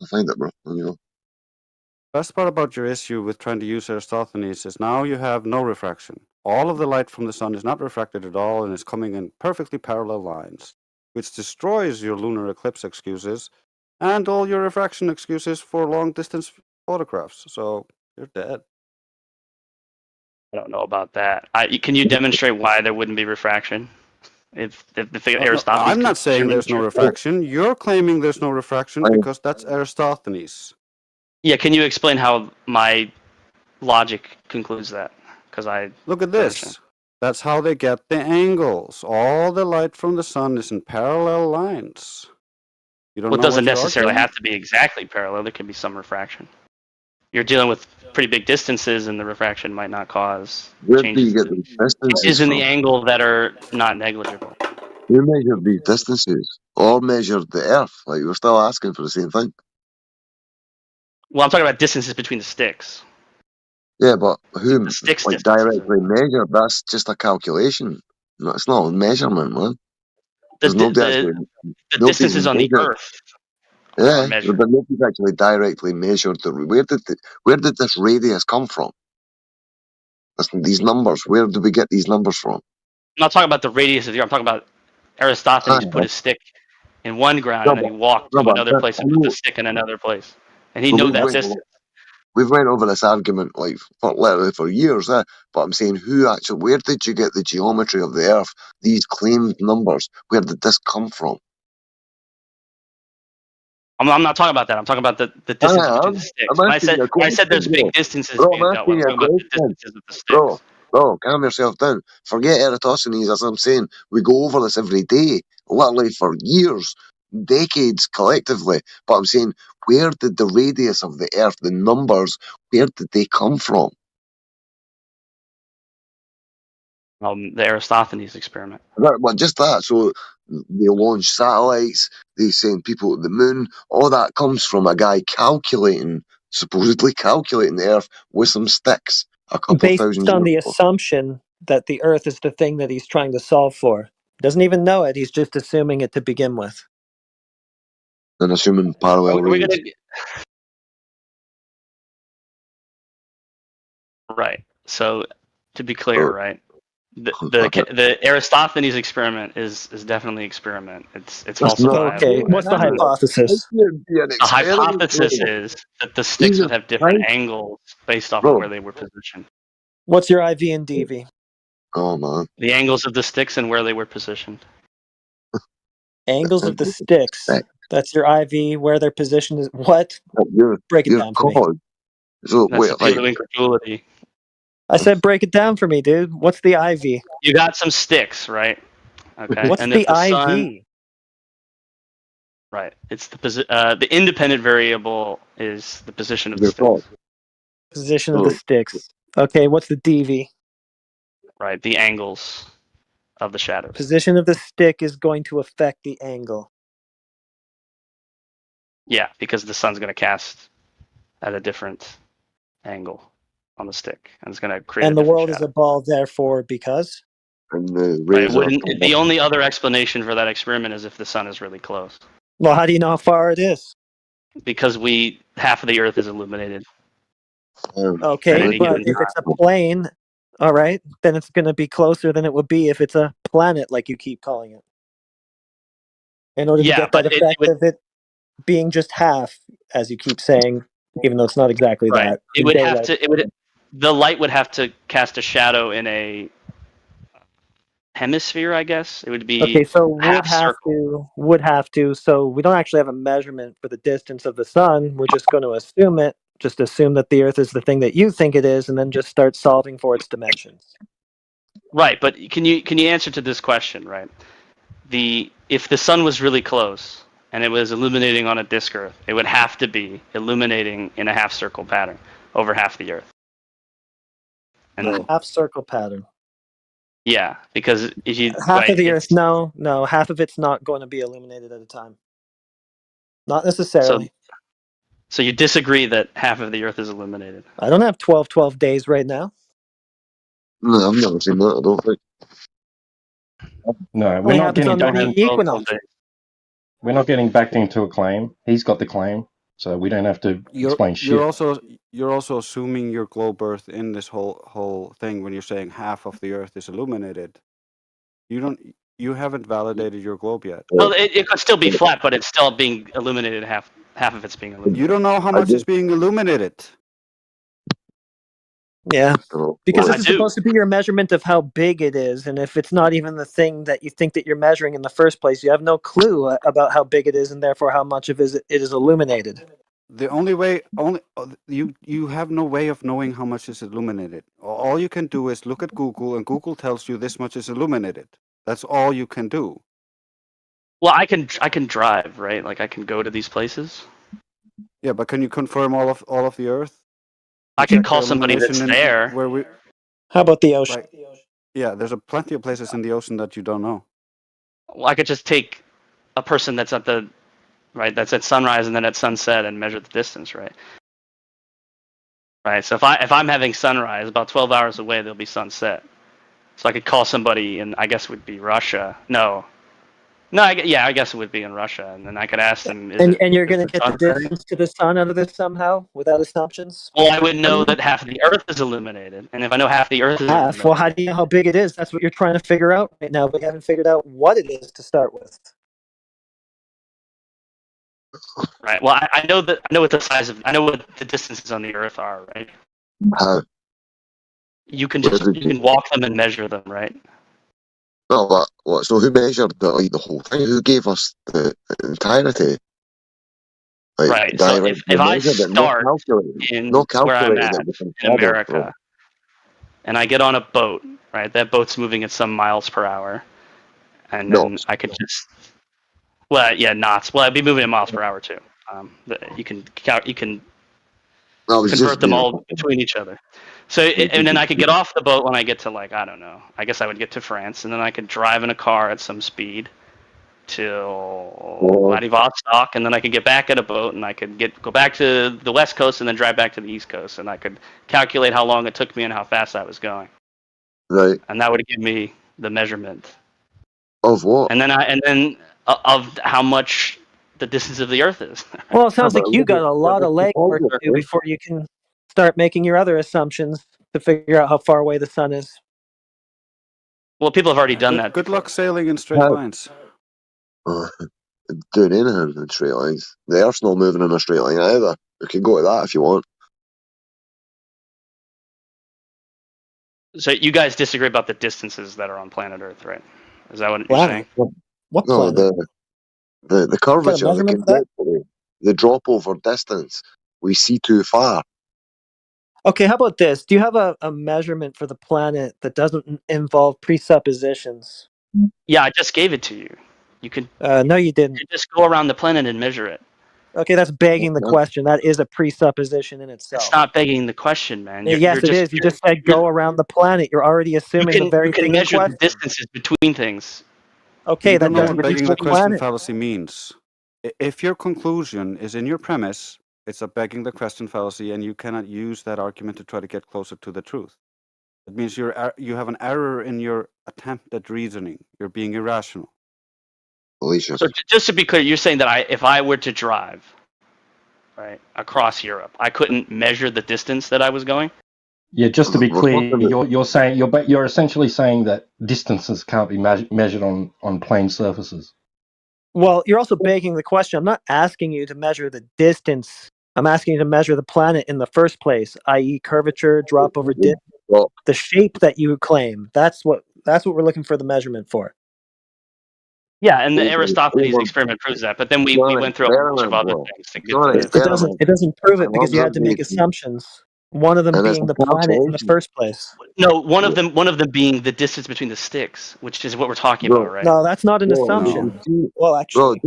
I'll find it, bro. You know. Best part about your issue with trying to use Eratosthenes is now you have no refraction. All of the light from the sun is not refracted at all and is coming in perfectly parallel lines, which destroys your lunar eclipse excuses and all your refraction excuses for long distance photographs. So you're dead. I don't know about that. Can you demonstrate why there wouldn't be refraction? If the Aristophanes. I'm not saying there's no refraction. You're claiming there's no refraction because that's Eratosthenes. Yeah, can you explain how my logic concludes that? Because I look at this. That's how they get the angles. All the light from the sun is in parallel lines. You don't Well, it know doesn't what you're necessarily arguing? have to be exactly parallel. There can be some refraction. You're dealing with pretty big distances, and the refraction might not cause Where do you changes get the distances changes in the from? angle that are not negligible. Who measured these distances? Or measured the Earth? Like, we're still asking for the same thing. Well, I'm talking about distances between the sticks. Yeah, but who, sticks like, directly measured? That's just a calculation. No, it's not a measurement, man. There's nobody actually... The distances on the Earth. Yeah, measured. but nobody's actually directly measured the... Where did this radius come from? These numbers, where do we get these numbers from? I'm not talking about the radius of the Earth. I'm talking about Aristophanes put his stick in one ground and then he walked to another place and put the stick in another place. And he knew that distance. We've went over this argument like literally for years, but I'm saying where did you get the geometry of the Earth? These claimed numbers, where did this come from? I'm not talking about that. I'm talking about the distance between the sticks. When I said there's big distances being dealt with, I'm talking about the distances of the sticks. Bro, calm yourself down. Forget Eratosthenes, as I'm saying. We go over this every day, literally for years, decades collectively. But I'm saying, where did the radius of the Earth, the numbers, where did they come from? The Aristophanes experiment. Right, well, just that. So they launch satellites, they send people to the moon. All that comes from a guy supposedly calculating the Earth with some sticks a couple Based thousand on the years ago. assumption that the Earth is the thing that he's trying to solve for. Doesn't even know it, he's just assuming it to begin with. And assuming parallel rays. Right. So, to be clear, right, the Aristophanes experiment is definitely experiment. It's falsifiable. Okay, what's the hypothesis? The hypothesis is that the sticks would have different angles based off of where they were positioned. What's your IV and DV? Oh man. The angles of the sticks and where they were positioned. Angles of the sticks. That's your IV, where their position is. What? Break it down for me. So, that's appeal to incredulity. I said break it down for me, dude. What's the IV? You got some sticks, right? Okay. What's and the if the IV? sun, right. It's the independent variable is the position of the sticks. Position of the sticks. Okay, what's the DV? Right, the angles of the shadows. Position of the stick is going to affect the angle. Yeah, because the sun's going to cast at a different angle on the stick, and it's going to create And a the different world is shadow. a ball, therefore, because? And the Right. rays are The only other explanation for that experiment is if the sun is really close, Well, how do you know how far it is? because half of the Earth is illuminated. At Okay, any but given if it's a time. plane, all right, then it's going to be closer than it would be if it's a planet, like you keep calling it. In order to Yeah, get that but it effect would of it being just half, as you keep saying, even though it's not exactly right. that. It in would have daylight. to. The light would have to cast a shadow in a hemisphere, I guess. It would be Okay, so half circle. would have to. So we don't actually have a measurement for the distance of the sun. We're just going to assume it. Just assume that the Earth is the thing that you think it is, and then just start solving for its dimensions. Right, but can you answer to this question, right? If the sun was really close and it was illuminating on a disk Earth, it would have to be illuminating in a half circle pattern over half the Earth. And A half circle pattern. yeah, because if you Half of the Earth, no, half of it's not going to be illuminated at a time. Not necessarily. So you disagree that half of the Earth is illuminated? I don't have 12 days right now. No, I've never seen that. I don't think. No, we're Only not happens getting on the back in, equinox. we're not getting backed into a claim. He's got the claim, so we don't have to explain shit. You're also assuming your globe Earth in this whole thing when you're saying half of the Earth is illuminated. You haven't validated your globe yet. Well, it could still be flat, but it's still being illuminated. Half of it's being illuminated. You don't know how much is being illuminated. Yeah, because this is I do. supposed to be your measurement of how big it is, and if it's not even the thing that you think that you're measuring in the first place, you have no clue about how big it is, and therefore how much of it is illuminated. The you have no way of knowing how much is illuminated. All you can do is look at Google, and Google tells you this much is illuminated. That's all you can do. Well, I can drive, right? Like I can go to these places. Yeah, but can you confirm all of the Earth? I can Check call the somebody that's illumination there. Where we? How about the ocean? Yeah, there's plenty of places in the ocean that you don't know. Well, I could just take a person that's at that's at sunrise and then at sunset and measure the distance, right? Right. So if I'm having sunrise, about 12 hours away there'll be sunset. So I could call somebody, and I guess it would be Russia. No, I guess it would be in Russia, and then I could ask them. And you're going to get the distance to the sun out of this somehow without assumptions? Well, I would know that half of the Earth is illuminated, and if I know half the Earth is illuminated, Well, how do you know how big it is? That's what you're trying to figure out right now, but you haven't figured out what it is to start with. right? Well, I know what the size of, I know what the distances on the Earth are, right? How? You can walk them and measure them, right? No, but what? So who measured the whole thing? Who gave us the entirety? Like, Right. So if I start in where I'm at in America, and I get on a boat, right? That boat's moving at some miles per hour, and then I could just, knots. Well, I'd be moving at miles per hour too. You can convert them all between each other. So, and then I could get off the boat when I get to, like, I don't know, I guess I would get to France, and then I could drive in a car at some speed till Vladivostok, and then I could get back at a boat, and I could go back to the west coast, and then drive back to the east coast, and I could calculate how long it took me and how fast I was going. Right. And that would give me the measurement of what? And then of how much the distance of the Earth is. Well, it sounds like you got a lot of legwork to do before you can start making your other assumptions to figure out how far away the sun is. Well, people have already done that. Good luck sailing in straight lines. Doing anything in straight lines. The Earth's not moving in a straight line either. You can go to that if you want. So you guys disagree about the distances that are on planet Earth, right? Is that what you're saying? What no, planet? the curvature, the drop over distance. We see too far. Okay, how about this? Do you have a measurement for the planet that doesn't involve presuppositions? Yeah, I just gave it to you. You can. No, you didn't. You just go around the planet and measure it. Okay, that's begging the question. That is a presupposition in itself. It's not begging the question, man. Yes, it is. You just said go around the planet. You're already assuming the very thing in question. You can measure the distances between things. Okay, that doesn't what begging the question planet. fallacy means. If your conclusion is in your premise, It's a begging the question fallacy, and you cannot use that argument to try to get closer to the truth. It means you have an error in your attempt at reasoning. You're being irrational. Alicia. So just to be clear, you're saying that if I were to drive, right, across Europe, I couldn't measure the distance that I was going? Yeah, just to be clear, you're essentially saying that distances can't be measured on plane surfaces. Well, you're also begging the question. I'm not asking you to measure the distance. I'm asking you to measure the planet in the first place, i.e., curvature, drop over distance, the shape that you claim. That's what we're looking for the measurement for. Yeah, and the Aristophanes experiment proves that. But then we went through a bunch of other things to get to It doesn't prove it because you had to make assumptions. One of them being the planet in the first place. No, one of them being the distance between the sticks, which is what we're talking about, right? No, that's not an assumption. Well, actually,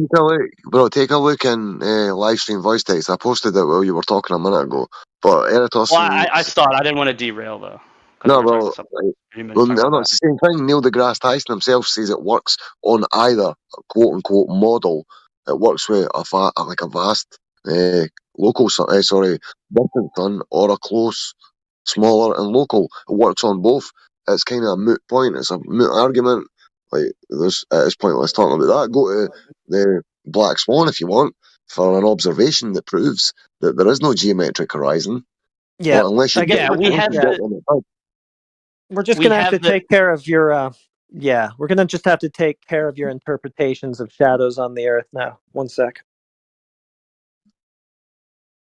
take a look in live stream voice text. I posted it while you were talking a minute ago. But Eratosthenes. Well, I thought I didn't want to derail though. No, well, it's the same thing. Neil deGrasse Tyson himself says it works on either quote unquote model. It works with a vast local, distant sun, or a close, smaller and local. It works on both. It's kind of a moot point. It's a moot argument. Like it's pointless talking about that. Go to the Black Swan if you want for an observation that proves that there is no geometric horizon. Yeah, well, unless you we're just gonna have to take care of your. We're gonna just have to take care of your interpretations of shadows on the Earth now. 1 sec.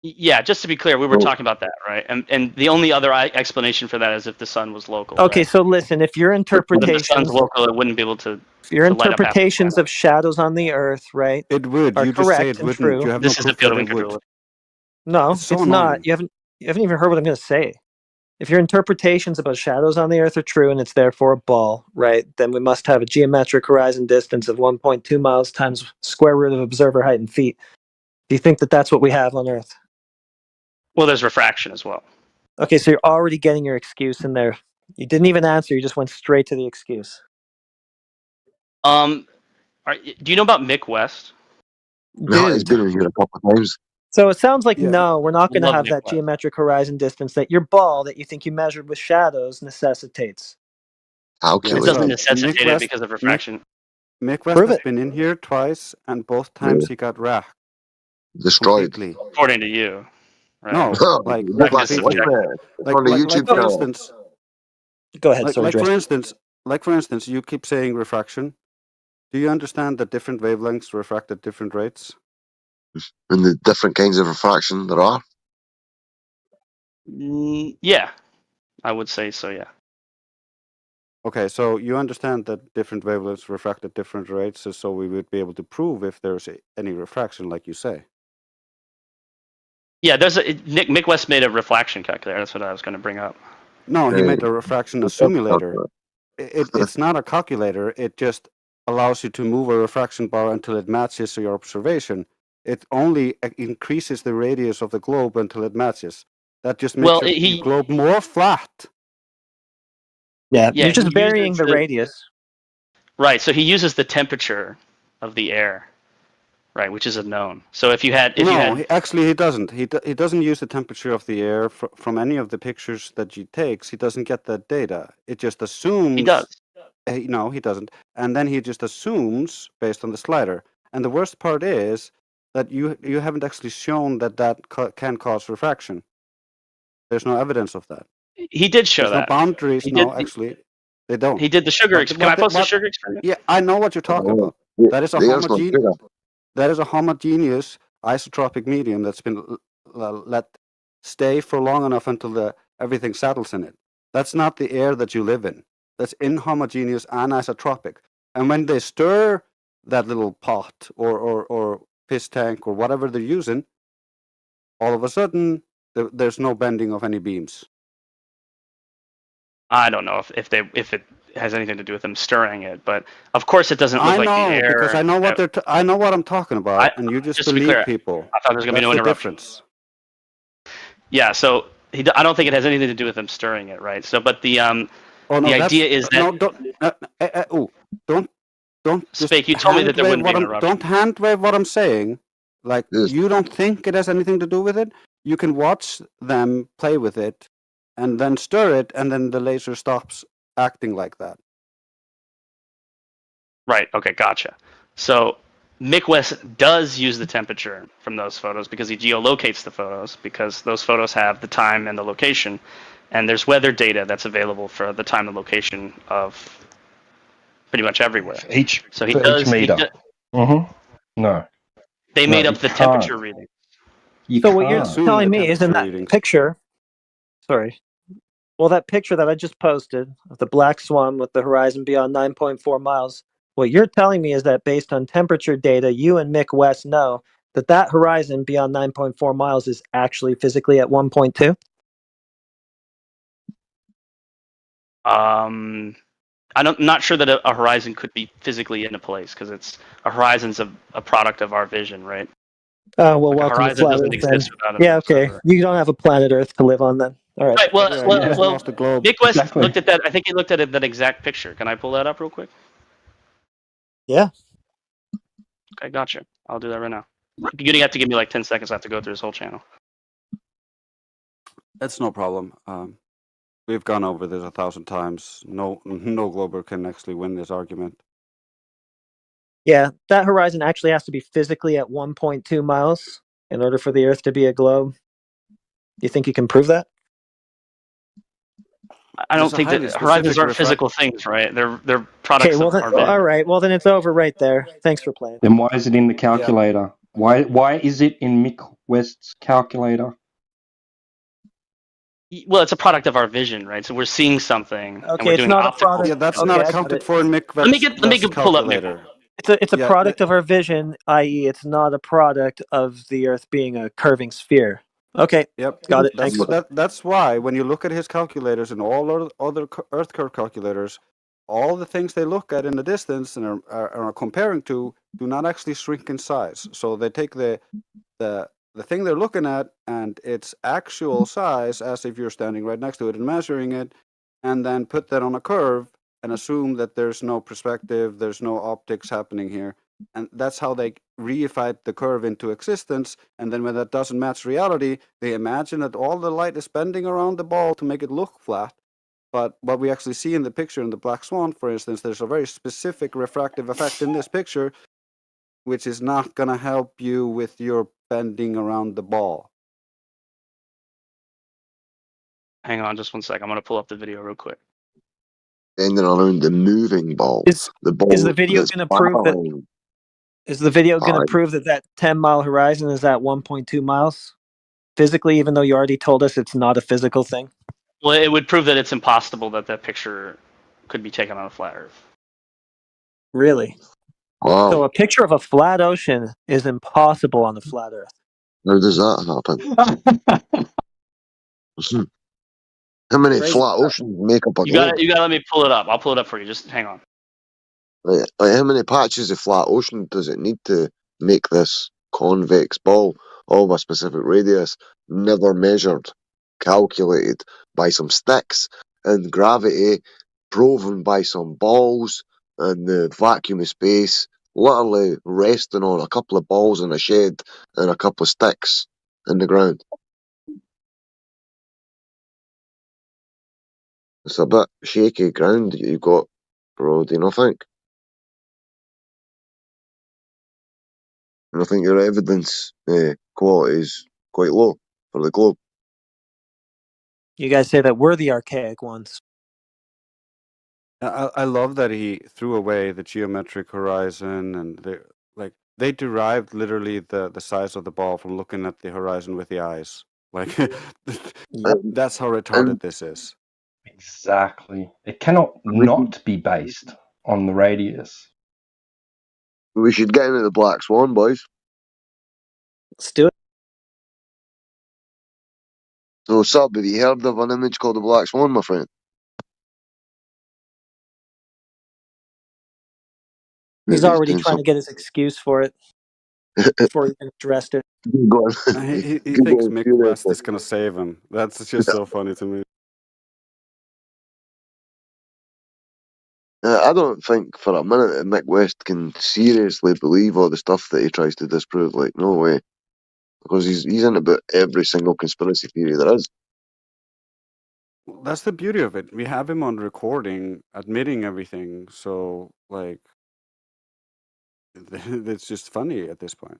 Yeah, just to be clear, we were talking about that, right? And the only other explanation for that is if the sun was local. Okay, right? So listen, if your interpretations, if the sun's local, it wouldn't be able to. If your interpretations of shadows on the Earth, right, it would. Are You just say it wouldn't. True. You have this no is proof a that it would. No, it's so not. You haven't even heard what I'm going to say. If your interpretations about shadows on the Earth are true and it's therefore a ball, right, then we must have a geometric horizon distance of 1.2 miles times square root of observer height in feet. Do you think that that's what we have on Earth? Well, there's refraction as well. Okay, so you're already getting your excuse in there. You didn't even answer. You just went straight to the excuse. Do you know about Mick West? No, he's been in here a couple of times. So it sounds like no, we're not going to Love have Mick that West. geometric horizon distance that your ball that you think you measured with shadows necessitates. It doesn't necessitate it because of refraction. Mick West has been in here twice, and both times he got racked. Destroyed. Completely. According to you. Right? No, like on the YouTube for channel. instance. Go ahead. For instance, you keep saying refraction. Do you understand that different wavelengths refract at different rates? And the different kinds of refraction there are? Yeah, I would say so, yeah. Okay, so you understand that different wavelengths refract at different rates, so we would be able to prove if there's any refraction, like you say. Yeah, Mick West made a reflection calculator. That's what I was going to bring up. No, he made a refraction assimilator. It's not a calculator. It just allows you to move a refraction bar until it matches your observation. It only increases the radius of the globe until it matches. That just makes the globe more flat. Yeah, you're just varying the radius. Right, so he uses the temperature of the air, right, which is a known. So if you had... Actually he doesn't. He doesn't use the temperature of the air from any of the pictures that he takes. He doesn't get that data. It just assumes... He does. No, he doesn't. And then he just assumes based on the slider. And the worst part is that you haven't actually shown that can cause refraction. There's no evidence of that. He did show There's that. no boundaries. Actually, they don't. He did the sugar experiment. Can I post the sugar experiment? Yeah, I know what you're talking about. That is a homogeneous isotropic medium that's been let stay for long enough until everything settles in it. That's not the air that you live in. That's inhomogeneous anisotropic. And when they stir that little pot or piss tank or whatever they're using, all of a sudden there's no bending of any beams. I don't know if it has anything to do with them stirring it, but of course it doesn't look like the air. Because I know what I know what I'm talking about, and you just believe people. I thought there was going to be no interruptions. Yeah, so I don't think it has anything to do with them stirring it, right? So, but the idea is that don't. Spake, you told me that there wouldn't be interruptions. Don't hand wave what I'm saying. Like, Yes. you don't think it has anything to do with it. You can watch them play with it, and then stir it, and then the laser stops acting like that. Right. Okay. Gotcha. So Mick West does use the temperature from those photos because he geolocates the photos, because those photos have the time and the location, and there's weather data that's available for the time and location of pretty much everywhere. So he for does. each meter. No. They No, made you up the can't. temperature reading. You So what you're can't. telling me is in that picture, sorry, well, that picture that I just posted of the black swan with the horizon beyond 9.4 miles, what you're telling me is that based on temperature data, you and Mick West know that that horizon beyond 9.4 miles is actually physically at 1.2? I'm not sure that a horizon could be physically in a place, because a horizon's a product of our vision, right? Oh, well, Like a welcome to horizon Flat doesn't Earth then. exist without an Yeah, okay. observer. You don't have a planet Earth to live on then. All right. Right. Well, Yeah, you just lost the globe. Mick West Exactly. looked at that. I think he looked at that exact picture. Can I pull that up real quick? Yeah. Okay, gotcha. I'll do that right now. You're gonna have to give me like 10 seconds. I have to go through this whole channel. That's no problem. We've gone over this 1,000 times. No glober can actually win this argument. Yeah, that horizon actually has to be physically at 1.2 miles in order for the Earth to be a globe. Do you think you can prove that? I don't There's a think that highly horizons specific aren't physical things, right? They're products Okay, well of then, our vision. all right. Well then, it's over right there. Thanks for playing. Then why is it in the calculator? Why is it in Mick West's calculator? Well, it's a product of our vision, right? So we're seeing something, and Okay, we're it's doing not a optical. product. Yeah, that's Okay, not I got accounted it. for in Mick Let me West's pull up Mick. calculator. It's a Yeah, product of our vision, i.e., it's not a product of the Earth being a curving sphere. Okay, Yep, got it. Thanks. that's why when you look at his calculators and all other Earth curve calculators, all the things they look at in the distance and are comparing to do not actually shrink in size. So they take the thing they're looking at and its actual size, as if you're standing right next to it and measuring it, and then put that on a curve and assume that there's no perspective, there's no optics happening here. And that's how they reified the curve into existence. And then when that doesn't match reality, they imagine that all the light is bending around the ball to make it look flat. But what we actually see in the picture in the Black Swan, for instance, there's a very specific refractive effect in this picture, which is not going to help you with your bending around the ball. Hang on just one sec. I'm going to pull up the video real quick. Bending around the moving ball. The ball Is the video that's going to prove that? flying. Is the video going Aye. to prove that that 10-mile horizon is at 1.2 miles physically, even though you already told us it's not a physical thing? Well, it would prove that it's impossible that picture could be taken on a flat Earth. Really? Wow. So a picture of a flat ocean is impossible on the flat Earth. How does that happen? How many Crazy. flat oceans make up a You globe? gotta let me pull it up. I'll pull it up for you. Just hang on. Like, how many patches of flat ocean does it need to make this convex ball of a specific radius? Never measured, calculated by some sticks, and gravity proven by some balls, and the vacuum of space literally resting on a couple of balls in a shed and a couple of sticks in the ground. It's a bit shaky ground that you've got, bro, do you not think? And I think your evidence quality is quite low for the globe. You guys say that we're the archaic ones. I love that he threw away the geometric horizon, and they derived literally the size of the ball from looking at the horizon with the eyes. Like that's how retarded this is. Exactly. It cannot not be based on the radius. We should get into the Black Swan, boys. Let's do it. So, Sub, have you heard of an image called the Black Swan, my friend? He's Maybe already doing trying to get his excuse for it before he even addressed it. Go on. He Google thinks it, Mick do West that. is gonna save him. That's just so funny to me. I don't think for a minute that Mick West can seriously believe all the stuff that he tries to disprove. Like, no way. Because he's in about every single conspiracy theory there is. That's the beauty of it. We have him on recording, admitting everything. So, like, it's just funny at this point.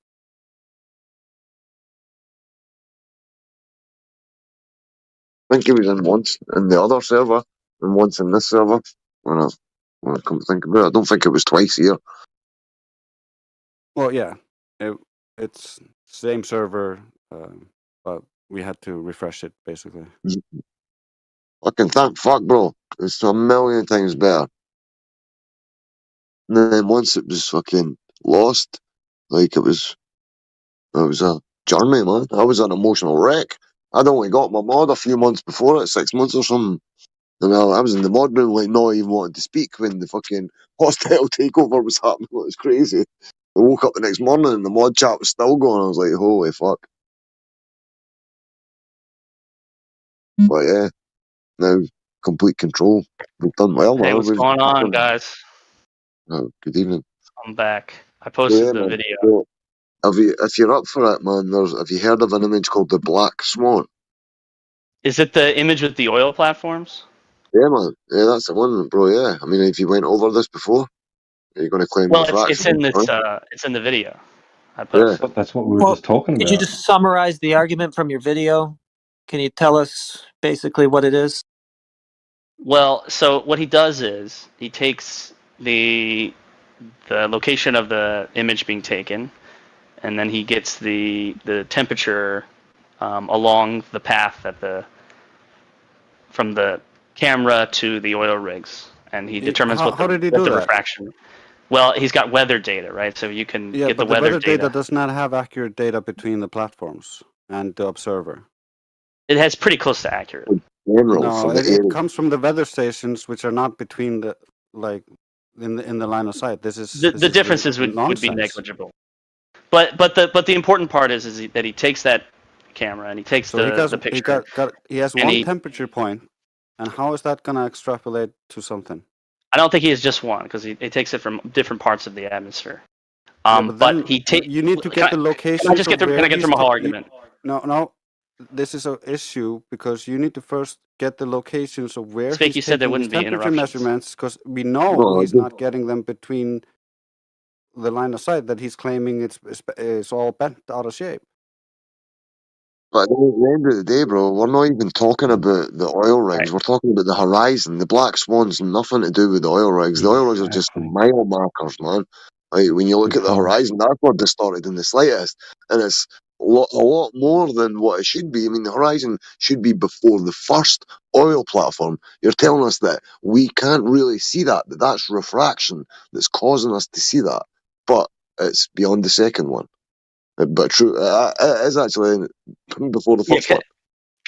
I think he was in once in the other server and once in this server. When I come to think about it, I don't think it was twice here. Well, yeah, it's same server, but we had to refresh it basically. Fucking thank fuck, bro. It's a million times better. And then once it was fucking lost, like it was a journey, man. I was an emotional wreck. I'd only got my mod a few months before it, 6 months or something. And I was in the mod room, like, not even wanting to speak when the fucking hostile takeover was happening. It was crazy. I woke up the next morning and the mod chat was still going. I was like, holy fuck. But yeah, now complete control. We've done well, Hey, man. what's going on, guys? Oh, good evening. I'm back. I posted Yeah, the man. video. So, if you're up for it, man, have you heard of an image called the Black Swan? Is it the image with the oil platforms? Yeah, man. Yeah, that's the one, bro. Yeah. I mean, if you went over this before, are you going to claim Well, refraction? it's in this. Huh? It's in the video. I Yeah. posted. That's what we were Well, just talking could you about. just summarize the argument from your video? Can you tell us basically what it is? Well, so what he does is he takes the location of the image being taken, and then he gets the temperature along the path from the camera to the oil rigs, and he determines How did he do the that? refraction. Well, he's got weather data, right? So you can Yeah, get but the weather data. does not have accurate data between the platforms and the observer. It has pretty close to accurate. No, it comes from the weather stations, which are not between the in the line of sight. This is The differences would be nonsense. negligible. But the important part is that he takes that camera and he takes So the picture. he has and one temperature point, and how is that going to extrapolate to something? I don't think he has just one because he takes it from different parts of the atmosphere. But he takes. you need to get the location. Can I just get through? Can I get through my whole argument? No. This is an issue because you need to first get the locations of where Spake, he's you said there taking wouldn't his be temperature interruptions. measurements, because we know he's not getting them between the line of sight that he's claiming it's all bent out of shape. But at the end of the day, bro, we're not even talking about the oil rigs. We're talking about the horizon. The Black Swan's nothing to do with the oil rigs. The oil rigs are just mile markers, man. Like, when you look at the horizon, that's not distorted in the slightest. And it's a lot more than what it should be. I mean, the horizon should be before the first oil platform. You're telling us that we can't really see that that's refraction that's causing us to see that. But it's beyond the second one. But true, it is actually before the first one.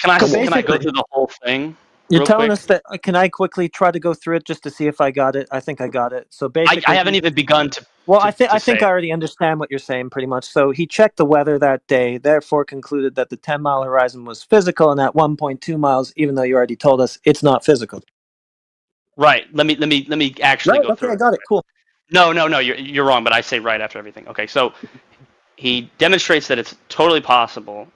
Can I go basically- through the whole thing? You're real telling quick? us that. Can I quickly try to go through it just to see if I got it? I think I got it. So basically, I haven't even begun to. Well, to- I think to I think say I it. already understand what you're saying pretty much. So he checked the weather that day, therefore concluded that the 10-mile horizon was physical, and at 1.2 miles, even though you already told us it's not physical. Right. Let me actually Right. go Okay, through I it. got it. Cool. No, you're wrong. But I say right after everything. Okay, so he demonstrates that it's totally possible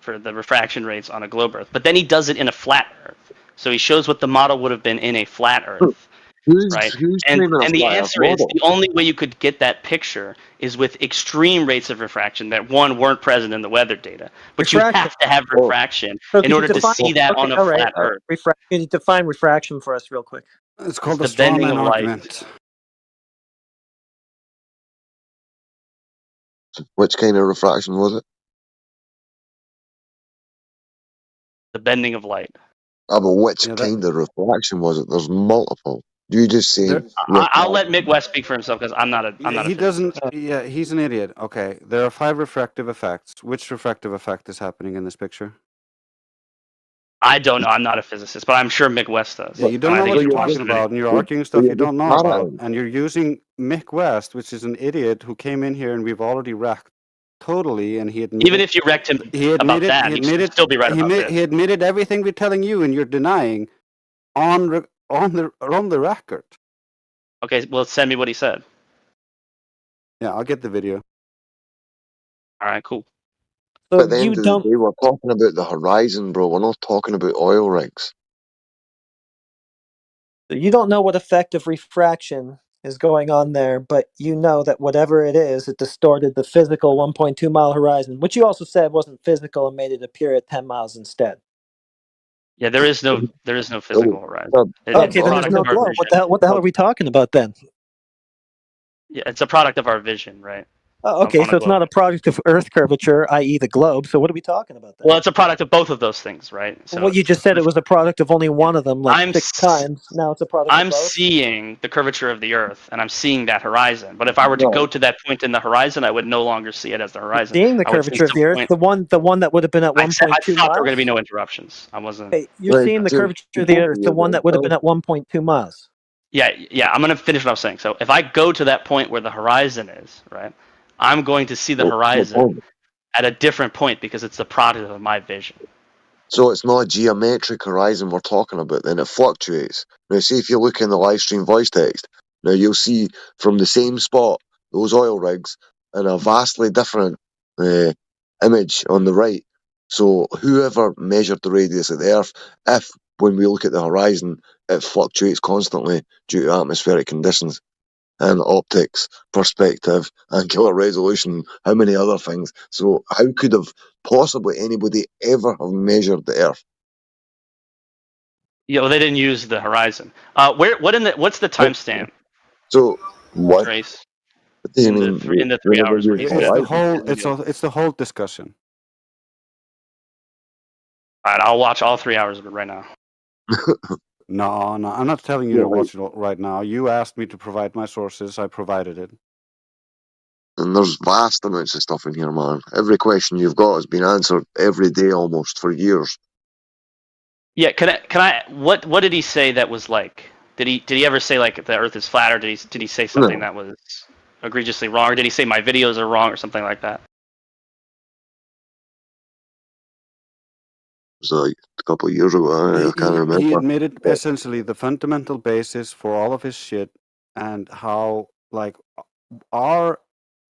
for the refraction rates on a globe Earth, but then he does it in a flat Earth. So he shows what the model would have been in a flat Earth. Right, and the answer is the only way you could get that picture is with extreme rates of refraction that weren't present in the weather data. But you have to have refraction So in could you order to define- see that on a all right, flat Earth. Can you define refraction for us real quick? It's called The a straw bending man of light. argument. Which kind of refraction was it? The bending of light. But which kind of refraction was it? There's multiple. You just say I'll let Mick West speak for himself because I'm not a. He doesn't. Yeah, he's an idiot. Okay, there are 5 refractive effects. Which refractive effect is happening in this picture? I don't know. I'm not a physicist, but I'm sure Mick West does. Yeah, you don't And I know think what he you're watched talking the about, and video. you're arguing stuff you don't know about, and you're using Mick West, which is an idiot who came in here and we've already wrecked totally, and he admitted. Even if you wrecked him he about admitted, that, he he admitted, should still be right about this. He admitted everything we're telling you, and you're denying on the record. Okay, well, send me what he said. Yeah, I'll get the video. All right, cool. So But at the you end of the don't. day, we're talking about the horizon, bro. We're not talking about oil rigs. You don't know what effect of refraction is going on there, but you know that whatever it is, it distorted the physical 1.2 mile horizon, which you also said wasn't physical and made it appear at 10 miles instead. Yeah, there is no physical horizon. Okay, then there's no globe. What the hell are we talking about then? Yeah, it's a product of our vision, right? Oh, okay, On a so it's globe. not a product of Earth curvature, i.e., the globe. So what are we talking about then? Well, it's a product of both of those things, right? So Well, you just said it was a product of only one of them, like 6 times. Now it's a product of I'm both. seeing the curvature of the Earth, and I'm seeing that horizon. But if I were to go to that point in the horizon, I would no longer see it as the horizon. Seeing the I would see curvature of some the Earth, point- the one that would have been at 1.2 I thought there were going to miles. be no interruptions. I wasn't. Hey, you're seeing the curvature of the Earth, the one that would have been at 1.2 miles. Yeah. I'm going to finish what I was saying. So if I go to that point where the horizon is, right, I'm going to see the horizon at a different point because it's the product of my vision. So it's not a geometric horizon we're talking about, then it fluctuates. Now, see if you look in the live stream voice text, now you'll see from the same spot, those oil rigs, and a vastly different image on the right. So whoever measured the radius of the Earth, if when we look at the horizon, it fluctuates constantly due to atmospheric conditions and optics, perspective, angular resolution, how many other things. So how could have possibly anybody ever have measured the Earth? Yeah, well, they didn't use the horizon. What's the timestamp? So what? Trace. What do you in mean? the 3 hours where you It's said the whole. It's the whole discussion. All right, I'll watch all 3 hours of it right now. No, I'm not telling you to watch it right now. You asked me to provide my sources. I provided it. And there's vast amounts of stuff in here, man. Every question you've got has been answered every day almost for years. Yeah, can I? What did he say that was like? Did he ever say like the Earth is flat, or did he say something that was egregiously wrong, or did he say my videos are wrong, or something like that? It was like a couple of years ago. I can't remember. He admitted essentially the fundamental basis for all of his shit and how like our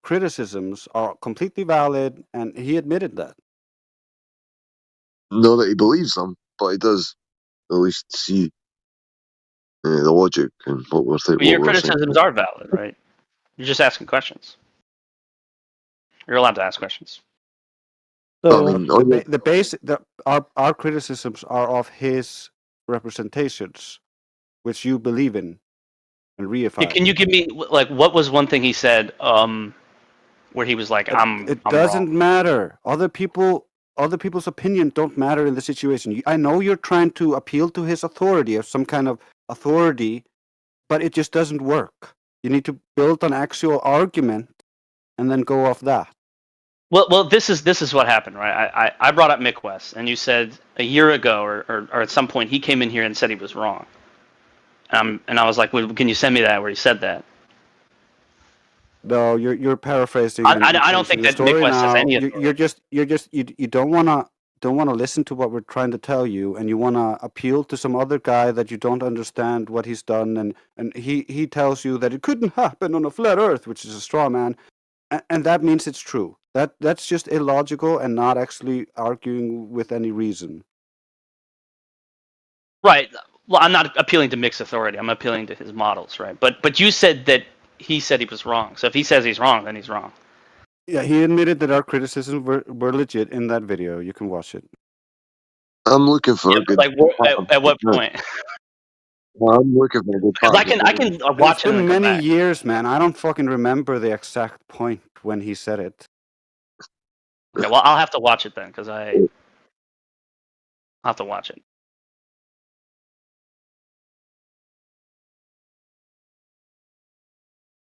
criticisms are completely valid, and he admitted that. Not that he believes them, but he does at least see the logic and what we're saying. But your criticisms are valid, right? You're just asking questions. You're allowed to ask questions. So our criticisms are of his representations, which you believe in and reify. Yeah, can you give me like what was one thing he said where he was like, It doesn't matter. Other people's opinion don't matter in the situation. I know you're trying to appeal to his authority or some kind of authority, but it just doesn't work. You need to build an actual argument and then go off that. Well, this is what happened, right? I brought up Mick West, and you said a year ago or at some point he came in here and said he was wrong. And I was like, well, can you send me that where he said that? No, you're paraphrasing. I don't think that Mick West has any authority. You don't wanna listen to what we're trying to tell you, and you wanna appeal to some other guy that you don't understand what he's done, and he tells you that it couldn't happen on a flat Earth, which is a straw man, and that means it's true. That's just illogical and not actually arguing with any reason. Right. Well, I'm not appealing to Mick's authority. I'm appealing to his models, right? But you said that he said he was wrong. So if he says he's wrong, then he's wrong. Yeah, he admitted that our criticisms were legit in that video. You can watch it. I'm looking for a good. Like at what point? I'm looking for a good. Because I can watch it. It's been many back. years, man. I don't fucking remember the exact point when he said it. Okay, well, I'll have to watch it then, because I'll have to watch it.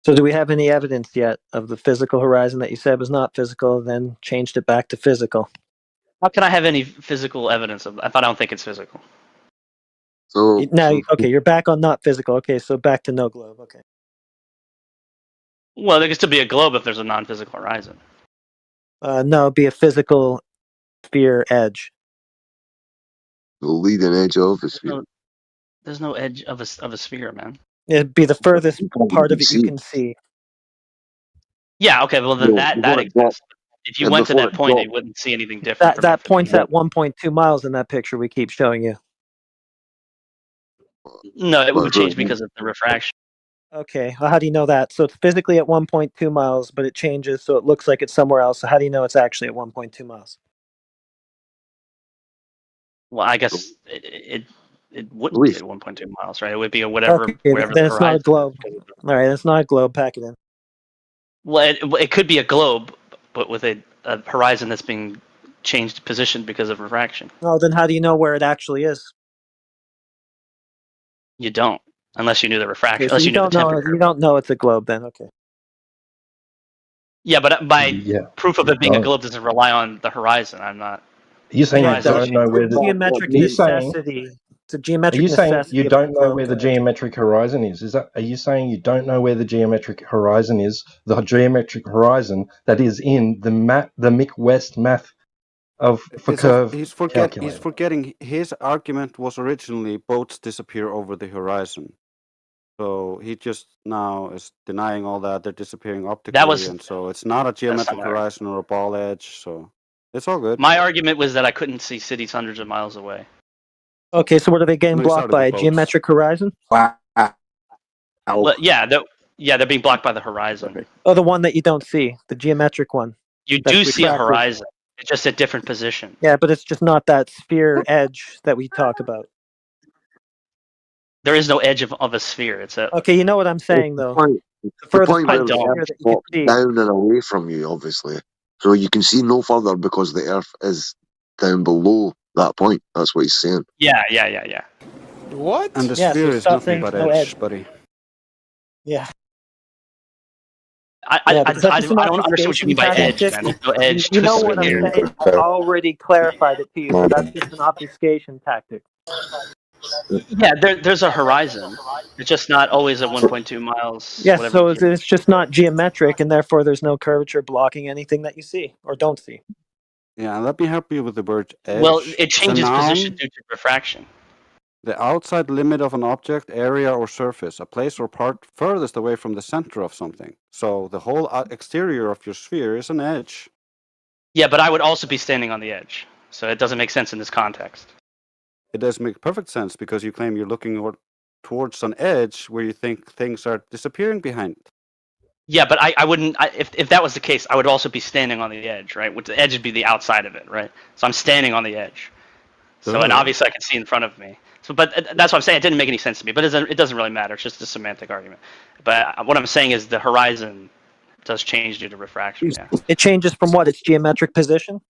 So do we have any evidence yet of the physical horizon that you said was not physical, then changed it back to physical? How can I have any physical evidence of that if I don't think it's physical? So now, okay, you're back on not physical. Okay, so back to no globe. Okay. Well, there gets to be a globe if there's a non-physical horizon. No, it'd be a physical sphere edge. The leading edge of a sphere. There's no edge of a sphere, man. It'd be the furthest can't part of even it you see. can see. Yeah, okay, well then No, that before it exists. If you and went to before that it point, dropped. you wouldn't see anything different That from that infinite. point's at 1.2 miles in that picture we keep showing you. No, it Well, would change because of the refraction. Okay, well, how do you know that? So it's physically at 1.2 miles, but it changes, so it looks like it's somewhere else. So how do you know it's actually at 1.2 miles? Well, I guess it wouldn't be at 1.2 miles, right? It would be at whatever Okay, wherever then the it's not a horizon globe. is. Because of the, All right, it's not a globe. Pack it in. well, it could be a globe, but with a horizon that's being changed position because of refraction. Oh, then how do you know where it actually is? You don't, unless you knew the refraction, Okay, so unless you you knew the don't know. temperature. You don't know it's a globe, then. Okay. Yeah, but my Yeah, proof of you it being a don't. globe doesn't rely on the horizon. I'm not. You're saying you Horizon don't know changes. where the. Geometric Are you saying? necessity. It's a Are geometric you saying necessity you of the don't know globe where the to enter. geometric horizon is? Is that? Are you saying you don't know where the geometric horizon is? The geometric horizon that is in the Mick-West math for curve He's calculator. forgetting his argument was originally boats disappear over the horizon. So he just now is denying all that. They're disappearing optically, and so it's not a geometric my horizon or a ball edge. So it's all good. My argument was that I couldn't see cities hundreds of miles away. Okay, so what are they getting No, he blocked started by? with A boats. geometric horizon? Wow. Well, yeah, they're being blocked by the horizon. Oh, the one that you don't see, the geometric one. You That's do see a refracted. horizon. It's just at different position. Yeah, but it's just not that sphere edge that we talk about. There is no edge of a sphere. It's a. Okay, you know what I'm saying, The though. point, The the furthest point part where of the the sphere Earth that you can drops see. down and away from you, obviously. So you can see no further because the Earth is down below that point. That's what he's saying. Yeah. What? And the Yeah, so sphere is stop nothing saying but no edge, edge. buddy. Yeah. I but is that just an don't understand what you mean by edge, obfuscation man. There's no edge You to know a what I'm sphere. saying? I already clarified it to you, so that's just an obfuscation tactic. Yeah, there's a horizon. It's just not always at 1.2 miles. Yes, Whatever. so it's just not geometric, and therefore there's no curvature blocking anything that you see or don't see. Yeah, and let me help you with the word edge. Well, it It's a changes position noun. due to refraction. The outside limit of an object, area, or surface, a place or part furthest away from the center of something. So the whole exterior of your sphere is an edge. Yeah, but I would also be standing on the edge, so it doesn't make sense in this context. It does make perfect sense because you claim you're looking towards an edge where you think things are disappearing behind. Yeah, but I wouldn't. If that was the case, I would also be standing on the edge, right? Which the edge would be the outside of it, right? So I'm standing on the edge. So and obviously I can see in front of me. So, but that's what I'm saying. It didn't make any sense to me. But it doesn't really matter. It's just a semantic argument. But what I'm saying is the horizon does change due to refraction. Yeah. It changes from what? Its geometric position?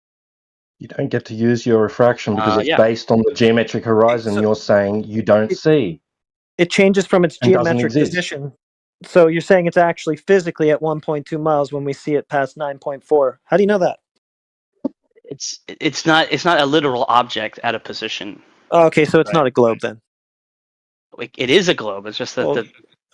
You don't get to use your refraction because it's yeah. based on the geometric horizon you're saying you don't see. It changes from its And doesn't geometric exist. position. So you're saying it's actually physically at 1.2 miles when we see it past 9.4. How do you know that? It's not a literal object at a position. Oh, okay, so it's not a globe then. It is a globe. It's just that Well,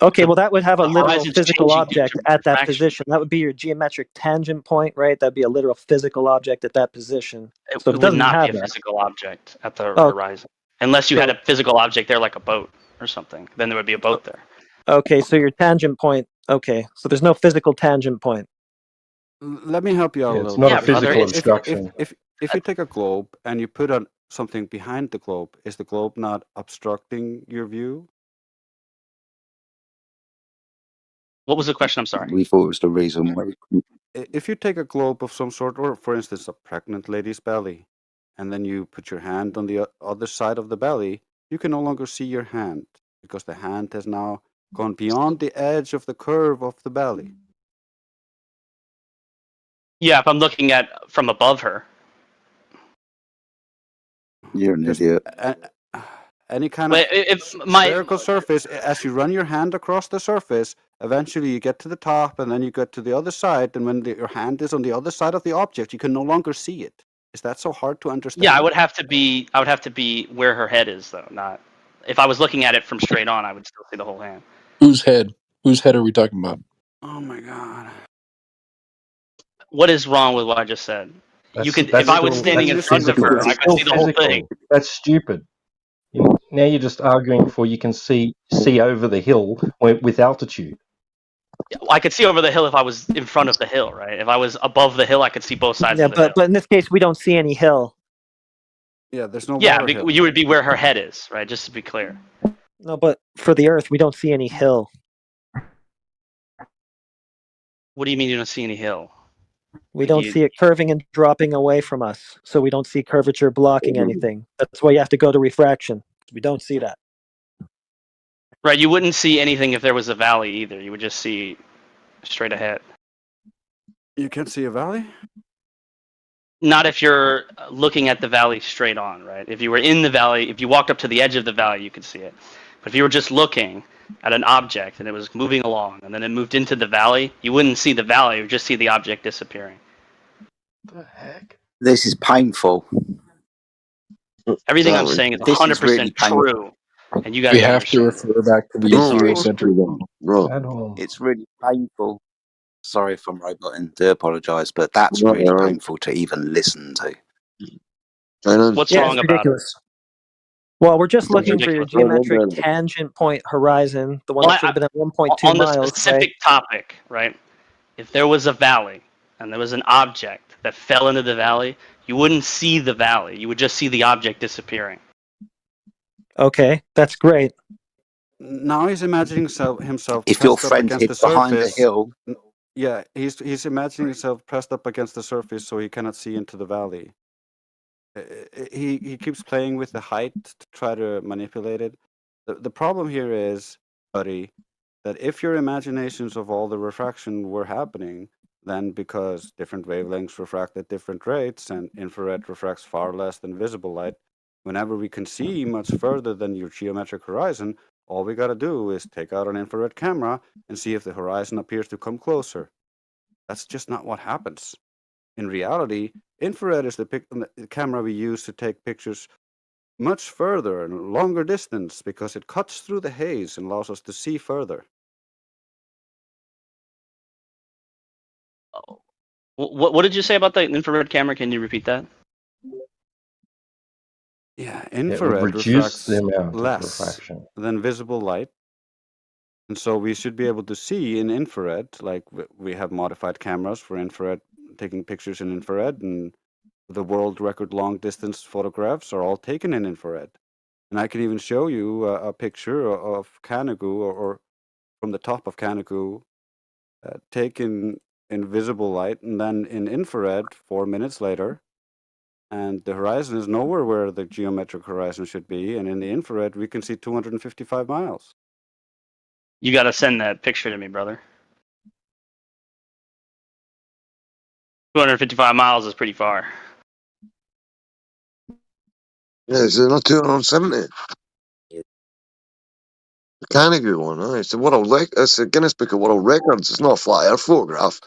okay, well that would have a the literal horizon's physical changing due object to at that refraction. position. That would be your geometric tangent point, right? That'd be a literal physical object at that position. It So it would doesn't not have be a that. physical object at the Oh, horizon, unless you so- had a physical object there, like a boat or something. Then there would be a boat there. Okay, so your tangent point. Okay, so there's no physical tangent point. Let me help you out a It's little not bit. a physical obstruction. If you take a globe and you put something behind the globe, is the globe not obstructing your view? What was the question? I'm sorry. We thought it was the reason why. If you take a globe of some sort, or for instance, a pregnant lady's belly, and then you put your hand on the other side of the belly, you can no longer see your hand because the hand has now gone beyond the edge of the curve of the belly. Yeah, if I'm looking at from above her. You're an idiot. Any kind But of spherical surface, as you run your hand across the surface, eventually you get to the top and then you get to the other side. And when your hand is on the other side of the object, you can no longer see it. Is that so hard to understand? Yeah, I would have to be where her head is, though. Not if I was looking at it from straight on, I would still see the whole hand. Whose head? Whose head are we talking about? Oh my god. What is wrong with what I just said? You could, That's if I was still- standing in that's front of physical. her, It's I could still see the whole physical. thing. That's stupid. now you're just arguing for you can see over the hill with altitude. I could see over the hill if I was in front of the hill, right? If I was above the hill, I could see both sides Yeah, of the hill. but in this case, we don't see any hill. Yeah, there's no Yeah, water hill. you would be where her head is, right? Just to be clear. No, but for the Earth, we don't see any hill. What do you mean you don't see any hill? We don't see it curving and dropping away from us, so we don't see curvature blocking anything. That's why you have to go to refraction. We don't see that. Right, you wouldn't see anything if there was a valley either. You would just see straight ahead. You can't see a valley? Not if you're looking at the valley straight on, right? If you were in the valley, if you walked up to the edge of the valley, you could see it. But if you were just looking at an object and it was moving along and then it moved into the valley, you wouldn't see the valley, you would just see the object disappearing. What the heck? This is painful. Everything I'm saying is 100% really true. And you guys We have to refer back to the Euro-centric. It's really painful. Sorry if I'm roboting. Do apologise, but that's really painful to even listen to. What's wrong about it? Well, we're just It's looking for your ridiculous. geometric tangent point horizon, the one Well, that should have been at 1.2 on the miles. specific topic, right? If there was a valley and there was an object that fell into the valley, you wouldn't see the valley. You would just see the object disappearing. Okay, that's great. Now he's imagining himself If your pressed up friend against hid the behind the surface. hill. Yeah, he's imagining himself pressed up against the surface so he cannot see into the valley. He keeps playing with the height to try to manipulate it. The problem here is, buddy, that if your imaginations of all the refraction were happening, then because different wavelengths refract at different rates and infrared refracts far less than visible light, whenever we can see much further than your geometric horizon, all we got to do is take out an infrared camera and see if the horizon appears to come closer. That's just not what happens. In reality, infrared is the camera we use to take pictures much further and longer distance because it cuts through the haze and allows us to see further. What did you say about the infrared camera? Can you repeat that? Yeah, infrared reduce refracts the amount of less refraction. than visible light. And so we should be able to see in infrared, like we have modified cameras for infrared, taking pictures in infrared, and the world record long distance photographs are all taken in infrared. And I can even show you a picture of Canigou or from the top of Canigou taken in visible light and then in infrared 4 minutes later. And the horizon is nowhere where the geometric horizon should be. And in the infrared, we can see 255 miles. You got to send that picture to me, brother. 255 miles is pretty far. Yeah, it's not 270. The Canigou one, huh? It's a Guinness Book of World Records. It's not a flat Earth photograph.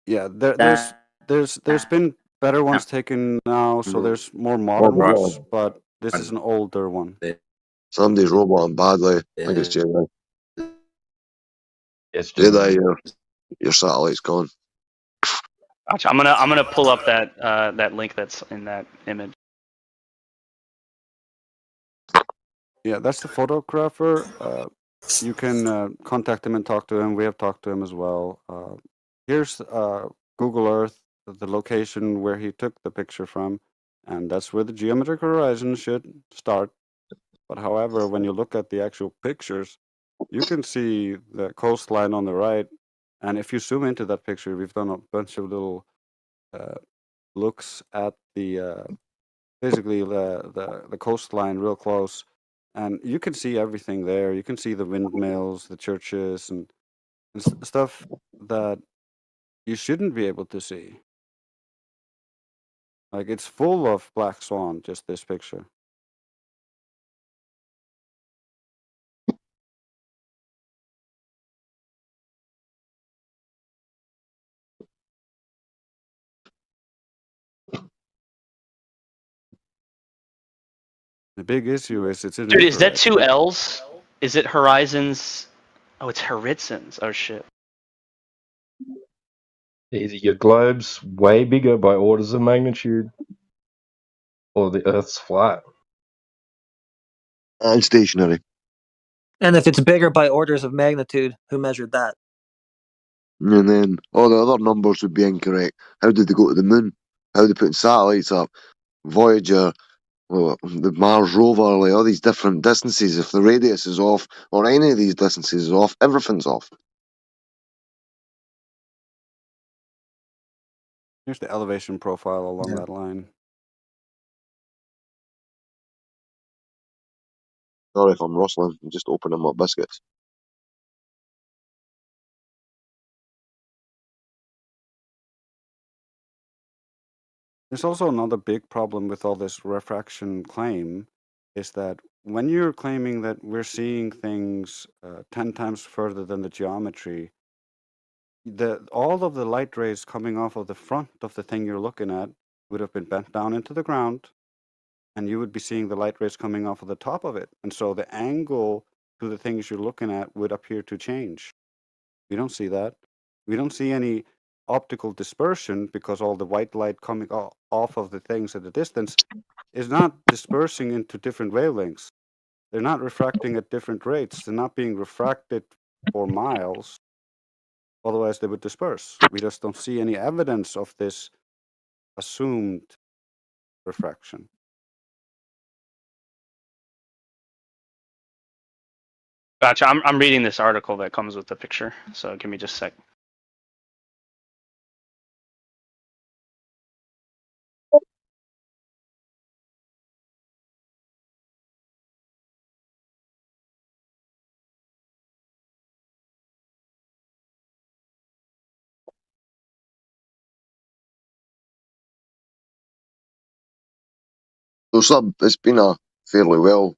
Yeah, there's been better ones taken now, so there's more modern ones, but this is an older one. Somebody's roboting badly. I think it's Jedi. It's Jedi, your satellite's gone. Gotcha. I'm gonna pull up that link that's in that image. Yeah, that's the photographer. You can contact him and talk to him. We have talked to him as well. Here's Google Earth, the location where he took the picture from, and that's where the geometric horizon should start. But however, when you look at the actual pictures, you can see the coastline on the right. And if you zoom into that picture, we've done a bunch of little looks at the basically the coastline real close. And you can see everything there. You can see the windmills, the churches, and stuff that you shouldn't be able to see. Like, it's full of black swan, just this picture. The big issue is it's in Dude, is that infrared. 2 L's? Is it horizons? Oh, it's horitzons. Oh shit. Either your globe's way bigger by orders of magnitude, or the Earth's flat. And stationary. And if it's bigger by orders of magnitude, who measured that? And then all the other numbers would be incorrect. How did they go to the moon? How did they put satellites up? Voyager, well, the Mars rover, like all these different distances. If the radius is off, or any of these distances is off, everything's off. Here's the elevation profile along that line. Sorry if I'm rustling. I'm just opening my biscuits. There's also another big problem with all this refraction claim, is that when you're claiming that we're seeing things 10 times further than the geometry, all of the light rays coming off of the front of the thing you're looking at would have been bent down into the ground, and you would be seeing the light rays coming off of the top of it. And so the angle to the things you're looking at would appear to change. We don't see that. We don't see any optical dispersion because all the white light coming off of the things at a distance is not dispersing into different wavelengths. They're not refracting at different rates. They're not being refracted for miles. Otherwise, they would disperse. We just don't see any evidence of this assumed refraction. Gotcha. I'm reading this article that comes with the picture, so give me just a sec. So, Sub, it's been a fairly well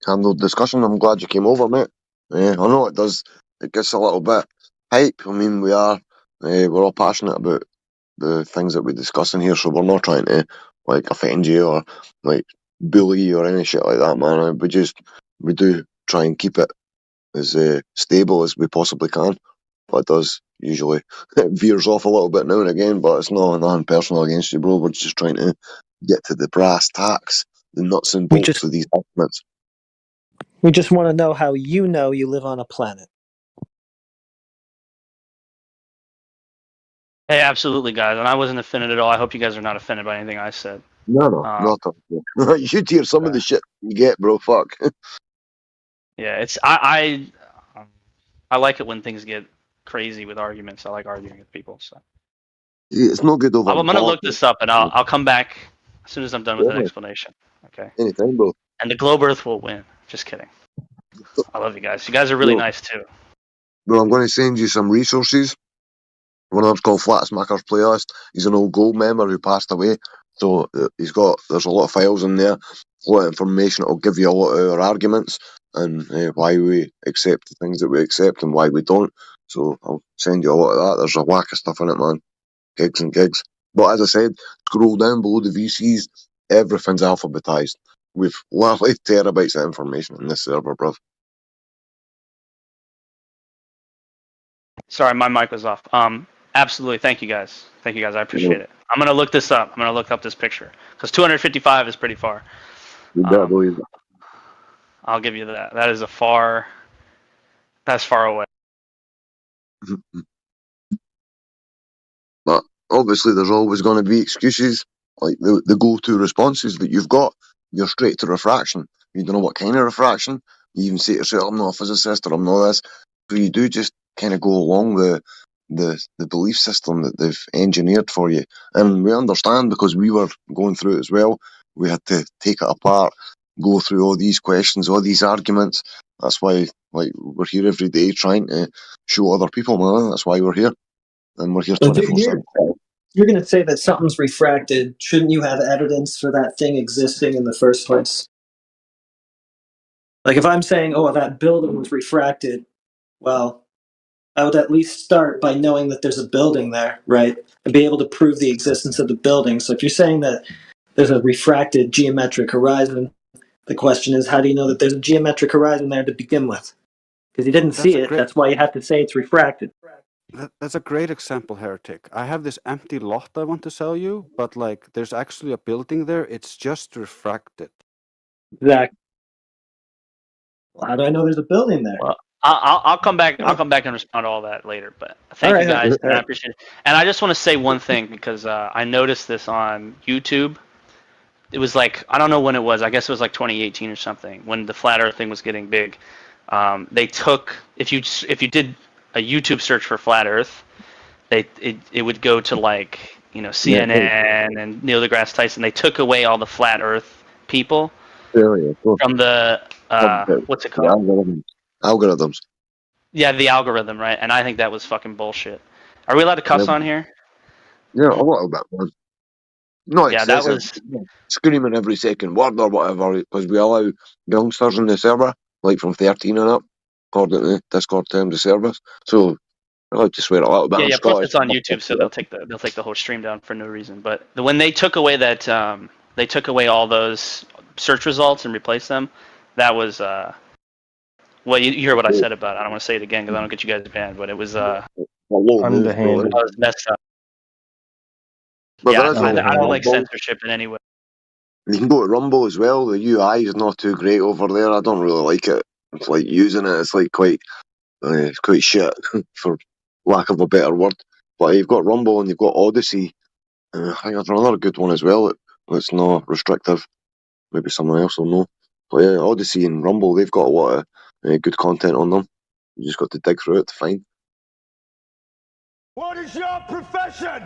handled discussion. I'm glad you came over, mate. I know it does. It gets a little bit hype. I mean, we're all passionate about the things that we discuss in here, so we're not trying to like offend you or like bully you or any shit like that, man. We do try and keep it as stable as we possibly can. But it does usually it veers off a little bit now and again, but it's nothing personal against you, bro. We're just trying to get to the brass tacks, the nuts and bolts of these arguments. We just want to know how you know you live on a planet. Hey, absolutely, guys. And I wasn't offended at all. I hope you guys are not offended by anything I said. No, not at all. You should hear some of the shit you get, bro. Fuck. Yeah, it's I like it when things get crazy with arguments. I like arguing with people. So it's no good over. I'm gonna look this up and I'll come back as soon as I'm done with an explanation. Okay. Anytime, bro. And the Globe Earth will win. Just kidding. I love you guys. You guys are really nice too. Bro, I'm going to send you some resources. One of them's called Flat Smackers Playlist. He's an old Gold member who passed away. So there's a lot of files in there, a lot of information that will give you a lot of our arguments and why we accept the things that we accept and why we don't. So I'll send you a lot of that. There's a whack of stuff in it, man. Gigs and gigs. But as I said, scroll down below the VCs. Everything's alphabetized. We've literally terabytes of information in this server, bro. Sorry, my mic was off. Absolutely. Thank you guys. Thank you guys. I appreciate it. I'm gonna look this up. I'm gonna look up this picture because 255 is pretty far. I'll give you that. That is that's far away. But obviously, there's always going to be excuses, like the go-to responses that you've got. You're straight to refraction. You don't know what kind of refraction. You even say to yourself, "I'm not a physicist," or "I'm not this." So you do just kind of go along the belief system that they've engineered for you, and we understand because we were going through it as well. We had to take it apart, go through all these questions, all these arguments. That's why, like, we're here every day trying to show other people, man. That's why we're here. And we're here 24/7. You're going to say that something's refracted. Shouldn't you have evidence for that thing existing in the first place? Like if I'm saying, oh, that building was refracted, well, I would at least start by knowing that there's a building there, right? And be able to prove the existence of the building. So if you're saying that there's a refracted geometric horizon, the question is, how do you know that there's a geometric horizon there to begin with? Because you didn't see it. That's why you have to say it's refracted. That's a great example, Heretic. I have this empty lot I want to sell you, but like there's actually a building there. It's just refracted. Exactly. How do I know there's a building there? Well, I'll come back. I'll come back and respond to all that later. But thank All you right, guys, all and I right. appreciate it. And I just want to say one thing because I noticed this on YouTube. It was like I don't know when it was. I guess it was like 2018 or something when the flat Earth thing was getting big. They took if you did a YouTube search for flat Earth, it would go to like CNN and Neil deGrasse Tyson. They took away all the flat Earth people from the what's it called? Algorithms. Yeah, the algorithm, right? And I think that was fucking bullshit. Are we allowed to cuss on here? Yeah, a little bit, man. Not Yeah, that excessive. Screaming every second word or whatever, because we allow youngsters in the server, like from 13 and up, according to the Discord terms of service. So we're allowed to swear a little bit. Yeah, I'm yeah. Plus, Scottish. it's on YouTube, so they'll take the whole stream down for no reason. But when they took away that, they took away all those search results and replaced them. That was well, you heard what I said about it. I don't want to say it again because I don't get you guys banned. But it was Underhanded. that was messed up. But Yeah, there is I don't like Rumble. censorship in any way. You can go to Rumble as well. The UI is not too great over there. I don't really like it. It's like using it. It's like it's quite shit, for lack of a better word. But you've got Rumble and you've got Odyssey. I think there's another good one as well that's not restrictive. Maybe someone else will know. But yeah, Odyssey and Rumble, they've got a lot of good content on them. You just got to dig through it to find. What is your profession?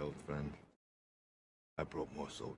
Old friend, I brought more soldiers.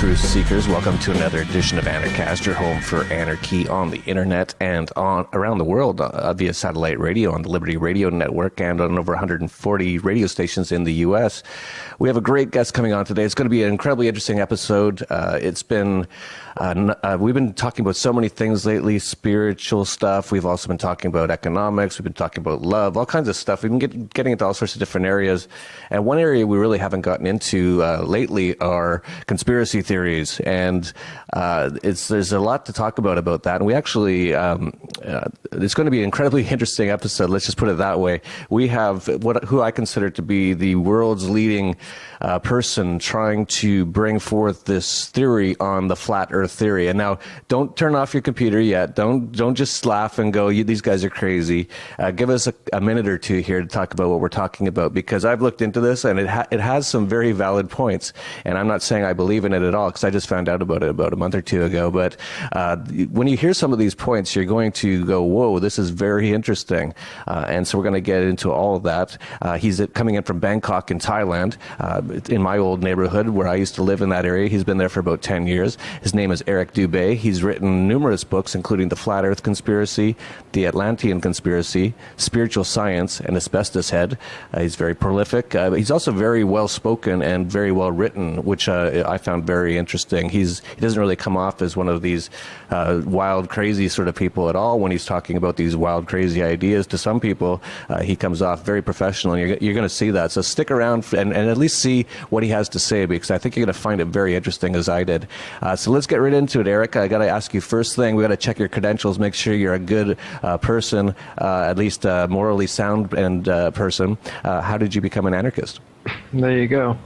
truth seekers. Welcome to another edition of Anarchast, your home for anarchy on the internet and on around the world via satellite radio on the Liberty Radio Network and on over 140 radio stations in the U.S. We have a great guest coming on today. It's going to be an incredibly interesting episode. We've been talking about so many things lately, spiritual stuff. We've also been talking about economics. We've been talking about love, all kinds of stuff. We've been getting into all sorts of different areas. And one area we really haven't gotten into lately are conspiracy theories. And there's a lot to talk about that. And we actually, it's going to be an incredibly interesting episode. Let's just put it that way. We have who I consider to be the world's leading person trying to bring forth this theory on the flat Earth theory. And now, don't turn off your computer yet. Don't just laugh and go, these guys are crazy. Give us a minute or two here to talk about what we're talking about, because I've looked into this and it has some very valid points. And I'm not saying I believe in it at all, because I just found out about it about a month or two ago. But when you hear some of these points, you're going to go, whoa, this is very interesting. And so we're going to get into all of that. He's coming in from Bangkok in Thailand, in my old neighborhood where I used to live in that area. He's been there for about 10 years. His name is Eric Dubé. He's written numerous books, including The Flat Earth Conspiracy, The Atlantean Conspiracy, Spiritual Science, and Asbestos Head. He's very prolific. He's also very well spoken and very well written, which I found very interesting. He doesn't really come off as one of these wild, crazy sort of people at all when he's talking about these wild, crazy ideas. To some people, he comes off very professional, and you're going to see that. So stick around and at least see what he has to say, because I think you're going to find it very interesting, as I did. So let's get right into it, Eric. I got to ask you first thing. We got to check your credentials, make sure you're a good person, at least morally sound and person. How did you become an anarchist? There you go.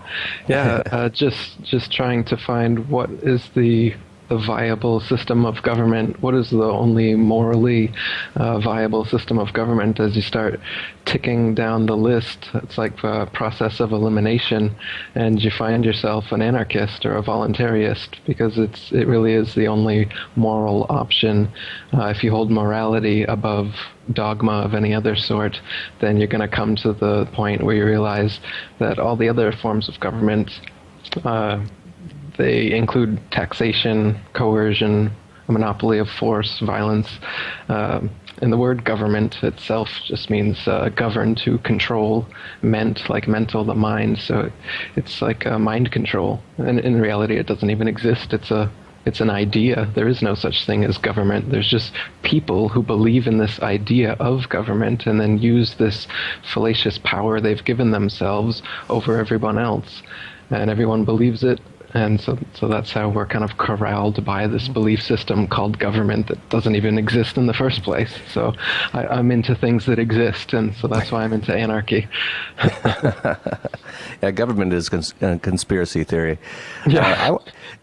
Yeah, just trying to find what is the viable system of government. What is the only morally viable system of government? As you start ticking down the list, it's like a process of elimination, and you find yourself an anarchist or a voluntarist, because it really is the only moral option. If you hold morality above dogma of any other sort, then you're going to come to the point where you realize that all the other forms of government, they include taxation, coercion, a monopoly of force, violence. And the word government itself just means govern, to control, like mental, the mind. So it's like mind control. And in reality, it doesn't even exist. It's an idea. There is no such thing as government. There's just people who believe in this idea of government and then use this fallacious power they've given themselves over everyone else. And everyone believes it. And so that's how we're kind of corralled by this belief system called government that doesn't even exist in the first place. So I'm into things that exist, and so that's why I'm into anarchy. Yeah, government is conspiracy theory. Yeah.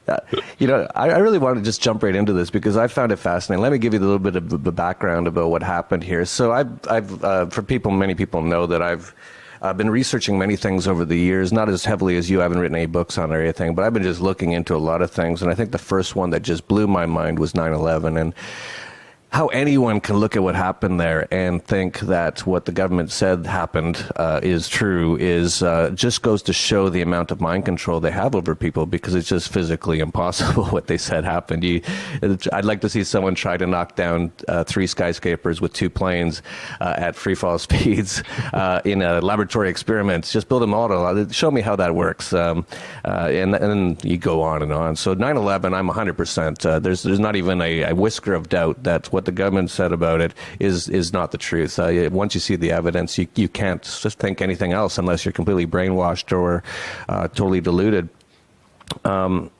I really want to just jump right into this because I found it fascinating. Let me give you a little bit of the background about what happened here. So many people know that I've been researching many things over the years, not as heavily as you. I haven't written any books on it or anything, but I've been just looking into a lot of things. And I think the first one that just blew my mind was 9/11. And how anyone can look at what happened there and think that what the government said happened is true just goes to show the amount of mind control they have over people, because it's just physically impossible what they said happened. I'd like to see someone try to knock down 3 skyscrapers with 2 planes at free fall speeds in a laboratory experiment. Just build a model. Show me how that works. And then you go on and on. So 9/11, I'm 100%. There's not even a whisker of doubt that what the government said about it is not the truth. Once you see the evidence, you can't just think anything else unless you're completely brainwashed or totally deluded.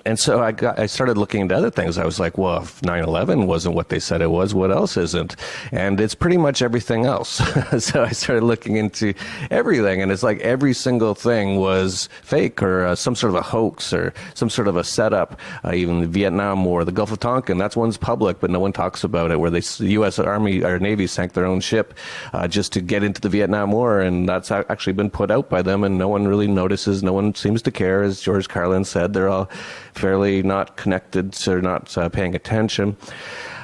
And so I started looking into other things. I was like, well, if 9/11 wasn't what they said it was, what else isn't? And it's pretty much everything else. So I started looking into everything, and it's like every single thing was fake or some sort of a hoax or some sort of a setup. Even the Vietnam War, the Gulf of Tonkin, that's one's public, but no one talks about it, where the U.S. Army or Navy sank their own ship just to get into the Vietnam War, and that's actually been put out by them, and no one really notices. No one seems to care. As George Carlin said, they're all fairly not connected, so not paying attention.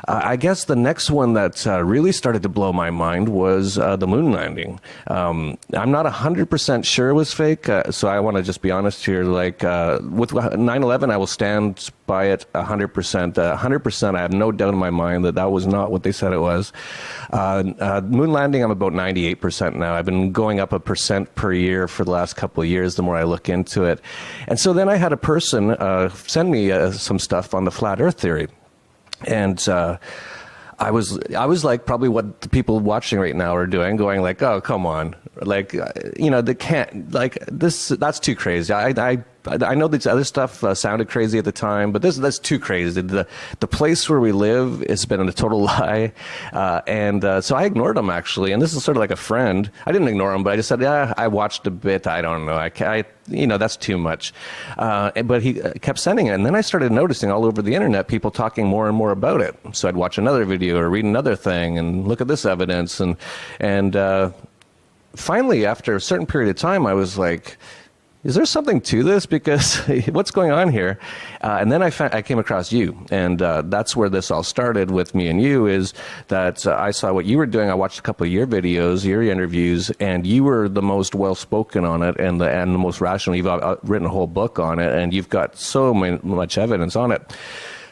I guess the next one that really started to blow my mind was the moon landing. I'm not 100% sure it was fake, so I want to just be honest here. Like with 9/11, I will stand by it 100%. 100%, I have no doubt in my mind that that was not what they said it was. Moon landing, I'm about 98% now. I've been going up 1% per year for the last couple of years, the more I look into it. And so then I had a person send me some stuff on the flat Earth theory. And I was like probably what the people watching right now are doing, going like, oh, come on. Like, they can't, like, that's too crazy. I know this other stuff sounded crazy at the time, but that's too crazy. The place where we live has been a total lie. So I ignored him, actually. And this is sort of like a friend. I didn't ignore him, but I just said, yeah, I watched a bit. I don't know. That's too much. But he kept sending it. And then I started noticing all over the internet people talking more and more about it. So I'd watch another video or read another thing and look at this evidence. And finally, after a certain period of time, I was like, is there something to this? Because what's going on here? And then I came across you, and that's where this all started with me and you, is that I saw what you were doing. I watched a couple of your videos, your interviews, and you were the most well-spoken on it and the most rational. You've written a whole book on it, and you've got so much evidence on it.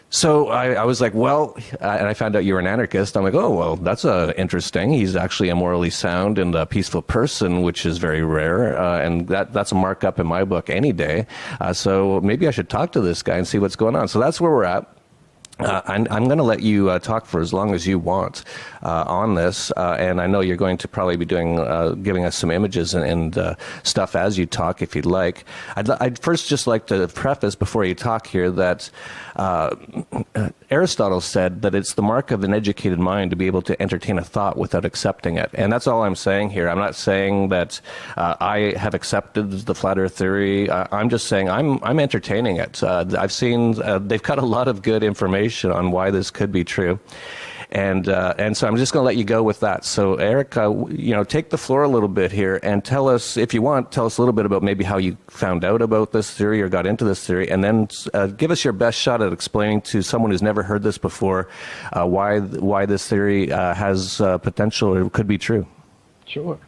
So I was like, well, and I found out you were an anarchist. I'm like, oh, well, that's interesting. He's actually a morally sound and a peaceful person, which is very rare. And that's a markup in my book any day. So maybe I should talk to this guy and see what's going on. So that's where we're at. I'm going to let you talk for as long as you want on this, and I know you're going to probably be giving us some images and stuff as you talk, if you'd like. I'd first just like to preface before you talk here that Aristotle said that it's the mark of an educated mind to be able to entertain a thought without accepting it, and that's all I'm saying here. I'm not saying that I have accepted the flat Earth theory. I'm just saying I'm entertaining it. I've seen they've got a lot of good information on why this could be true. And so I'm just going to let you go with that. So Eric, take the floor a little bit here and tell us, if you want, tell us a little bit about maybe how you found out about this theory or got into this theory, and then give us your best shot at explaining to someone who's never heard this before why this theory has potential or could be true. Sure.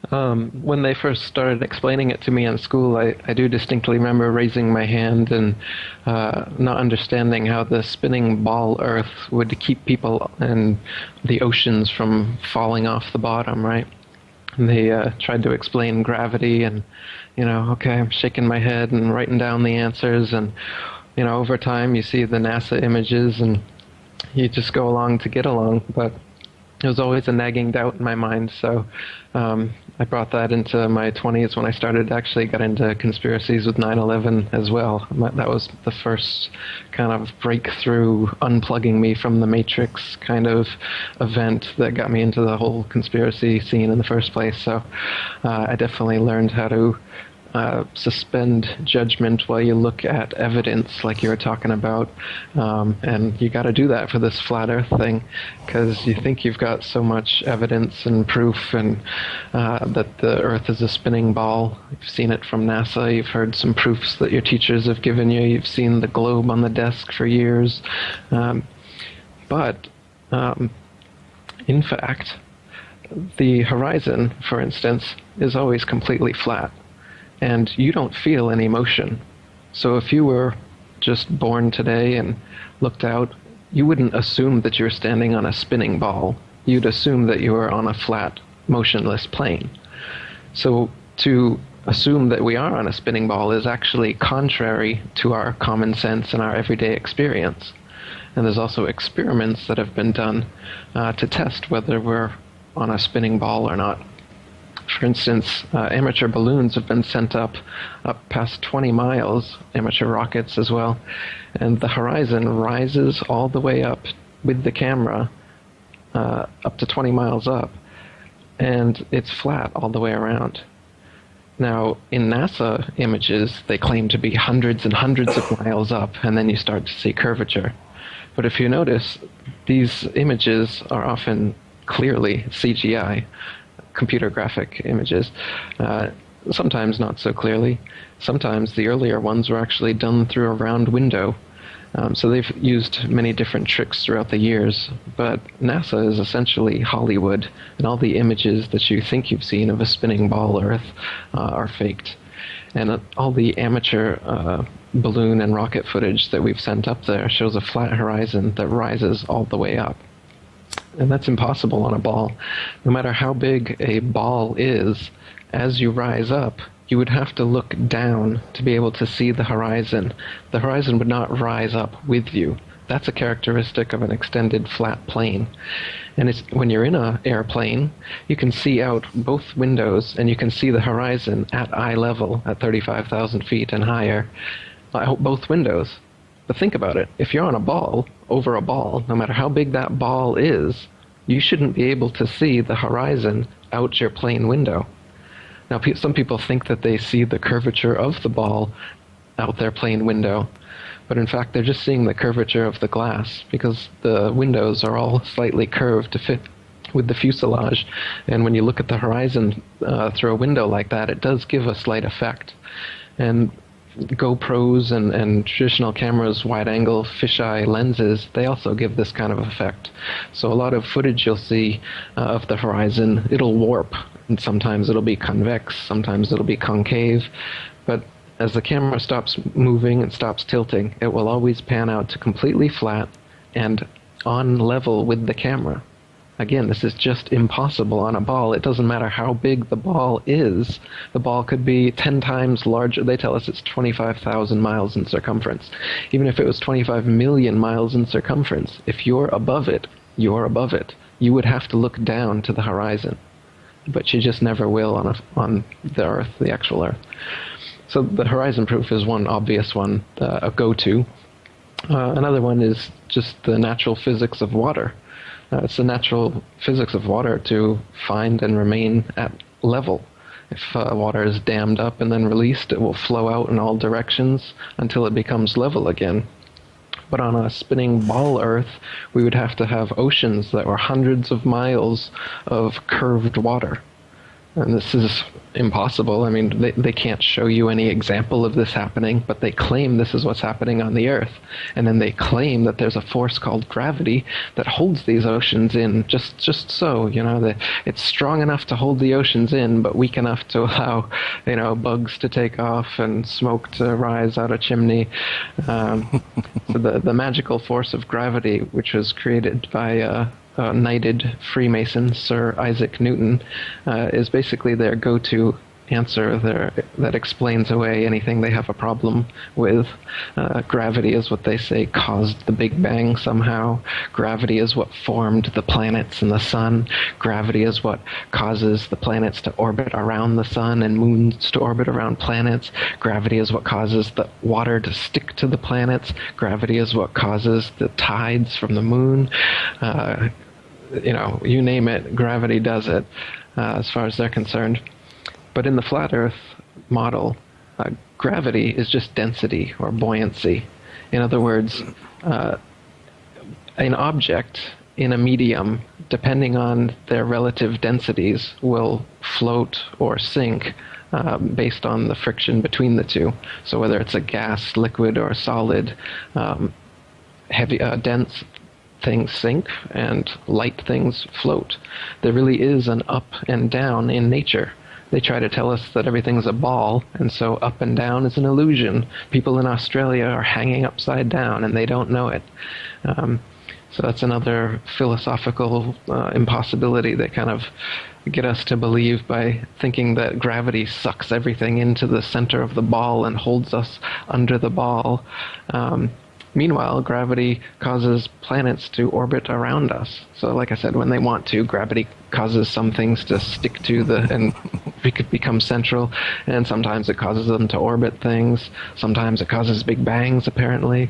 When they first started explaining it to me in school, I do distinctly remember raising my hand and not understanding how the spinning ball Earth would keep people and the oceans from falling off the bottom, right? And they tried to explain gravity and, okay, I'm shaking my head and writing down the answers. And, over time you see the NASA images and you just go along to get along. But it was always a nagging doubt in my mind, so I brought that into my 20s when I started to actually get into conspiracies with 9/11 as well. That was the first kind of breakthrough, unplugging me from the Matrix kind of event that got me into the whole conspiracy scene in the first place. So I definitely learned how to suspend judgment while you look at evidence like you were talking about, and you got to do that for this flat Earth thing, because you think you've got so much evidence and proof and that the Earth is a spinning ball. You've seen it from NASA, you've heard some proofs that your teachers have given you, you've seen the globe on the desk for years, but in fact the horizon, for instance, is always completely flat. And you don't feel any motion. So if you were just born today and looked out, you wouldn't assume that you're standing on a spinning ball. You'd assume that you were on a flat, motionless plane. So to assume that we are on a spinning ball is actually contrary to our common sense and our everyday experience. And there's also experiments that have been done to test whether we're on a spinning ball or not. For instance, amateur balloons have been sent up past 20 miles, amateur rockets as well, and the horizon rises all the way up with the camera up to 20 miles up, and it's flat all the way around. Now, in NASA images, they claim to be hundreds and hundreds of miles up, and then you start to see curvature. But if you notice, these images are often clearly CGI, computer graphic images, sometimes not so clearly. Sometimes the earlier ones were actually done through a round window, So they've used many different tricks throughout the years, but NASA is essentially Hollywood, and all the images that you think you've seen of a spinning ball Earth are faked. And all the amateur balloon and rocket footage that we've sent up there shows a flat horizon that rises all the way up. And that's impossible on a ball. No matter how big a ball is, as you rise up, you would have to look down to be able to see the horizon. The horizon would not rise up with you. That's a characteristic of an extended flat plane. And it's, when you're in an airplane, you can see out both windows and you can see the horizon at eye level at 35,000 feet and higher, both windows. But think about it. If you're on a ball, over a ball, no matter how big that ball is, you shouldn't be able to see the horizon out your plane window. Now, some people think that they see the curvature of the ball out their plane window, but in fact they're just seeing the curvature of the glass because the windows are all slightly curved to fit with the fuselage. And when you look at the horizon through a window like that, it does give a slight effect. And GoPros and traditional cameras, wide-angle fisheye lenses, they also give this kind of effect. So a lot of footage you'll see of the horizon, it'll warp, and sometimes it'll be convex, sometimes it'll be concave, but as the camera stops moving and stops tilting, it will always pan out to completely flat and on level with the camera. Again, this is just impossible on a ball. It doesn't matter how big the ball is. The ball could be 10 times larger. They tell us it's 25,000 miles in circumference. Even if it was 25 million miles in circumference, if you're above it, you're above it. You would have to look down to the horizon. But you just never will on the Earth, the actual Earth. So the horizon proof is one obvious one, a go-to. Another one is just the natural physics of water. It's the natural physics of water to find and remain at level. If water is dammed up and then released, it will flow out in all directions until it becomes level again. But on a spinning ball Earth, we would have to have oceans that were hundreds of miles of curved water. And this is impossible. I mean, they can't show you any example of this happening, but they claim this is what's happening on the Earth. And then they claim that there's a force called gravity that holds these oceans in just so, you know, that it's strong enough to hold the oceans in, but weak enough to allow, you know, bugs to take off and smoke to rise out a chimney. So the magical force of gravity, which was created by knighted Freemason Sir Isaac Newton, is basically their go-to answer that explains away anything they have a problem with. Gravity is what they say caused the Big Bang somehow. Gravity is what formed the planets and the sun. Gravity is what causes the planets to orbit around the sun and moons to orbit around planets. Gravity is what causes the water to stick to the planets. Gravity is what causes the tides from the moon. You know, you name it, gravity does it, as far as they're concerned. But in the flat Earth model, gravity is just density or buoyancy. In other words, an object in a medium, depending on their relative densities, will float or sink based on the friction between the two. So whether it's a gas, liquid, or solid, heavy, dense things sink and light things float. There really is an up and down in nature. They try to tell us that everything's a ball, and so up and down is an illusion. People in Australia are hanging upside down, and they don't know it. So that's another philosophical impossibility they kind of get us to believe by thinking that gravity sucks everything into the center of the ball and holds us under the ball. Meanwhile, gravity causes planets to orbit around us. So like I said, when they want to, gravity causes some things to stick to and we could become central, and sometimes it causes them to orbit things. Sometimes it causes big bangs, apparently.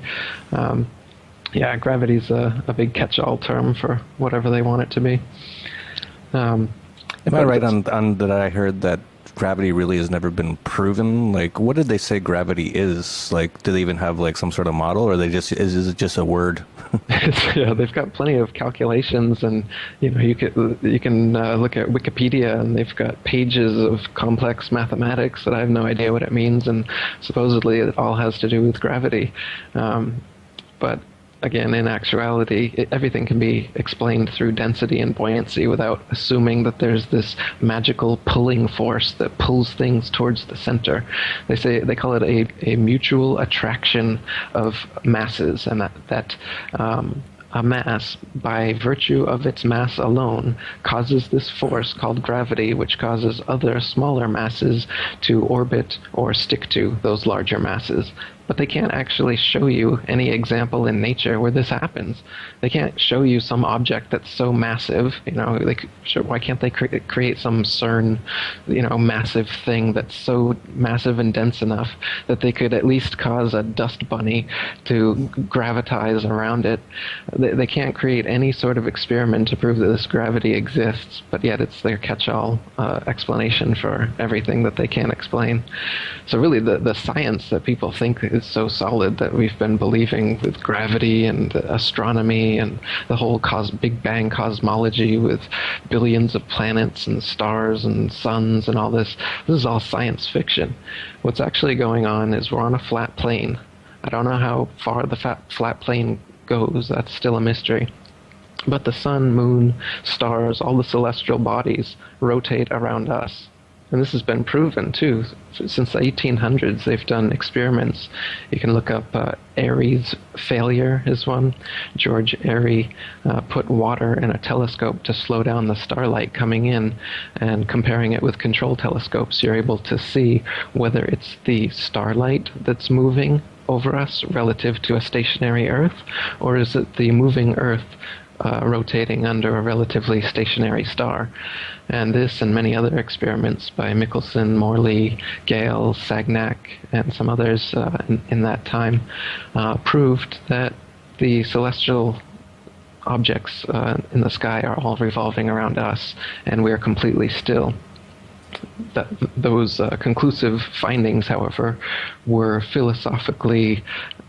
Yeah, gravity's a big catch-all term for whatever they want it to be. Am I right on that I heard that gravity really has never been proven? Like, what did they say gravity is? Like, do they even have like some sort of model, or is it just a word? Yeah, they've got plenty of calculations, and you know, you can look at Wikipedia, and they've got pages of complex mathematics that I have no idea what it means, and supposedly it all has to do with gravity. but again, in actuality, everything can be explained through density and buoyancy without assuming that there's this magical pulling force that pulls things towards the center. They call it a mutual attraction of masses, and that a mass, by virtue of its mass alone, causes this force called gravity, which causes other smaller masses to orbit or stick to those larger masses. But they can't actually show you any example in nature where this happens. They can't show you some object that's so massive, why can't they create some CERN, massive thing that's so massive and dense enough that they could at least cause a dust bunny to gravitize around it? They can't create any sort of experiment to prove that this gravity exists, but yet it's their catch-all explanation for everything that they can't explain. So really the science that people think is so solid that we've been believing with gravity and astronomy and the whole Big Bang cosmology with billions of planets and stars and suns and all this is all science fiction. What's actually going on is we're on a flat plane. I don't know how far the flat plane goes. That's still a mystery. But the sun, moon, stars, all the celestial bodies rotate around us. And this has been proven, too. Since the 1800s, they've done experiments. You can look up Airy's failure is one. George Airy put water in a telescope to slow down the starlight coming in, and comparing it with control telescopes, you're able to see whether it's the starlight that's moving over us relative to a stationary Earth, or is it the moving Earth rotating under a relatively stationary star. And this and many other experiments by Michelson, Morley, Gale, Sagnac, and some others in that time proved that the celestial objects in the sky are all revolving around us, and we are completely still. Those conclusive findings, however, were philosophically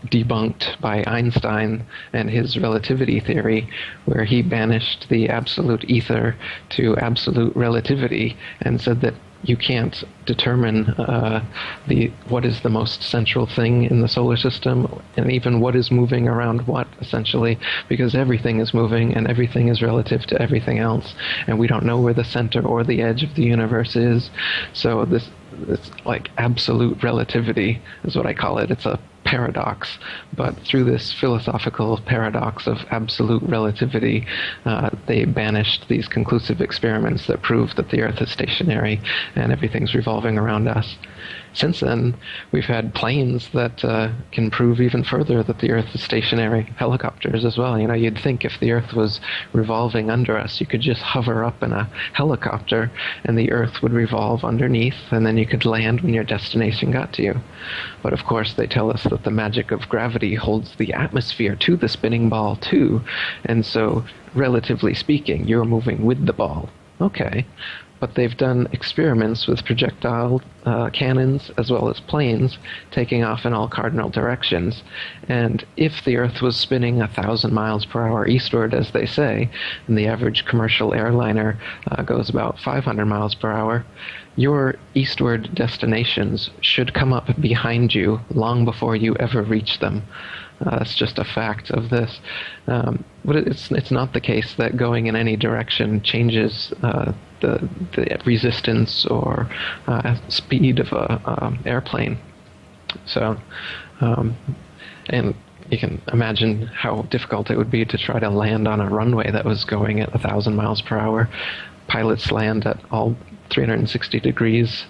debunked by Einstein and his relativity theory, where he banished the absolute ether to absolute relativity and said that you can't determine what is the most central thing in the solar system, and even what is moving around what, essentially, because everything is moving and everything is relative to everything else, and we don't know where the center or the edge of the universe is. So this like absolute relativity is what I call it. It's a paradox, but through this philosophical paradox of absolute relativity, they banished these conclusive experiments that prove that the Earth is stationary and everything's revolving around us. Since then, we've had planes that can prove even further that the Earth is stationary, helicopters as well. You'd think if the Earth was revolving under us, you could just hover up in a helicopter and the Earth would revolve underneath, and then you could land when your destination got to you. But of course, they tell us that the magic of gravity holds the atmosphere to the spinning ball too, and so, relatively speaking, you're moving with the ball. Okay. But they've done experiments with projectile cannons as well as planes taking off in all cardinal directions. And if the Earth was spinning 1,000 miles per hour eastward, as they say, and the average commercial airliner goes about 500 miles per hour, your eastward destinations should come up behind you long before you ever reach them. That's just a fact of this. But it's not the case that going in any direction changes the resistance or speed of a airplane. So, and you can imagine how difficult it would be to try to land on a runway that was going at 1,000 miles per hour. Pilots land at all 360 degrees.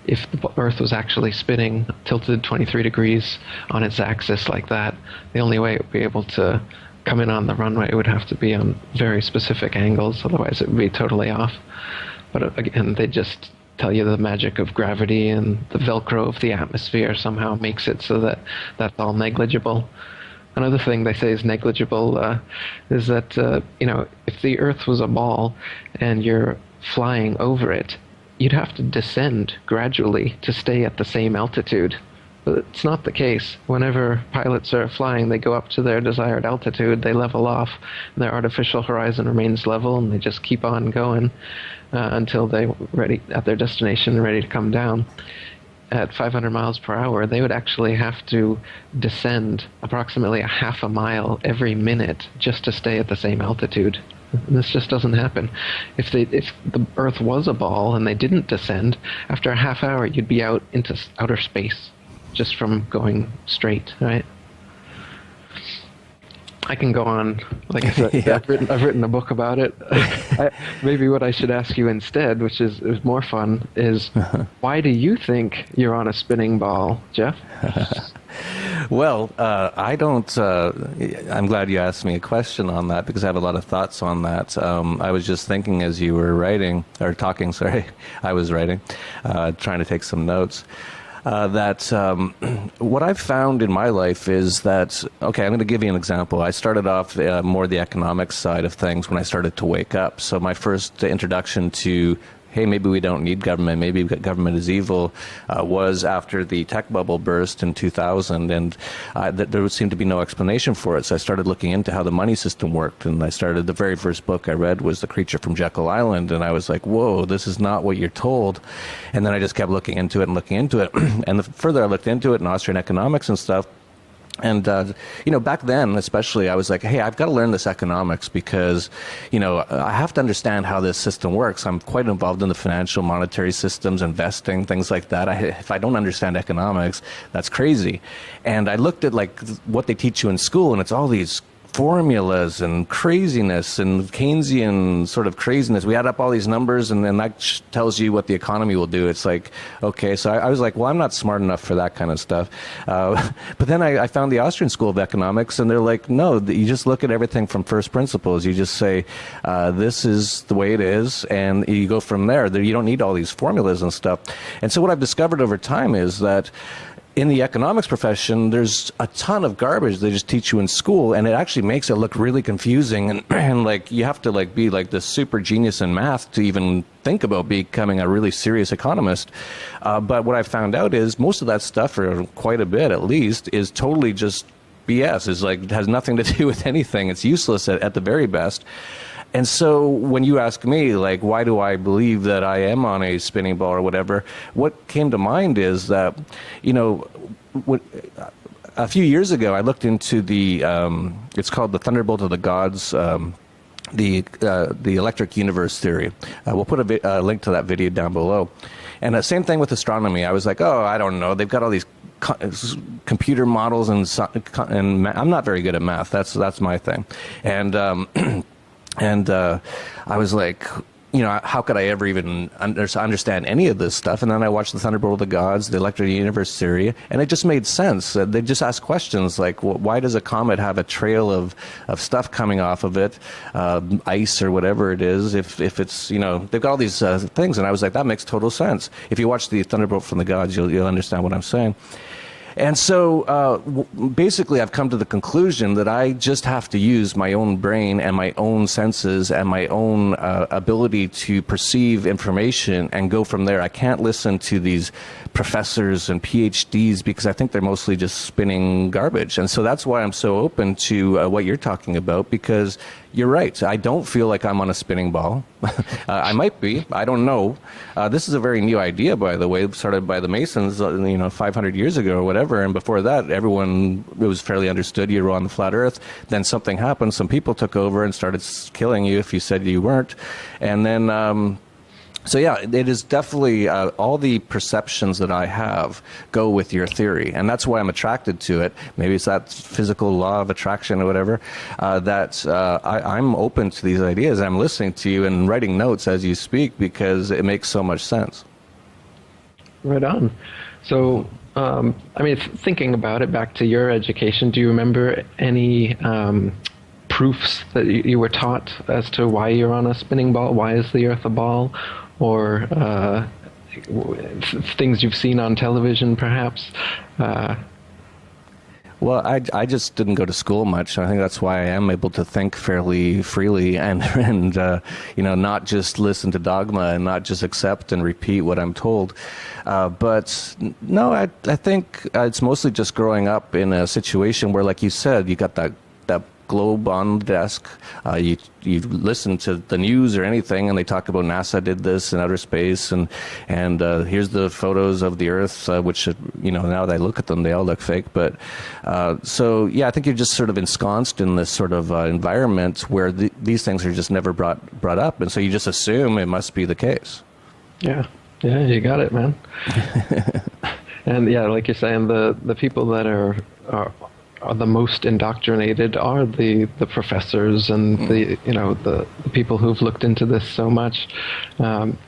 If the Earth was actually spinning tilted 23 degrees on its axis like that, the only way it would be able to come in on the runway would have to be on very specific angles, otherwise it would be totally off. But again, they just tell you the magic of gravity and the Velcro of the atmosphere somehow makes it so that that's all negligible. Another thing they say is negligible is that, if the Earth was a ball and you're flying over it, you'd have to descend gradually to stay at the same altitude. But it's not the case. Whenever pilots are flying, they go up to their desired altitude, they level off, and their artificial horizon remains level, and they just keep on going until they're ready at their destination, ready to come down. at 500 miles per hour, they would actually have to descend approximately a half a mile every minute just to stay at the same altitude. This just doesn't happen. If the Earth was a ball and they didn't descend, after a half hour you'd be out into outer space just from going straight, right? I can go on. Like I said, Yeah. I've written a book about it. Maybe what I should ask you instead, which is more fun, is why do you think you're on a spinning ball, Jeff? Well, I don't. I'm glad you asked me a question on that because I have a lot of thoughts on that. I was just thinking as you were writing or talking. Sorry, I was writing, trying to take some notes. What I've found in my life is that, okay, I'm going to give you an example. I started off more the economic side of things when I started to wake up. So my first introduction to, hey, maybe we don't need government, maybe government is evil, was after the tech bubble burst in 2000, and there seemed to be no explanation for it. So I started looking into how the money system worked, and the very first book I read was The Creature from Jekyll Island, and I was like, whoa, this is not what you're told. And then I just kept looking into it, and the further I looked into it in Austrian economics and stuff, and, back then, especially, I was like, hey, I've got to learn this economics because, I have to understand how this system works. I'm quite involved in the financial monetary systems, investing, things like that. If I don't understand economics, that's crazy. And I looked at, what they teach you in school, and it's all these formulas and craziness and Keynesian sort of craziness. We add up all these numbers and then that tells you what the economy will do. It's like, okay, so I was like, well, I'm not smart enough for that kind of stuff. But then I found the Austrian School of Economics and they're like, no, you just look at everything from first principles. You just say, this is the way it is, and you go from there. You don't need all these formulas and stuff. And so what I've discovered over time is that in the economics profession, there's a ton of garbage they just teach you in school, and it actually makes it look really confusing. And like you have to be this super genius in math to even think about becoming a really serious economist. But what I found out is most of that stuff, or quite a bit at least, is totally just BS. It has nothing to do with anything. It's useless at the very best. And so when you ask me, why do I believe that I am on a spinning ball or whatever, what came to mind is that, a few years ago, I looked into it's called the Thunderbolt of the Gods, the electric universe theory. We'll put a link to that video down below. And the same thing with astronomy. I was like, oh, I don't know. They've got all these computer models, and I'm not very good at math. That's my thing. And I was like, how could I ever even understand any of this stuff? And then I watched the Thunderbolt of the Gods, the Electric Universe theory, and it just made sense. They just asked questions like, why does a comet have a trail of stuff coming off of it, ice or whatever it is, if it's, they've got all these things. And I was like, that makes total sense. If you watch the Thunderbolt from the Gods, you'll understand what I'm saying. And so basically I've come to the conclusion that I just have to use my own brain and my own senses and my own ability to perceive information and go from there. I can't listen to these professors and PhDs because I think they're mostly just spinning garbage. And so that's why I'm so open to what you're talking about, because you're right. I don't feel like I'm on a spinning ball. I might be. I don't know. This is a very new idea, by the way, started by the Masons, 500 years ago or whatever. And before that, it was fairly understood you were on the flat Earth. Then something happened. Some people took over and started killing you if you said you weren't. And then so yeah, it is definitely all the perceptions that I have go with your theory, and that's why I'm attracted to it. Maybe it's that physical law of attraction or whatever, I'm open to these ideas. I'm listening to you and writing notes as you speak because it makes so much sense. Right on. So, thinking about it, back to your education, do you remember any proofs that you were taught as to why you're on a spinning ball? Why is the Earth a ball? Or things you've seen on television, perhaps? Well, I just didn't go to school much. I think that's why I am able to think fairly freely and not just listen to dogma and not just accept and repeat what I'm told. But no, I think it's mostly just growing up in a situation where, like you said, you got that globe on the desk. You listen to the news or anything, and they talk about NASA did this in outer space, and here's the photos of the Earth, which now that I look at them, they all look fake. But so yeah, I think you're just sort of ensconced in this sort of environment where these things are just never brought up, and so you just assume it must be the case. Yeah, you got it, man. And yeah, like you're saying, the people that are the most indoctrinated are the professors and the people who've looked into this so much.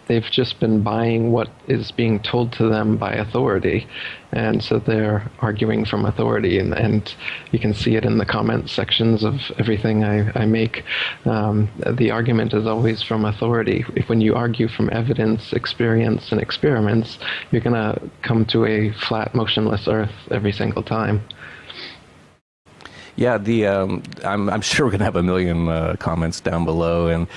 They've just been buying what is being told to them by authority, and so they're arguing from authority, and you can see it in the comment sections of everything I make. The argument is always from authority. When you argue from evidence, experience, and experiments, you're going to come to a flat, motionless Earth every single time. Yeah, I'm sure we're going to have a million comments down below. And,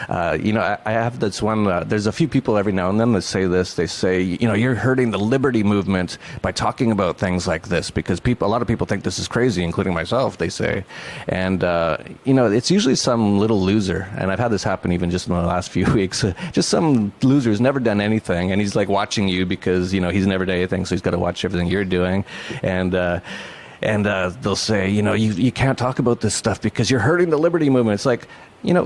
I have this one, there's a few people every now and then that say this. They say, you're hurting the liberty movement by talking about things like this, because a lot of people think this is crazy, including myself, they say. And, it's usually some little loser. And I've had this happen even just in the last few weeks. Just some loser who's never done anything. And he's like watching you because, he's never done anything. So he's got to watch everything you're doing. And they'll say, you can't talk about this stuff because you're hurting the liberty movement. It's like,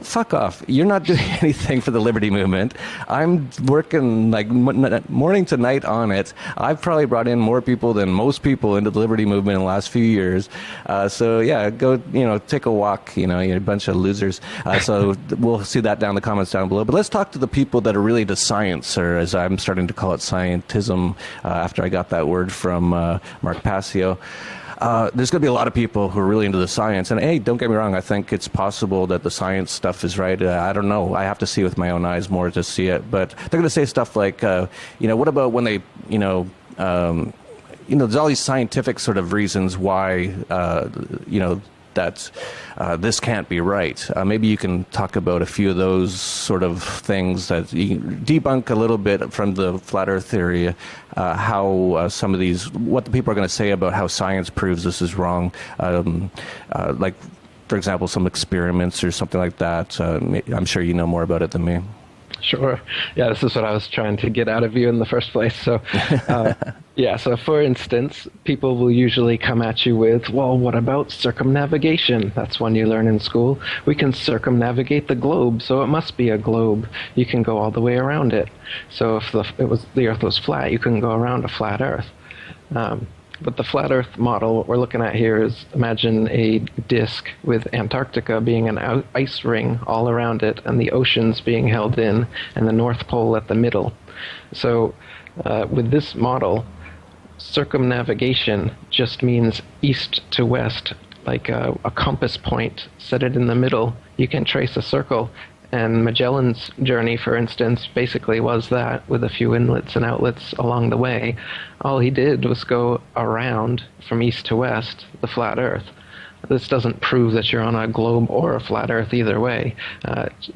fuck off. You're not doing anything for the liberty movement. I'm working like morning to night on it. I've probably brought in more people than most people into the liberty movement in the last few years. So yeah, go, take a walk, you're a bunch of losers. So we'll see that down in the comments down below. But let's talk to the people that are really into science, or as I'm starting to call it, scientism, after I got that word from Mark Passio. There's going to be a lot of people who are really into the science. And hey, don't get me wrong, I think it's possible that the science stuff is right. I don't know. I have to see with my own eyes more to see it. But they're going to say stuff like, what about when they, there's all these scientific sort of reasons why, that this can't be right. Maybe you can talk about a few of those sort of things that you debunk a little bit from the flat Earth theory, how some of these, what the people are going to say about how science proves this is wrong. Like, for example, some experiments or something like that. I'm sure you know more about it than me. Sure. Yeah, this is what I was trying to get out of you in the first place. So, so for instance, people will usually come at you with, well, what about circumnavigation? That's one you learn in school. We can circumnavigate the globe, so it must be a globe. You can go all the way around it. So if the Earth was flat, you couldn't go around a flat Earth. But the flat Earth model, what we're looking at here is, imagine a disk with Antarctica being an ice ring all around it, and the oceans being held in, and the North Pole at the middle. So with this model, circumnavigation just means east to west, like a compass point, set it in the middle. You can trace a circle. And Magellan's journey, for instance, basically was that, with a few inlets and outlets along the way. All he did was go around from east to west, the flat Earth. This doesn't prove that you're on a globe or a flat Earth either way.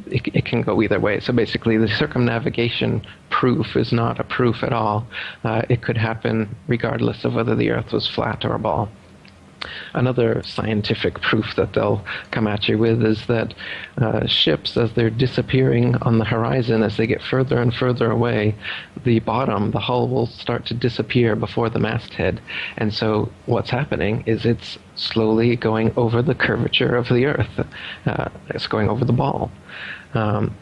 It can go either way. So basically, the circumnavigation proof is not a proof at all. It could happen regardless of whether the Earth was flat or a ball. Another scientific proof that they'll come at you with is that ships, as they're disappearing on the horizon, as they get further and further away, the bottom, the hull, will start to disappear before the masthead. And so what's happening is it's slowly going over the curvature of the Earth. It's going over the ball. And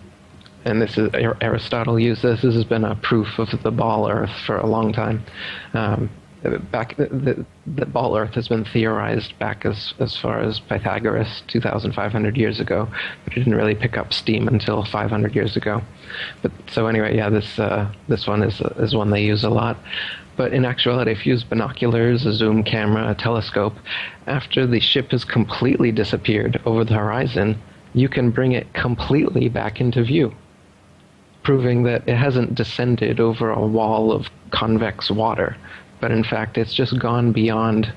this is, Aristotle used this. This has been a proof of the ball Earth for a long time. The ball Earth has been theorized back as far as Pythagoras 2,500 years ago, but it didn't really pick up steam until 500 years ago. But so anyway, yeah, this one is one they use a lot. But in actuality, if you use binoculars, a zoom camera, a telescope, after the ship has completely disappeared over the horizon, you can bring it completely back into view, proving that it hasn't descended over a wall of convex water. But in fact, it's just gone beyond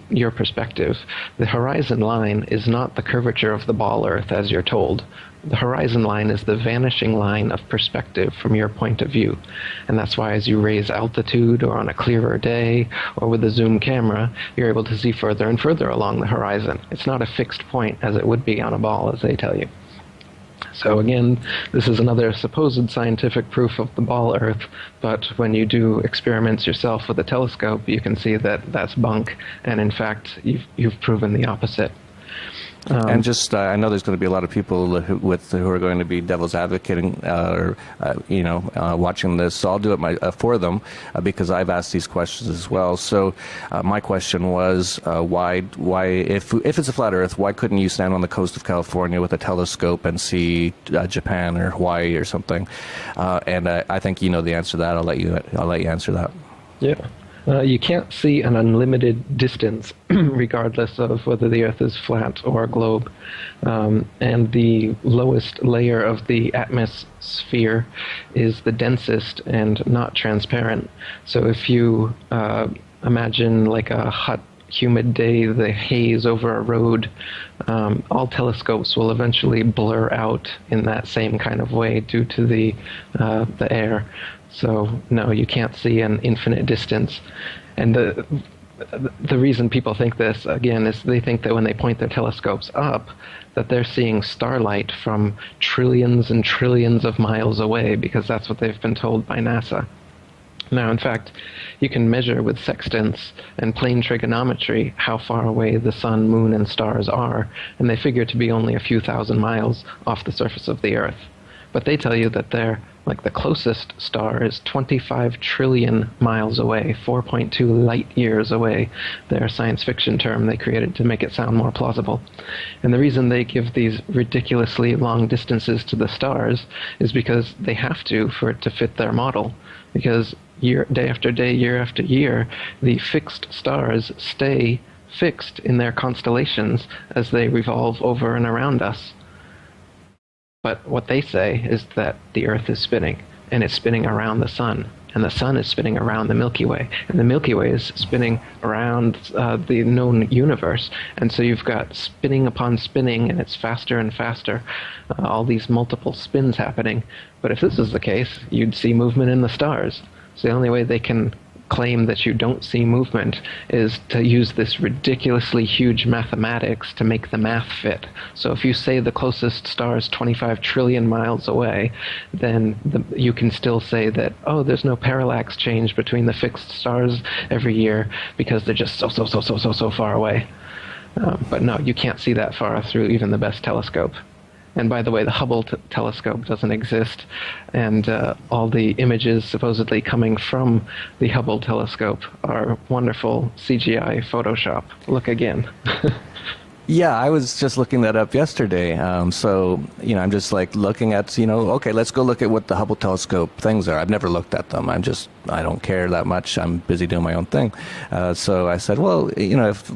your perspective. The horizon line is not the curvature of the ball Earth, as you're told. the horizon line is the vanishing line of perspective from your point of view. And that's why as you raise altitude or on a clearer day or with a zoom camera, you're able to see further and further along the horizon. It's not a fixed point as it would be on a ball, as they tell you. So again, this is another supposed scientific proof of the ball Earth, but when you do experiments yourself with a telescope, you can see that that's bunk, and in fact, you've proven the opposite. And just, I know there's going to be a lot of people who are going to be devil's advocating, watching this. So I'll do it for them because I've asked these questions as well. So my question was, why, if it's a flat Earth, why couldn't you stand on the coast of California with a telescope and see Japan or Hawaii or something? And I think you know the answer to that. I'll let you answer that. Yeah. You can't see an unlimited distance, regardless of whether the Earth is flat or a globe. And the lowest layer of the atmosphere is the densest and not transparent. So if you imagine like a hot, humid day, the haze over a road, all telescopes will eventually blur out in that same kind of way due to the air. So no, you can't see an infinite distance. And the reason people think this, again, is they think that when they point their telescopes up, that they're seeing starlight from trillions and trillions of miles away, because that's what they've been told by NASA. Now, in fact, you can measure with sextants and plane trigonometry how far away the sun, moon, and stars are, and they figure to be only a few thousand miles off the surface of the Earth. But they tell you that they're, like, the closest star is 25 trillion miles away, 4.2 light years away. Their science fiction term they created to make it sound more plausible. And the reason they give these ridiculously long distances to the stars is because they have to for it to fit their model. Because day after day, year after year, the fixed stars stay fixed in their constellations as they revolve over and around us. But what they say is that the Earth is spinning, and it's spinning around the sun, and the sun is spinning around the Milky Way, and the Milky Way is spinning around the known universe. And so you've got spinning upon spinning, and it's faster and faster, all these multiple spins happening. But if this is the case, you'd see movement in the stars. So the only way they can claim that you don't see movement is to use this ridiculously huge mathematics to make the math fit. So if you say the closest star is 25 trillion miles away, then you can still say that, oh, there's no parallax change between the fixed stars every year because they're just so far away. But no, you can't see that far through even the best telescope. And by the way, the Hubble telescope doesn't exist, and all the images supposedly coming from the Hubble telescope are wonderful CGI Photoshop. Look again. Yeah, I was just looking that up yesterday. So, I'm just like looking at, okay, let's go look at what the Hubble telescope things are. I've never looked at them. I don't care that much. I'm busy doing my own thing. So I said, well,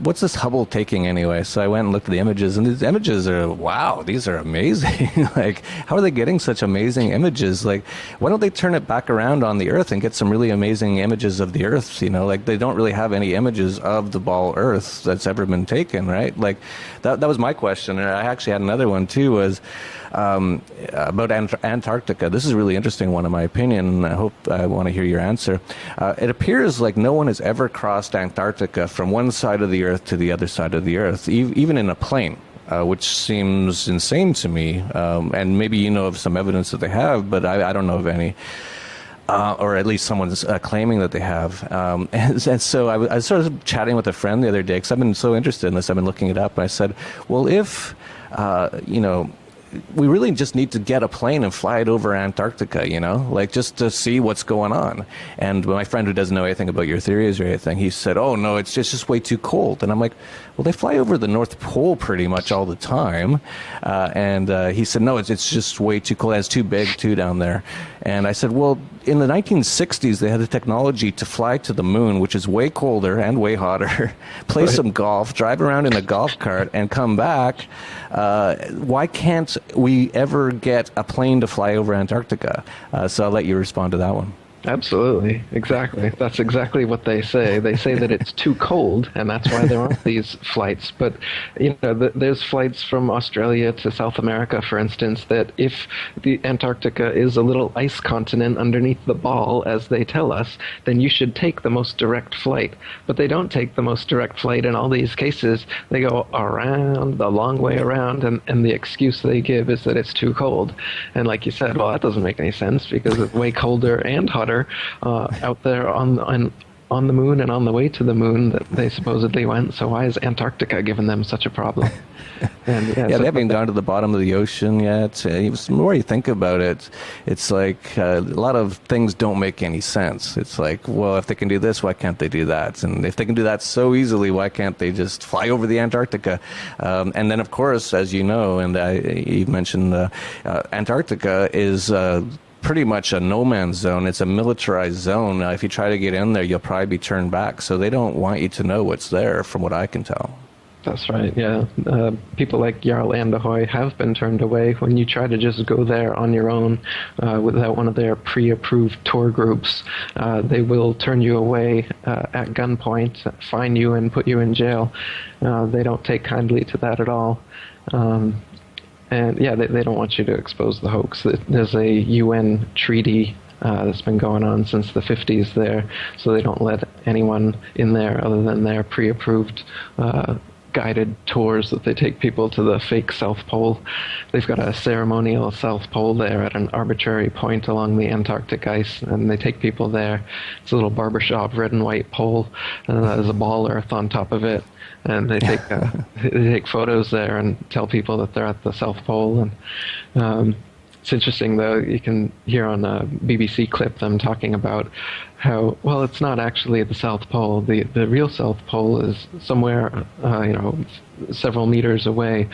what's this Hubble taking anyway? So I went and looked at the images, and these images are, wow, these are amazing. Like, how are they getting such amazing images? Like, why don't they turn it back around on the Earth and get some really amazing images of the Earth? Like, they don't really have any images of the ball Earth that's ever been taken, right? Like, that was my question. And I actually had another one too, was about Antarctica. This is a really interesting one in my opinion, and I want to hear your answer. It appears like no one has ever crossed Antarctica from one side of the Earth to the other side of the Earth, even in a plane. Which seems insane to me, and maybe you know of some evidence that they have, but I don't know of any. Or at least someone's claiming that they have. And so I was sort of chatting with a friend the other day, because I've been so interested in this, I've been looking it up, and I said, well, if, we really just need to get a plane and fly it over Antarctica, like just to see what's going on. And my friend who doesn't know anything about your theories or anything, he said, oh, no, it's just way too cold. And I'm like, well, they fly over the North Pole pretty much all the time. And he said, no, it's just way too cold. It's too big, too, down there. And I said, well, in the 1960s, they had the technology to fly to the moon, which is way colder and way hotter, play some golf, drive around in a golf cart, and come back. Why can't we ever get a plane to fly over Antarctica? So I'll let you respond to that one. Absolutely, exactly. That's exactly what they say. They say that it's too cold, and that's why there aren't these flights. But there's flights from Australia to South America, for instance, that if the Antarctica is a little ice continent underneath the ball, as they tell us, then you should take the most direct flight. But they don't take the most direct flight in all these cases. They go around, the long way around, and the excuse they give is that it's too cold. And like you said, well, that doesn't make any sense because it's way colder and hotter out there on the moon and on the way to the moon that they supposedly went. So why is Antarctica giving them such a problem? And they haven't gone to the bottom of the ocean yet. The more you think about it, it's like a lot of things don't make any sense. It's like, well, if they can do this, why can't they do that? And if they can do that so easily, why can't they just fly over the Antarctica? And then, of course, as you know, and you mentioned, Antarctica is pretty much a no man's zone. It's a militarized zone. If you try to get in there, you'll probably be turned back. So they don't want you to know what's there, from what I can tell. That's right, yeah. People like Jarl Anderhoy have been turned away when you try to just go there on your own without one of their pre-approved tour groups. They will turn you away at gunpoint, fine you, and put you in jail. They don't take kindly to that at all. And yeah, they don't want you to expose the hoax. There's a UN treaty that's been going on since the 50s there, so they don't let anyone in there other than their pre-approved guided tours that they take people to the fake South Pole. They've got a ceremonial South Pole there at an arbitrary point along the Antarctic ice, and they take people there. It's a little barbershop red and white pole, and there's a ball earth on top of it. And they take photos there and tell people that they're at the South Pole. And it's interesting, though, you can hear on a BBC clip them talking about how, well, it's not actually the South Pole. The real South Pole is somewhere, several meters away.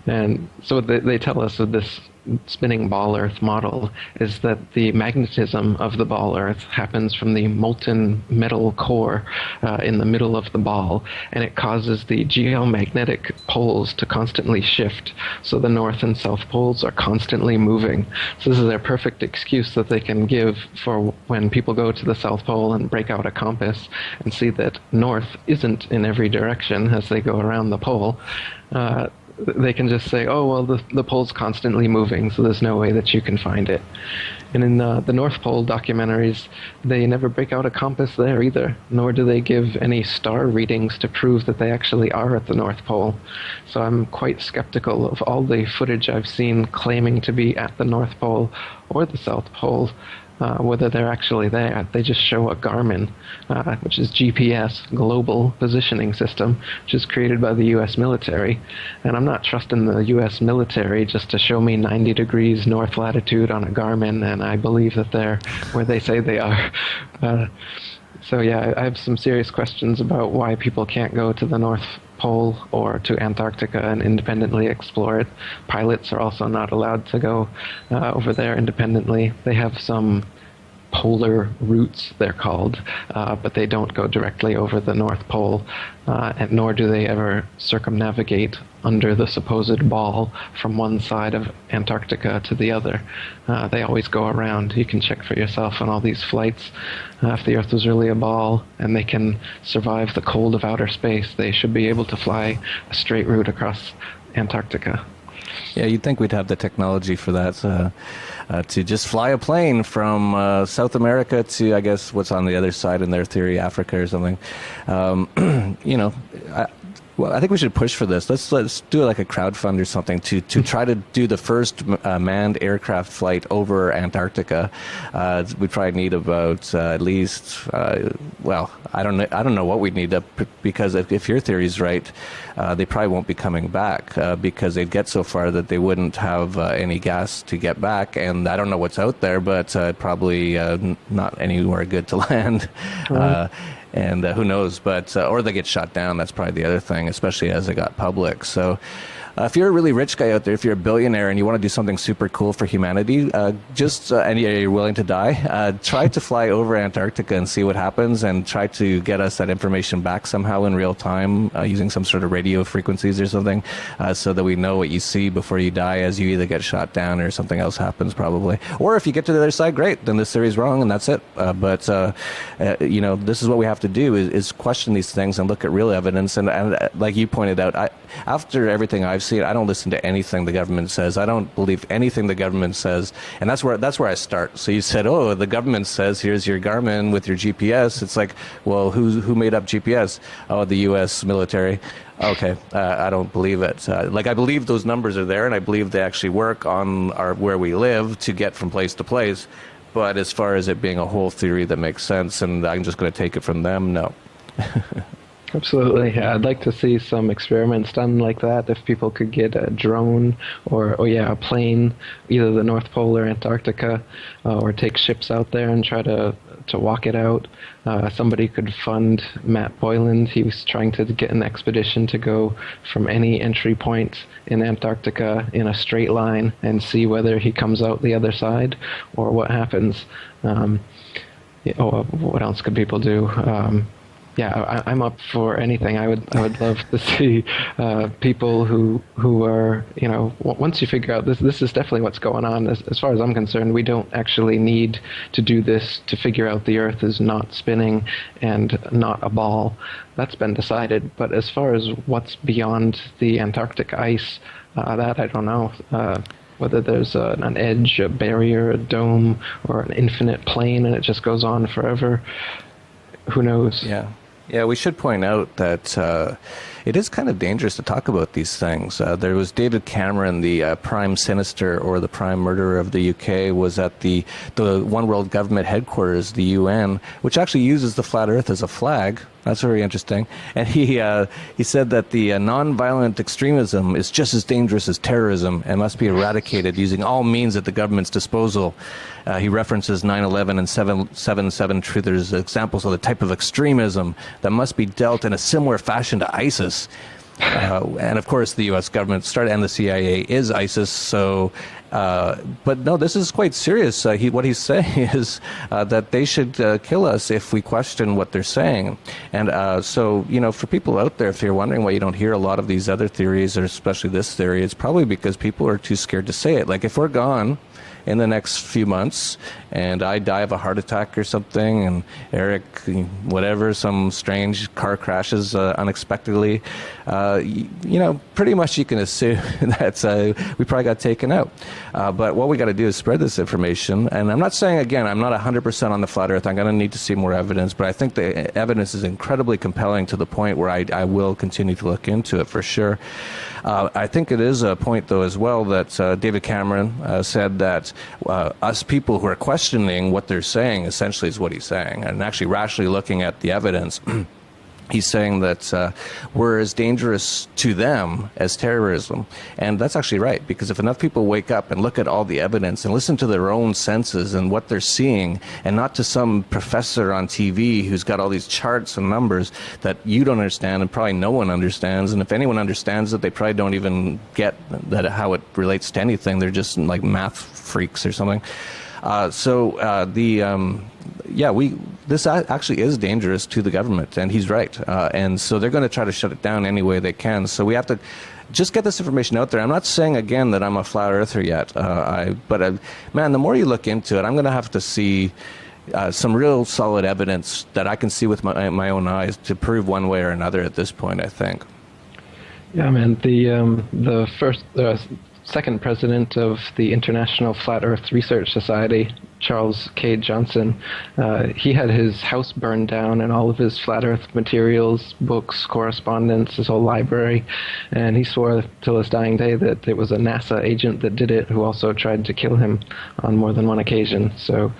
And so they tell us that this spinning ball earth model is that the magnetism of the ball earth happens from the molten metal core in the middle of the ball, and it causes the geomagnetic poles to constantly shift, so the north and south poles are constantly moving. So this is their perfect excuse that they can give for when people go to the South Pole and break out a compass and see that north isn't in every direction as they go around the pole. They can just say, oh, well, the pole's constantly moving, so there's no way that you can find it. And in the North Pole documentaries, they never break out a compass there either, nor do they give any star readings to prove that they actually are at the North Pole. So I'm quite skeptical of all the footage I've seen claiming to be at the North Pole or the South Pole. Whether they're actually there. They just show a Garmin, which is GPS, Global Positioning System, which is created by the U.S. military. And I'm not trusting the U.S. military just to show me 90 degrees north latitude on a Garmin, and I believe that they're where they say they are. So yeah, I have some serious questions about why people can't go to the North Pole or to Antarctica and independently explore it. Pilots are also not allowed to go over there independently. They have some polar routes, they're called, but they don't go directly over the North Pole, and nor do they ever circumnavigate under the supposed ball from one side of Antarctica to the other. They always go around. You can check for yourself on all these flights. If the Earth was really a ball and they can survive the cold of outer space, they should be able to fly a straight route across Antarctica. Yeah, you'd think we'd have the technology for that, to just fly a plane from South America to, I guess, what's on the other side in their theory, Africa or something. I think we should push for this. Let's do like a crowdfund or something to try to do the first manned aircraft flight over Antarctica. We probably need about at least I don't know what we need because if your theory is right, they probably won't be coming back because they'd get so far that they wouldn't have any gas to get back. And I don't know what's out there, but probably not anywhere good to land. Right. And who knows, but or they get shot down. That's probably the other thing, especially as it got public. So if you're a really rich guy out there, if you're a billionaire and you want to do something super cool for humanity, and you're willing to die, try to fly over Antarctica and see what happens, and try to get us that information back somehow in real time using some sort of radio frequencies or something, so that we know what you see before you die, as you either get shot down or something else happens probably. Or if you get to the other side, great, then this theory's wrong and that's it. But this is what we have to do, is question these things and look at real evidence. And like you pointed out, after everything I've seen, I don't listen to anything the government says. I don't believe anything the government says, and that's where I start. So you said, oh, the government says here's your Garmin with your GPS. It's like, well, who made up GPS? Oh, the U.S. military. Okay, I don't believe it. I believe those numbers are there, and I believe they actually work on where we live to get from place to place. But as far as it being a whole theory that makes sense, and I'm just going to take it from them, no. Absolutely. Yeah, I'd like to see some experiments done like that. If people could get a drone or a plane, either the North Pole or Antarctica, or take ships out there and try to walk it out. Somebody could fund Matt Boyland. He was trying to get an expedition to go from any entry point in Antarctica in a straight line and see whether he comes out the other side or what happens. What else could people do? I'm up for anything. I would love to see people who are, once you figure out this is definitely what's going on. As far as I'm concerned, we don't actually need to do this to figure out the Earth is not spinning and not a ball. That's been decided. But as far as what's beyond the Antarctic ice, that I don't know. Whether there's an edge, a barrier, a dome, or an infinite plane and it just goes on forever. Who knows? Yeah, we should point out that it is kind of dangerous to talk about these things. There was David Cameron, the prime sinister or the prime murderer of the UK, was at the One World Government headquarters, the UN, which actually uses the flat Earth as a flag. That's very interesting. And he said that the non-violent extremism is just as dangerous as terrorism and must be eradicated using all means at the government's disposal. He references 9/11 and 7/7 truthers, examples of the type of extremism that must be dealt in a similar fashion to ISIS. And of course, the U.S. government and the CIA is ISIS. So, but no, this is quite serious. What he's saying is that they should kill us if we question what they're saying. And so, for people out there, if you're wondering why you don't hear a lot of these other theories, or especially this theory, it's probably because people are too scared to say it. Like, if we're gone in the next few months and I die of a heart attack or something, and Eric, whatever, some strange car crashes unexpectedly, pretty much you can assume that we probably got taken out. But what we got to do is spread this information. And I'm not saying, again, I'm not 100% on the flat Earth. I'm going to need to see more evidence, but I think the evidence is incredibly compelling to the point where I will continue to look into it for sure. I think it is a point, though, as well, that David Cameron said that us people who are questioning what they're saying essentially is what he's saying, and actually rationally looking at the evidence. He's saying that we're as dangerous to them as terrorism. And that's actually right, because if enough people wake up and look at all the evidence and listen to their own senses and what they're seeing, and not to some professor on TV who's got all these charts and numbers that you don't understand and probably no one understands, and if anyone understands it, they probably don't even get that how it relates to anything. They're just like math freaks or something. This actually is dangerous to the government, and he's right. And so they're going to try to shut it down any way they can. So we have to just get this information out there. I'm not saying, again, that I'm a flat earther yet. Man, the more you look into it, I'm going to have to see some real solid evidence that I can see with my own eyes to prove one way or another at this point, I think. Yeah, man. The second president of the International Flat Earth Research Society, Charles K. Johnson, he had his house burned down and all of his flat earth materials, books, correspondence, his whole library, and he swore till his dying day that it was a NASA agent that did it, who also tried to kill him on more than one occasion. So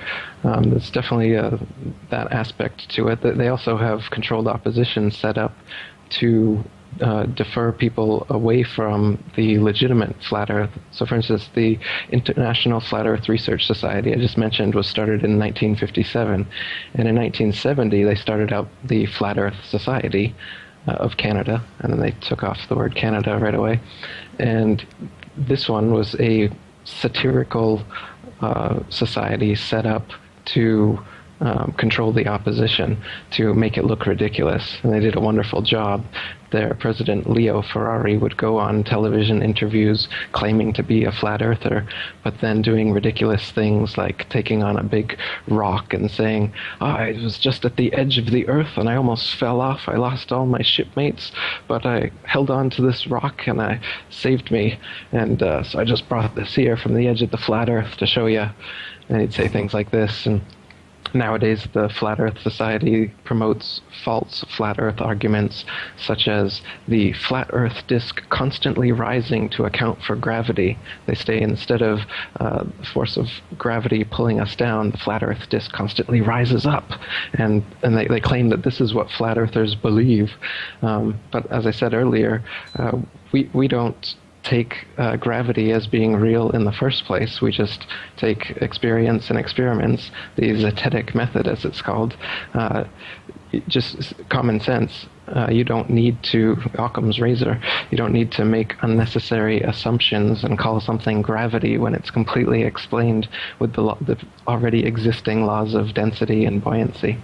there's definitely that aspect to it. They also have controlled opposition set up to defer people away from the legitimate flat Earth. So, for instance, the International Flat Earth Research Society I just mentioned was started in 1957, and in 1970 they started out the Flat Earth Society, of Canada, and then they took off the word Canada right away. And this one was a satirical society set up to control the opposition, to make it look ridiculous. And they did a wonderful job. Their president, Leo Ferrari, would go on television interviews claiming to be a flat earther, but then doing ridiculous things like taking on a big rock and saying, I was just at the edge of the earth and I almost fell off. I lost all my shipmates, but I held on to this rock and I saved me. And so I just brought this here from the edge of the flat earth to show you. And he'd say things like this. And nowadays, the Flat Earth Society promotes false flat Earth arguments, such as the flat Earth disk constantly rising to account for gravity. They say instead of the force of gravity pulling us down, the flat Earth disk constantly rises up. And they claim that this is what flat Earthers believe. But as I said earlier, we don't take gravity as being real in the first place. We just take experience and experiments, the zetetic method as it's called, just common sense. You don't need to, Occam's razor, you don't need to make unnecessary assumptions and call something gravity when it's completely explained with the already existing laws of density and buoyancy.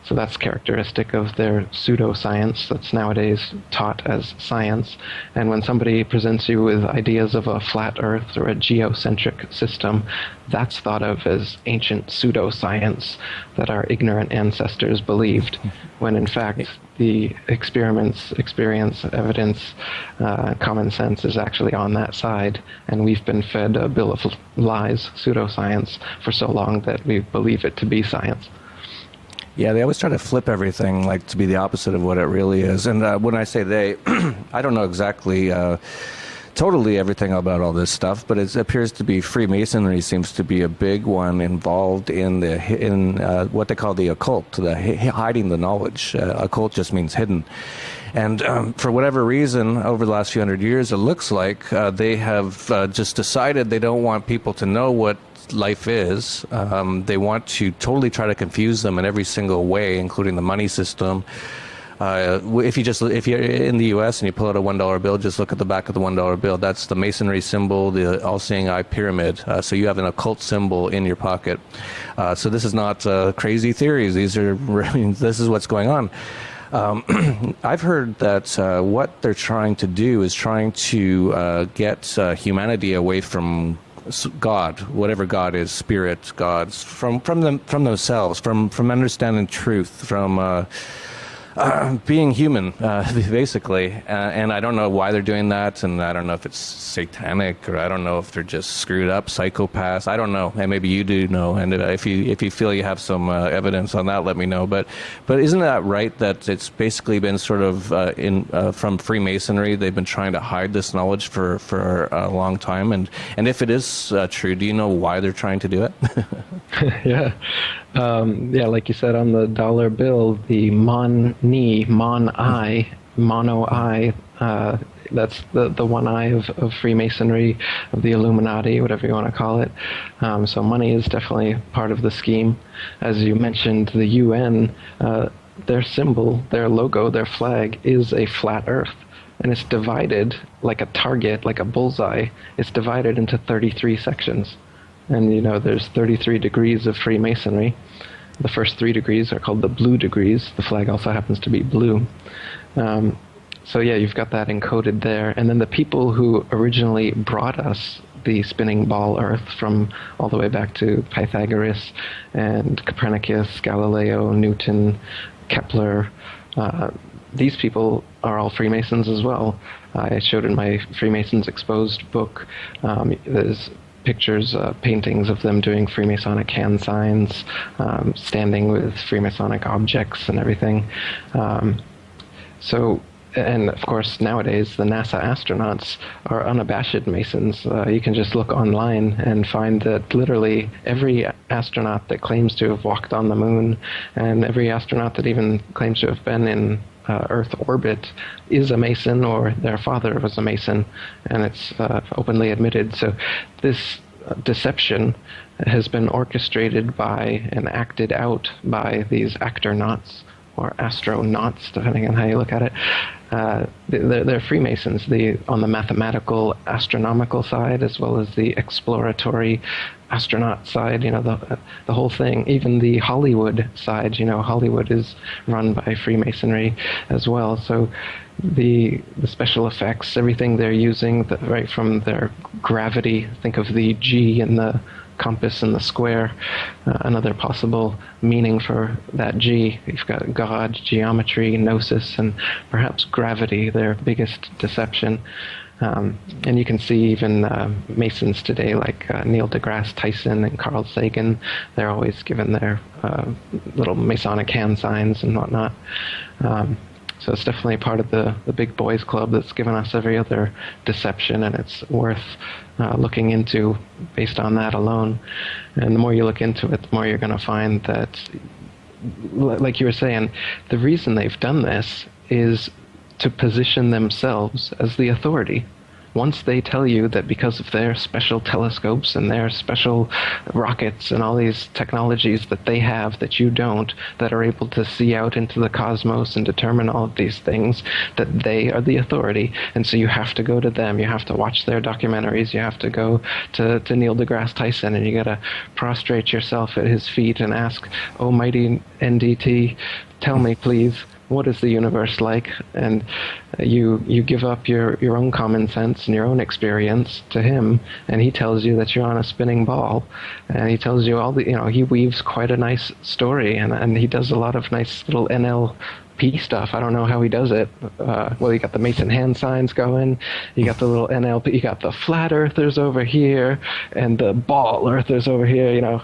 So that's characteristic of their pseudoscience that's nowadays taught as science. And when somebody presents you with ideas of a flat Earth or a geocentric system, that's thought of as ancient pseudoscience that our ignorant ancestors believed, when in fact the experiments, experience, evidence, common sense is actually on that side, and we've been fed a bill of lies, pseudoscience, for so long that we believe it to be science. Yeah, they always try to flip everything like to be the opposite of what it really is. And when I say they, I don't know exactly totally everything about all this stuff, but it appears to be Freemasonry seems to be a big one involved in what they call the occult, the hiding the knowledge. Occult just means hidden. And for whatever reason, over the last few hundred years, it looks like they have just decided they don't want people to know what life is. They want to totally try to confuse them in every single way, including the money system. If you're in the U.S. and you pull out a $1 bill, just look at the back of the $1 bill. That's the Masonry symbol, the all-seeing eye pyramid. So you have an occult symbol in your pocket. So this is not crazy theories. This is what's going on. I've heard that what they're trying to do is trying to get humanity away from God, whatever God is, spirit, gods, from themselves, from understanding truth, from being human, basically. And I don't know why they're doing that, and I don't know if it's satanic, or I don't know if they're just screwed up psychopaths. I don't know, and maybe you do know. And if you feel you have some evidence on that, let me know. But isn't that right, that it's basically been sort of from Freemasonry, they've been trying to hide this knowledge for a long time? And if it is true, do you know why they're trying to do it? Yeah. Like you said, on the dollar bill, the mono eye, that's the one eye of Freemasonry, of the Illuminati, whatever you want to call it. So money is definitely part of the scheme. As you mentioned, the UN, their symbol, their logo, their flag is a flat earth. And it's divided like a target, like a bullseye. It's divided into 33 sections. And, there's 33 degrees of Freemasonry. The first 3 degrees are called the blue degrees. The flag also happens to be blue. So you've got that encoded there. And then the people who originally brought us the spinning ball Earth from all the way back to Pythagoras and Copernicus, Galileo, Newton, Kepler, these people are all Freemasons as well. I showed in my Freemasons Exposed book, there's pictures, paintings of them doing Freemasonic hand signs, standing with Freemasonic objects and everything. And of course, nowadays, the NASA astronauts are unabashed Masons. You can just look online and find that literally every astronaut that claims to have walked on the moon, and every astronaut that even claims to have been in Earth orbit, is a Mason, or their father was a Mason, and it's openly admitted. So this deception has been orchestrated by and acted out by these actor-nauts or astronauts, depending on how you look at it. They're Freemasons, on the mathematical, astronomical side, as well as the exploratory astronaut side, the whole thing. Even the Hollywood side, Hollywood is run by Freemasonry as well. So the special effects, everything they're using, right from their gravity, think of the G in the compass and the square, another possible meaning for that G. You've got God, geometry, gnosis, and perhaps gravity, their biggest deception. And you can see even Masons today, like Neil deGrasse Tyson and Carl Sagan, they're always given their little Masonic hand signs and whatnot. So it's definitely part of the big boys club that's given us every other deception, and it's worth looking into based on that alone. And the more you look into it, the more you're going to find that, like you were saying, the reason they've done this is to position themselves as the authority. Once they tell you that because of their special telescopes and their special rockets and all these technologies that they have that you don't, that are able to see out into the cosmos and determine all of these things, that they are the authority, and so you have to go to them, you have to watch their documentaries, you have to go to Neil deGrasse Tyson, and you gotta prostrate yourself at his feet and ask, "Oh, mighty NDT, tell me please, what is the universe like?" And you give up your own common sense and your own experience to him, and he tells you that you're on a spinning ball, and he tells you all the, he weaves quite a nice story, and he does a lot of nice little NLP stuff. I don't know how he does it. Well, you got the Mason hand signs going, you got the little NLP, you got the flat earthers over here, and the ball earthers over here,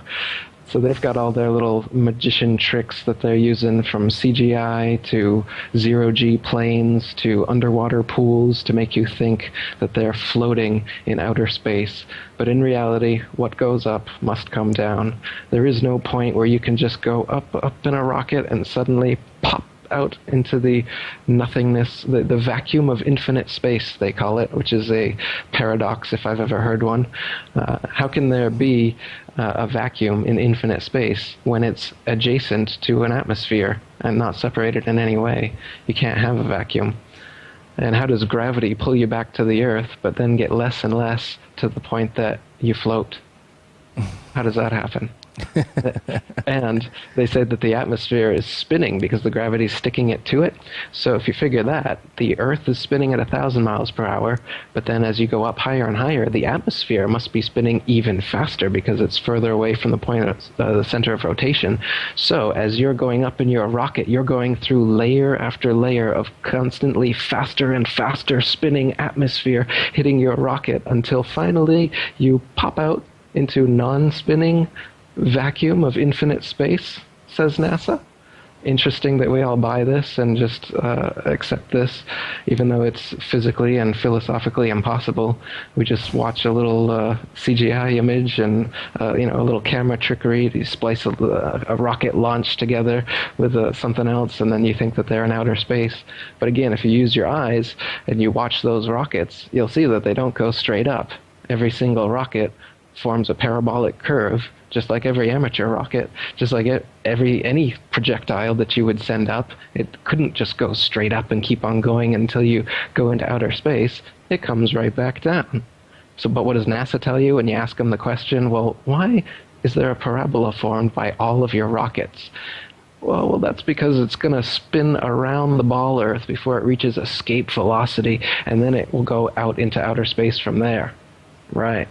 So they've got all their little magician tricks that they're using, from CGI to zero-G planes to underwater pools, to make you think that they're floating in outer space. But in reality, what goes up must come down. There is no point where you can just go up in a rocket and suddenly pop out into the nothingness, the vacuum of infinite space, they call it, which is a paradox if I've ever heard one. How can there be a vacuum in infinite space when it's adjacent to an atmosphere and not separated in any way? You can't have a vacuum. And how does gravity pull you back to the Earth, but then get less and less to the point that you float? How does that happen? And they said that the atmosphere is spinning because the gravity is sticking it to it. So if you figure that, the Earth is spinning at 1,000 miles per hour, but then as you go up higher and higher, the atmosphere must be spinning even faster because it's further away from the point of the center of rotation. So as you're going up in your rocket, you're going through layer after layer of constantly faster and faster spinning atmosphere hitting your rocket until finally you pop out into non-spinning vacuum of infinite space, says NASA. Interesting that we all buy this and just accept this, even though it's physically and philosophically impossible. We just watch a little CGI image and a little camera trickery. You splice a rocket launch together with something else, and then you think that they're in outer space. But again, if you use your eyes and you watch those rockets, you'll see that they don't go straight up. Every single rocket forms a parabolic curve, just like every amateur rocket, just like any projectile that you would send up. It couldn't just go straight up and keep on going until you go into outer space. It comes right back down. So, but what does NASA tell you when you ask them the question, well, why is there a parabola formed by all of your rockets? Well, that's because it's going to spin around the ball Earth before it reaches escape velocity, and then it will go out into outer space from there. Right.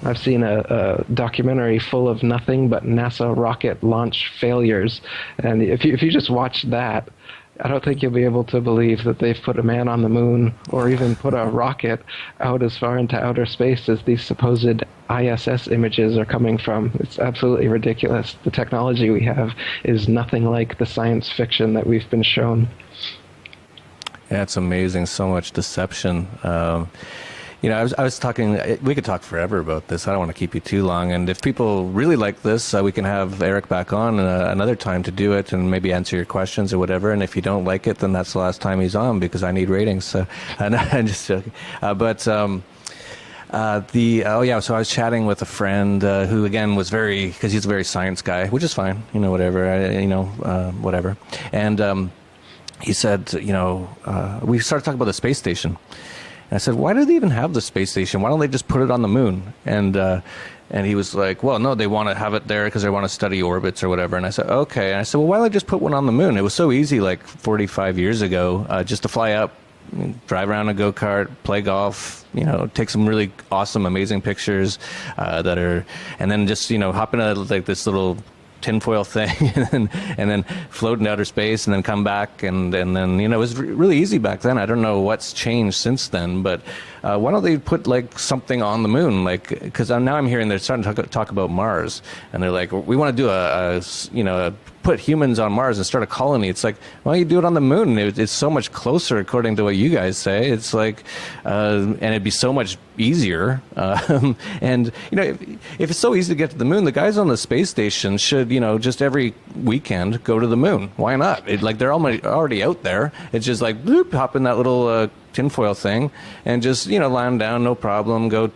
I've seen a documentary full of nothing but NASA rocket launch failures, and if you just watch that, I don't think you'll be able to believe that they've put a man on the moon or even put a rocket out as far into outer space as these supposed ISS images are coming from. It's absolutely ridiculous. The technology we have is nothing like the science fiction that we've been shown. Yeah, it's amazing. So much deception. I was talking, we could talk forever about this. I don't want to keep you too long. And if people really like this, we can have Eric back on another time to do it and maybe answer your questions or whatever. And if you don't like it, then that's the last time he's on because I need ratings. So I'm just joking. So I was chatting with a friend who again was because he's a very science guy, which is fine, whatever, whatever. And he said, we started talking about the space station. And I said, why do they even have the space station? Why don't they just put it on the moon? And he was like, well, no, they want to have it there because they want to study orbits or whatever. And I said, okay. And I said, well, why don't they just put one on the moon? It was so easy like 45 years ago just to fly up, drive around a go-kart, play golf, take some really awesome, amazing pictures and then just, hop in like this little tinfoil thing and then float in outer space and then come back and then it was really easy back then. I don't know what's changed since then, but why don't they put like something on the moon, like, because now I'm hearing they're starting to talk about Mars, and they're like, we want to do put humans on Mars and start a colony. It's like, why don't you do it on the moon? It's so much closer, according to what you guys say. It's like, and it'd be so much easier. And if it's so easy to get to the moon, the guys on the space station should, just every weekend go to the moon. Why not? They're already out there. It's just like, bloop, hop in that little tinfoil thing and just, land down, no problem, go,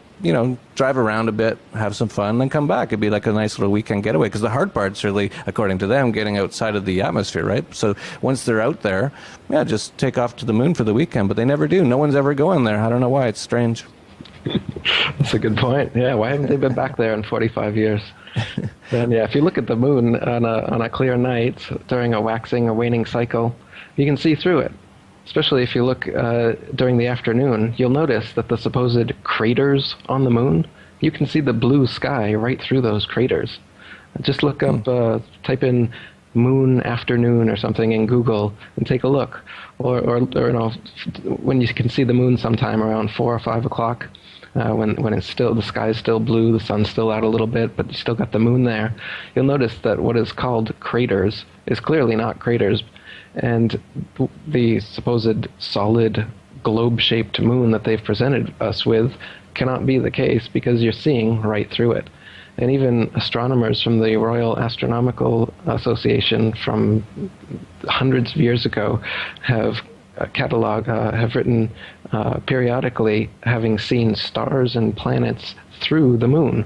drive around a bit, have some fun, then come back. It'd be like a nice little weekend getaway, because the hard part's really, according to them, getting outside of the atmosphere, right? So once they're out there, just take off to the moon for the weekend, but they never do. No one's ever going there. I don't know why. It's strange. That's a good point. Yeah, why haven't they been back there in 45 years? Then, if you look at the moon on a clear night during a waxing or waning cycle, you can see through it. Especially if you look during the afternoon, you'll notice that the supposed craters on the moon, you can see the blue sky right through those craters. Just look up, type in moon afternoon or something in Google and take a look. Or when you can see the moon sometime around 4 or 5 o'clock, when it's still, the sky is still blue, the sun's still out a little bit, but you still got the moon there, you'll notice that what is called craters is clearly not craters. And the supposed solid globe-shaped moon that they've presented us with cannot be the case, because you're seeing right through it. And even astronomers from the Royal Astronomical Association from hundreds of years ago have have written periodically having seen stars and planets through the moon.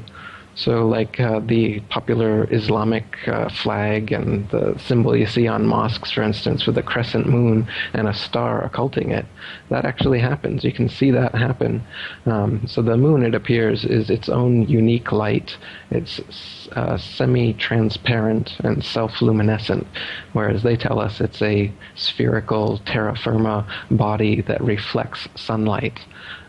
So like the popular Islamic flag and the symbol you see on mosques, for instance, with a crescent moon and a star occulting it, that actually happens. You can see that happen. So the moon, it appears, is its own unique light. It's semi-transparent and self-luminescent, whereas they tell us it's a spherical terra firma body that reflects sunlight.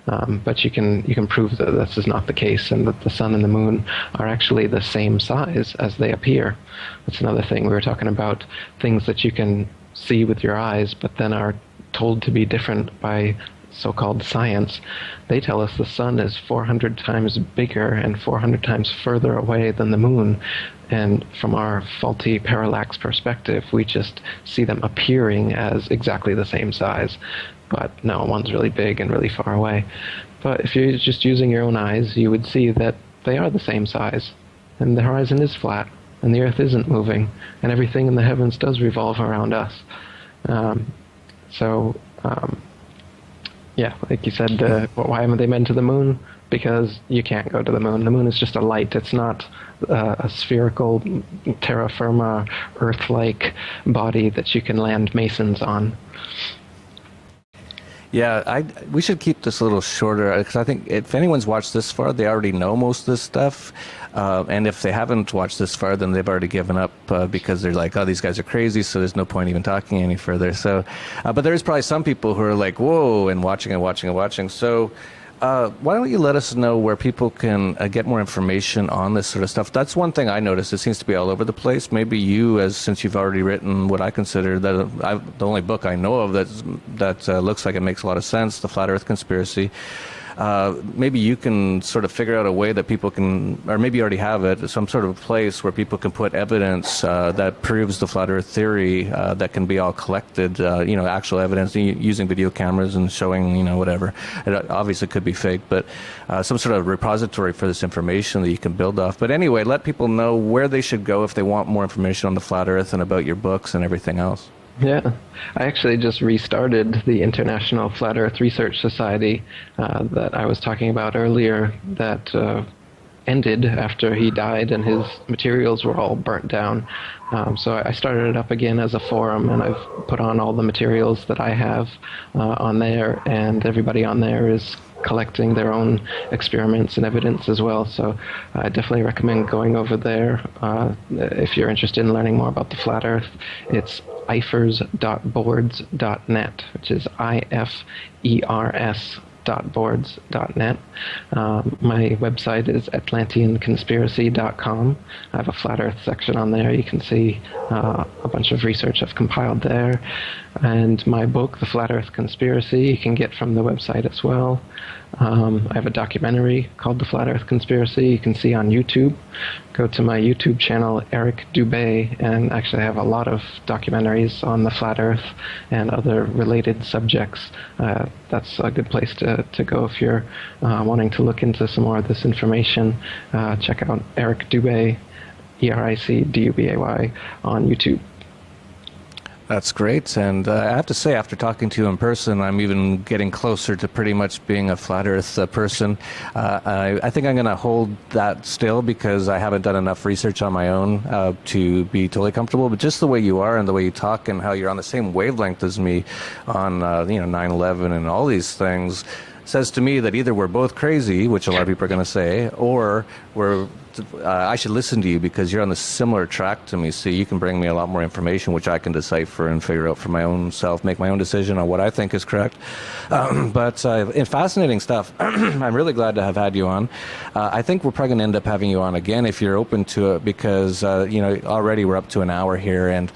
But you can prove that this is not the case, and that the sun and the moon are actually the same size as they appear. That's another thing. We were talking about things that you can see with your eyes, but then are told to be different by so-called science. They tell us the sun is 400 times bigger and 400 times further away than the moon. And from our faulty parallax perspective, we just see them appearing as exactly the same size. But no, one's really big and really far away. But if you're just using your own eyes, you would see that they are the same size. And the horizon is flat, and the earth isn't moving, and everything in the heavens does revolve around us. Yeah, like you said, why haven't they been to the moon? Because you can't go to the moon. The moon is just a light. It's not a spherical, terra firma, Earth-like body that you can land masons on. Yeah, we should keep this a little shorter, because I think if anyone's watched this far, they already know most of this stuff. And if they haven't watched this far, then they've already given up because they're like, oh, these guys are crazy, so there's no point even talking any further. So, but there's probably some people who are like, whoa, and watching and watching and watching. So why don't you let us know where people can get more information on this sort of stuff? That's one thing I noticed. It seems to be all over the place. Maybe you, since you've already written what I consider the only book I know of that looks like it makes a lot of sense, The Flat Earth Conspiracy. Maybe you can sort of figure out a way that people can, or maybe you already have it, some sort of place where people can put evidence that proves the flat earth theory that can be all collected, actual evidence using video cameras and showing, whatever. It obviously could be fake, but some sort of repository for this information that you can build off. But anyway, let people know where they should go if they want more information on the flat earth and about your books and everything else. Yeah, I actually just restarted the International Flat Earth Research Society that I was talking about earlier that ended after he died and his materials were all burnt down. So I started it up again as a forum, and I've put on all the materials that I have on there, and everybody on there is collecting their own experiments and evidence as well. So I definitely recommend going over there if you're interested in learning more about the flat Earth. It's ifers.boards.net, which is ifers.boards.net. My website is atlanteanconspiracy.com. I have a flat Earth section on there. You can see a bunch of research I've compiled there. And my book, The Flat Earth Conspiracy, you can get from the website as well. I have a documentary called The Flat Earth Conspiracy you can see on YouTube. Go to my YouTube channel, Eric Dubé, and actually I have a lot of documentaries on the Flat Earth and other related subjects. That's a good place to go if you're wanting to look into some more of this information. Check out Eric Dubé, ERICDUBAY, on YouTube. That's great. And I have to say, after talking to you in person, I'm even getting closer to pretty much being a flat Earth person. I think I'm going to hold that still because I haven't done enough research on my own to be totally comfortable. But just the way you are and the way you talk and how you're on the same wavelength as me on 9/11 and all these things says to me that either we're both crazy, which a lot of people are going to say, or I should listen to you because you're on the similar track to me. So you can bring me a lot more information, which I can decipher and figure out for my own self, make my own decision on what I think is correct. But fascinating stuff. I'm really glad to have had you on. I think we're probably going to end up having you on again if you're open to it because, already we're up to an hour here and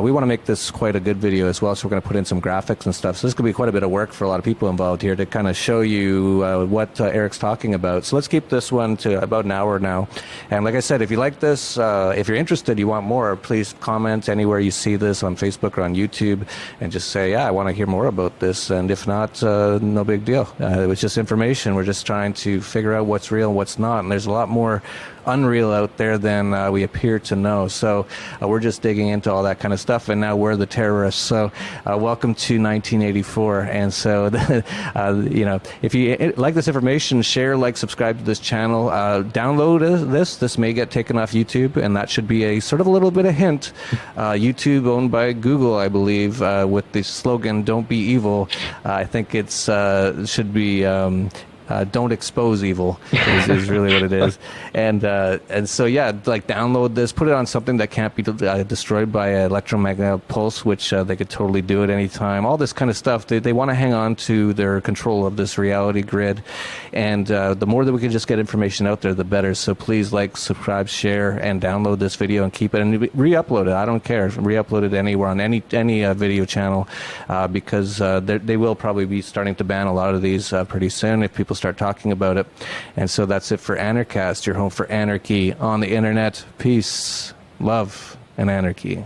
we want to make this quite a good video as well. So we're going to put in some graphics and stuff. So this could be quite a bit of work for a lot of people involved here to kind of show you what Eric's talking about. So let's keep this one to about an hour now. And like I said, if you like this, if you're interested, you want more, please comment anywhere you see this on Facebook or on YouTube and just say, yeah, I want to hear more about this. And if not, no big deal. It was just information. We're just trying to figure out what's real and what's not. And there's a lot more unreal out there than we appear to know. So we're just digging into all that kind of stuff. And now we're the terrorists. So welcome to 1984. And so, if you like this information, share, like, subscribe to this channel, download this may get taken off YouTube, and that should be a sort of a little bit of hint. YouTube owned by Google, I believe, with the slogan "Don't be evil." I think it's should be don't expose evil is really what it is. And so, yeah, like download this, put it on something that can't be destroyed by an electromagnetic pulse, which they could totally do at any time. All this kind of stuff. They want to hang on to their control of this reality grid. And the more that we can just get information out there, the better. So please like, subscribe, share, and download this video and keep it and re-upload it. I don't care. Re-upload it anywhere on any video channel because they will probably be starting to ban a lot of these pretty soon if people start talking about it. And so that's it for Anarchast, your home for anarchy on the internet. Peace, love, and anarchy.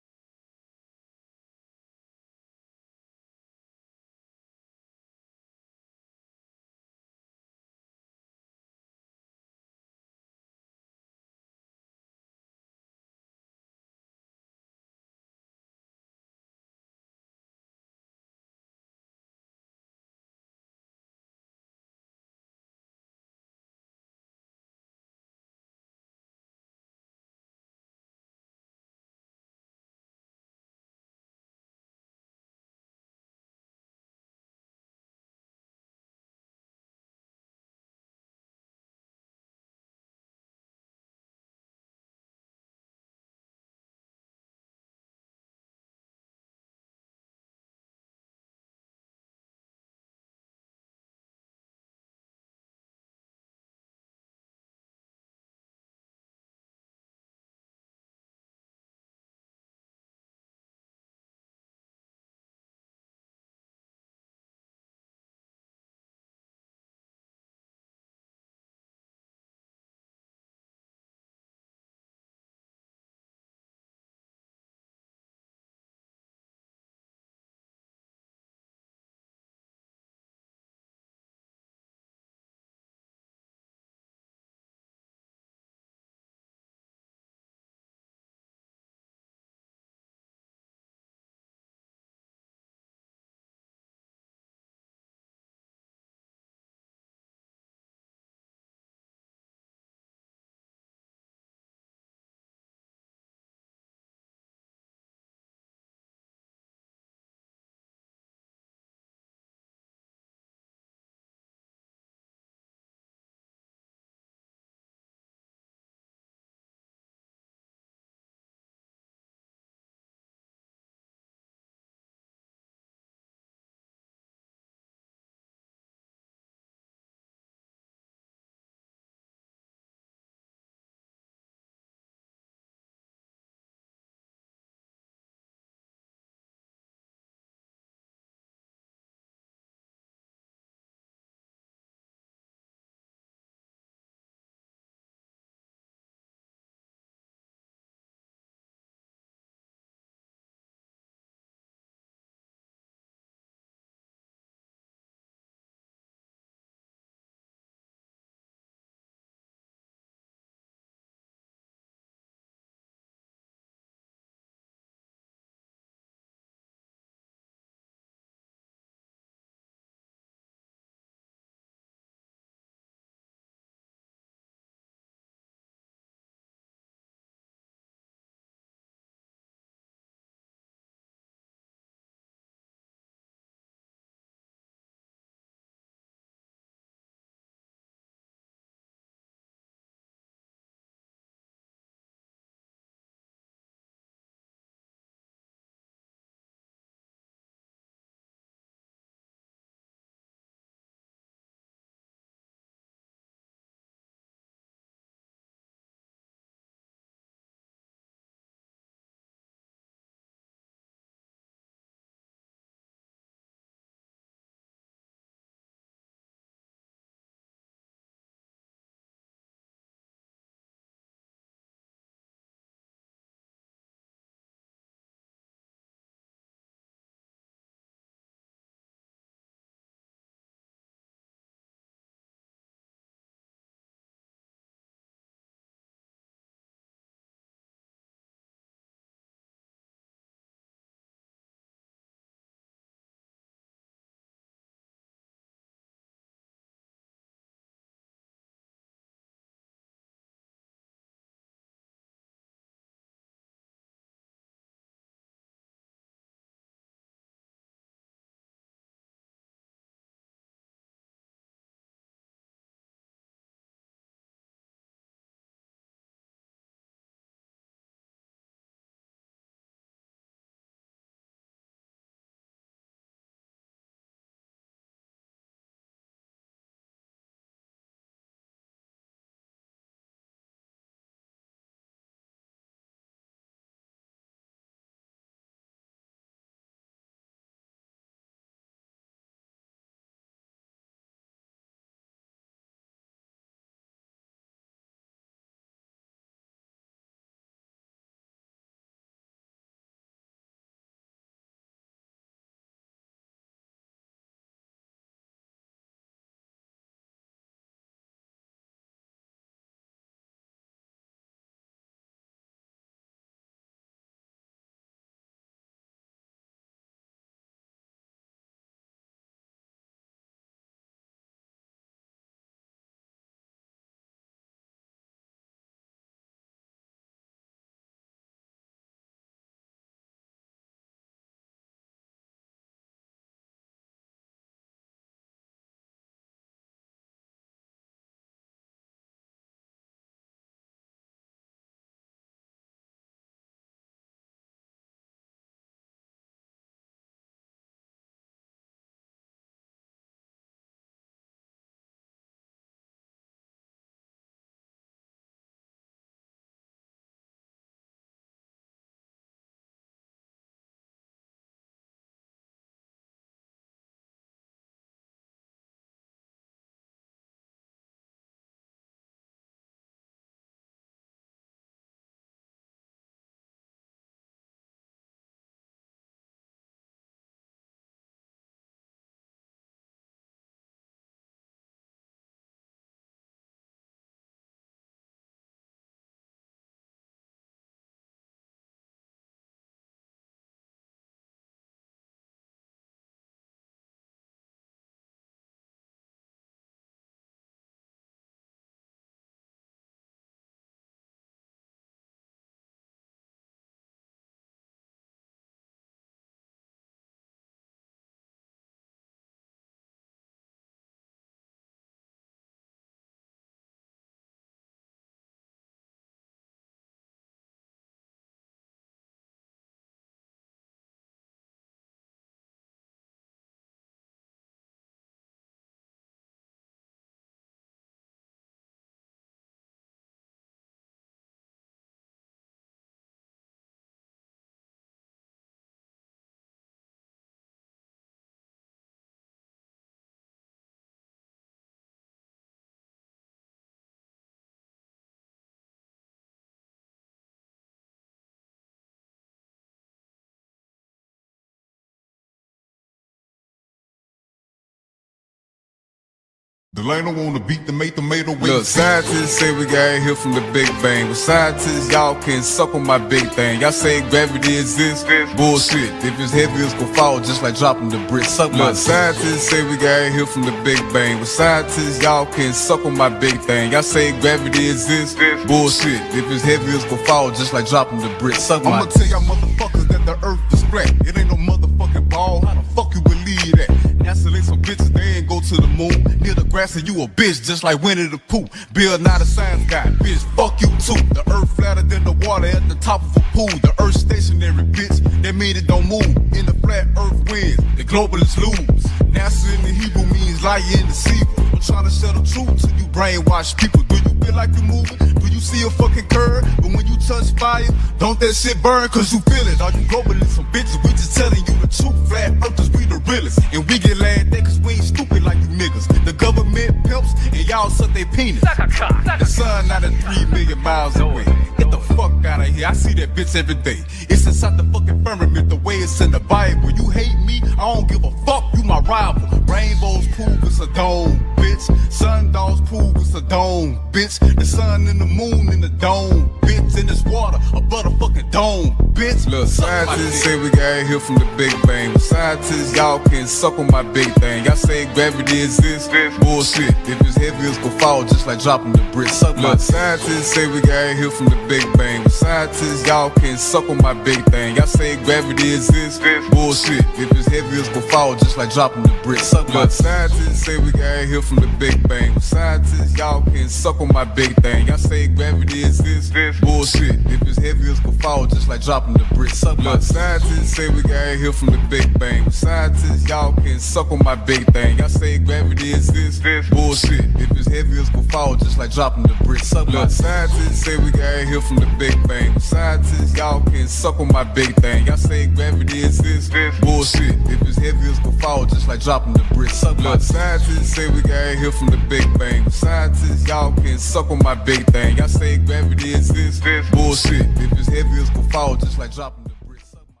Delano wanna beat the tomato with. Look, scientists say we got here from the Big Bang. But scientists, y'all can suck on my big thing. Y'all say gravity exists? Bullshit. If it's heavy, it's gon' fall just like dropping the brick. Suck my. Look, scientists say we got here from the Big Bang. But scientists, y'all can suck on my big thing. Y'all say gravity exists? Bullshit. If it's heavy, it's gon' fall just like dropping the brick. Suck my. I'ma tell y'all motherfuckers that the earth is flat. It ain't no motherfucking ball. How the fuck you believe that? NASA ain't some bitches, they ain't go to the moon. Near the grass and you a bitch just like Winnie the Pooh. Bill not a science guy, bitch, fuck you too. The earth flatter than the water at the top of a pool. The earth stationary, bitch, that mean it don't move. In the flat earth wins, the globalists lose. NASA in the Hebrew means lie and deceiver. I'm trying to share the truth to you brainwash people. Do you feel like you moving? Do you see a fucking curve? But when you touch fire, don't that shit burn? Cause you feel it. All you globalists some bitches, we just telling you the truth. Flat earthers, we the realest. And we get laughed at cause we ain't stupid like you niggas. The government pimps and y'all suck their penis. The sun not 3 million miles away. Get the fuck out of here, I see that bitch every day. It's inside the fucking firmament, the way it's in the Bible. You hate me, I don't give a fuck, you my rival. Rainbows prove it's a dome, bitch. Sundogs prove it's a dome, bitch. The sun and the moon in the dome, bitch. In this water, a butterfucking dome, bitch. Look, scientists say we got here from the Big Bang. But scientists, y'all can suck on my big thing. Y'all say gravity exists? Bullshit. If it's heavy, it's gon' fall just like dropping the brick. Suck my. Look, scientists say we got here from the Big Bang. But scientists, y'all can suck on my big thing. Y'all say gravity exists? Bullshit. If it's heavy, it's gon' fall just like dropping the brick. Suck my. Look, scientists say we got here from the Big Bang. But scientists, y'all can suck on my big thing. Y'all say gravity exists? Bullshit. If it's heavy, it's gon' fall just like dropping the brick. Suck my. Look, scientists say we got here from the Big Bang. But scientists, y'all can suck on my big thing. Y'all say gravity exists? Bullshit. If it's heavy, it's gon' fall just like dropping the brick. Suck my. Look, scientists say we got here from the Big Bang. But scientists, y'all can suck on my big thing. Y'all say gravity exists? Bullshit. If it's heavy, it's gon' fall just like dropping the brick. Suck my. Look, scientists say we got here from the Big Bang. But scientists, y'all can suck on my big thing. Y'all say gravity exists? Bullshit. If it's heavy, it's gon' fall just like dropping the brick. Suck my.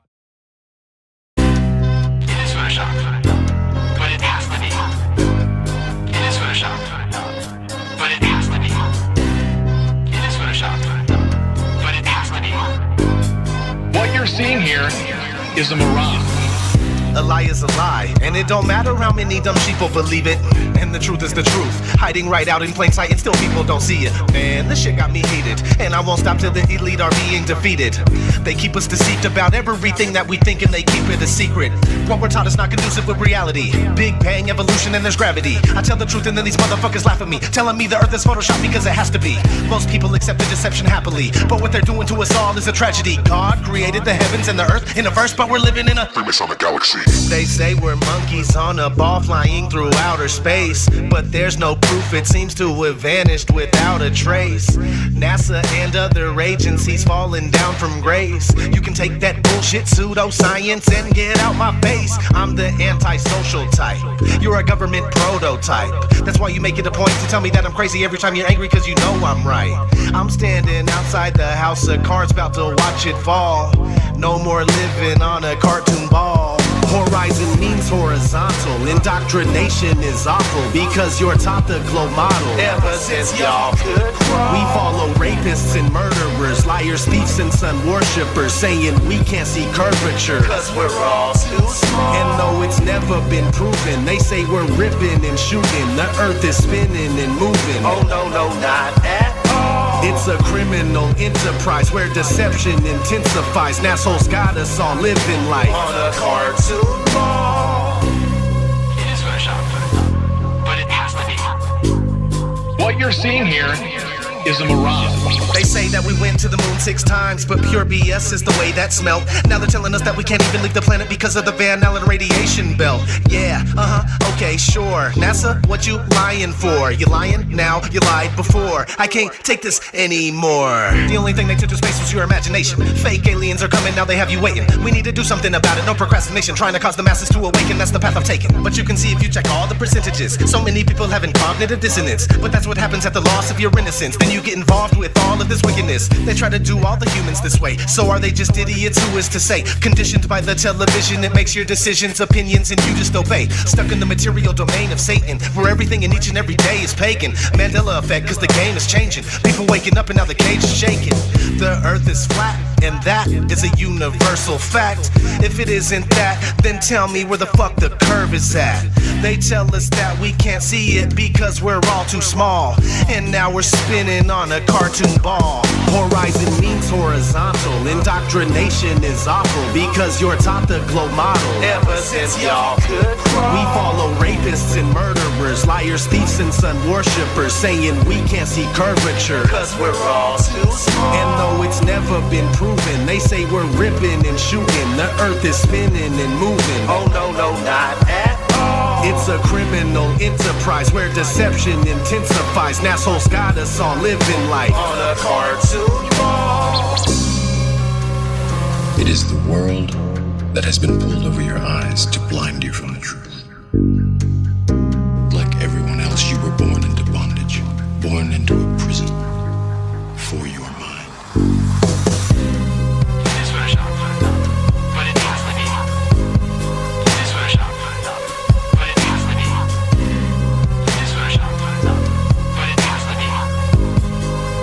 It is Photoshop, but it has to be. It is Photoshop, but it has to be. It is Photoshop, but it has to be. What you're seeing here is a mirage. A lie is a lie, and it don't matter how many dumb sheeple believe it. And the truth is the truth, hiding right out in plain sight, and still people don't see it. Man, this shit got me heated, and I won't stop till the elite are being defeated. They keep us deceived about everything that we think, and they keep it a secret. What we're taught is not conducive with reality. Big bang, evolution, and there's gravity. I tell the truth, and then these motherfuckers laugh at me, telling me the earth is Photoshop because it has to be. Most people accept the deception happily, but what they're doing to us all is a tragedy. God created the heavens and the earth in a verse, but we're living in a famous on the galaxy. They say we're monkeys on a ball flying through outer space, but there's no proof, it seems to have vanished without a trace. NASA and other agencies falling down from grace. You can take that bullshit pseudoscience and get out my face. I'm the antisocial type, you're a government prototype. That's why you make it a point to tell me that I'm crazy every time you're angry, cause you know I'm right. I'm standing outside the house of cards about to watch it fall. No more living on a cartoon ball. Horizon means horizontal. Indoctrination is awful because you're taught the globe model. Ever since y'all could crawl, we follow rapists and murderers, liars, thieves, and sun worshippers, saying we can't see curvature cause we're all too small. And though it's never been proven, they say we're ripping and shooting. The earth is spinning and moving. Oh no, no, not at all. It's a criminal enterprise where deception intensifies. Nassholes got us all living life on a cartoon ball. It is Photoshop, but it has to be. What you're seeing here is a mirage. They say that we went to the moon 6 times, but pure BS is the way that smelled. Now they're telling us that we can't even leave the planet because of the Van Allen radiation belt. Yeah, okay, sure. NASA, what you lying for? You lying now, you lied before. I can't take this anymore. The only thing they took to space was your imagination. Fake aliens are coming, now they have you waiting. We need to do something about it, no procrastination. Trying to cause the masses to awaken, that's the path I've taken. But you can see if you check all the percentages, so many people having cognitive dissonance. But that's what happens at the loss of your innocence. Then you get involved with all of this wickedness. They try to do all the humans this way. So are they just idiots? Who is to say? Conditioned by the television, it makes your decisions, opinions, and you just obey. Stuck in the material material domain of Satan, where everything in each and every day is pagan. Mandela effect, cause the game is changing. People waking up and now the cage is shaking. The earth is flat, and that is a universal fact. If it isn't that, then tell me where the fuck the curve is at. They tell us that we can't see it because we're all too small, and now we're spinning on a cartoon ball. Horizon means horizontal, indoctrination is awful because you're taught the globe model. Ever since y'all could crawl, we follow rapists and murderers, liars, thieves and sun worshippers, saying we can't see curvature cause we're all too small. And though it's never been proven, they say we're ripping and shooting, the earth is spinning and moving. Oh no, no, not at all. It's a criminal enterprise where deception intensifies. Nassholes got us all living life on a cartoon ball. It is the world that has been pulled over your eyes to blind you from the truth. Like everyone else, you were born into bondage, born into a prison for your mind.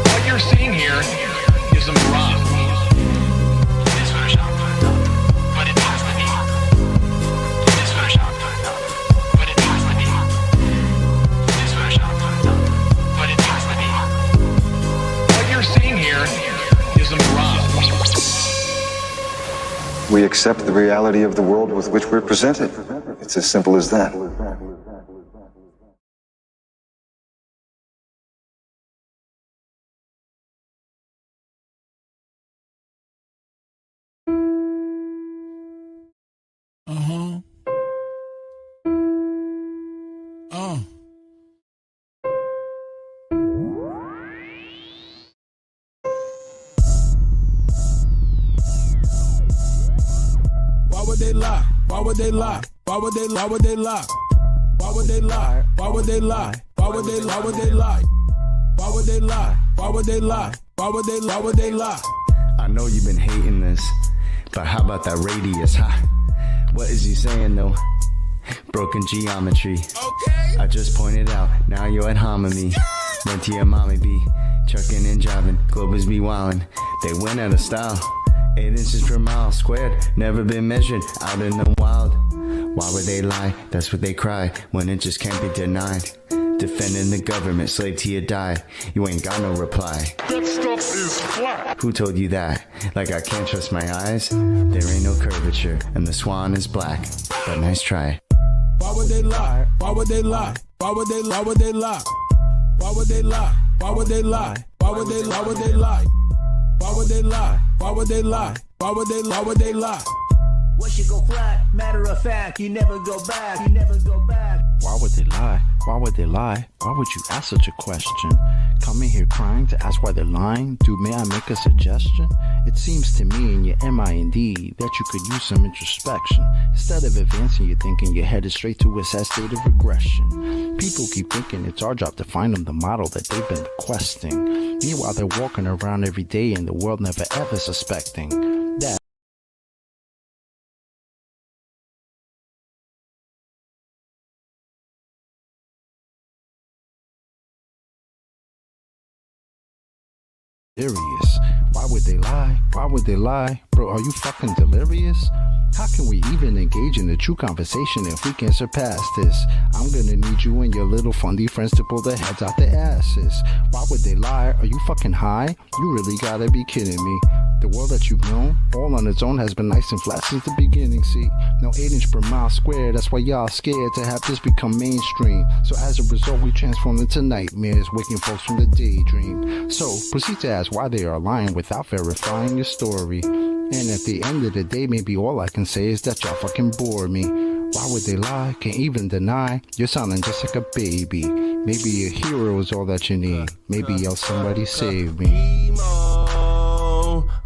What you're seeing here is a mirage. What you're seeing here is a mirage. We accept the reality of the world with which we're presented. It's as simple as that. Why would they lie? Why would they lie? Why would they lie? Why would they lie? Why would they lie? Why would they lie? Why would they lie? Why would they lie? Why would they lie? Why would they lie? Why would they lie? Why would they lie? I know you've been hating this, but how about that radius, huh? What is he saying though? Broken geometry. Okay. I just pointed out, now you're at hominy. Went to your mommy be trucking and driving, Globers be wildin'. They went out of style. 8 inches per mile squared, never been measured out in the wild. Why would they lie? That's what they cry when it just can't be denied. Defending the government, slave till you die. You ain't got no reply. That stuff is flat. Who told you that? Like I can't trust my eyes? There ain't no curvature, and the swan is black. But nice try. Why would they lie? Why would they lie? Why would they lie? Why would they lie? Why would they lie? Why would they lie? Why would they lie? Why would they lie? Why would they lie? Why would they lie? Why would they lie? Why would they lie? What should go flat? Matter of fact, you never go back. You never go back. Why would they lie? Why would they lie? Why would you ask such a question? Coming here crying to ask why they're lying? Dude, may I make a suggestion? It seems to me in your mind that you could use some introspection. Instead of advancing your thinking, you're headed straight to a sad state of regression. People keep thinking it's our job to find them the model that they've been requesting. Meanwhile, they're walking around every day in the world never ever suspecting that delirious. Why would they lie? Why would they lie? Bro, are you fucking delirious? How can we even engage in a true conversation if we can surpass this? I'm gonna need you and your little fundy friends to pull their heads out their asses. Why would they lie? Are you fucking high? You really gotta be kidding me. The world that you've known, all on its own, has been nice and flat since the beginning, see? No 8 inch per mile square, that's why y'all scared to have this become mainstream. So as a result, we transform into nightmares, waking folks from the daydream. So, proceed to ask why they are lying without verifying your story. And at the end of the day, maybe all I can say is that y'all fucking bore me. Why would they lie? Can't even deny. You're sounding just like a baby. Maybe a hero is all that you need. Maybe else somebody save me.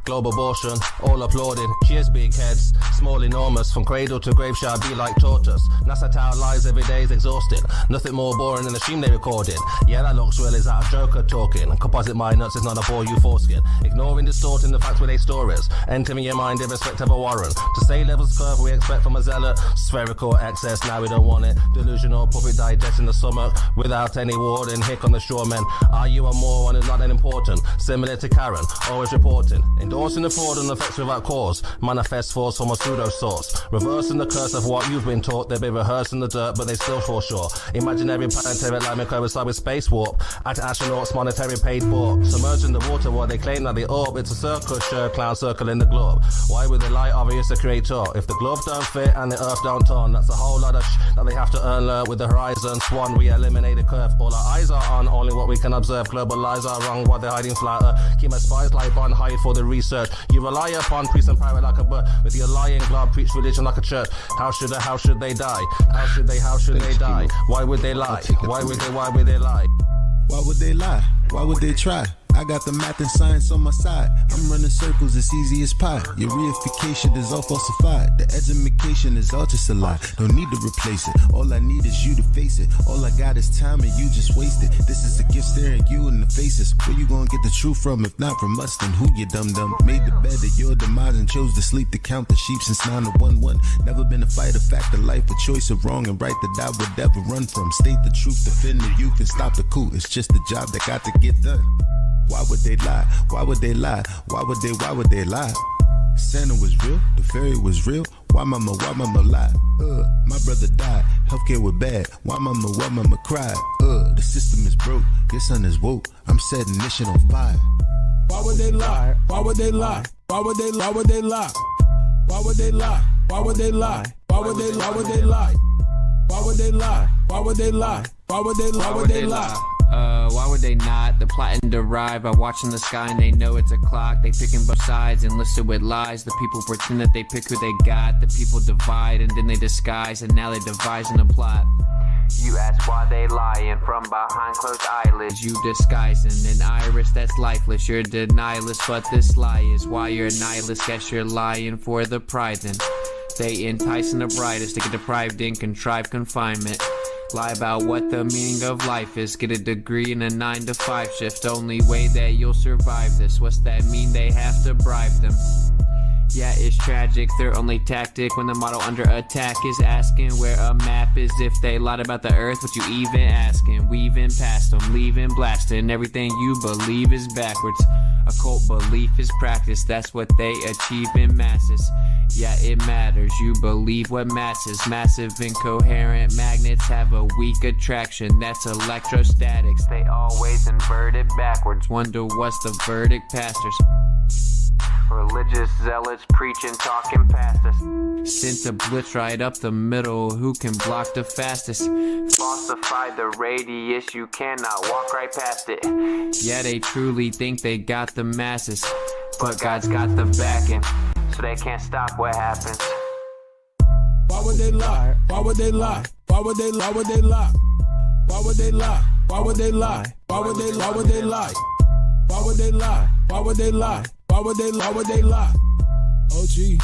Global abortion, all applauding. Cheers, big heads, small, enormous. From cradle to grave shall be like tortoise. NASA Tower lies every day is exhausting. Nothing more boring than the stream they recording. Yeah, that looks real, is that a joker talking? Composite my nuts is not a bore you foreskin. Ignoring, distorting the facts with their stories. Entering your mind in respect of a warrant. To say levels curve we expect from a zealot. Spherical excess, now we don't want it. Delusional puppet digesting the stomach. Without any warning, hick on the shoremen. Are you a moron who's not that important? Similar to Karen, always reporting. Endorsing the fraud and effects without cause. Manifest force from a pseudo source. Reversing the curse of what you've been taught. They've been rehearsing the dirt, but they still fall short. Imaginary planetary alignment coincide with space warp. At astronauts, monetary paid for. Submerging the water while they claim that they orb. It's a circus show, clown circle in the globe. Why would they lie? Obvious the creator. If the glove don't fit and the earth don't turn, that's a whole lot of that they have to earn. Learn with the horizon swan. We eliminate the curve. All our eyes are on only what we can observe. Global lies are wrong while they're hiding flatter. Keep my spies like on hide for the research. You rely upon priest and pirate like a bird. With your lying glob, preach religion like a church. How should they die? How should they die? Why would they lie? Why would they lie? Why would they lie? Why would they try? I got the math and science on my side. I'm running circles as easy as pie. Your reification is all falsified. The education is all just a lie. Don't need to replace it. All I need is you to face it. All I got is time and you just waste it. This is a gift staring you in the faces. Where you gonna get the truth from? If not from us, then who you dum-dum? Made the bed of your demise and chose to sleep to count the sheep since 9 to 1-1. Never been a fighter, fact of life, a choice of wrong and right that I would ever run from. State the truth, defend the youth and stop the coup. It's just a job that got to get done. Why would they lie? Why would they lie? Why would they lie? Santa was real, the fairy was real. Why mama lie? My brother died, healthcare was bad. Why mama cried? The system is broke, your son is woke. I'm setting mission on fire. Why would they lie? Why would they lie? Why would they lie? Why would they lie? Why would they lie? Why would they lie? Why would they lie? Why would they lie? Why would they lie? Why would they lie? Why would they lie? Why would they lie? Why would they not? The plot and derived by watching the sky and they know it's a clock. They picking both sides and listed with lies. The people pretend that they pick who they got. The people divide and then they disguise and now they're devising a plot. You ask why they lying from behind closed eyelids. You disguising an iris that's lifeless. You're denialist, but this lie is why you're a nihilist. Guess you're lying for the pride then. They enticing the brightest to get deprived in contrived confinement. Lie about what the meaning of life is. Get a degree in a 9 to 5 shift. Only way that you'll survive this. What's that mean? They have to bribe them. Yeah, it's tragic. Their only tactic when the model under attack is asking where a map is. If they lied about the earth, what you even asking? Weaving past them, leaving blasting. Everything you believe is backwards. Occult belief is practice. That's what they achieve in masses. Yeah, it matters. You believe what masses. Massive incoherent magnets have a weak attraction. That's electrostatics. They always invert it backwards. Wonder what's the verdict, pastors? Religious zealots preaching, talking past us. Sent a blitz right up the middle. Who can block the fastest? Falsify the radius. You cannot walk right past it. Yeah, they truly think they got the masses, but God's got the backing, so they can't stop what happens. Why would they lie? Why would they lie? Why would they lie? Why would they lie? Why would they lie? Why would they lie? Why would they lie? Why would they lie? Why would they lie? Why would they lie? Why would they lie? Why would they lie? OG.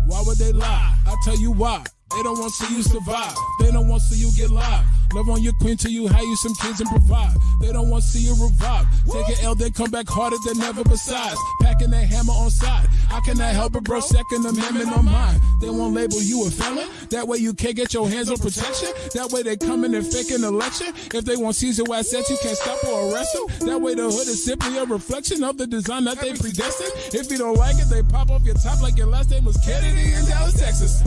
Why would they lie? I'll tell you why. They don't want to see you survive. They don't want to see you get live. Love on your queen till you have you some kids and provide. They don't want to see you revive. Take an L, they come back harder than ever besides. Packing that hammer on side. I cannot help it, bro. Second Amendment on mine. They won't label you a felon. That way you can't get your hands on protection. That way they come in and fake an election. If they want Caesar assets, you can't stop or arrest them. That way the hood is simply a reflection of the design that they predestined. If you don't like it, they pop off your top like your last name was Kennedy in Dallas, Texas.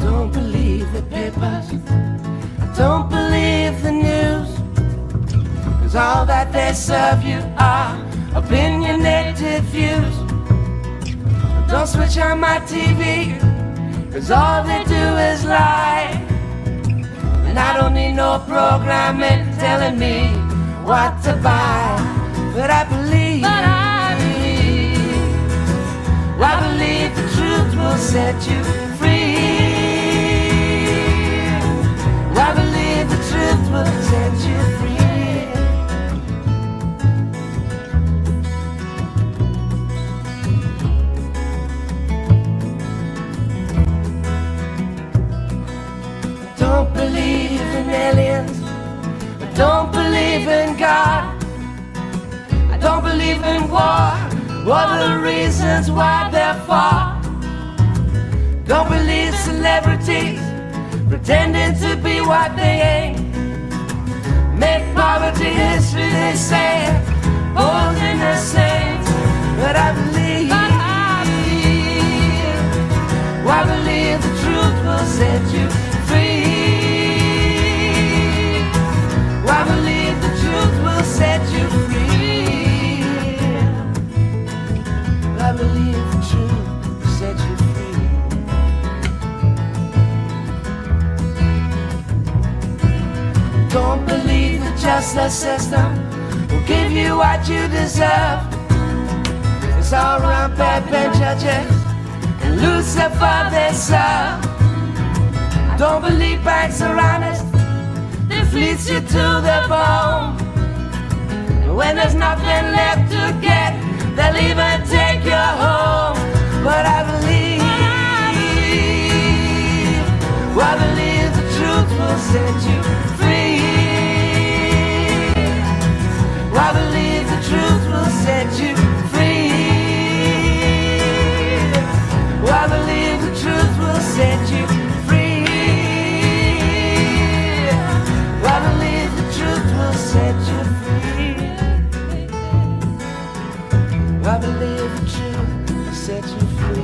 Don't believe the papers. Don't believe the news. 'Cause all that they serve you are opinionated views. Don't switch on my TV. 'cause all they do is lie. And I don't need no programming telling me what to buy. But I believe, I believe the truth will set you free. I believe the truth will set you free. Don't believe in aliens. I don't believe in God. I don't believe in war. What are the reasons why they're for? Don't believe celebrities pretending to be what they ain't. Make poverty history, they say, posing as saints. But I believe, I believe the truth will set you free. I believe the truth will set you free. I believe the truth will set you free. Don't believe the justice system will give you what you deserve. It's all around bad judges and Lucifer they serve. Don't believe banks are honest, they fleece you to the bone. When there's nothing left to get, they'll even take you home. But I believe the truth will set you free. I believe the truth will set you free. I believe the truth will set you free. I believe the truth will set you free. I believe the truth will set you free.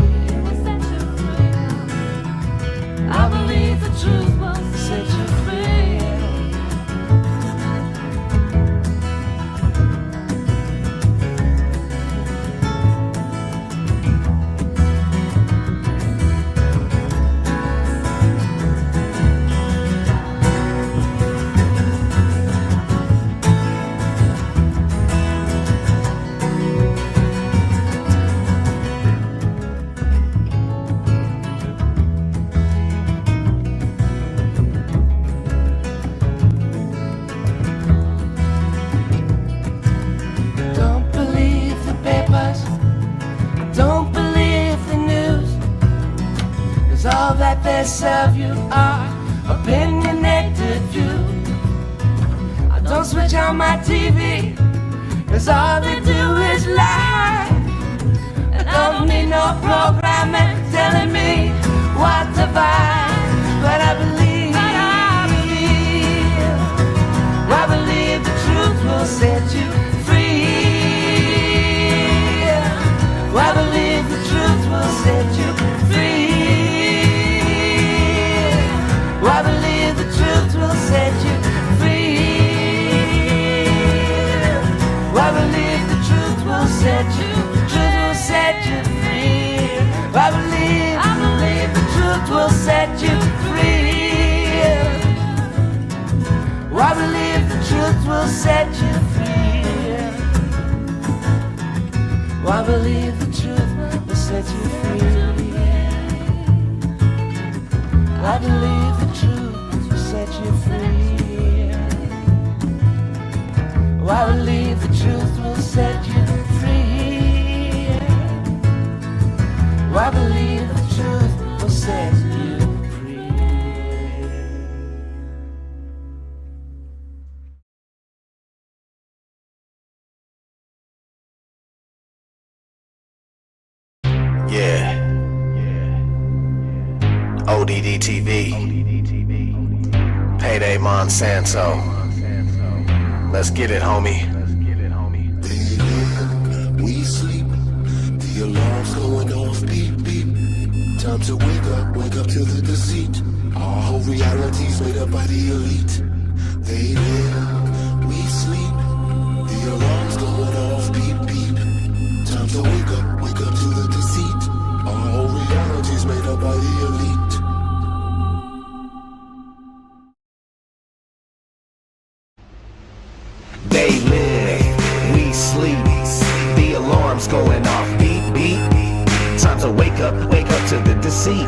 I believe the truth will set you free. All that they serve you are opinionated view. I don't switch on my TV, 'cause all they do is lie. And I don't need no programming telling me what to buy. But I believe the truth will set you free. I believe the truth will set you free. I believe the truth will set you free. I believe the truth will set you, truth will set you free. I believe the truth will set you free. I believe the truth will set you free. I believe the truth will set you free. I believe the truth will set you free. I believe the truth will set you free. I believe the truth will set you free. Yeah. ODD TV. Payday Monsanto. Let's get it, homie. We sleep, the alarm's going off, beep, beep. Time to wake up to the deceit. Our whole reality's made up by the elite. They live, we sleep, the alarm's going off, beep, beep. Time to wake up to the deceit. Our whole reality's made up by the elite. up to the deceit.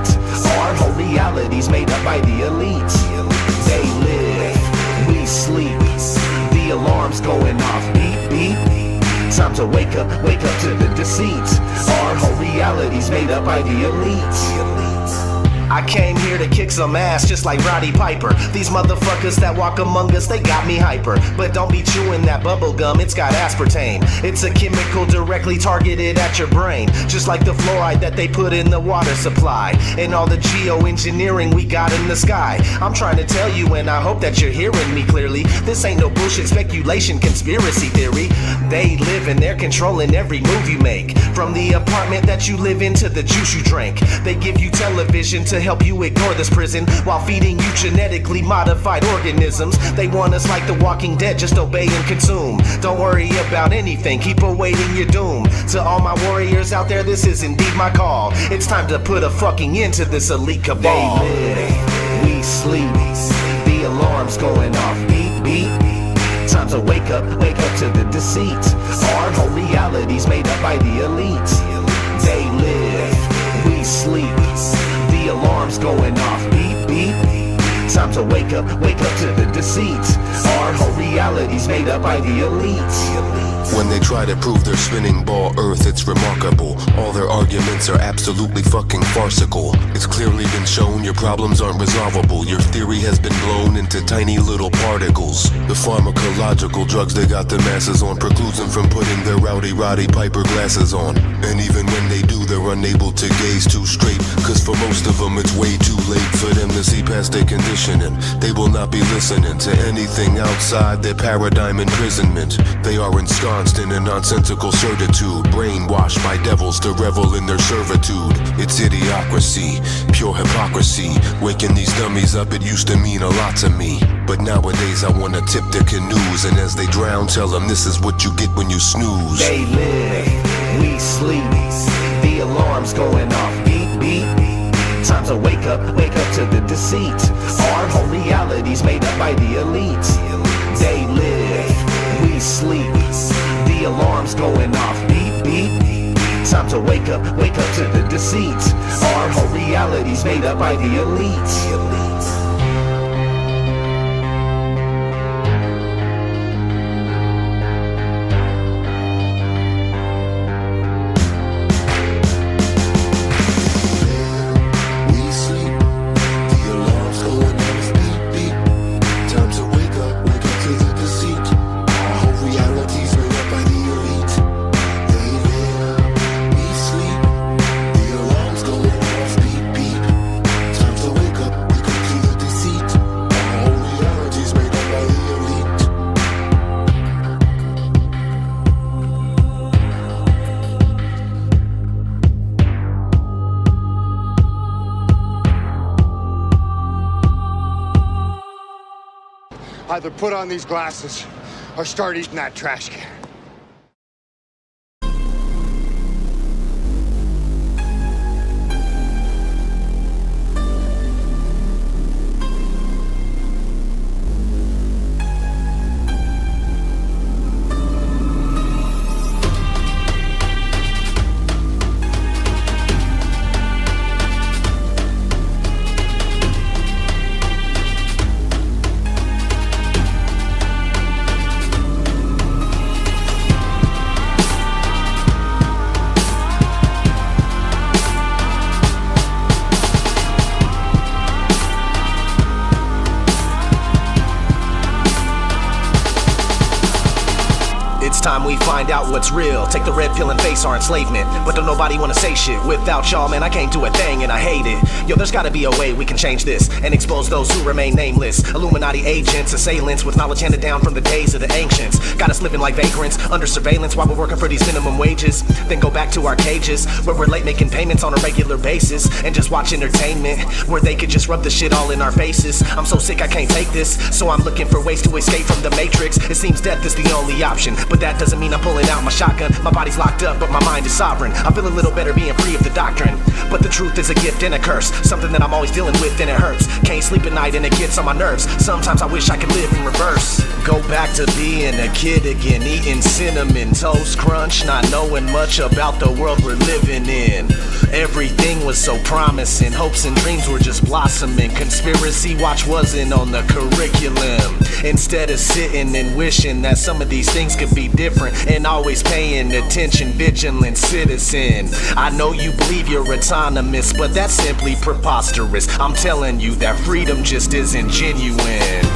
Our whole reality's made up by the elite. They live, we sleep. The alarm's going off, beep, beep. Time to wake up to the deceit. Our whole reality's made up by the elite. I came here to kick some ass just like Roddy Piper. These motherfuckers that walk among us, they got me hyper. But don't be chewing that bubble gum, it's got aspartame. It's a chemical directly targeted at your brain, just like the fluoride that they put in the water supply and all the geoengineering we got in the sky. I'm trying to tell you, and I hope that you're hearing me clearly, this ain't no bullshit speculation, conspiracy theory. They live and they're controlling every move you make, from the apartment that you live in to the juice you drink. They give you television to help you ignore this prison while feeding you genetically modified organisms. They want us like the Walking Dead, just obey and consume. Don't worry about anything, keep awaiting your doom. To all my warriors out there, this is indeed my call. It's time to put a fucking end to this elite cabal. They live, we sleep. The alarm's going off, beep, beep. Time to wake up to the deceit. Our whole reality's made up by the elite. They live, we sleep. The alarm's going off, beep, beep. Time to wake up to the deceit. Our whole reality's made up by the elite. When they try to prove their spinning ball Earth, it's remarkable. All their arguments are absolutely fucking farcical. It's clearly been shown your problems aren't resolvable. Your theory has been blown into tiny little particles. The pharmacological drugs they got the masses on precludes them from putting their rowdy Roddy Piper glasses on. And even when they do, they're unable to gaze too straight, cause for most of them it's way too late for them to see past their conditioning. They will not be listening to anything outside their paradigm imprisonment. They are ensconced in a nonsensical certitude, brainwashed by devils to revel in their servitude. It's idiocracy, pure hypocrisy. Waking these dummies up, it used to mean a lot to me, but nowadays I wanna tip their canoes, and as they drown, tell them this is what you get when you snooze. They live, we sleep. The alarm's going off, beep, beep. Time to wake up to the deceit. Our whole reality's made up by the elite. They live, we sleep. The alarm's going off, beep, beep. Time to wake up to the deceit. Our whole reality's made up by the elite. Either put on these glasses or start eating that trash can. Time we find out what's real. Take the red pill and face our enslavement. But don't nobody wanna say shit. Without y'all, man, I can't do a thing and I hate it. Yo, there's gotta be a way we can change this and expose those who remain nameless. Illuminati agents, assailants with knowledge handed down from the days of the ancients. Got us living like vagrants, under surveillance while we're working for these minimum wages. Then go back to our cages, where we're late making payments on a regular basis, and just watch entertainment, where they could just rub the shit all in our faces. I'm so sick I can't take this, so I'm looking for ways to escape from the matrix. It seems death is the only option, but that doesn't doesn't mean I'm pulling out my shotgun. My body's locked up, but my mind is sovereign. I feel a little better being free of the doctrine. But the truth is a gift and a curse, something that I'm always dealing with and it hurts. Can't sleep at night and it gets on my nerves. Sometimes I wish I could live in reverse. Go back to being a kid again, eating cinnamon toast crunch, not knowing much about the world we're living in. Everything was so promising, hopes and dreams were just blossoming. Conspiracy watch wasn't on the curriculum. Instead of sitting and wishing that some of these things could be different, and always paying attention, vigilant citizen. I know you believe you're autonomous, but that's simply preposterous. I'm telling you that freedom just isn't genuine.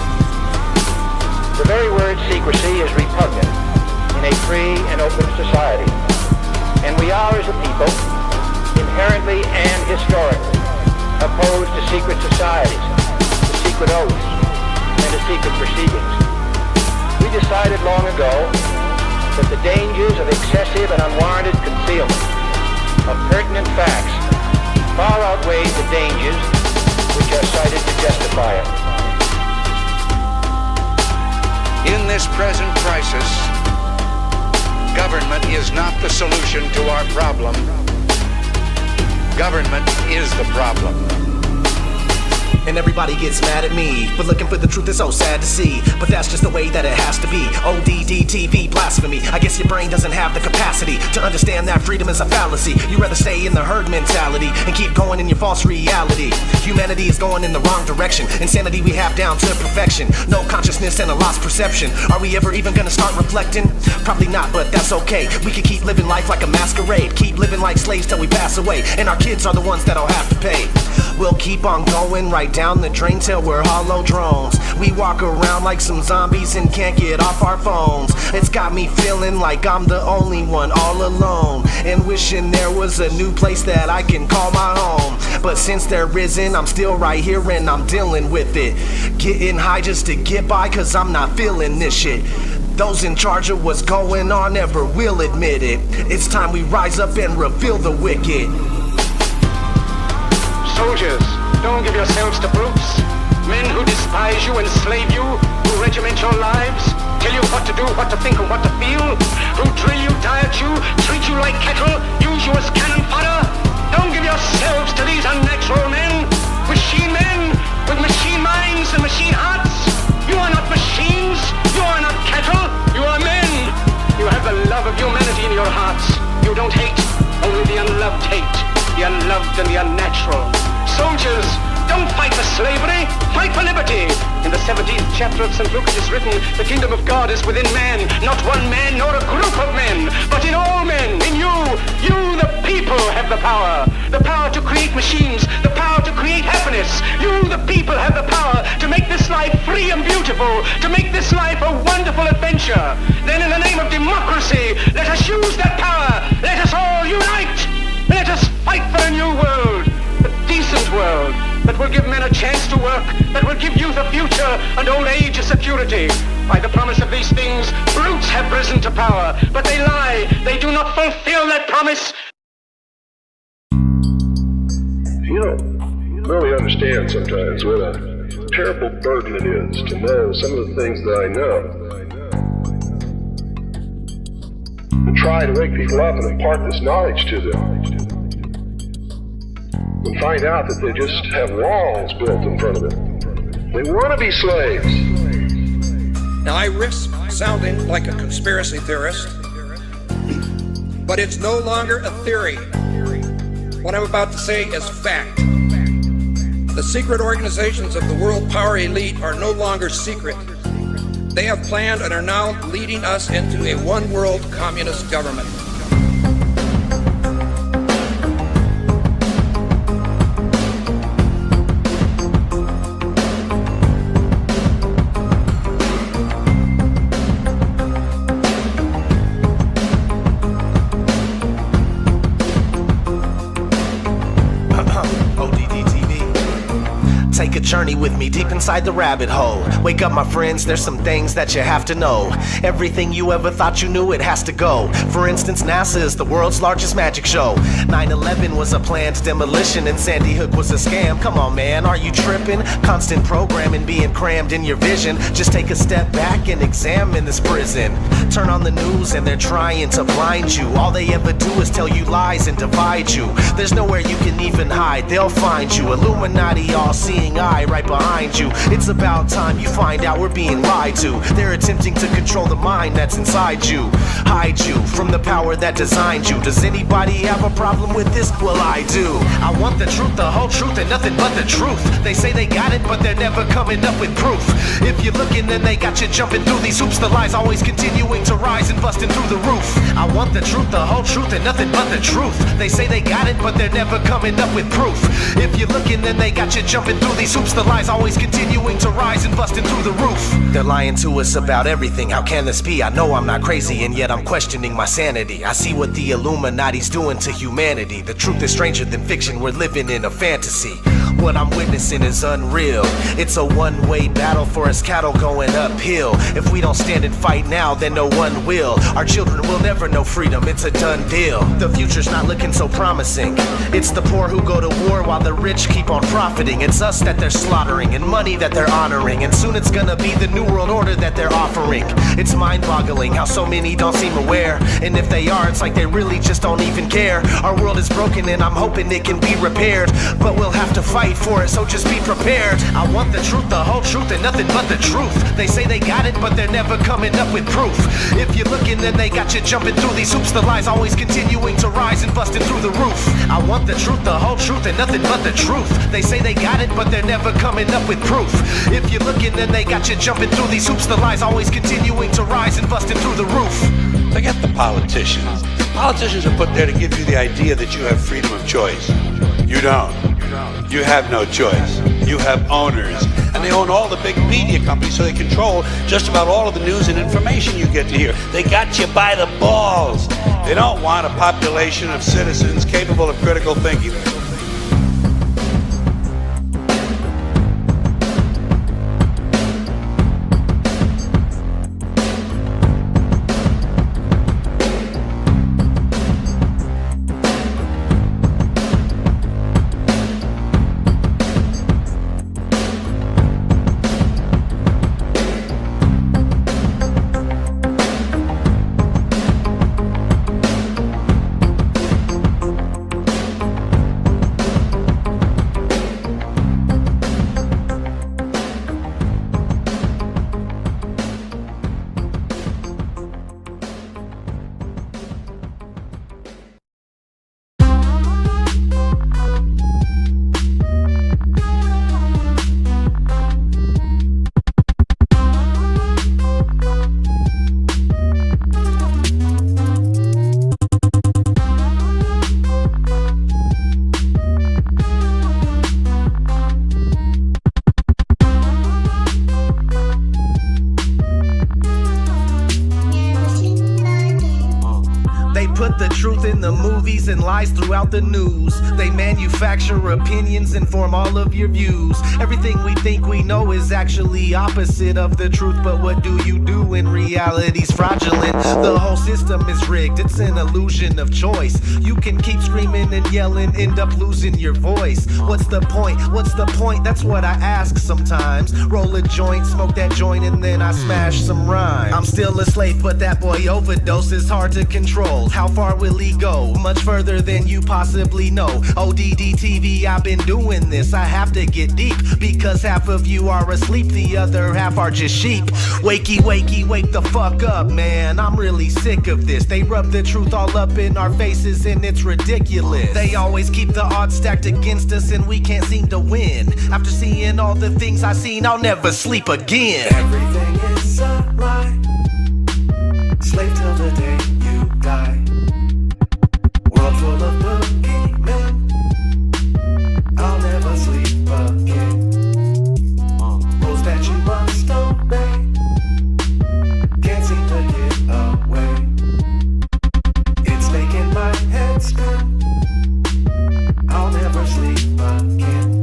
The very word secrecy is repugnant in a free and open society. And we are, as a people, inherently and historically opposed to secret societies, to secret oaths, and to secret proceedings. We decided long ago that the dangers of excessive and unwarranted concealment of pertinent facts far outweigh the dangers which are cited to justify it. In this present crisis, government is not the solution to our problem. Government is the problem. And everybody gets mad at me, but looking for the truth is so sad to see. But that's just the way that it has to be. ODD, TV, blasphemy. I guess your brain doesn't have the capacity to understand that freedom is a fallacy. You rather stay in the herd mentality and keep going in your false reality. Humanity is going in the wrong direction. Insanity we have down to perfection. No consciousness and a lost perception. Are we ever even gonna start reflecting? Probably not, but that's okay. We can keep living life like a masquerade. Keep living like slaves till we pass away. And our kids are the ones that'll have to pay. We'll keep on going right down the drain till we're hollow drones. We walk around like some zombies and can't get off our phones. It's got me feeling like I'm the only one all alone, and wishing there was a new place that I can call my home. But since there isn't, I'm still right here and I'm dealing with it. Getting high just to get by, cause I'm not feeling this shit. Those in charge of what's going on never will admit it. It's time we rise up and reveal the wicked. Soldiers, don't give yourselves to brutes. Men who despise you, enslave you, who regiment your lives, tell you what to do, what to think, and what to feel, who drill you, diet you, treat you like cattle, use you as cannon fodder. Don't give yourselves to these unnatural men, machine men, with machine minds and machine hearts. You are not machines, you are not cattle, you are men. You have the love of humanity in your hearts. You don't hate, only the unloved hate, the unloved and the unnatural. Soldiers, don't fight for slavery, fight for liberty. In the 17th chapter of St. Luke it is written, the kingdom of God is within man, not one man nor a group of men, but in all men, in you. You, the people, have the power to create machines, the power to create happiness. You, the people, have the power to make this life free and beautiful, to make this life a wonderful adventure. Then in the name of democracy, let us use that power. Let us all unite. Let us fight for a new world. Decent world that will give men a chance to work, that will give youth a future and old age a security. By the promise of these things, brutes have risen to power, but they lie. They do not fulfill that promise. You don't really understand sometimes what a terrible burden it is to know some of the things that I know, and try to wake people up and impart this knowledge to them, and find out that they just have walls built in front of them. They want to be slaves. Now, I risk sounding like a conspiracy theorist, but it's no longer a theory. What I'm about to say is fact. The secret organizations of the world power elite are no longer secret. They have planned and are now leading us into a one-world communist government. Journey with me deep inside the rabbit hole. Wake up, my friends, there's some things that you have to know. Everything you ever thought you knew, it has to go. For instance, NASA is the world's largest magic show. 9/11 was a planned demolition and Sandy Hook was a scam. Come on, man, are you tripping? Constant programming being crammed in your vision. Just take a step back and examine this prison. Turn on the news and they're trying to blind you. All they ever do is tell you lies and divide you. There's nowhere you can even hide, they'll find you. Illuminati, all-seeing eye right behind you. It's about time you find out we're being lied to. They're attempting to control the mind that's inside you. Hide you from the power that designed you. Does anybody have a problem with this? Well, I do. I want the truth, the whole truth, and nothing but the truth. They say they got it, but they're never coming up with proof. If you're looking, then they got you jumping through these hoops. The lies always continuing to rise and busting through the roof. I want the truth, the whole truth, and nothing but the truth. They say they got it, but they're never coming up with proof. If you're looking, then they got you jumping through these hoops. The lies always continuing to rise and busting through the roof. They're lying to us about everything. How can this be? I know I'm not crazy, and yet I'm questioning my sanity. I see what the Illuminati's doing to humanity. The truth is stranger than fiction. We're living in a fantasy. What I'm witnessing is unreal. It's a one-way battle for us cattle going uphill. If we don't stand and fight now, then no one will. Our children will never know freedom, it's a done deal. The future's not looking so promising. It's the poor who go to war while the rich keep on profiting. It's us that they're slaughtering and money that they're honoring. And soon it's gonna be the new world order that they're offering. It's mind-boggling how so many don't seem aware. And if they are, it's like they really just don't even care. Our world is broken and I'm hoping it can be repaired. But we'll have to fight for it, so just be prepared. I want the truth, the whole truth, and nothing but the truth. They say they got it, but they're never coming up with proof. If you're looking, then they got you jumping through these hoops. The lies always continuing to rise and busting through the roof. I want the truth, the whole truth, and nothing but the truth. They say they got it, but they're never coming up with proof. If you're looking, then they got you jumping through these hoops. The lies always continuing to rise and busting through the roof. Forget the politicians. Politicians are put there to give you the idea that you have freedom of choice. You don't. You have no choice. You have owners. And they own all the big media companies, so they control just about all of the news and information you get to hear. They got you by the balls. They don't want a population of citizens capable of critical thinking. And lies throughout the news. They manufacture opinions and form all of your views. Everything we think we know is actually opposite of the truth. But what do you do when reality's fraudulent? The whole system is rigged, it's an illusion of choice. You can keep screaming and yelling, end up losing your voice. What's the point? What's the point? That's what I ask sometimes. Roll a joint, smoke that joint, and then I smash some rhymes. I'm still a slave, but that boy overdose is hard to control. How far will he go? Much further than you possibly know. ODD TV, I've been doing this. I have to get deep because half of you are asleep, the other half are just sheep. Wakey, wakey, wake the fuck up, man. I'm really sick of this. They rub the truth all up in our faces and it's ridiculous. They always keep the odds stacked against us and we can't seem to win. After seeing all the things I've seen, I'll never sleep again. Everything is a lie. Slave till the day you die. World full of boogeymen. I'll never sleep again. Rules that you must obey. Can't seem to get away. It's making my head spin. I'll never sleep again.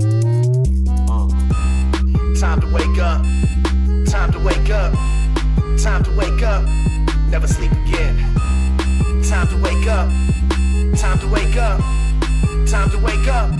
wake up. Time to wake up.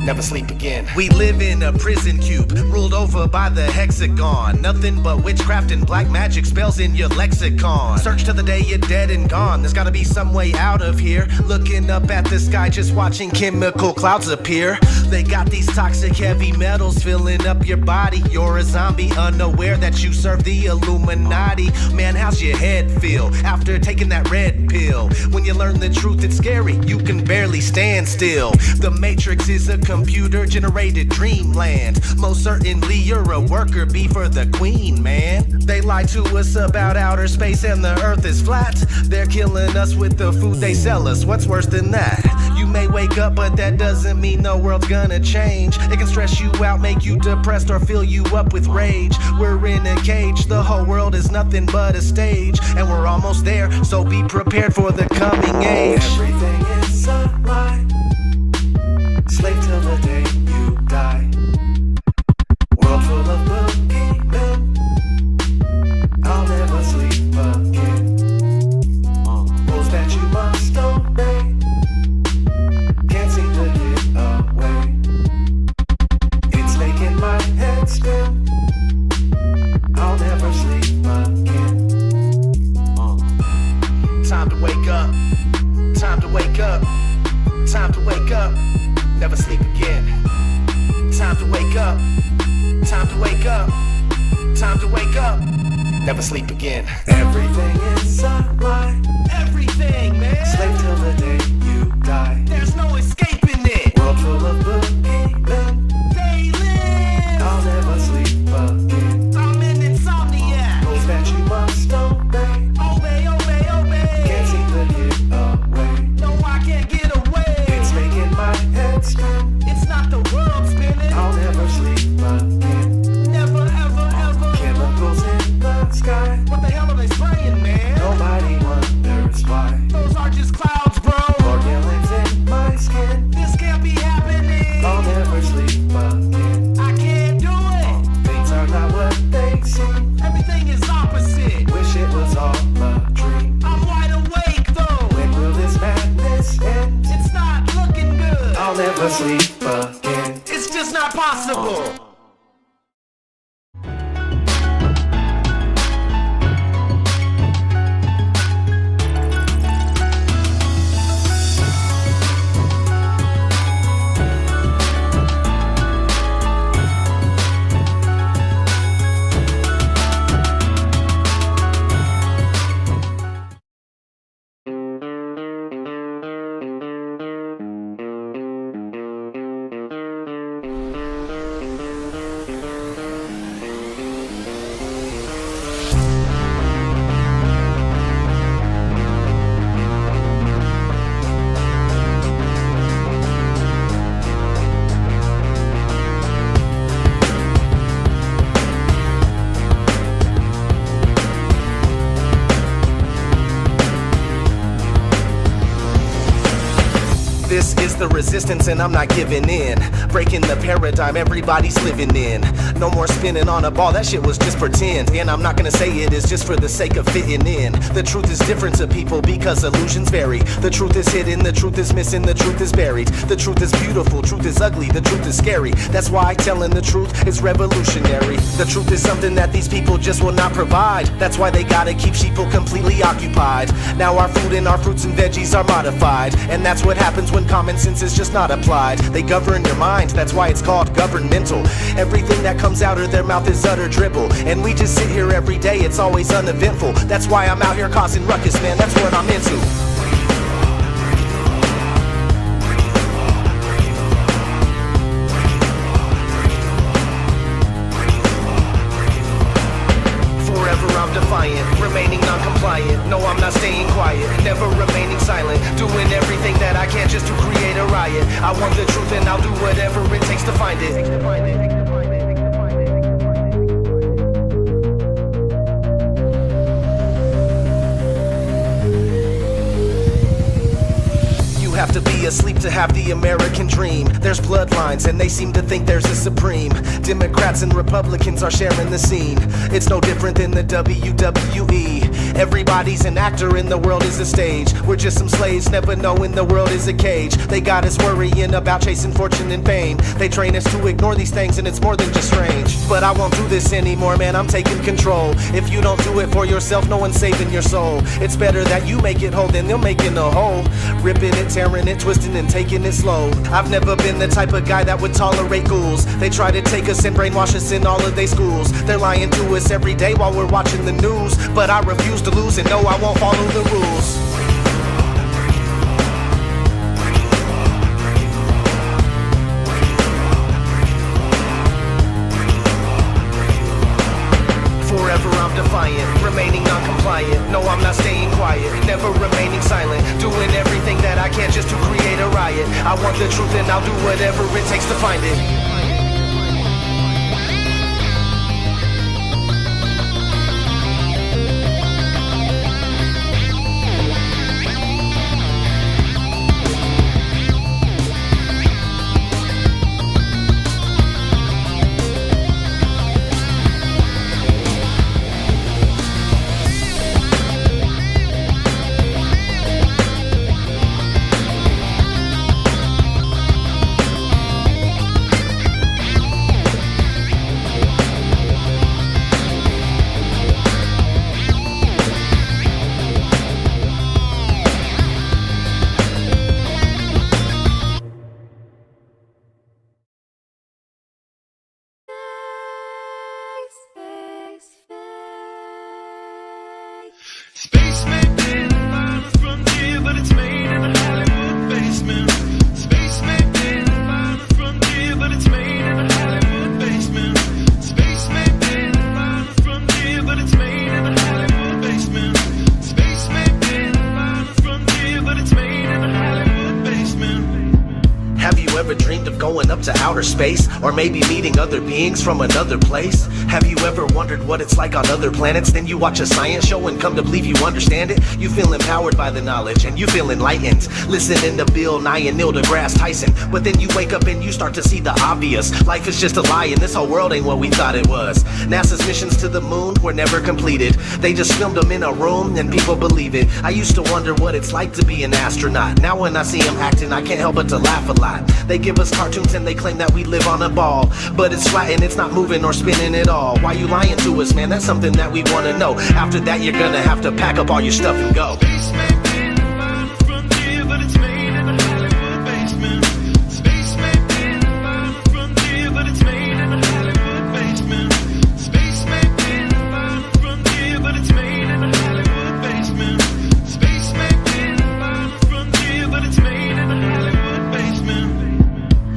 Never sleep again. We live in a prison cube, ruled over by the hexagon. Nothing but witchcraft and black magic spells in your lexicon. Search till the day you're dead and gone. There's gotta be some way out of here. Looking up at the sky, just watching chemical clouds appear. They got these toxic heavy metals filling up your body. You're a zombie, unaware that you serve the Illuminati. Man, how's your head feel after taking that red pill? When you learn the truth, it's scary. You can barely stand still. The Matrix is a computer-generated dreamland. Most certainly you're a worker bee for the queen, man. They lie to us about outer space and the earth is flat. They're killing us with the food they sell us. What's worse than that? You may wake up, but that doesn't mean the world's gonna change. It can stress you out, make you depressed, or fill you up with rage. We're in a cage, the whole world is nothing but a stage. And we're almost there, so be prepared for the coming age. Everything is a lie. Slave till the day you die. World full of boogeymen. I'll never sleep again. Rules that you must obey. Can't seem to get away. It's making my head spin. I'll never sleep again. Time to wake up. Time to wake up. Time to wake up. Never sleep again. Time to wake up. Time to wake up. Time to wake up. Never sleep again. Everything is a lie. Everything, man. Slave till the day you die. There's no escaping it. World full of boogeymen. They live. I'll never sleep again. I'm an insomniac. Rules that you must obey. Obey, obey, obey. Can't seem to get away. No, I can't get away. It's making my head spin. It's not the world spinning. I'll never sleep again. Never, ever, ever. Chemicals in the sky. What the hell are they spraying, man? Nobody wonders why. Those are just clouds, bro. Organelles in my skin. This can't be happening. I'll never sleep again. I can't do it. Things are not what they seem. Everything is opposite. Wish it was all a dream. I'm wide awake though. When will this madness end? It's not looking good. I'll never sleep again. It's just not possible. This is the resistance and I'm not giving in. Breaking the paradigm everybody's living in. No more spinning on a ball, that shit was just pretend. And I'm not gonna say it is just for the sake of fitting in. The truth is different to people because illusions vary. The truth is hidden, the truth is missing, the truth is buried. The truth is beautiful, truth is ugly, the truth is scary. That's why telling the truth is revolutionary. The truth is something that these people just will not provide. That's why they gotta keep sheeple completely occupied. Now our food and our fruits and veggies are modified. And that's what happens when common sense is just not applied. They govern your mind, that's why it's called governmental. Everything that comes out of their mouth is utter dribble. And we just sit here every day, it's always uneventful. That's why I'm out here causing ruckus, man, that's what I'm into. Defiant, remaining non-compliant. No, I'm not staying quiet, never remaining silent. Doing everything that I can just to create a riot. I want the truth and I'll do whatever it takes to find it. have to be asleep to have the American dream. There's bloodlines and they seem to think there's a supreme. Democrats and Republicans are sharing the scene. It's no different than the WWE. Everybody's an actor and the world is a stage. We're just some slaves never knowing the world is a cage. They got us worrying about chasing fortune and fame. They train us to ignore these things and it's more than just strange. But I won't do this anymore, man, I'm taking control. If you don't do it for yourself, no one's saving your soul. It's better that you make it whole than they'll make it a hole. Ripping it, tearing it, twisting and taking it slow. I've never been the type of guy that would tolerate ghouls. They try to take us and brainwash us in all of their schools. They're lying to us every day while we're watching the news. But I refuse to lose and no, I won't follow the rules. Forever I'm defiant, remaining non-compliant. No, I'm not staying quiet, never remaining silent. Doing everything that I can just to create a riot. I want the truth and I'll do whatever it takes to find it. Space may be the final frontier, but it's made in a Hollywood basement. Space may be the final frontier, but it's made in a Hollywood basement. Space may be the final frontier, but it's made in a Hollywood basement. Space may be the final frontier, but it's made in a Hollywood basement. Have you ever dreamed of going up to outer space? Or maybe meeting other beings from another place? Have you ever wondered what it's like on other planets? Then you watch a science show and come to believe you understand it? You feel empowered by the knowledge and you feel enlightened, listening to Bill Nye and Neil deGrasse Tyson. But then you wake up and you start to see the obvious. Life is just a lie and this whole world ain't what we thought it was. NASA's missions to the moon were never completed. They just filmed them in a room and people believe it. I used to wonder what it's like to be an astronaut. Now when I see them acting, I can't help but to laugh a lot. They give us cartoons and they claim that we live on a ball, but it's flat and it's not moving or spinning at all. Why you lying to us, man? That's something that we wanna know. After that you're gonna have to pack up all your stuff and go. Space may be the final frontier, but it's made in a Hollywood basement. Space may be the final frontier, but it's made in a Hollywood basement. Space may be the final frontier, but it's made in a Hollywood basement. Space may be the final frontier, but it's made in a Hollywood basement.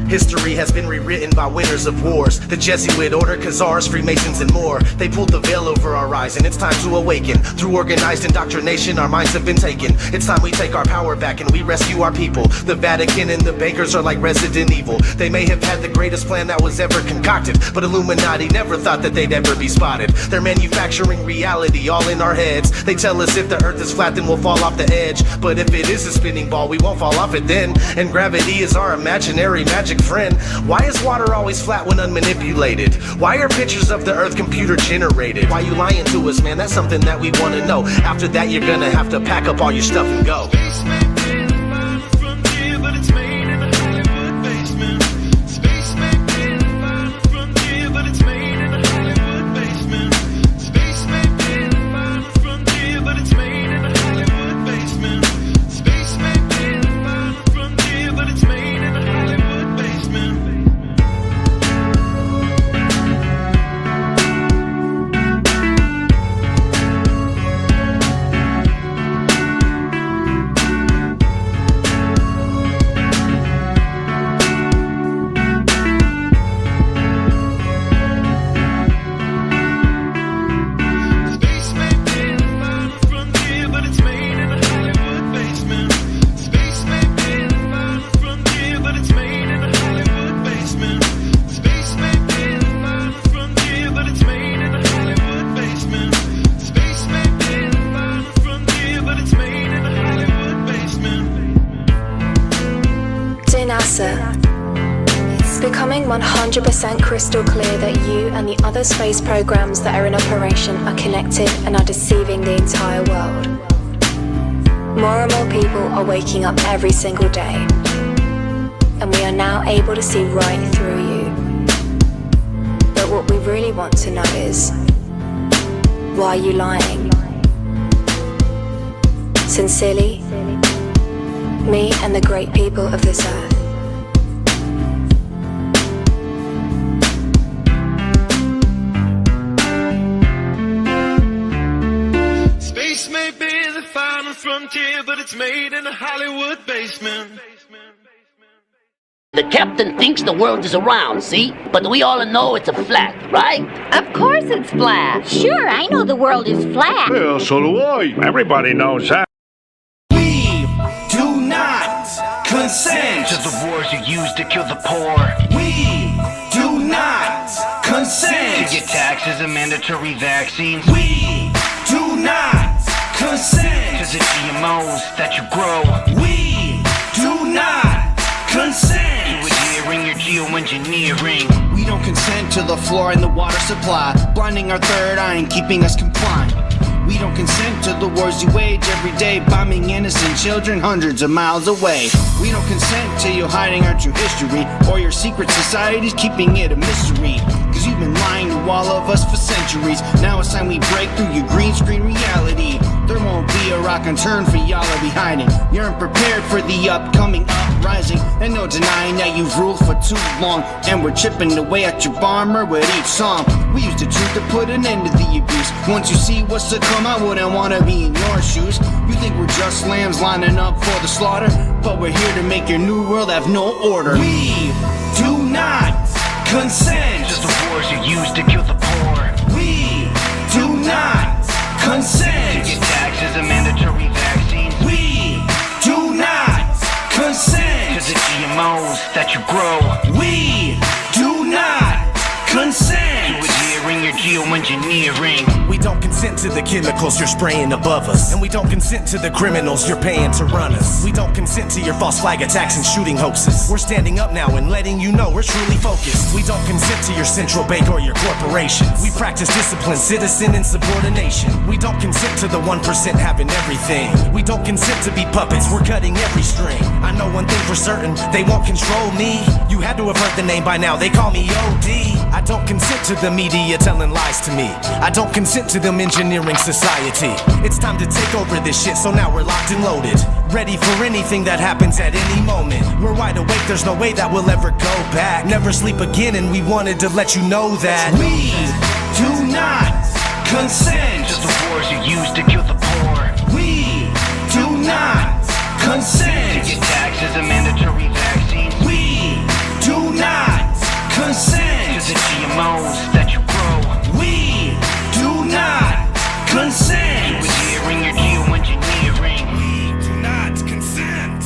History has been rewritten by winners of wars, the Jesuit order, Khazars, Freemasons and more. They pulled the veil over our eyes and it's time to awaken. Through organized indoctrination our minds have been taken. It's time we take our power back and we rescue our people. The Vatican and the bankers are like Resident Evil. They may have had the greatest plan that was ever concocted, but Illuminati never thought that they'd ever be spotted. They're manufacturing reality all in our heads. They tell us if the earth is flat then we'll fall off the edge, but if it is a spinning ball we won't fall off it then. And gravity is our imaginary magic friend. Why is water always flat when unmanipulated? Why are pictures of the earth computer generated? Why you lying to us, man? That's something that we wanna know. After that you're gonna have to pack up all your stuff and go. Space may be the final frontier, but it's made in a Hollywood basement. Space may be the final frontier, but it's made in a Hollywood basement. Space may be the final frontier, but it's made in a Hollywood basement. Space may be the final frontier, but it's made in a Hollywood basement. NASA. It's becoming 100% crystal clear that you and the other space programs that are in operation are connected and are deceiving the entire world. More and more people are waking up every single day, and we are now able to see right through you. But what we really want to know is, why are you lying? Sincerely, me and the great people of this earth. Space may be the final frontier, but it's made in a Hollywood basement. The captain thinks the world is round, see? But we all know it's a flat, right? Of course it's flat. Sure, I know the world is flat. Well, so do I. Everybody knows that. We do not consent to the wars you use to kill the poor. We do not consent to get taxes and mandatory vaccines. We do not consent to the GMOs that you grow. We do not consent to adhering your geoengineering. We don't consent to the floor and the water supply, blinding our third eye and keeping us compliant. We don't consent to the wars you wage every day, bombing innocent children hundreds of miles away. We don't consent to you hiding our true history, or your secret societies keeping it a mystery. Cause you've been lying to all of us for centuries. Now it's time we break through your green screen reality. There won't be a rock unturned for y'all to be hiding. You aren't prepared for the upcoming uprising, and no denying that you've ruled for too long. And we're chipping away at your armor with each song. We use the truth to put an end to the abuse. Once you see what's to come, I wouldn't wanna be in your shoes. You think we're just lambs lining up for the slaughter, but we're here to make your new world have no order. We do not consent to the wars you use to kill the poor. We do not consent to get taxes and mandatory vaccines. We do not consent to the GMOs that you grow. We do not consent to adhering your geoengineering. We don't consent to the chemicals you're spraying above us, and we don't consent to the criminals you're paying to run us. We don't consent to your false flag attacks and shooting hoaxes. We're standing up now and letting you know we're truly focused. We don't consent to your central bank or your corporations. We practice discipline, citizen insubordination. We don't consent to the 1% having everything. We don't consent to be puppets, we're cutting every string. I know one thing for certain, they won't control me. You had to have heard the name by now, they call me OD. I don't consent to the media telling lies to me. I don't consent to them engineering society. It's time to take over this shit, so now we're locked and loaded, ready for anything that happens at any moment. We're wide awake, there's no way that we'll ever go back. Never sleep again, and we wanted to let you know that we do not consent to the wars you use to kill the poor. We do not consent to get taxes and mandatory vaccines. We do not consent to the GMOs that you grow. We do not consent to adhering your geoengineering. We do not consent.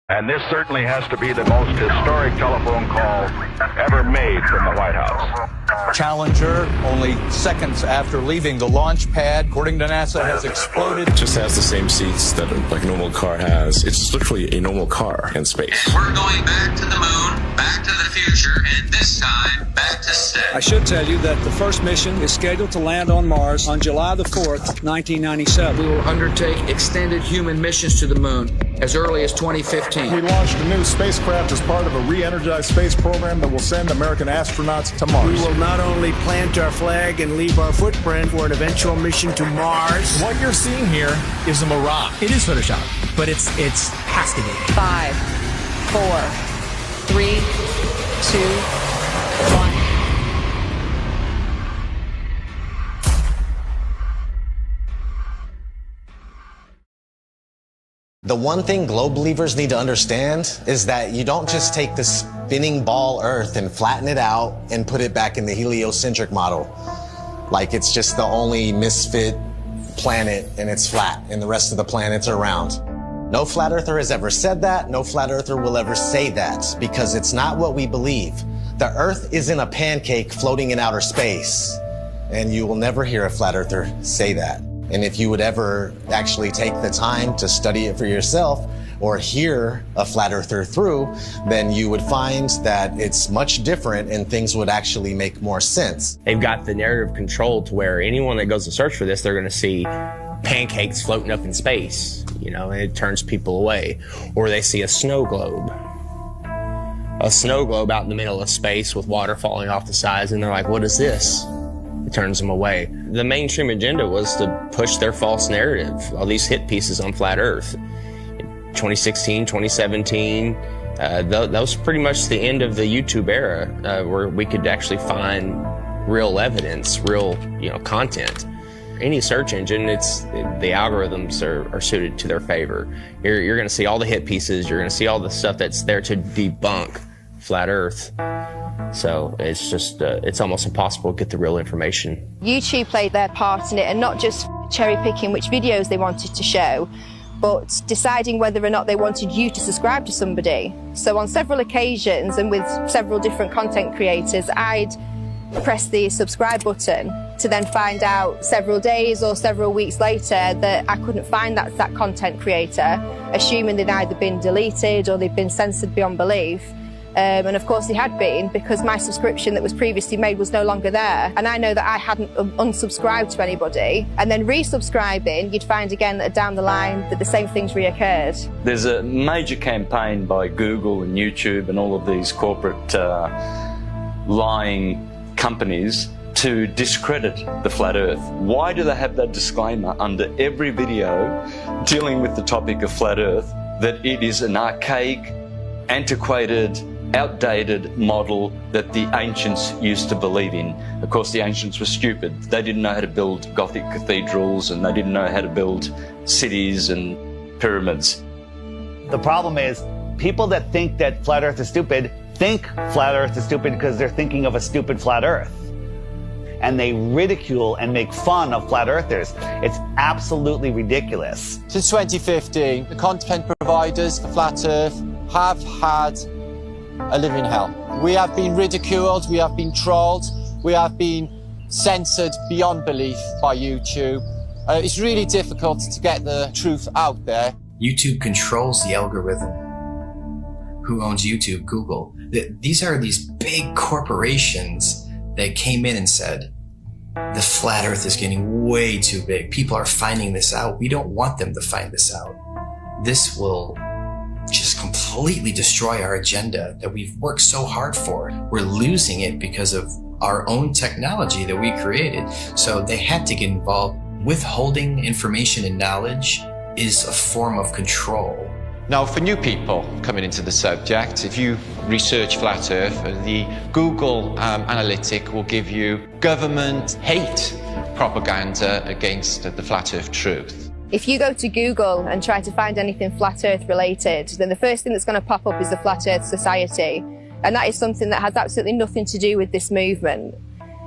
And this certainly has to be the most historic telephone call ever made from the White House. Challenger, only seconds after leaving the launch pad, according to NASA, has exploded. It just has the same seats that like a normal car has. It's literally a normal car in space. And we're going back to the moon, back to the future, and this time back to stay. I should tell you that the first mission is scheduled to land on Mars on July the 4th, 1997. We will undertake extended human missions to the moon as early as 2015. We launched a new spacecraft as part of a re-energized space program that will send American astronauts to Mars. We will not only plant our flag and leave our footprint for an eventual mission to Mars. What you're seeing here is a mirage. It is Photoshop, but it's has to be. 5, 4, 3, 2, 1. The one thing globe believers need to understand is that you don't just take the spinning ball Earth and flatten it out and put it back in the heliocentric model. Like it's just the only misfit planet and it's flat and the rest of the planets are round. No flat earther has ever said that. No flat earther will ever say that because it's not what we believe. The Earth isn't a pancake floating in outer space, and you will never hear a flat earther say that. And if you would ever actually take the time to study it for yourself or hear a flat earther through, then you would find that it's much different and things would actually make more sense. They've got the narrative control to where anyone that goes to search for this, they're going to see pancakes floating up in space, you know, and it turns people away. Or they see a snow globe out in the middle of space with water falling off the sides, and they're like, what is this? It turns them away. The mainstream agenda was to push their false narrative, all these hit pieces on flat Earth. 2016, 2017, that was pretty much the end of the YouTube era, where we could actually find real evidence, real content. Any search engine, the algorithms are suited to their favor. You're going to see all the hit pieces. You're going to see all the stuff that's there to debunk flat Earth. So it's just, it's almost impossible to get the real information. YouTube played their part in it, and not just cherry picking which videos they wanted to show, but deciding whether or not they wanted you to subscribe to somebody. So on several occasions and with several different content creators, I'd press the subscribe button to then find out several days or several weeks later that I couldn't find that content creator, assuming they'd either been deleted or they'd been censored beyond belief. And of course they had been, because my subscription that was previously made was no longer there. And I know that I hadn't unsubscribed to anybody. And then resubscribing, you'd find again that down the line that the same things reoccurred. There's a major campaign by Google and YouTube and all of these corporate lying companies to discredit the flat Earth. Why do they have that disclaimer under every video dealing with the topic of flat Earth, that it is an archaic, antiquated, outdated model that the ancients used to believe in? Of course, the ancients were stupid. They didn't know how to build Gothic cathedrals, and they didn't know how to build cities and pyramids. The problem is, people that think that flat Earth is stupid think flat Earth is stupid because they're thinking of a stupid flat Earth. And they ridicule and make fun of flat earthers. It's absolutely ridiculous. Since 2015, the content providers for Flat Earth have had a living hell. We have been ridiculed, we have been trolled, we have been censored beyond belief by YouTube. It's really difficult to get the truth out there. YouTube controls the algorithm. Who owns YouTube? Google. These are these big corporations that came in and said, the flat Earth is getting way too big. People are finding this out. We don't want them to find this out. This will just completely destroy our agenda that we've worked so hard for. We're losing it because of our own technology that we created. So they had to get involved. Withholding information and knowledge is a form of control. Now, for new people coming into the subject, if you research Flat Earth, the Google analytic will give you government hate propaganda against the Flat Earth truth. If you go to Google and try to find anything Flat Earth related, then the first thing that's going to pop up is the Flat Earth Society. And that is something that has absolutely nothing to do with this movement.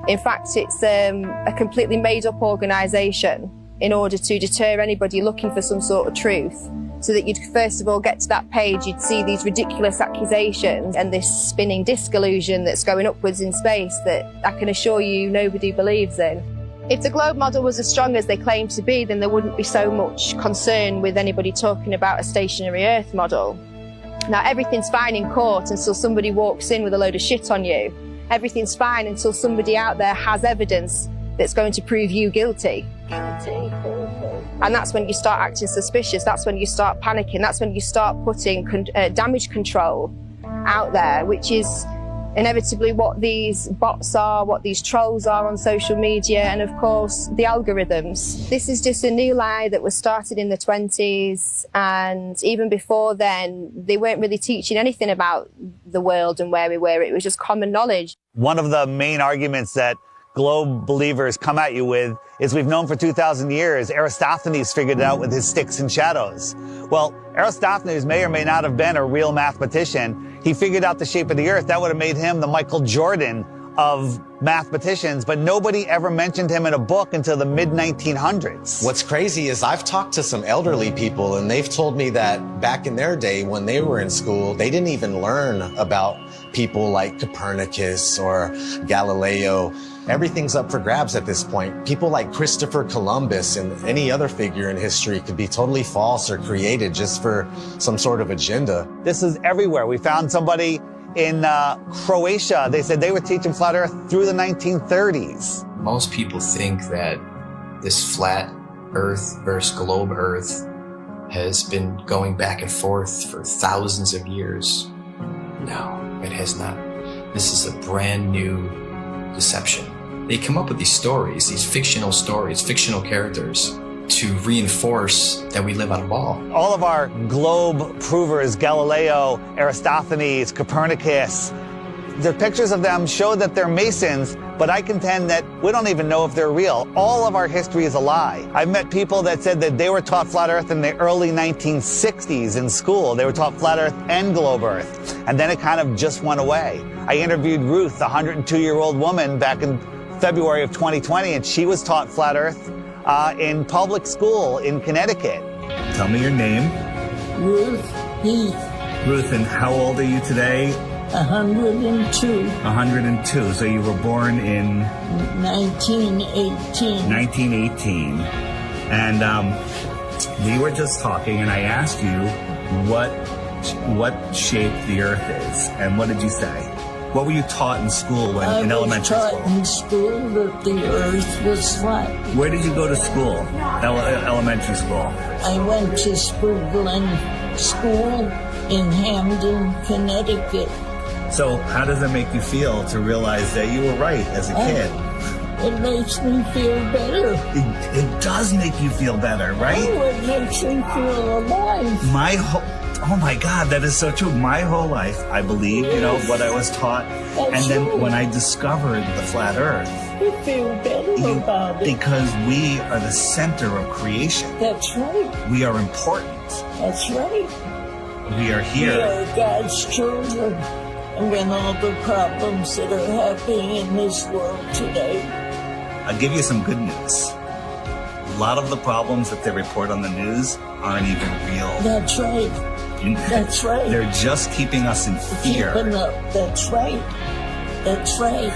In fact, it's a completely made-up organisation in order to deter anybody looking for some sort of truth. So that you'd first of all get to that page, you'd see these ridiculous accusations and this spinning disc illusion that's going upwards in space that I can assure you nobody believes in. If the globe model was as strong as they claim to be, then there wouldn't be so much concern with anybody talking about a stationary Earth model. Now, everything's fine in court until somebody walks in with a load of shit on you. Everything's fine until somebody out there has evidence that's going to prove you guilty. And that's when you start acting suspicious. That's when you start panicking. That's when you start putting damage control out there, which is inevitably what these bots are, what these trolls are on social media, and of course the algorithms. This is just a new lie that was started in the 20s, and even before then they weren't really teaching anything about the world and where we were. It was just common knowledge. One of the main arguments that globe believers come at you with is we've known for 2,000 years. Aristophanes figured it out with his sticks and shadows. Well, Aristophanes may or may not have been a real mathematician. He figured out the shape of the earth. That would have made him the Michael Jordan of mathematicians, but nobody ever mentioned him in a book until the mid-1900s. What's crazy is I've talked to some elderly people, and they've told me that back in their day when they were in school, they didn't even learn about people like Copernicus or Galileo. Everything's up for grabs at this point. People like Christopher Columbus and any other figure in history could be totally false or created just for some sort of agenda. This is everywhere. We found somebody in Croatia. They said they were teaching flat earth through the 1930s. Most people think that this flat earth versus globe earth has been going back and forth for thousands of years. No, it has not. This is a brand new deception. They come up with these stories, these fictional stories, fictional characters, to reinforce that we live on a ball. All of our globe provers, Galileo, Aristophanes, Copernicus, the pictures of them show that they're Masons, but I contend that we don't even know if they're real. All of our history is a lie. I've met people that said that they were taught flat earth in the early 1960s in school. They were taught flat earth and globe earth, and then it kind of just went away. I interviewed Ruth, a 102-year-old woman, back in February of 2020, and she was taught flat earth in public school in Connecticut. Tell me your name. Ruth Heath. Ruth, and how old are you today? 102. 102. So you were born in 1918. 1918. And we were just talking, and I asked you what shape the Earth is, and what did you say? What were you taught in school in elementary school? I was taught in school that the Earth was flat. Where did you go to school? Elementary school? I went to Spruglin School in Hamden, Connecticut. So how does it make you feel to realize that you were right as a kid? It makes me feel better. It does make you feel better, right? Oh, it makes me feel alive. Oh my God, that is so true. My whole life, I believe, what I was taught. And then when I discovered the flat earth, you feel better about it. Because we are the center of creation. That's right. We are important. That's right. We are here. We are God's children. And when all the problems that are happening in this world today. I'll give you some good news. A lot of the problems that they report on the news aren't even real. That's right. That's right. They're just keeping us in fear. Keeping up. That's right. That's right.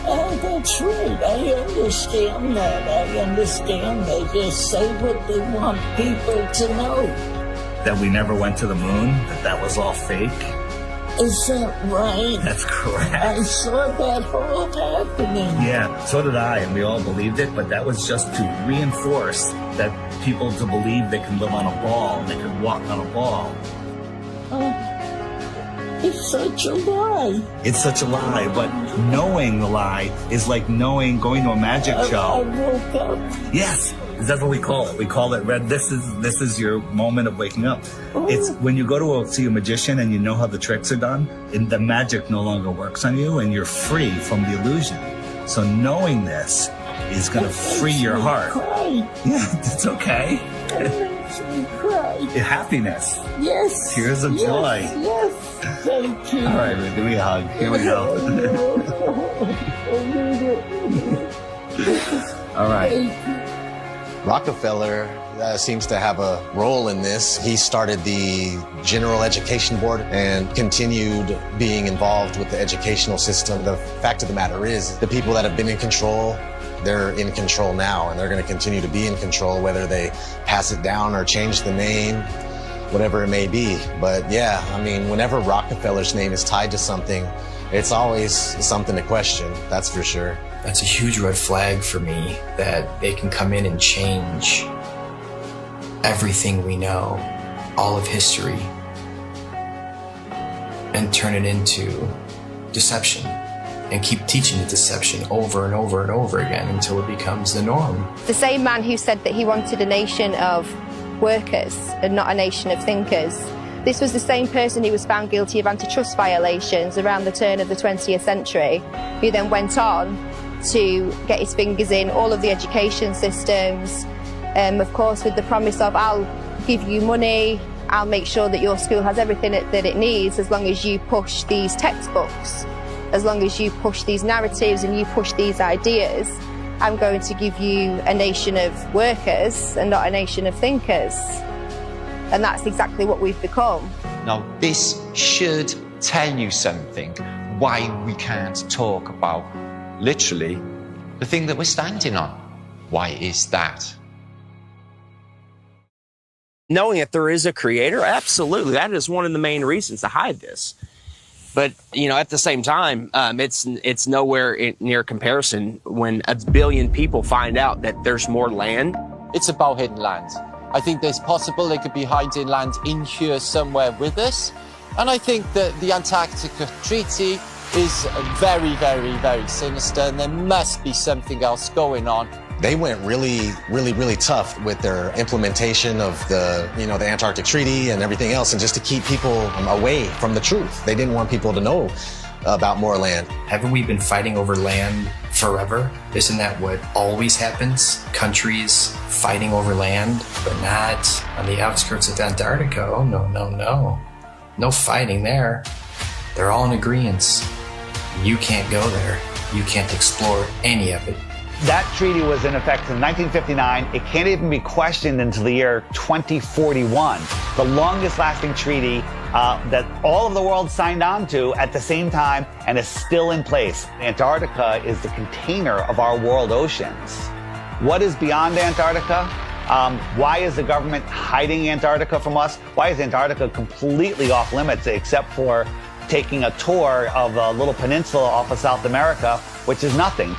That's right. I understand that. I understand. They just say what they want people to know. That we never went to the moon? That was all fake? Is that right? That's correct. I saw that all happening. Yeah, so did I, and we all believed it, but that was just to reinforce that people to believe they can live on a ball and they can walk on a ball. It's such a lie. It's such a lie, but knowing the lie is like going to a magic show. I woke up. Yes. That's what we call it. We call it red. This is your moment of waking up. It's when you go to see a magician and you know how the tricks are done, and the magic no longer works on you, and you're free from the illusion. So knowing this is going to free your heart. Cry. Yeah, it's okay. It makes me cry. Happiness. Yes. Tears of joy. Yes. Thank you. All right, give me a hug. Here we go. All right. Rockefeller seems to have a role in this. He started the General Education Board and continued being involved with the educational system. The fact of the matter is, the people that have been in control, they're in control now, and they're going to continue to be in control, whether they pass it down or change the name, whatever it may be. But yeah, I mean, whenever Rockefeller's name is tied to something, it's always something to question, that's for sure. That's a huge red flag for me, that they can come in and change everything we know, all of history, and turn it into deception, and keep teaching the deception over and over and over again until it becomes the norm. The same man who said that he wanted a nation of workers and not a nation of thinkers. This was the same person who was found guilty of antitrust violations around the turn of the 20th century, who then went on to get his fingers in all of the education systems, of course with the promise of, I'll give you money, I'll make sure that your school has everything that it needs as long as you push these textbooks, as long as you push these narratives and you push these ideas. I'm going to give you a nation of workers and not a nation of thinkers. And that's exactly what we've become. Now, this should tell you something, why we can't talk about literally the thing that we're standing on. Why is that? Knowing that there is a creator, absolutely. That is one of the main reasons to hide this. But, you know, at the same time, it's nowhere near comparison when 1 billion people find out that there's more land. It's about hidden land. I think there's possible they could be hiding land in here somewhere with us. And I think that the Antarctica Treaty is very, very, very sinister, and there must be something else going on. They went really, really, really tough with their implementation of the Antarctic Treaty and everything else, and just to keep people away from the truth. They didn't want people to know about more land. Haven't we been fighting over land forever? Isn't that what always happens? Countries fighting over land, but not on the outskirts of Antarctica. Oh, no, no, no. No fighting there. They're all in agreement. You can't go there. You can't explore any of it. That treaty was in effect in 1959. It can't even be questioned until the year 2041. The longest lasting treaty that all of the world signed on to at the same time and is still in place. Antarctica is the container of our world oceans. What is beyond Antarctica? Why is the government hiding Antarctica from us? Why is Antarctica completely off limits except for taking a tour of a little peninsula off of South America, which is nothing?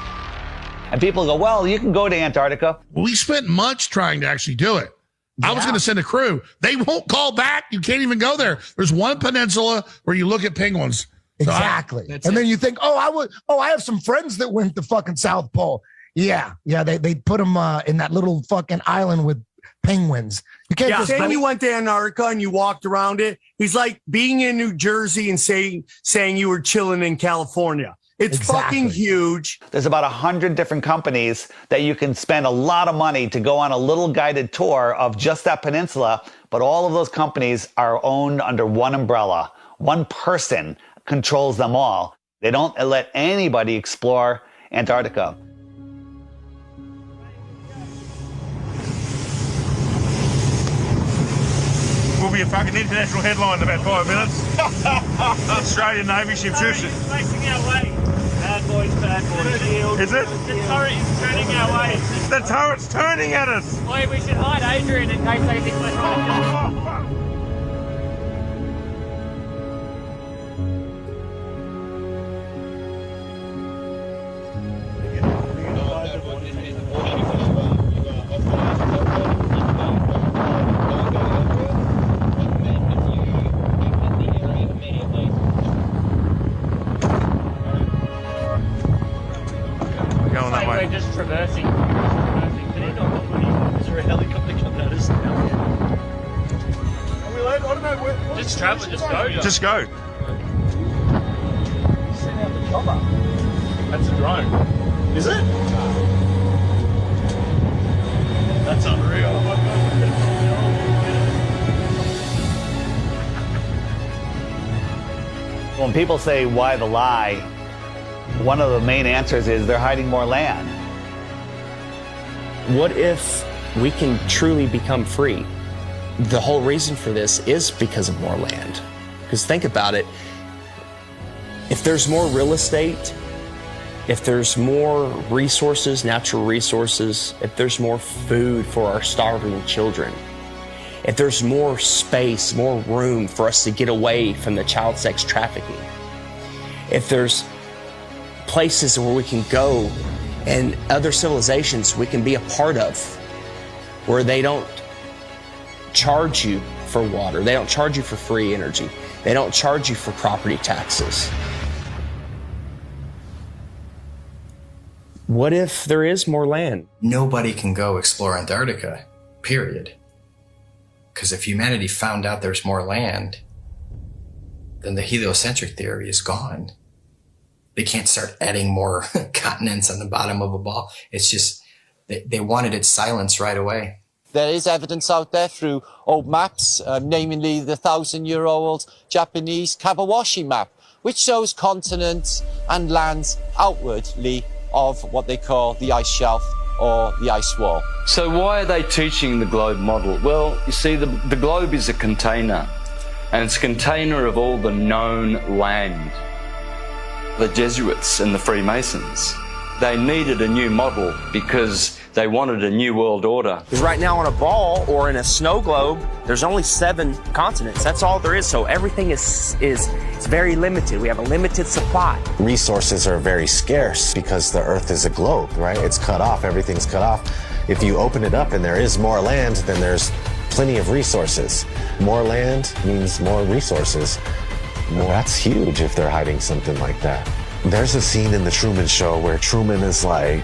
And people go, well, you can go to Antarctica. We spent months trying to actually do it. Yeah. I was going to send a crew. They won't call back. You can't even go there. There's one peninsula where you look at penguins. Exactly. And then you think, I have some friends that went to fucking South Pole. Yeah. They put them in that little fucking island with penguins. You can't just saying you went to Antarctica and you walked around it. He's like being in New Jersey and saying you were chilling in California. It's fucking huge. There's about 100 different companies that you can spend a lot of money to go on a little guided tour of just that peninsula. But all of those companies are owned under one umbrella. One person controls them all. They don't let anybody explore Antarctica. Will be a fucking international headline in about 5 minutes. Australian Navy ship shoots it. Facing our way. Bad boys, shield. Is it? The turret is turning our way. The turret's turning at us. Boy, we should hide Adrian in case they think we're trying to we're just traversing. Is there a helicopter coming at us? Are we late? I don't know where. Just travel, just go. Just go. Send out the chopper. That's a drone. Is it? That's unreal. When people say, why the lie? One of the main answers is they're hiding more land. What if we can truly become free. The whole reason for this is because of more land. Because think about it, if there's more real estate, if there's more resources, natural resources, if there's more food for our starving children, if there's more space, more room for us to get away from the child sex trafficking, if there's places where we can go and other civilizations we can be a part of, where they don't charge you for water, they don't charge you for free energy, they don't charge you for property taxes. What if there is more land? Nobody can go explore Antarctica, period. Because if humanity found out there's more land, then the heliocentric theory is gone. They can't start adding more continents on the bottom of a ball. It's just, they wanted it silenced right away. There is evidence out there through old maps, namely the 1,000-year-old Japanese Kawabashi map, which shows continents and lands outwardly of what they call the ice shelf or the ice wall. So why are they teaching the globe model? Well, you see, the globe is a container, and it's a container of all the known land. The Jesuits and the Freemasons, they needed a new model because they wanted a new world order. Because right now on a ball or in a snow globe, there's only 7 continents. That's all there is. So everything is very limited. We have a limited supply. Resources are very scarce because the Earth is a globe, right? It's cut off, everything's cut off. If you open it up and there is more land, then there's plenty of resources. More land means more resources. Well, that's huge if they're hiding something like that. There's a scene in The Truman Show where Truman is like,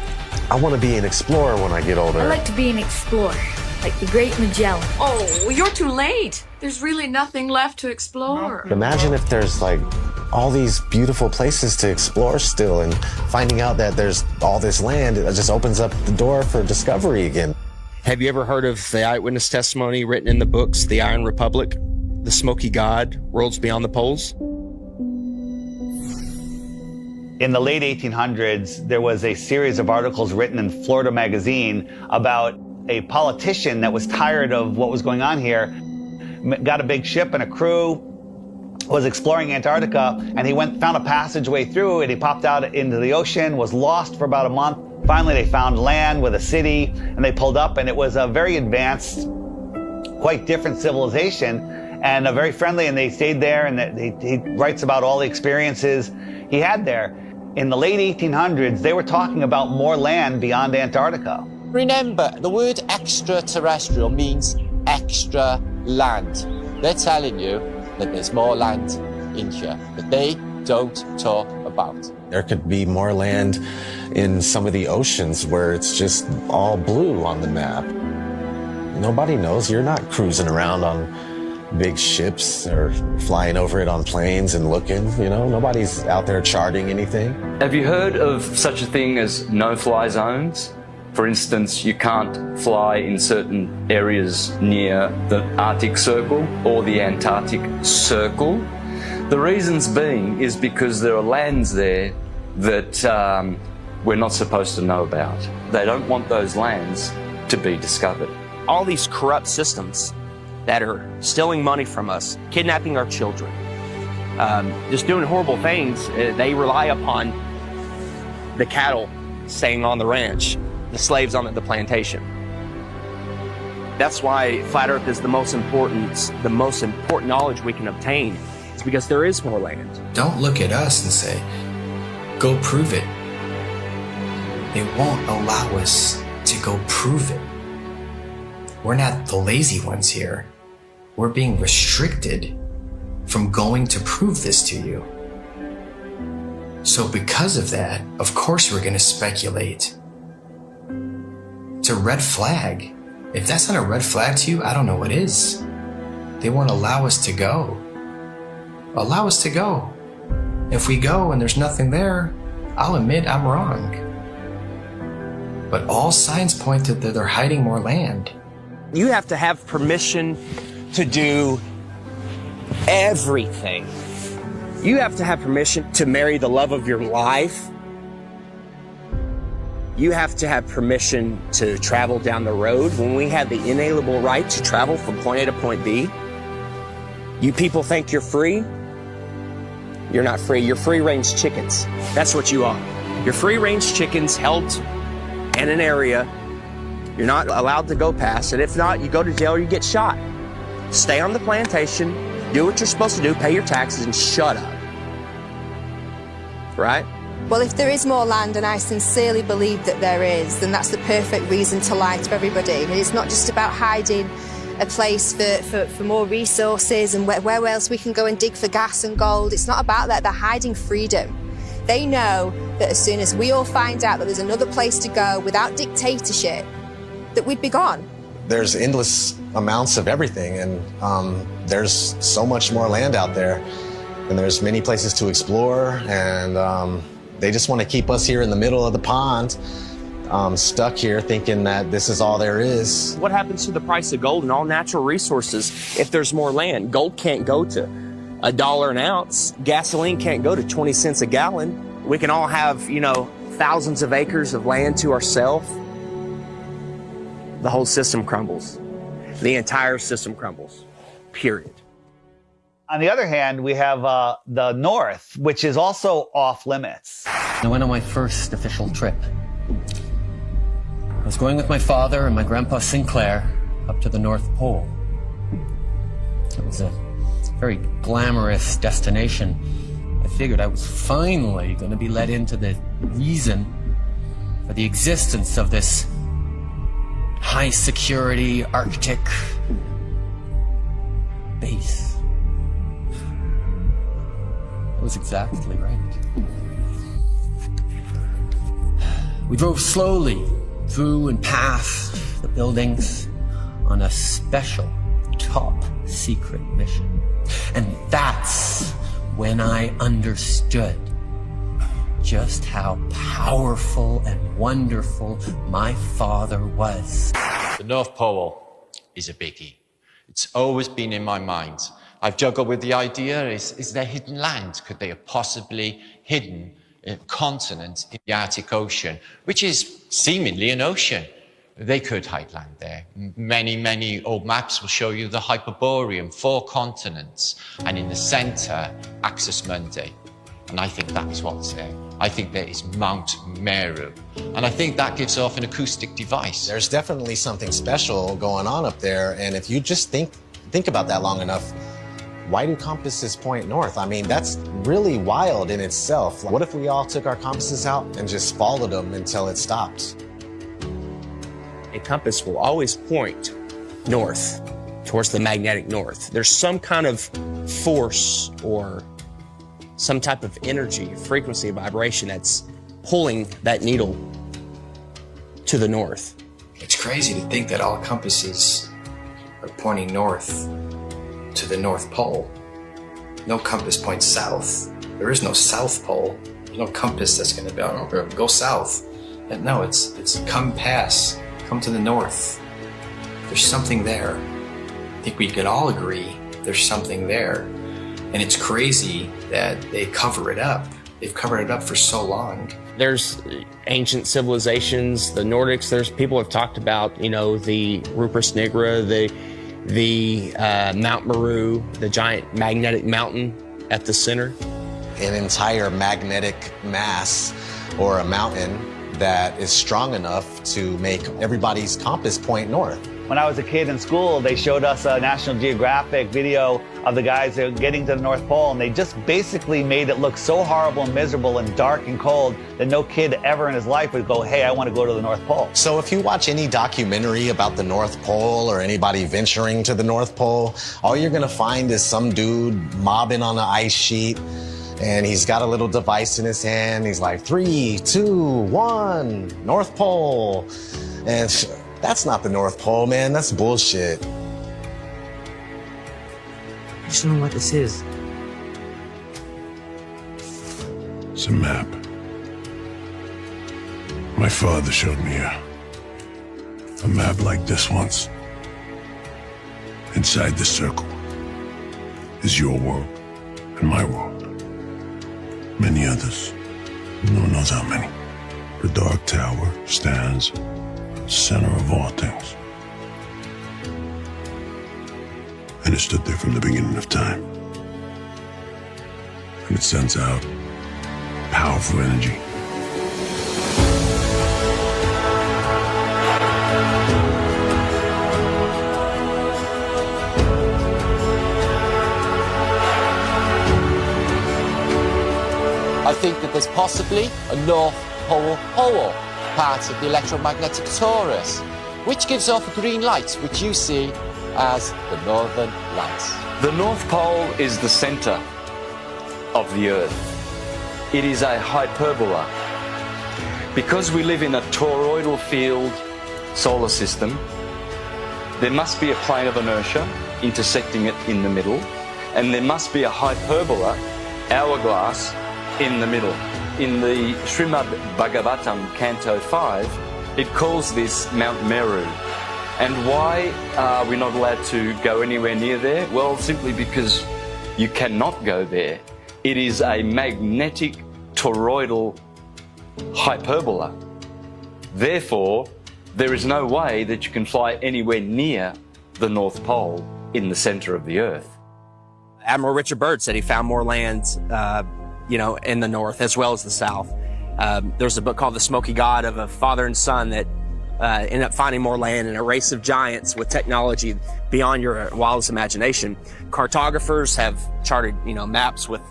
I want to be an explorer when I get older. I'd like to be an explorer, like the Great Magellan. Oh, you're too late. There's really nothing left to explore. Imagine if there's like all these beautiful places to explore still, and finding out that there's all this land, it just opens up the door for discovery again. Have you ever heard of the eyewitness testimony written in the books, The Iron Republic, The Smoky God, Worlds Beyond the Poles? In the late 1800s, there was a series of articles written in Florida Magazine about a politician that was tired of what was going on here, got a big ship and a crew, was exploring Antarctica, and he found a passageway through, and he popped out into the ocean, was lost for about a month. Finally, they found land with a city, and they pulled up, and it was a very advanced, quite different civilization, and very friendly, and they stayed there, and he writes about all the experiences he had there. In the late 1800s, they were talking about more land beyond Antarctica. Remember, the word extraterrestrial means extra land. They're telling you that there's more land in here that they don't talk about. There could be more land in some of the oceans where it's just all blue on the map. Nobody knows. You're not cruising around on big ships or flying over it on planes and looking, nobody's out there charting anything. Have you heard of such a thing as no-fly zones? For instance, you can't fly in certain areas near the Arctic Circle or the Antarctic Circle. The reasons being is because there are lands there that we're not supposed to know about. They don't want those lands to be discovered. All these corrupt systems that are stealing money from us, kidnapping our children, just doing horrible things. They rely upon the cattle staying on the ranch, the slaves on the plantation. That's why Flat Earth is the most important knowledge we can obtain. It's because there is more land. Don't look at us and say, go prove it. They won't allow us to go prove it. We're not the lazy ones here. We're being restricted from going to prove this to you. So because of that, of course we're going to speculate. It's a red flag. If that's not a red flag to you, I don't know what is. They won't allow us to go. Allow us to go. If we go and there's nothing there, I'll admit I'm wrong. But all signs point to that they're hiding more land. You have to have permission to do everything. You have to have permission to marry the love of your life. You have to have permission to travel down the road. When we have the inalienable right to travel from point A to point B, you people think you're free? You're not free. You're free-range chickens. That's what you are. You're free-range chickens held in an area you're not allowed to go past, and if not, you go to jail or you get shot. Stay on the plantation, do what you're supposed to do, pay your taxes, and shut up. Right? Well, if there is more land, and I sincerely believe that there is, then that's the perfect reason to lie to everybody. It's not just about hiding a place for more resources and where else we can go and dig for gas and gold. It's not about that. They're hiding freedom. They know that as soon as we all find out that there's another place to go without dictatorship, that we'd be gone. There's endless amounts of everything, and there's so much more land out there, and there's many places to explore, and they just want to keep us here in the middle of the pond, stuck here thinking that this is all there is. What happens to the price of gold and all natural resources if there's more land? Gold can't go to $1 an ounce. Gasoline can't go to 20 cents a gallon. We can all have, thousands of acres of land to ourselves. The whole system crumbles. The entire system crumbles. Period. On the other hand, we have the North, which is also off limits. I went on my first official trip. I was going with my father and my grandpa Sinclair up to the North Pole. It was a very glamorous destination. I figured I was finally going to be let into the reason for the existence of this high security Arctic base. It was exactly right. We drove slowly through and past the buildings on a special top secret mission. And that's when I understood just how powerful and wonderful my father was. The North Pole is a biggie. It's always been in my mind. I've juggled with the idea, is there hidden land? Could they have possibly hidden a continent in the Arctic Ocean, which is seemingly an ocean? They could hide land there. Many, many old maps will show you the Hyperborean, 4 continents, and in the center, Axis Mundi. And I think that's what's there. I think there is Mount Meru. And I think that gives off an acoustic device. There's definitely something special going on up there, and if you just think about that long enough, why do compasses point north? I mean, that's really wild in itself. What if we all took our compasses out and just followed them until it stopped? A compass will always point north, towards the magnetic north. There's some kind of force or some type of energy, frequency, vibration that's pulling that needle to the north. It's crazy to think that all compasses are pointing north to the North Pole. No compass points south. There is no South Pole. There's no compass that's going to be, go south. And no, it's come to the north. There's something there. I think we can all agree there's something there. And it's crazy that they cover it up. They've covered it up for so long. There's ancient civilizations, the Nordics, there's people have talked about, the Rupert Nigra, the Mount Meru, the giant magnetic mountain at the center. An entire magnetic mass or a mountain that is strong enough to make everybody's compass point north. When I was a kid in school, they showed us a National Geographic video of the guys getting to the North Pole, and they just basically made it look so horrible and miserable and dark and cold that no kid ever in his life would go, hey, I want to go to the North Pole. So if you watch any documentary about the North Pole or anybody venturing to the North Pole, all you're going to find is some dude mobbing on an ice sheet, and he's got a little device in his hand. He's like, 3, 2, 1, North Pole. And that's not the North Pole, man. That's bullshit. I just don't know what this is. It's a map. My father showed me a map like this once. Inside the circle is your world and my world. Many others. No one knows how many. The Dark Tower stands center of all things. And it stood there from the beginning of time. And it sends out powerful energy. I think that there's possibly a North Pole part of the electromagnetic torus, which gives off a green light, which you see as the Northern Lights. The North Pole is the center of the Earth. It is a hyperbola. Because we live in a toroidal field solar system, there must be a plane of inertia intersecting it in the middle, and there must be a hyperbola, hourglass, in the middle. In the Srimad Bhagavatam, Canto 5, it calls this Mount Meru. And why are we not allowed to go anywhere near there? Well, simply because you cannot go there. It is a magnetic toroidal hyperbola. Therefore, there is no way that you can fly anywhere near the North Pole in the center of the Earth. Admiral Richard Byrd said he found more land in the north as well as the south. There's a book called The Smoky God of a father and son that ended up finding more land in a race of giants with technology beyond your wildest imagination. Cartographers have charted, maps with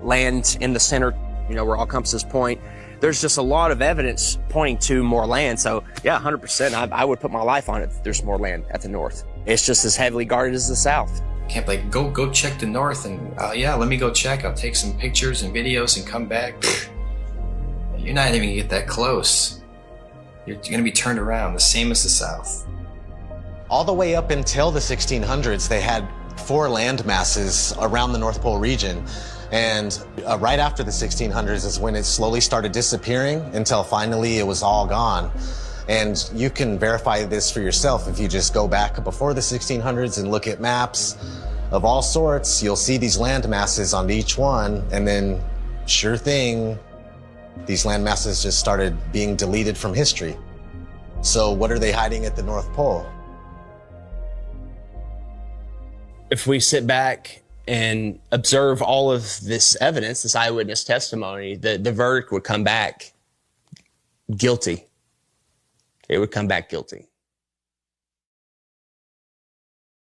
land in the center, where all compasses point. There's just a lot of evidence pointing to more land. So yeah, 100%, I would put my life on it that there's more land at the north. It's just as heavily guarded as the south. Can't like go check the north and yeah, let me go check. I'll take some pictures and videos and come back. You're not even gonna get that close. You're gonna be turned around, the same as the south. All the way up until the 1600s, they had 4 land masses around the North Pole region. And right after the 1600s is when it slowly started disappearing until finally it was all gone. And you can verify this for yourself if you just go back before the 1600s and look at maps of all sorts. You'll see these land masses on each one, and then sure thing, these land masses just started being deleted from history. So what are they hiding at the North Pole? If we sit back and observe all of this evidence, this eyewitness testimony, the verdict would come back guilty. It would come back guilty.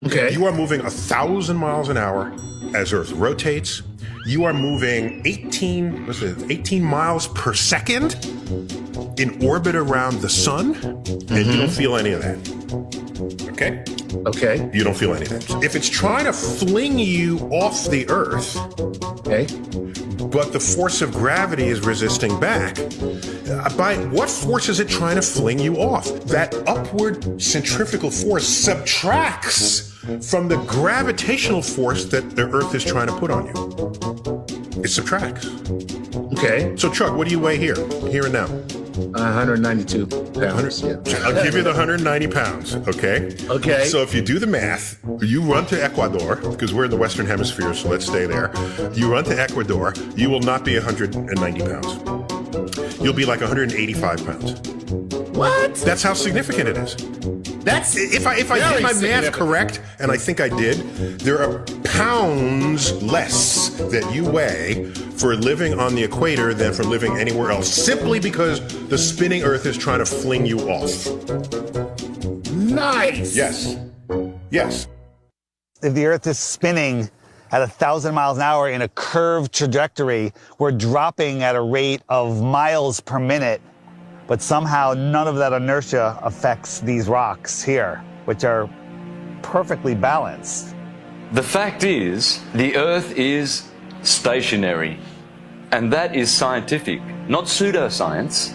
Okay. You are moving 1,000 miles an hour as Earth rotates. You are moving 18 miles per second in orbit around the sun, and you don't feel any of that. Okay? Okay. You don't feel any of that. If it's trying to fling you off the Earth, okay, but the force of gravity is resisting back, by what force is it trying to fling you off? That upward centrifugal force subtracts from the gravitational force that the Earth is trying to put on you. It subtracts. Okay. So, Chuck, what do you weigh here and now? 192 pounds. Yeah. I'll give you the 190 pounds, okay? Okay. So if you do the math, you run to Ecuador, because we're in the Western Hemisphere, so let's stay there. You run to Ecuador, you will not be 190 pounds. You'll be like 185 pounds. What? That's how significant it is. That's if I did my math correct, and I think I did, there are pounds less that you weigh for living on the equator than for living anywhere else, simply because the spinning Earth is trying to fling you off. Nice. Yes. Yes. If the Earth is spinning at 1,000 miles an hour in a curved trajectory, we're dropping at a rate of miles per minute. But somehow none of that inertia affects these rocks here, which are perfectly balanced. The fact is, the Earth is stationary, and that is scientific, not pseudoscience.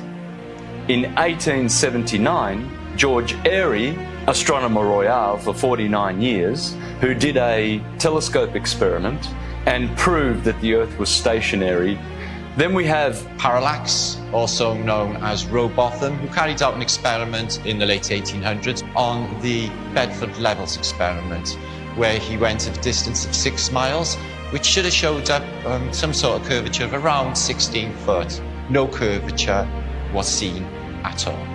In 1879, George Airy, astronomer royal for 49 years, who did a telescope experiment and proved that the Earth was stationary. Then we have Parallax, also known as Rowbotham, who carried out an experiment in the late 1800s on the Bedford Levels experiment, where he went at a distance of 6 miles, which should have showed up some sort of curvature of around 16 foot. No curvature, was seen at all.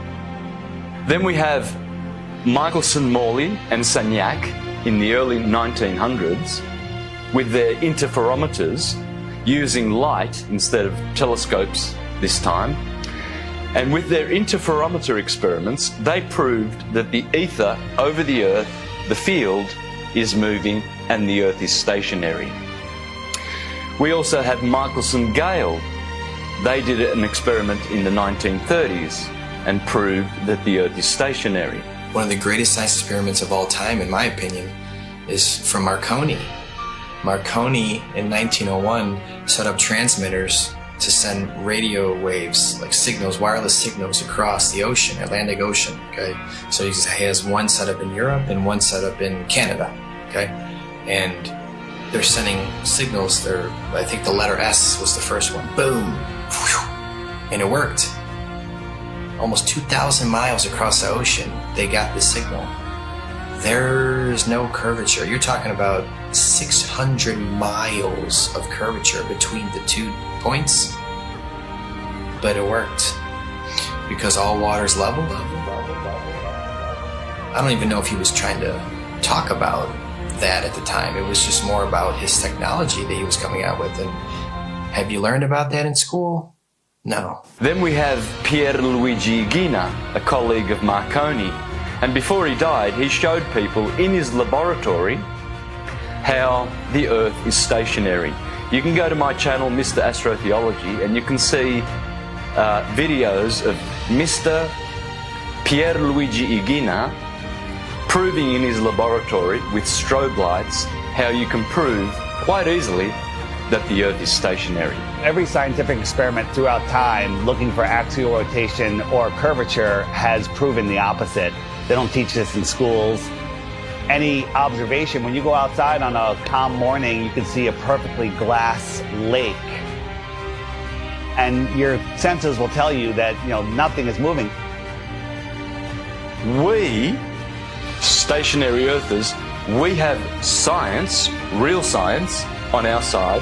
Then we have Michelson, Morley and Sagnac in the early 1900s with their interferometers using light instead of telescopes this time. And with their interferometer experiments, they proved that the ether over the Earth, the field, is moving and the Earth is stationary. We also have Michelson Gale. They did an experiment in the 1930s and proved that the Earth is stationary. One of the greatest science experiments of all time, in my opinion, is from Marconi. Marconi in 1901 set up transmitters to send radio waves, like signals, wireless signals across the ocean, Atlantic Ocean, okay? So he has one set up in Europe and one set up in Canada, okay? And they're sending signals, I think the letter S was the first one, boom, and it worked. Almost 2,000 miles across the ocean, they got the signal. There's no curvature. You're talking about 600 miles of curvature between the 2 points. But it worked because all water's level. I don't even know if he was trying to talk about that at the time. It was just more about his technology that he was coming out with. And have you learned about that in school? No. Then we have Pierluigi Ghina, a colleague of Marconi. And before he died, he showed people in his laboratory how the Earth is stationary. You can go to my channel, Mr. Astrotheology, and you can see videos of Mr. Pierluigi Ghina proving in his laboratory with strobe lights how you can prove quite easily that the Earth is stationary. Every scientific experiment throughout time looking for axial rotation or curvature has proven the opposite. They don't teach this in schools. Any observation, when you go outside on a calm morning, you can see a perfectly glass lake. And your senses will tell you that, nothing is moving. We, stationary Earthers, we have science, real science, on our side,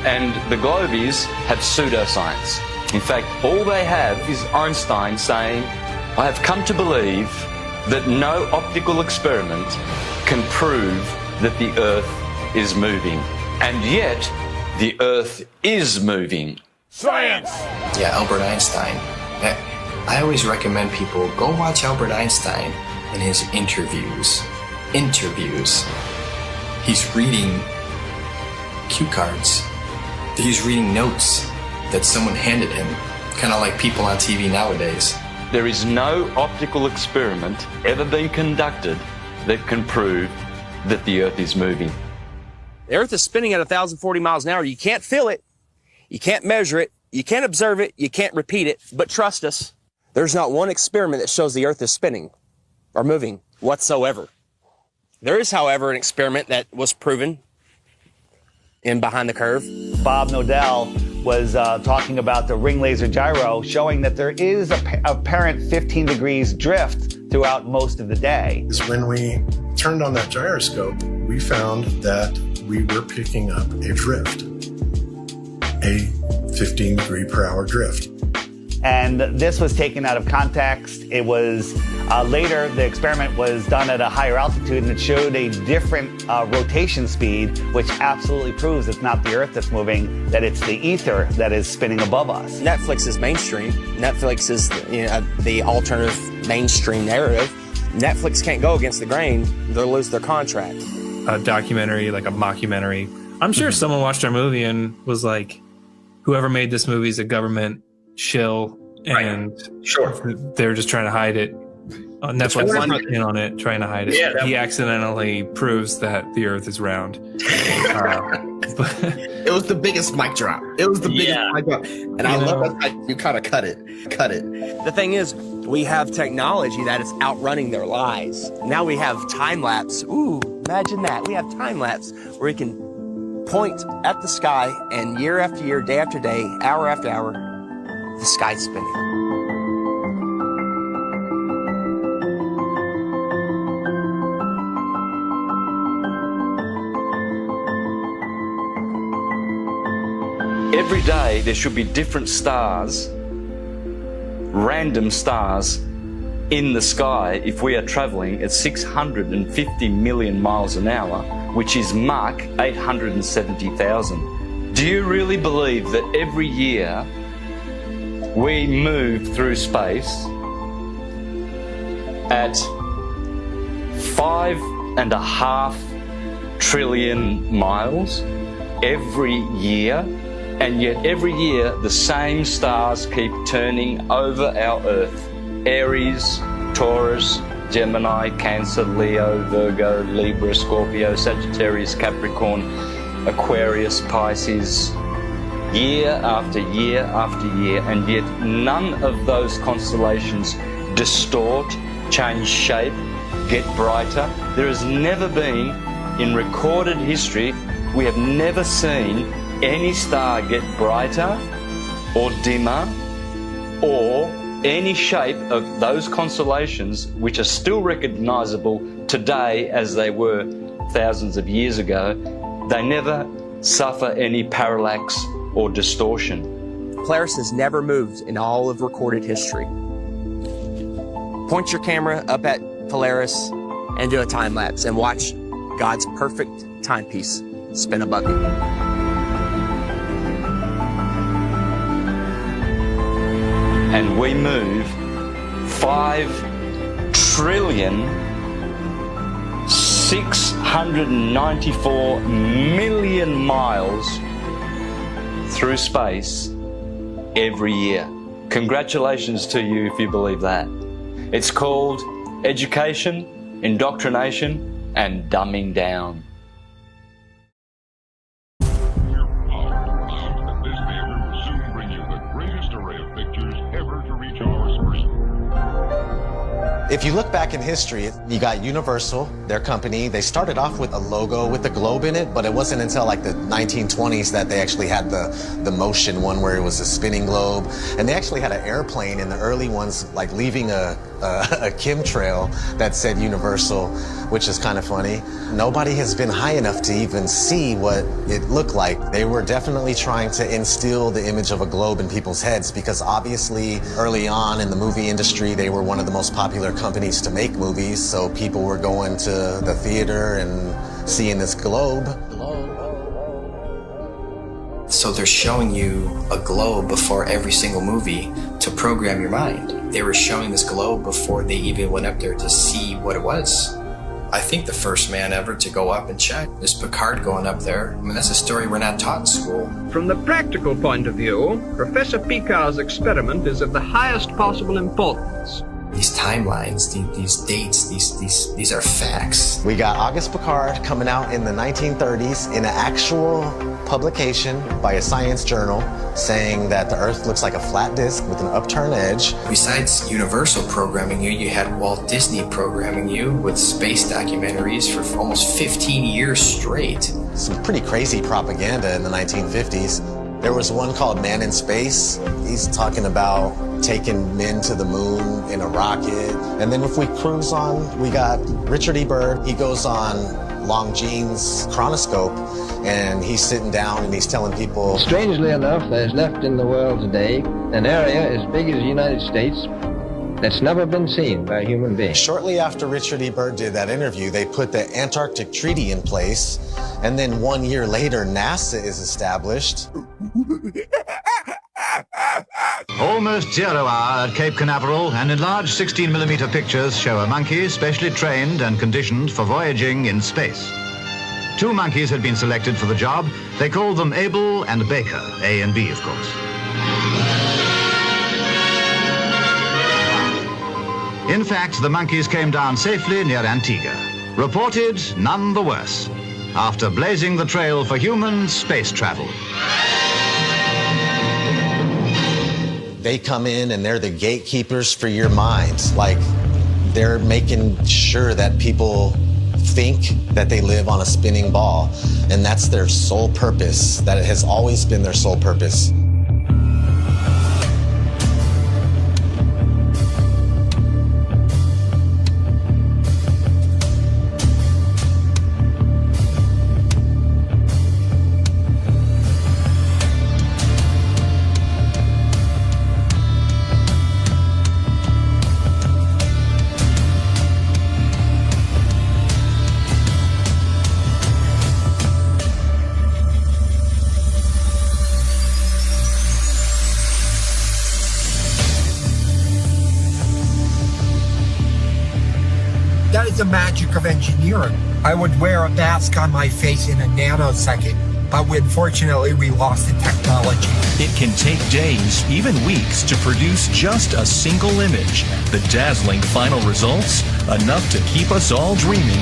and the Globies have pseudoscience. In fact, all they have is Einstein saying, I have come to believe that no optical experiment can prove that the Earth is moving. And yet, the Earth is moving. Science! Yeah, Albert Einstein. I always recommend people go watch Albert Einstein in his interviews. He's reading cue cards. He's reading notes that someone handed him, kind of like people on TV nowadays. There is no optical experiment ever been conducted that can prove that the Earth is moving. The Earth is spinning at 1,040 miles an hour. You can't feel it. You can't measure it. You can't observe it. You can't repeat it. But trust us, there's not one experiment that shows the Earth is spinning or moving whatsoever. There is, however, an experiment that was proven in Behind the Curve. Bob Nodell was talking about the ring laser gyro, showing that there is a apparent 15 degrees drift throughout most of the day. When we turned on that gyroscope, we found that we were picking up a drift, a 15 degree per hour drift. And this was taken out of context. It was later, the experiment was done at a higher altitude and it showed a different rotation speed, which absolutely proves it's not the Earth that's moving, that it's the ether that is spinning above us. Netflix is mainstream. Netflix is the alternative mainstream narrative. Netflix can't go against the grain. They'll lose their contract. A documentary, like a mockumentary. I'm sure someone watched our movie and was like, whoever made this movie is a government shill, and they're just trying to hide it. Netflix is in on it, trying to hide it. Yeah, he accidentally proves that the Earth is round. It was the biggest mic drop. It was the biggest mic drop, and I love that you kind of cut it. The thing is, we have technology that is outrunning their lies. Now we have time lapse. Ooh, imagine that. We have time lapse where we can point at the sky, and year after year, day after day, hour after hour, the sky's spinning. Every day there should be different stars random stars in the sky if we are traveling at 650 million miles an hour, which is Mach 870,000. Do you really believe that every year we move through space at 5.5 trillion miles every year, and yet every year the same stars keep turning over our Earth? Aries, Taurus, Gemini, Cancer, Leo, Virgo, Libra, Scorpio, Sagittarius, Capricorn, Aquarius, Pisces, year after year after year, and yet none of those constellations distort, change shape, get brighter. There has never been, in recorded history, we have never seen any star get brighter or dimmer or any shape of those constellations, which are still recognizable today as they were thousands of years ago. They never suffer any parallax or distortion. Polaris has never moved in all of recorded history. Point your camera up at Polaris and do a time lapse and watch God's perfect timepiece spin above you. And we move 5,694,000,000 miles through space every year. Congratulations to you if you believe that. It's called education, indoctrination, and dumbing down. If you look back in history, you got Universal, their company. They started off with a logo with a globe in it, but it wasn't until like the 1920s that they actually had the motion one where it was a spinning globe. And they actually had an airplane in the early ones, like leaving a chemtrail that said Universal, which is kind of funny. Nobody has been high enough to even see what it looked like. They were definitely trying to instill the image of a globe in people's heads, because obviously early on in the movie industry, they were one of the most popular companies to make movies, so people were going to the theater and seeing this globe. So they're showing you a globe before every single movie to program your mind. They were showing this globe before they even went up there to see what it was. I think the first man ever to go up and check is Picard going up there. I mean, that's a story we're not taught in school. From the practical point of view, Professor Picard's experiment is of the highest possible importance. These timelines, these dates, these are facts. We got August Picard coming out in the 1930s in an actual publication by a science journal saying that the Earth looks like a flat disk with an upturned edge. Besides Universal programming you, you had Walt Disney programming you with space documentaries for almost 15 years straight. Some pretty crazy propaganda in the 1950s. There was one called Man in Space. He's talking about taking men to the moon in a rocket. And then if we cruise on, we got Richard E. Byrd. He goes on Longines chronoscope, and he's sitting down and he's telling people... Strangely enough, there's left in the world today an area as big as the United States that's never been seen by a human being. Shortly after Richard E. Byrd did that interview, they put the Antarctic Treaty in place, and then 1 year later, NASA is established. Almost 0 hour at Cape Canaveral, and enlarged 16mm pictures show a monkey specially trained and conditioned for voyaging in space. 2 monkeys had been selected for the job. They called them Abel and Baker, A and B, of course. In fact, the monkeys came down safely near Antigua. Reported none the worse, after blazing the trail for human space travel. They come in and they're the gatekeepers for your mind. Like, they're making sure that people think that they live on a spinning ball, and that's their sole purpose. That it has always been their sole purpose. the magic of engineering. I would wear a mask on my face in a nanosecond, but unfortunately we lost the technology. It can take days, even weeks, to produce just a single image. The dazzling final results, enough to keep us all dreaming.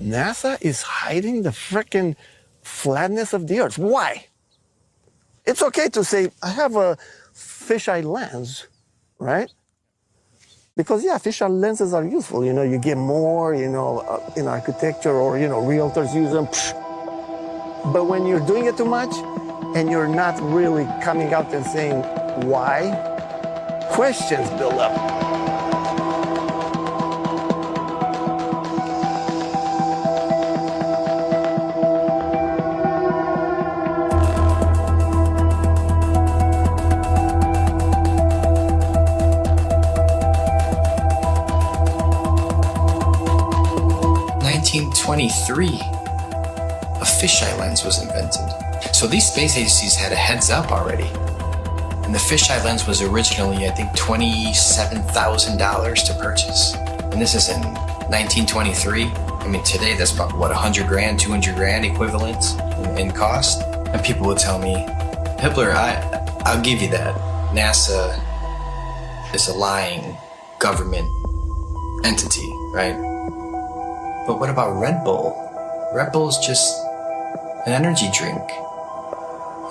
NASA is hiding the frickin' flatness of the Earth. Why? It's okay to say, I have a fisheye lens, right? Because, yeah, fisheye lenses are useful. You know, you get more, in architecture or, realtors use them. But when you're doing it too much and you're not really coming out and saying why, questions build up. A fisheye lens was invented. So these space agencies had a heads up already. And the fisheye lens was originally, I think, $27,000 to purchase. And this is in 1923. I mean, today that's about, what, 100 grand, 200 grand equivalent in cost? And people would tell me, Hippler, I'll give you that. NASA is a lying government entity, right? But what about Red Bull? Red Bull is just an energy drink.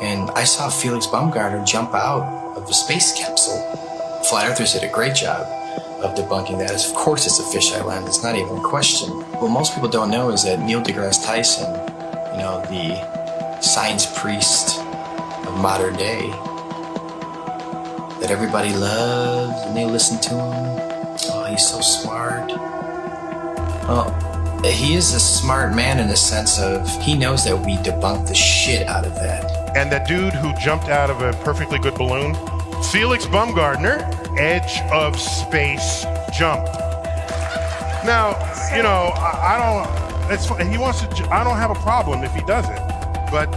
And I saw Felix Baumgartner jump out of the space capsule. Flat Earthers did a great job of debunking that. Of course it's a fisheye lens, it's not even a question. What most people don't know is that Neil deGrasse Tyson, the science priest of modern day, that everybody loves and they listen to him. Oh, he's so smart. Oh. He is a smart man in the sense of he knows that we debunked the shit out of that. And that dude who jumped out of a perfectly good balloon, Felix Baumgartner, edge of space jump. Now, I don't. It's he wants to. I don't have a problem if he does it, but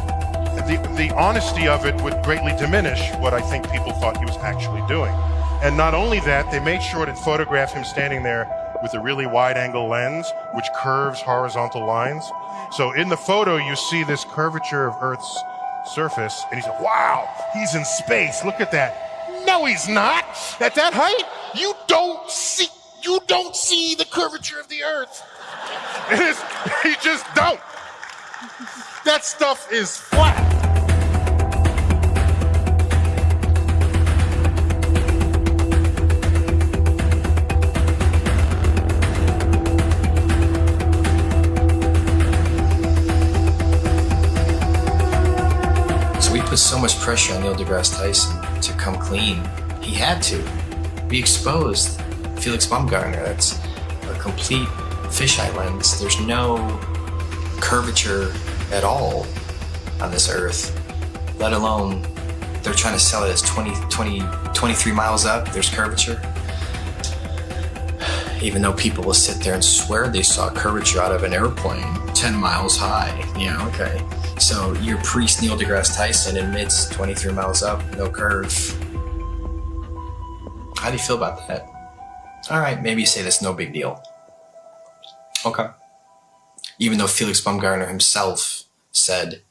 the honesty of it would greatly diminish what I think people thought he was actually doing. And not only that, they made sure to photograph him standing there with a really wide-angle lens, which curves horizontal lines. So in the photo, you see this curvature of Earth's surface, and he's like, wow, he's in space, look at that. No, he's not. At that height, you don't see the curvature of the Earth. You just don't. That stuff is flat. Put so much pressure on Neil deGrasse Tyson to come clean. He had to. We exposed Felix Baumgartner. That's a complete fisheye lens. There's no curvature at all on this Earth, let alone they're trying to sell it as 23 miles up. There's curvature. Even though people will sit there and swear they saw curvature out of an airplane 10 miles high. Yeah, okay. So your priest Neil deGrasse Tyson admits 23 miles up, no curve. How do you feel about that? All right, maybe you say that's no big deal. Okay. Even though Felix Baumgartner himself said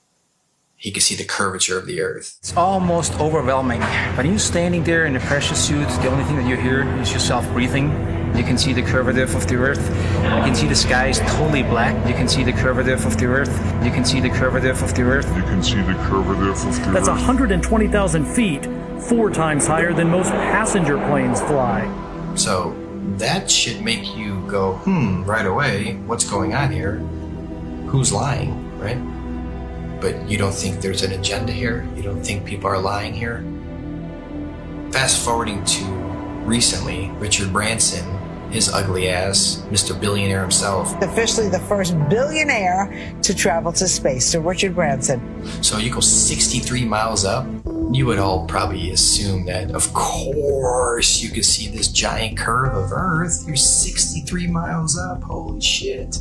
he could see the curvature of the Earth. It's almost overwhelming. When you're standing there in a pressure suit, the only thing that you hear is yourself breathing. You can see the curvature of the Earth. You can see the sky is totally black. You can see the curvature of the Earth. You can see the curvature of the Earth. You can see the curvature of the Earth. That's 120,000 feet, 4 times higher than most passenger planes fly. So that should make you go, right away, what's going on here? Who's lying, right? But you don't think there's an agenda here? You don't think people are lying here? Fast forwarding to recently, Richard Branson, his ugly ass, Mr. Billionaire himself. Officially the first billionaire to travel to space, so Richard Branson. So you go 63 miles up, you would all probably assume that, of course, you could see this giant curve of Earth. You're 63 miles up, holy shit.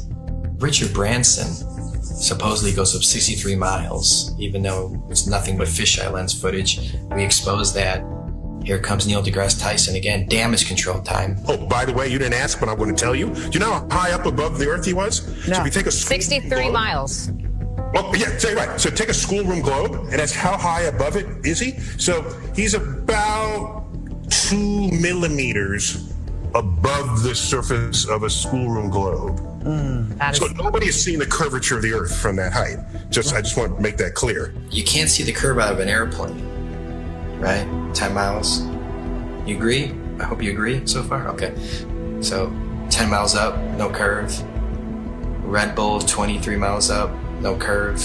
Richard Branson supposedly goes up 63 miles, even though it's nothing but fisheye lens footage. We exposed that. Here comes Neil deGrasse Tyson again, damage control time. Oh, by the way, you didn't ask, but I'm going to tell you. Do you know how high up above the Earth he was? No. So if you take a 63 miles. Well, yeah, say right. So take a schoolroom globe, and that's how high above it is he? So he's about 2 millimeters above the surface of a schoolroom globe. So nobody has seen the curvature of the Earth from that height. I just want to make that clear. You can't see the curve out of an airplane, right? 10 miles. You agree? I hope you agree so far. Okay. So 10 miles up, no curve. Red Bull 23 miles up, no curve.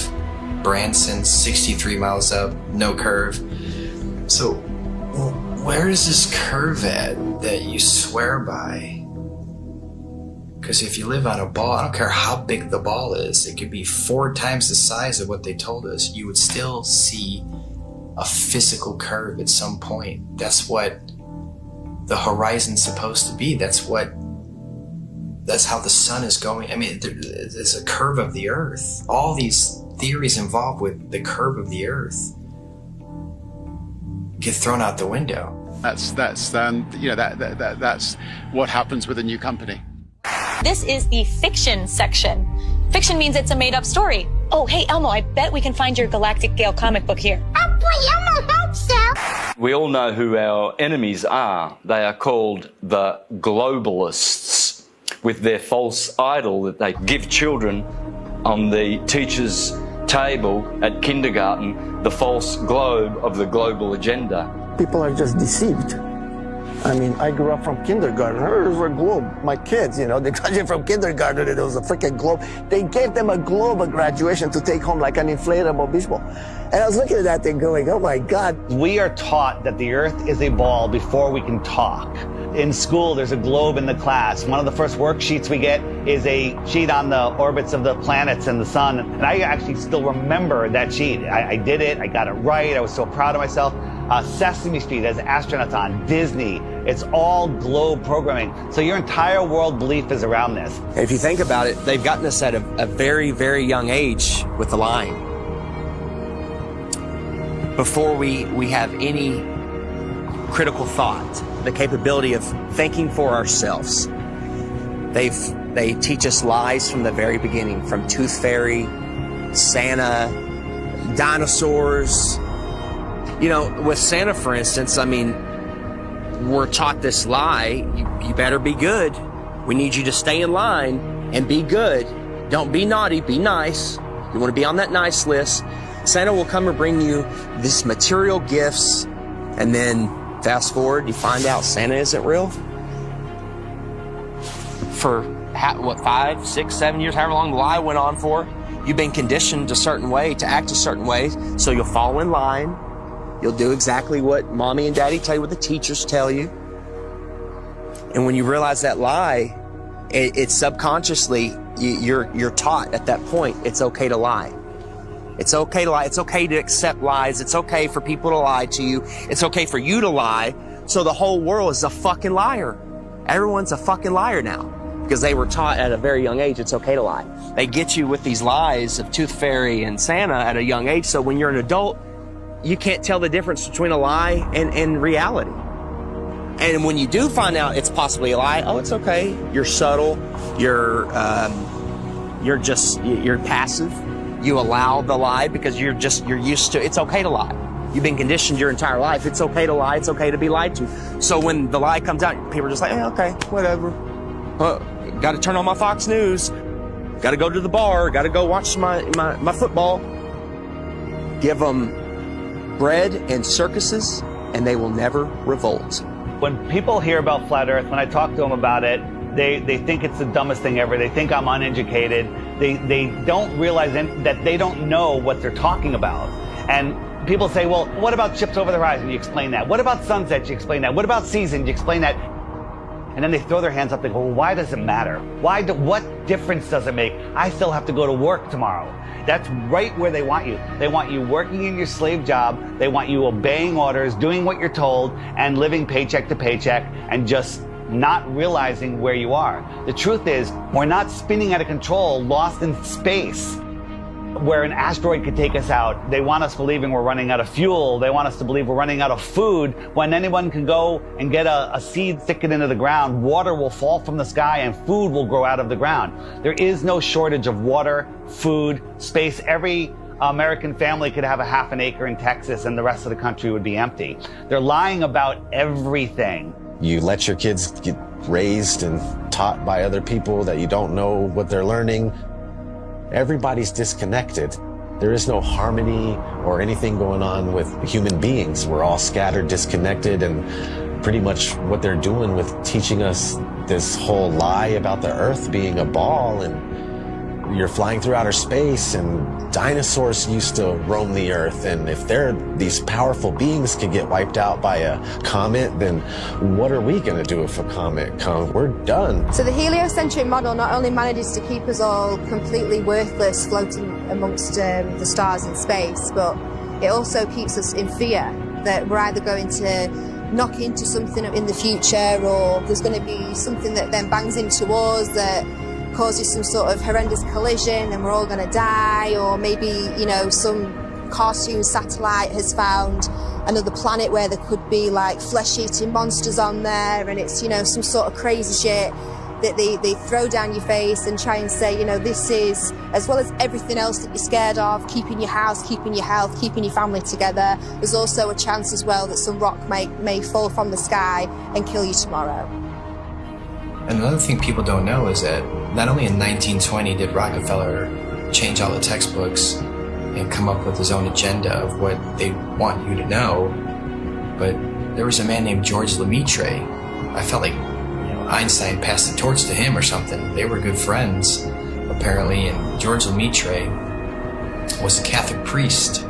Branson 63 miles up, no curve. So where is this curve at that you swear by? Because if you live on a ball, I don't care how big the ball is, it could be 4 times the size of what they told us, you would still see a physical curve at some point. That's what the horizon's supposed to be. That's how the sun is going. I mean, there's a curve of the Earth. All these theories involved with the curve of the Earth get thrown out the window. That's what happens with a new company. This is the fiction section. Fiction means it's a made-up story. Oh, hey, Elmo, I bet we can find your Galactic Gale comic book here. Oh, boy, Elmo, hope so. We all know who our enemies are. They are called the globalists, with their false idol that they give children on the teacher's table at kindergarten, the false globe of the global agenda. People are just deceived. I mean, I grew up from kindergarten. Here's a globe. My kids, they graduated from kindergarten and it was a freaking globe. They gave them a globe at graduation to take home like an inflatable beach ball. And I was looking at that thing going, oh my God. We are taught that the Earth is a ball before we can talk. In school, there's a globe in the class. One of the first worksheets we get is a sheet on the orbits of the planets and the sun. And I actually still remember that sheet. I did it. I got it right. I was so proud of myself. Sesame Street has astronauts on, Disney. It's all globe programming. So your entire world belief is around this. If you think about it, they've gotten us at a very, very young age with the line. Before we have any critical thought, the capability of thinking for ourselves. They teach us lies from the very beginning, from Tooth Fairy, Santa, dinosaurs. With Santa, for instance, I mean, we're taught this lie, you better be good. We need you to stay in line and be good. Don't be naughty, be nice. You want to be on that nice list. Santa will come and bring you these material gifts, and then fast forward, you find out Santa isn't real. For 5, 6, 7 years, however long the lie went on for, you've been conditioned a certain way, to act a certain way, so you'll fall in line. You'll do exactly what mommy and daddy tell you, what the teachers tell you. And when you realize that lie, it's subconsciously, you're taught at that point, it's okay to lie. It's okay to lie. It's okay to accept lies. It's okay for people to lie to you. It's okay for you to lie. So the whole world is a fucking liar. Everyone's a fucking liar now because they were taught at a very young age it's okay to lie. They get you with these lies of Tooth Fairy and Santa at a young age. So when you're an adult, you can't tell the difference between a lie and reality. And when you do find out it's possibly a lie, oh, it's okay. You're subtle. You're passive. You allow the lie because you're used to, it's okay to lie. You've been conditioned your entire life. It's okay to lie. It's okay to be lied to. So when the lie comes out, people are just like, okay, whatever. Got to turn on my Fox News. Got to go to the bar. Got to go watch my football. Give them bread and circuses, and they will never revolt. When people hear about Flat Earth, when I talk to them about it, they think it's the dumbest thing ever. They think I'm uneducated. They don't realize that they don't know what they're talking about. And people say, well, what about ships over the horizon? You explain that. What about sunsets? You explain that. What about seasons? You explain that. And then they throw their hands up and go, well, why does it matter? What difference does it make? I still have to go to work tomorrow. That's right where they want you. They want you working in your slave job. They want you obeying orders, doing what you're told, and living paycheck to paycheck, and just not realizing where you are. The truth is, we're not spinning out of control, lost in space, where an asteroid could take us out. They want us believing we're running out of fuel. They want us to believe we're running out of food, when anyone can go and get a seed, stick it into the ground, water will fall from the sky, and food will grow out of the ground. There is no shortage of water, food, space. Every American family could have a half an acre in Texas and the rest of the country would be empty. They're lying about everything. You let your kids get raised and taught by other people that you don't know what they're learning. Everybody's disconnected. There is no harmony or anything going on with human beings. We're all scattered, disconnected, and pretty much what they're doing with teaching us this whole lie about the Earth being a ball, and you're flying through outer space, and dinosaurs used to roam the Earth, and if these powerful beings can get wiped out by a comet, then what are we going to do if a comet comes? We're done. So the heliocentric model not only manages to keep us all completely worthless floating amongst the stars in space, but it also keeps us in fear that we're either going to knock into something in the future, or there's going to be something that then bangs into us that causes some sort of horrendous collision and we're all going to die, or maybe, you know, some cartoon satellite has found another planet where there could be like flesh-eating monsters on there, and it's, you know, some sort of crazy shit that they throw down your face and try and say, you know, this is, as well as everything else that you're scared of, keeping your house, keeping your health, keeping your family together, there's also a chance as well that some rock may fall from the sky and kill you tomorrow. Another thing people don't know is that not only in 1920 did Rockefeller change all the textbooks and come up with his own agenda of what they want you to know, but there was a man named George Lemaitre. I felt like, you know, Einstein passed the torch to him or something. They were good friends, apparently, and George Lemaitre was a Catholic priest.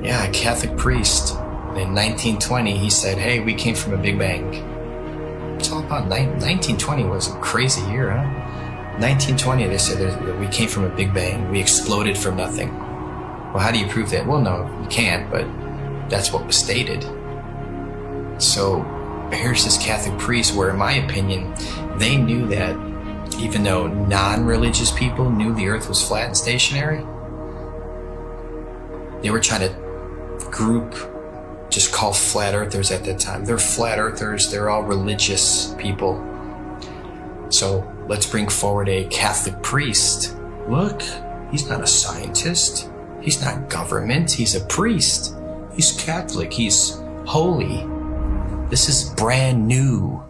Yeah, a Catholic priest. In 1920, he said, hey, we came from a Big Bang. It's all about 1920 was a crazy year, huh? 1920, they said that we came from a Big Bang. We exploded from nothing. Well, how do you prove that? Well, no, you can't, but that's what was stated. So here's this Catholic priest where, in my opinion, they knew that even though non-religious people knew the Earth was flat and stationary, they were trying to group, just call flat earthers at that time. They're flat earthers, they're all religious people. So let's bring forward a Catholic priest. Look, he's not a scientist. He's not government. He's a priest. He's Catholic. He's holy. This is brand new.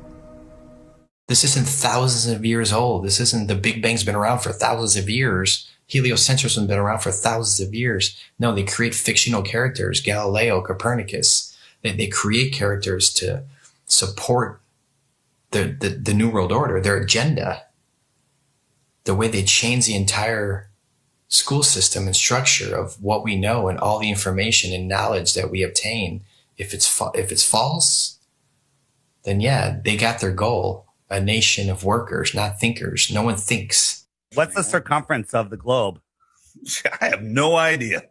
This isn't thousands of years old. This isn't the Big Bang's been around for thousands of years. Heliocentrism has been around for thousands of years. No, they create fictional characters. Galileo, Copernicus. They create characters to support the New World Order, their agenda. The way they change the entire school system and structure of what we know and all the information and knowledge that we obtain. If it's false, then yeah, they got their goal. A nation of workers, not thinkers. No one thinks. What's the circumference of the globe? I have no idea.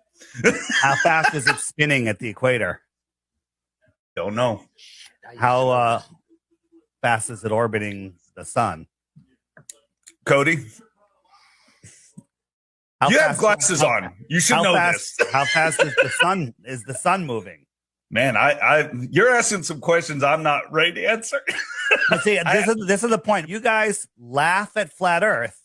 How fast is it spinning at the equator? Don't know. How fast is it orbiting the sun? Cody? You have glasses on. You should know this. How fast is the sun moving? Man, you're asking some questions I'm not ready to answer. But see, this is the point. You guys laugh at flat Earth,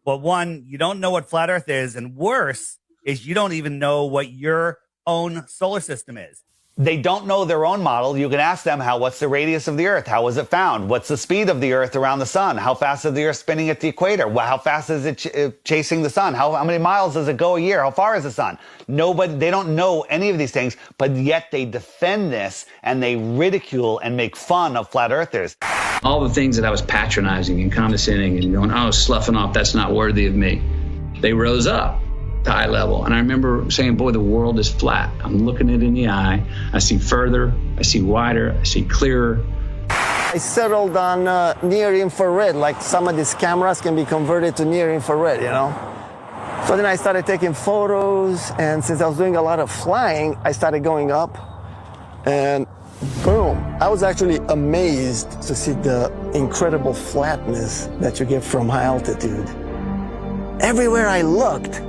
but one, you don't know what flat Earth is, and worse is you don't even know what your own solar system is. They don't know their own model. You can ask them, what's the radius of the Earth? How was it found? What's the speed of the Earth around the sun? How fast is the Earth spinning at the equator? How fast is it chasing the sun? How many miles does it go a year? How far is the sun? They don't know any of these things, but yet they defend this and they ridicule and make fun of flat earthers. All the things that I was patronizing and condescending and going, oh, sloughing off, that's not worthy of me. They rose up to eye level. And I remember saying, boy, the world is flat. I'm looking it in the eye. I see further, I see wider, I see clearer. I settled on near infrared, like some of these cameras can be converted to near infrared, you know? So then I started taking photos, and since I was doing a lot of flying, I started going up And boom, I was actually amazed to see the incredible flatness that you get from high altitude. Everywhere I looked,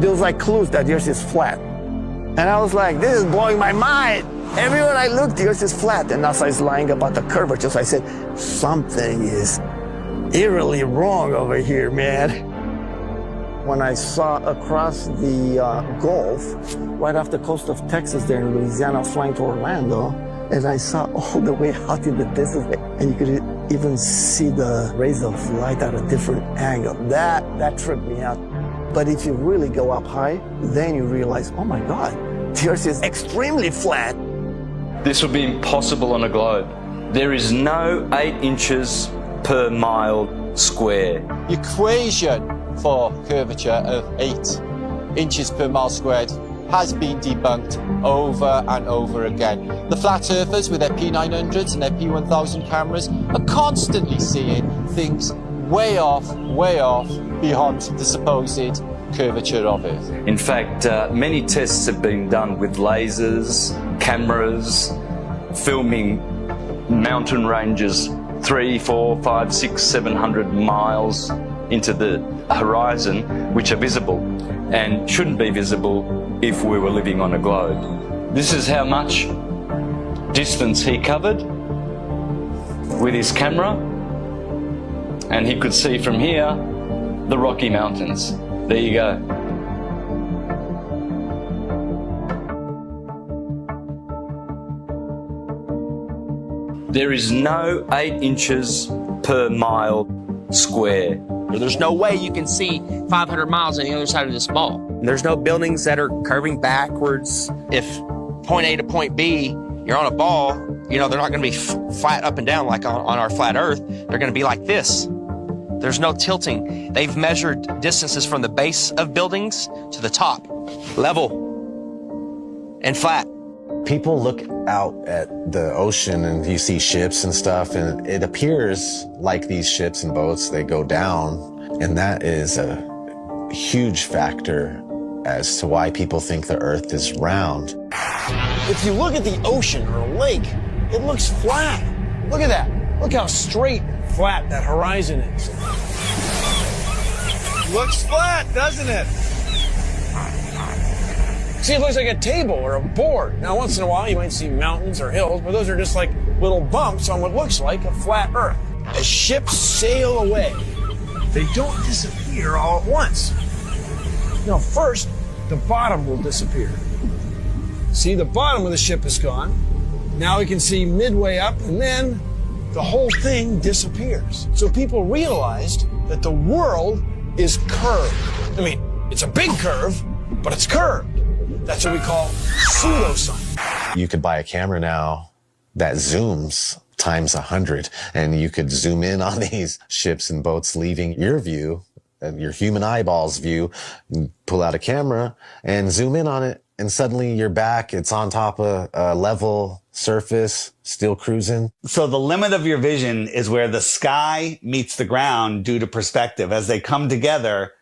there was like clues that the Earth is flat. And I was like, this is blowing my mind. Everywhere I looked, the Earth is flat. And as I was lying about the curvature, so I said, something is eerily wrong over here, man. When I saw across the Gulf, right off the coast of Texas there in Louisiana, flying to Orlando, and I saw all the way out in the distance, and you could even see the rays of light at a different angle. That tripped me out. But if you really go up high, then you realize, oh my God, the Earth is extremely flat. This would be impossible on a globe. There is no 8 inches per mile square. Equation for curvature of 8 inches per mile squared has been debunked over and over again. The flat earthers with their P900s and their P1000 cameras are constantly seeing things way off beyond the supposed curvature of Earth. In fact, many tests have been done with lasers, cameras, filming mountain ranges 300, 400, 500, 600, 700 miles into the horizon, which are visible and shouldn't be visible if we were living on a globe. This is how much distance he covered with his camera, and he could see from here the Rocky Mountains. There you go. There is no 8 inches per mile square. There's no way you can see 500 miles on the other side of this ball. There's no buildings that are curving backwards. If point A to point B, you're on a ball, you know, they're not going to be flat up and down like on our flat Earth. They're going to be like this. There's no tilting. They've measured distances from the base of buildings to the top, level and flat. People look out at the ocean and you see ships and stuff, and it appears like these ships and boats, they go down, and that is a huge factor as to why people think the Earth is round. If you look at the ocean or a lake, it looks flat. Look at that. Look how straight and flat that horizon is. Looks flat, doesn't it? See, it looks like a table or a board. Now, once in a while, you might see mountains or hills, but those are just like little bumps on what looks like a flat Earth. As ships sail away, they don't disappear all at once. No, first, the bottom will disappear. See, the bottom of the ship is gone. Now we can see midway up, and then the whole thing disappears. So people realized that the world is curved. I mean, it's a big curve, but it's curved. That's what we call pseudoscience. You could buy a camera now that zooms times 100, and you could zoom in on these ships and boats leaving your view, your human eyeball's view, pull out a camera and zoom in on it, and suddenly you're back. It's on top of a level surface, still cruising. So the limit of your vision is where the sky meets the ground due to perspective. As they come together,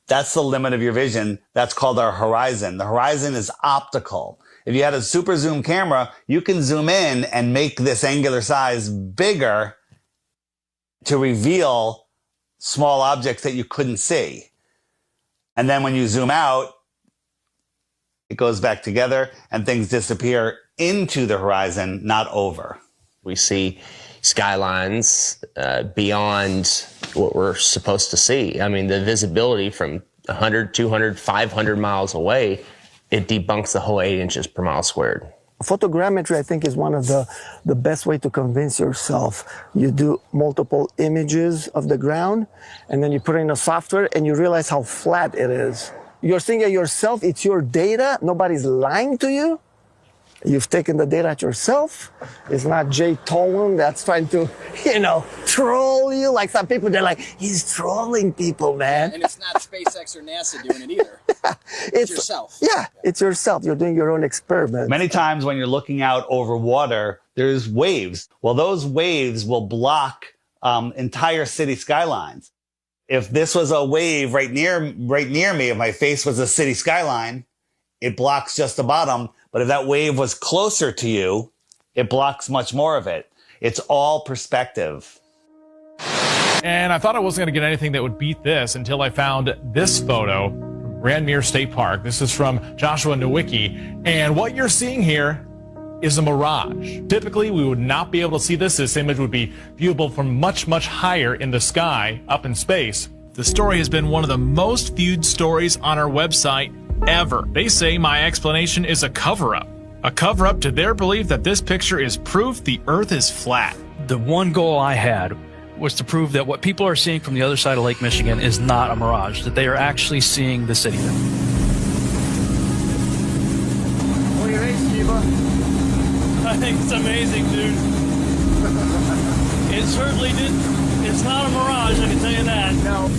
that's the limit of your vision. That's called our horizon. The horizon is optical. If you had a super zoom camera, you can zoom in and make this angular size bigger to reveal small objects that you couldn't see. And then when you zoom out, it goes back together and things disappear into the horizon, not over. We see skylines beyond what we're supposed to see. I mean, the visibility from 100, 200, 500 miles away, it debunks the whole 8 inches per mile squared. Photogrammetry, I think, is one of the best way to convince yourself. You do multiple images of the ground, and then you put it in a software, and you realize how flat it is. You're seeing it yourself. It's your data. Nobody's lying to you. You've taken the data at yourself. It's not Jay Tolan that's trying to, troll you. Like some people, they're like, he's trolling people, man. And it's not SpaceX or NASA doing it either. It's yourself. Yeah, it's yourself. You're doing your own experiment. Many times when you're looking out over water, there's waves. Well, those waves will block entire city skylines. If this was a wave right near me, if my face was a city skyline, it blocks just the bottom. But if that wave was closer to you, it blocks much more of it. It's all perspective. And I thought I wasn't going to get anything that would beat this until I found this photo from Grandmere State Park. This is from Joshua Nowicki. And what you're seeing here is a mirage. Typically, we would not be able to see this. This image would be viewable from much, much higher in the sky, up in space. The story has been one of the most viewed stories on our website ever. They say my explanation is a cover-up. A cover-up to their belief that this picture is proof the Earth is flat. The one goal I had was to prove that what people are seeing from the other side of Lake Michigan is not a mirage, that they are actually seeing the city. What do you think, Steve? I think it's amazing, dude. It certainly did. It's not a mirage, I can tell you that. No.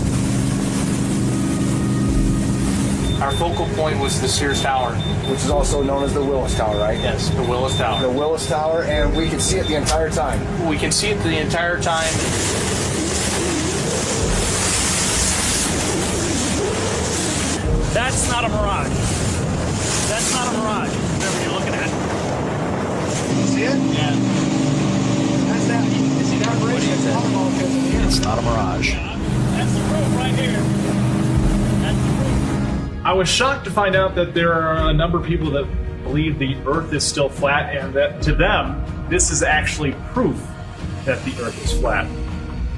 Our focal point was the Sears Tower. Which is also known as the Willis Tower, right? Yes, the Willis Tower. The Willis Tower, and we can see it the entire time. We can see it the entire time. That's not a mirage. That's not a mirage, whatever you're looking at. You see it? Yeah. That's that. You see that bridge? It's not a mirage. That's the roof right here. That's the roof. I was shocked to find out that there are a number of people that believe the Earth is still flat, and that to them, this is actually proof that the Earth is flat.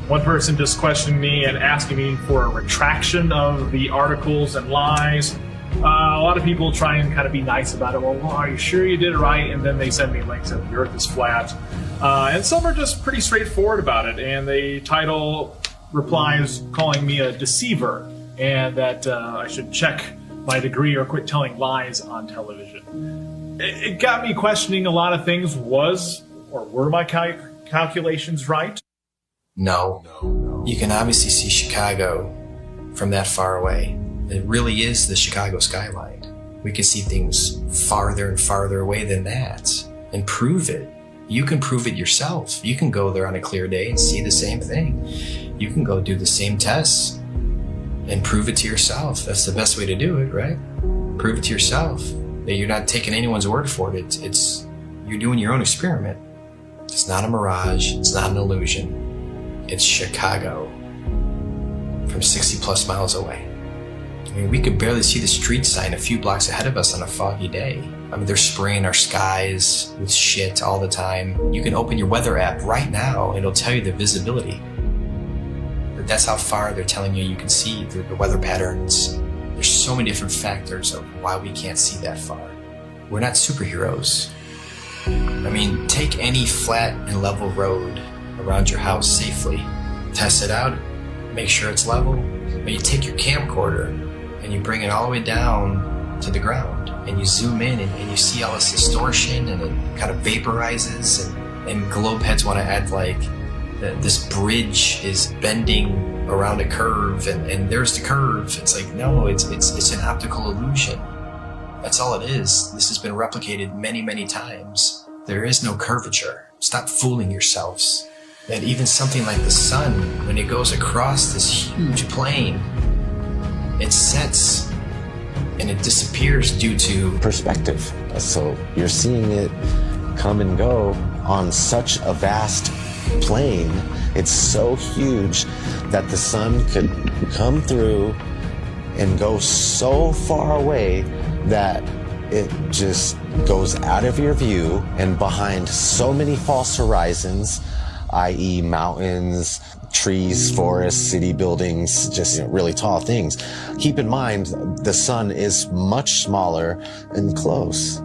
One person just questioned me and asking me for a retraction of the articles and lies. A lot of people try and kind of be nice about it. Well, are you sure you did it right? And then they send me links that the Earth is flat. And some are just pretty straightforward about it. And they title replies calling me a deceiver and that I should check my degree or quit telling lies on television. It got me questioning a lot of things. Were my calculations right? No. You can obviously see Chicago from that far away. It really is the Chicago skyline. We can see things farther and farther away than that and prove it. You can prove it yourself. You can go there on a clear day and see the same thing. You can go do the same tests and prove it to yourself. That's the best way to do it, right? Prove it to yourself. That you're not taking anyone's word for it. You're doing your own experiment. It's not a mirage. It's not an illusion. It's Chicago from 60 plus miles away. I mean, we could barely see the street sign a few blocks ahead of us on a foggy day. I mean, they're spraying our skies with shit all the time. You can open your weather app right now and it'll tell you the visibility. But that's how far they're telling you can see the weather patterns. There's so many different factors of why we can't see that far. We're not superheroes. I mean, take any flat and level road around your house safely. Test it out, make sure it's level. But you take your camcorder and you bring it all the way down to the ground and you zoom in and you see all this distortion and it kind of vaporizes and globe heads want to add like this bridge is bending around a curve and there's the curve. It's like, no, it's an optical illusion. That's all it is. This has been replicated many, many times. There is no curvature. Stop fooling yourselves. That even something like the sun, when it goes across this huge plane, it sets and it disappears due to perspective. So you're seeing it come and go on such a vast plane. It's so huge that the sun could come through and go so far away that it just goes out of your view and behind so many false horizons, i.e. mountains, trees, forests, city buildings, just really tall things. Keep in mind, the sun is much smaller and close.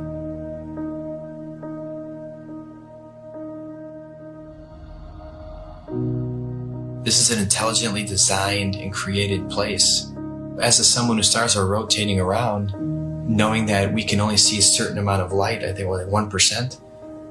This is an intelligently designed and created place. As someone who stars are rotating around, knowing that we can only see a certain amount of light, I think like 1%,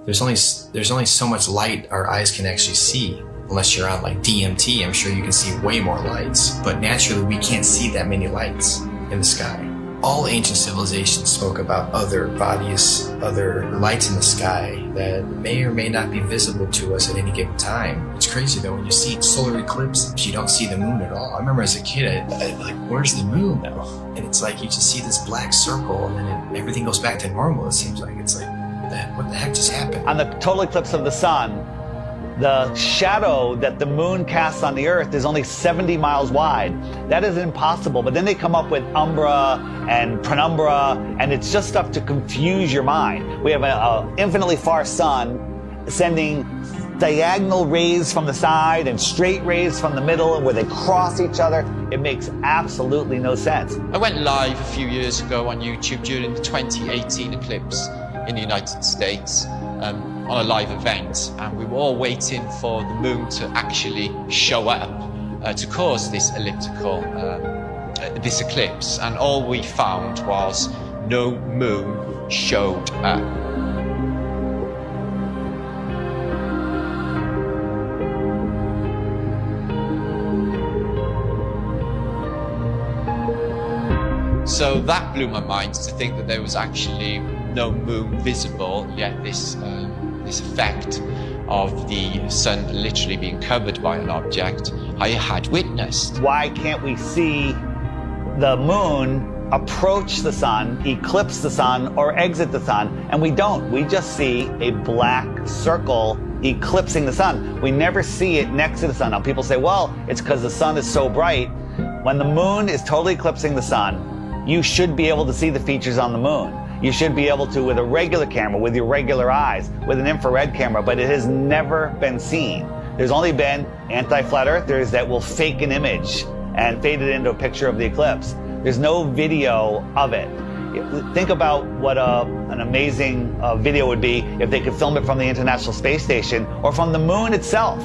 there's only so much light our eyes can actually see. Unless you're on like DMT, I'm sure you can see way more lights. But naturally, we can't see that many lights in the sky. All ancient civilizations spoke about other bodies, other lights in the sky that may or may not be visible to us at any given time. It's crazy though, when you see solar eclipse, you don't see the moon at all. I remember as a kid, I'd like, where's the moon now? And it's like, you just see this black circle and then everything goes back to normal, it seems like. It's like, what the heck just happened? On the total eclipse of the sun, the shadow that the moon casts on the earth is only 70 miles wide. That is impossible. But then they come up with umbra and penumbra, and it's just stuff to confuse your mind. We have an infinitely far sun sending diagonal rays from the side and straight rays from the middle, and where they cross each other. It makes absolutely no sense. I went live a few years ago on YouTube during the 2018 eclipse in the United States. On a live event, and we were all waiting for the moon to actually show up to cause this elliptical, this eclipse, and all we found was no moon showed up. So that blew my mind, to think that there was actually no moon visible, yet this effect of the sun literally being covered by an object I had witnessed. Why can't we see the moon approach the sun, eclipse the sun, or exit the sun? And we don't. We just see a black circle eclipsing the sun. We never see it next to the sun. Now people say, well, it's because the sun is so bright. When the moon is totally eclipsing the sun, you should be able to see the features on the moon. You should be able to with a regular camera, with your regular eyes, with an infrared camera, but it has never been seen. There's only been anti-flat earthers that will fake an image and fade it into a picture of the eclipse. There's no video of it. Think about what an amazing video would be if they could film it from the International Space Station or from the moon itself.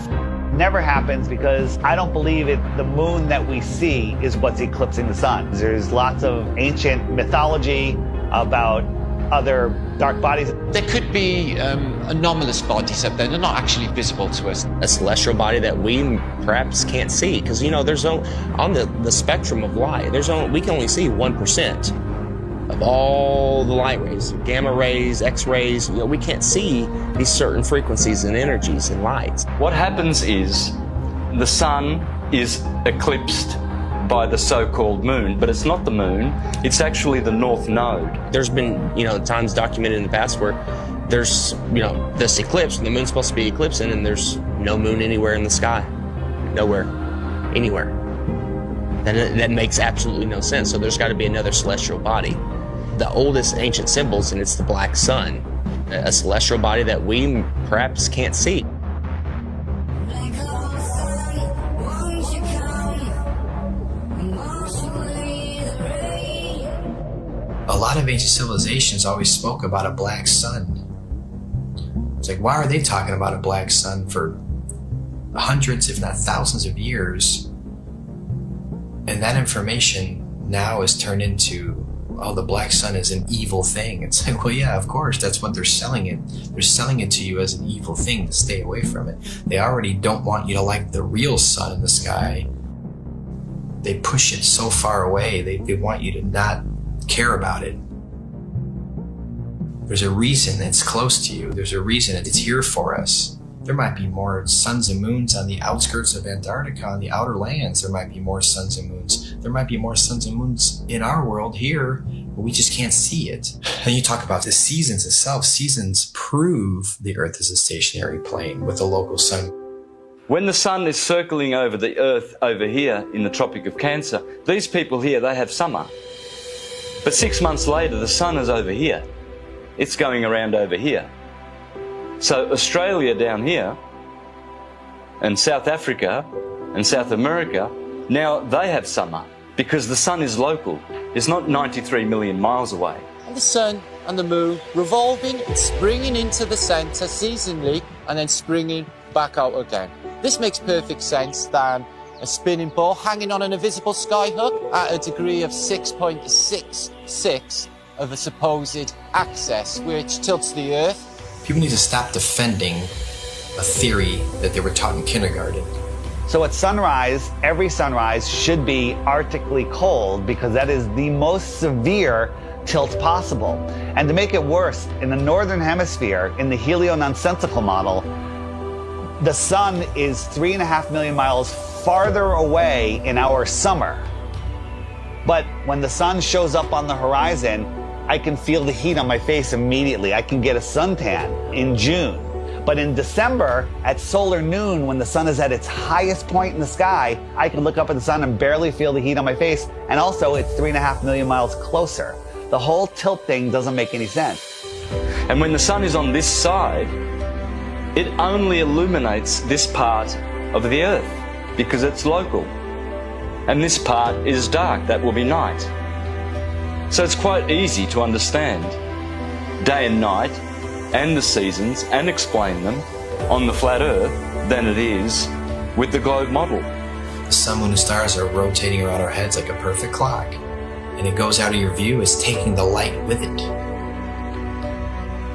Never happens, because I don't believe the moon that we see is what's eclipsing the sun. There's lots of ancient mythology about other dark bodies. There could be anomalous bodies up there. They're not actually visible to us. A celestial body that we perhaps can't see, because there's on the spectrum of light, we can only see 1% of all the light rays, gamma rays, X-rays. We can't see these certain frequencies and energies and lights. What happens is the sun is eclipsed by the so-called moon, but it's not the moon, it's actually the north node. There's been, times documented in the past where there's, this eclipse, and the moon's supposed to be eclipsing, and there's no moon anywhere in the sky. Nowhere. Anywhere. That makes absolutely no sense. So there's got to be another celestial body. The oldest ancient symbols, and it's the black sun, a celestial body that we perhaps can't see. A lot of ancient civilizations always spoke about a black sun. It's like, why are they talking about a black sun for hundreds, if not thousands of years? And that information now is turned into, oh, the black sun is an evil thing. It's like, well, yeah, of course, that's what they're selling it. They're selling it to you as an evil thing to stay away from it. They already don't want you to like the real sun in the sky. They push it so far away. They want you to not care about it. There's a reason it's close to you. There's a reason it's here for us. There might be more suns and moons on the outskirts of Antarctica, on the outer lands. There might be more suns and moons. There might be more suns and moons in our world here, but we just can't see it. And you talk about the seasons itself. Seasons prove the Earth is a stationary plane with a local sun. When the sun is circling over the Earth over here in the Tropic of Cancer, these people here, they have summer. But 6 months later, the sun is over here. It's going around over here. So Australia down here, and South Africa, and South America, now they have summer because the sun is local. It's not 93 million miles away. And the sun and the moon revolving and springing into the center seasonally and then springing back out again. This makes perfect sense than a spinning ball hanging on an invisible skyhook at a degree of 6.66 of a supposed axis, which tilts the Earth. People need to stop defending a theory that they were taught in kindergarten. So at sunrise, every sunrise should be arctically cold because that is the most severe tilt possible. And to make it worse, in the northern hemisphere, in the heliononsensical model, the sun is 3.5 million miles farther away in our summer. But when the sun shows up on the horizon, I can feel the heat on my face immediately. I can get a suntan in June. But in December, at solar noon, when the sun is at its highest point in the sky, I can look up at the sun and barely feel the heat on my face. And also, it's 3.5 million miles closer. The whole tilt thing doesn't make any sense. And when the sun is on this side, it only illuminates this part of the Earth because it's local. And this part is dark, that will be night. So it's quite easy to understand day and night and the seasons and explain them on the flat Earth than it is with the globe model. The sun, moon, and stars are rotating around our heads like a perfect clock, and it goes out of your view as taking the light with it.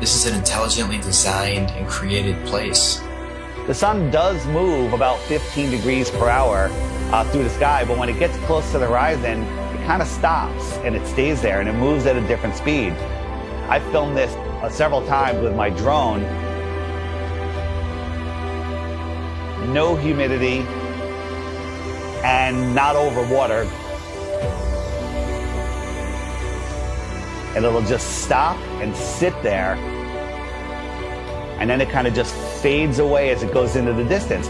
This is an intelligently designed and created place. The sun does move about 15 degrees per hour through the sky, but when it gets close to the horizon, it kind of stops and it stays there and it moves at a different speed. I filmed this several times with my drone. No humidity and not over water. And it'll just stop and sit there. And then it kind of just fades away as it goes into the distance.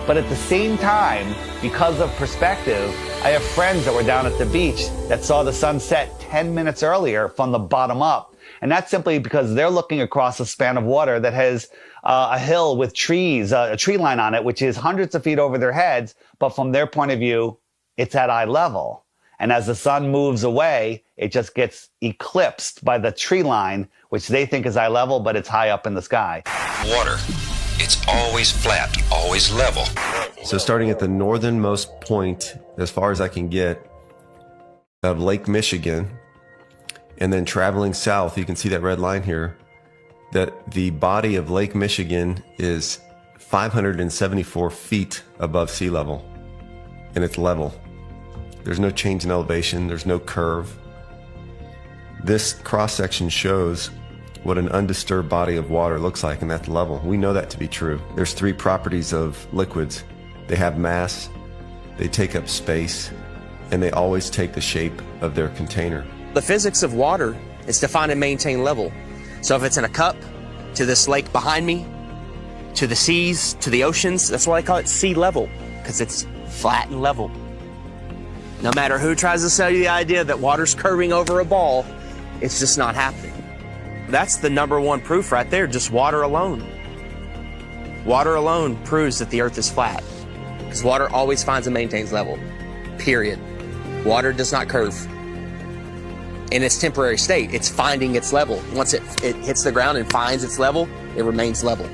But at the same time, because of perspective, I have friends that were down at the beach that saw the sun set 10 minutes earlier from the bottom up. And that's simply because they're looking across a span of water that has a hill with trees, a tree line on it, which is hundreds of feet over their heads. But from their point of view, it's at eye level. And as the sun moves away, it just gets eclipsed by the tree line, which they think is eye level, but it's high up in the sky. Water. It's always flat, always level. So starting at the northernmost point, as far as I can get, of Lake Michigan, and then traveling south, you can see that red line here, that the body of Lake Michigan is 574 feet above sea level, and it's level. There's no change in elevation, there's no curve. This cross-section shows what an undisturbed body of water looks like, and that's level. We know that to be true. There's three properties of liquids. They have mass, they take up space, and they always take the shape of their container. The physics of water is to find and maintain level. So if it's in a cup, to this lake behind me, to the seas, to the oceans, that's why I call it sea level, because it's flat and level. No matter who tries to sell you the idea that water's curving over a ball, it's just not happening. That's the number one proof right there, just water alone. Water alone proves that the Earth is flat, because water always finds and maintains level, period. Water does not curve. In its temporary state, it's finding its level. Once it hits the ground and finds its level, it remains level.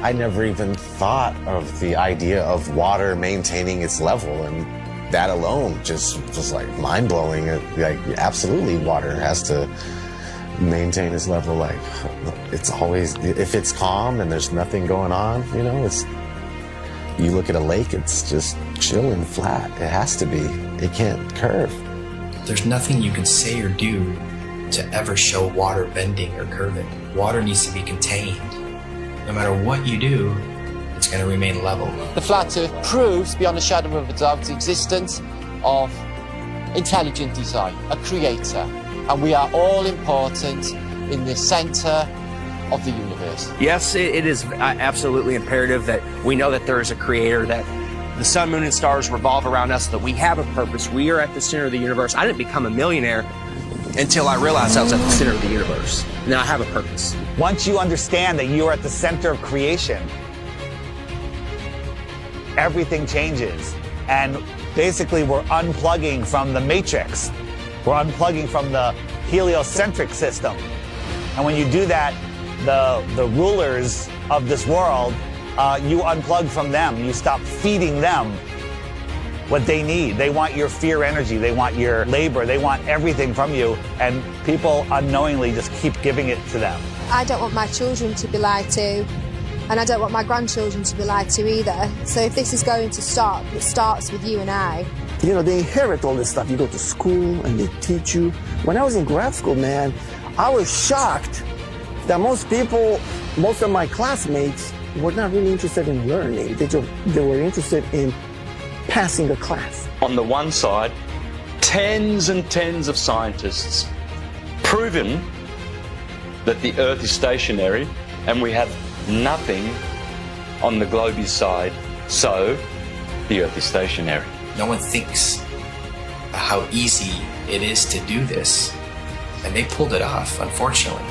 I never even thought of the idea of water maintaining its level, and that alone just was like mind-blowing. Like, absolutely, water has to maintain its level. Like, it's always, if it's calm and there's nothing going on, you know, it's, you look at a lake, it's just chilling flat. It has to be. It can't curve. There's nothing you can say or do to ever show water bending or curving. Water needs to be contained. No matter what you do, it's going to remain level. The flat Earth proves beyond a shadow of a doubt the existence of intelligent design, a creator, and we are all important in the center of the universe. Yes, it is absolutely imperative that we know that there is a creator, that the sun, moon, and stars revolve around us, that we have a purpose. We are at the center of the universe. I didn't become a millionaire until I realized I was at the center of the universe. Now I have a purpose. Once you understand that you are at the center of creation, everything changes. And basically, we're unplugging from the matrix. We're unplugging from the heliocentric system. And when you do that, the rulers of this world, you unplug from them. You stop feeding them what they need. They want your fear energy. They want your labor. They want everything from you. And people unknowingly just keep giving it to them. I don't want my children to be lied to. And I don't want my grandchildren to be lied to either. So if this is going to stop, it starts with you and I. You know, they inherit all this stuff. You go to school and they teach you. When I was in grad school, man, I was shocked that most of my classmates were not really interested in learning. They were interested in passing the class. On the one side, tens and tens of scientists proven that the Earth is stationary, and we have nothing on the globe's side, so the Earth is stationary. No one thinks how easy it is to do this, and they pulled it off, unfortunately.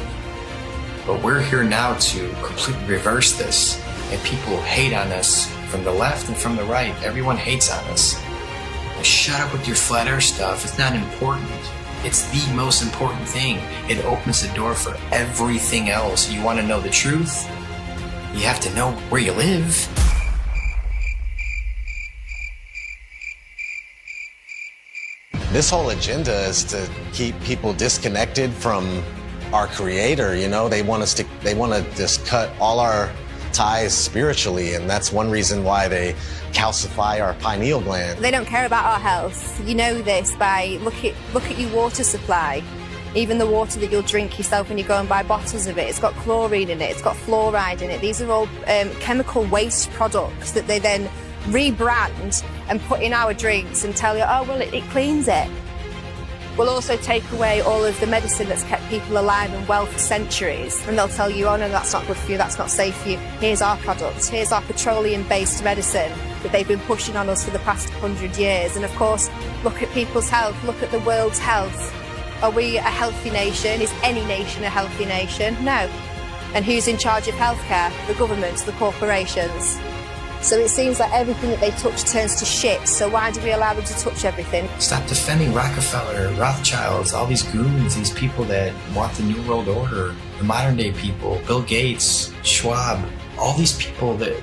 But we're here now to completely reverse this, and people hate on us from the left and from the right. Everyone hates on us. Well, shut up with your flat earth stuff. It's not important. It's the most important thing. It opens the door for everything else. You want to know the truth? You have to know where you live. This whole agenda is to keep people disconnected from our creator. You know, they want to just cut all our ties spiritually, and that's one reason why they calcify our pineal gland. They don't care about our health. You know this by look at your water supply. Even the water that you'll drink yourself when you go and buy bottles of it, it's got chlorine in it, it's got fluoride in it. These are all chemical waste products that they then rebrand and put in our drinks and tell you, oh, well, it cleans it. We'll also take away all of the medicine that's kept people alive and well for centuries. And they'll tell you, oh, no, that's not good for you, that's not safe for you. Here's our products, here's our petroleum-based medicine that they've been pushing on us for the past 100 years. And of course, look at people's health, look at the world's health. Are we a healthy nation? Is any nation a healthy nation? No. And who's in charge of healthcare? The governments, the corporations. So it seems like everything that they touch turns to shit, so why do we allow them to touch everything? Stop defending Rockefeller, Rothschilds, all these goons, these people that want the New World Order, the modern day people, Bill Gates, Schwab, all these people that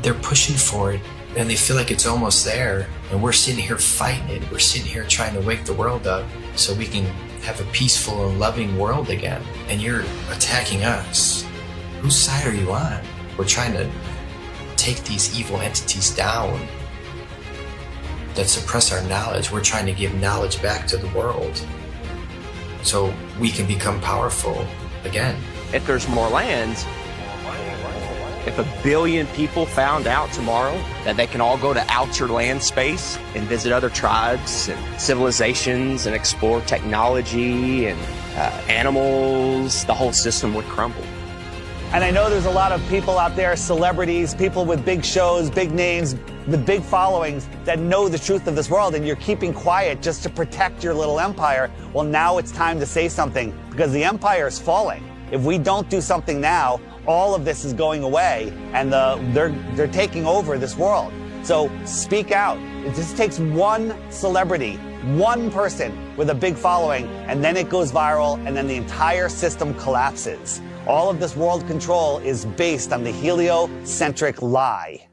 they're pushing for it and they feel like it's almost there, and we're sitting here fighting it. We're sitting here trying to wake the world up so we can have a peaceful and loving world again. And you're attacking us. Whose side are you on? We're trying to take these evil entities down that suppress our knowledge. We're trying to give knowledge back to the world so we can become powerful again. If there's more land, if 1 billion people found out tomorrow that they can all go to outer land space and visit other tribes and civilizations and explore technology and animals, the whole system would crumble. And I know there's a lot of people out there, celebrities, people with big shows, big names, with big followings that know the truth of this world, and you're keeping quiet just to protect your little empire. Well, now it's time to say something because the empire is falling. If we don't do something now, all of this is going away, and they're taking over this world. So speak out. It just takes one celebrity, one person with a big following, and then it goes viral, and then the entire system collapses. All of this world control is based on the heliocentric lie.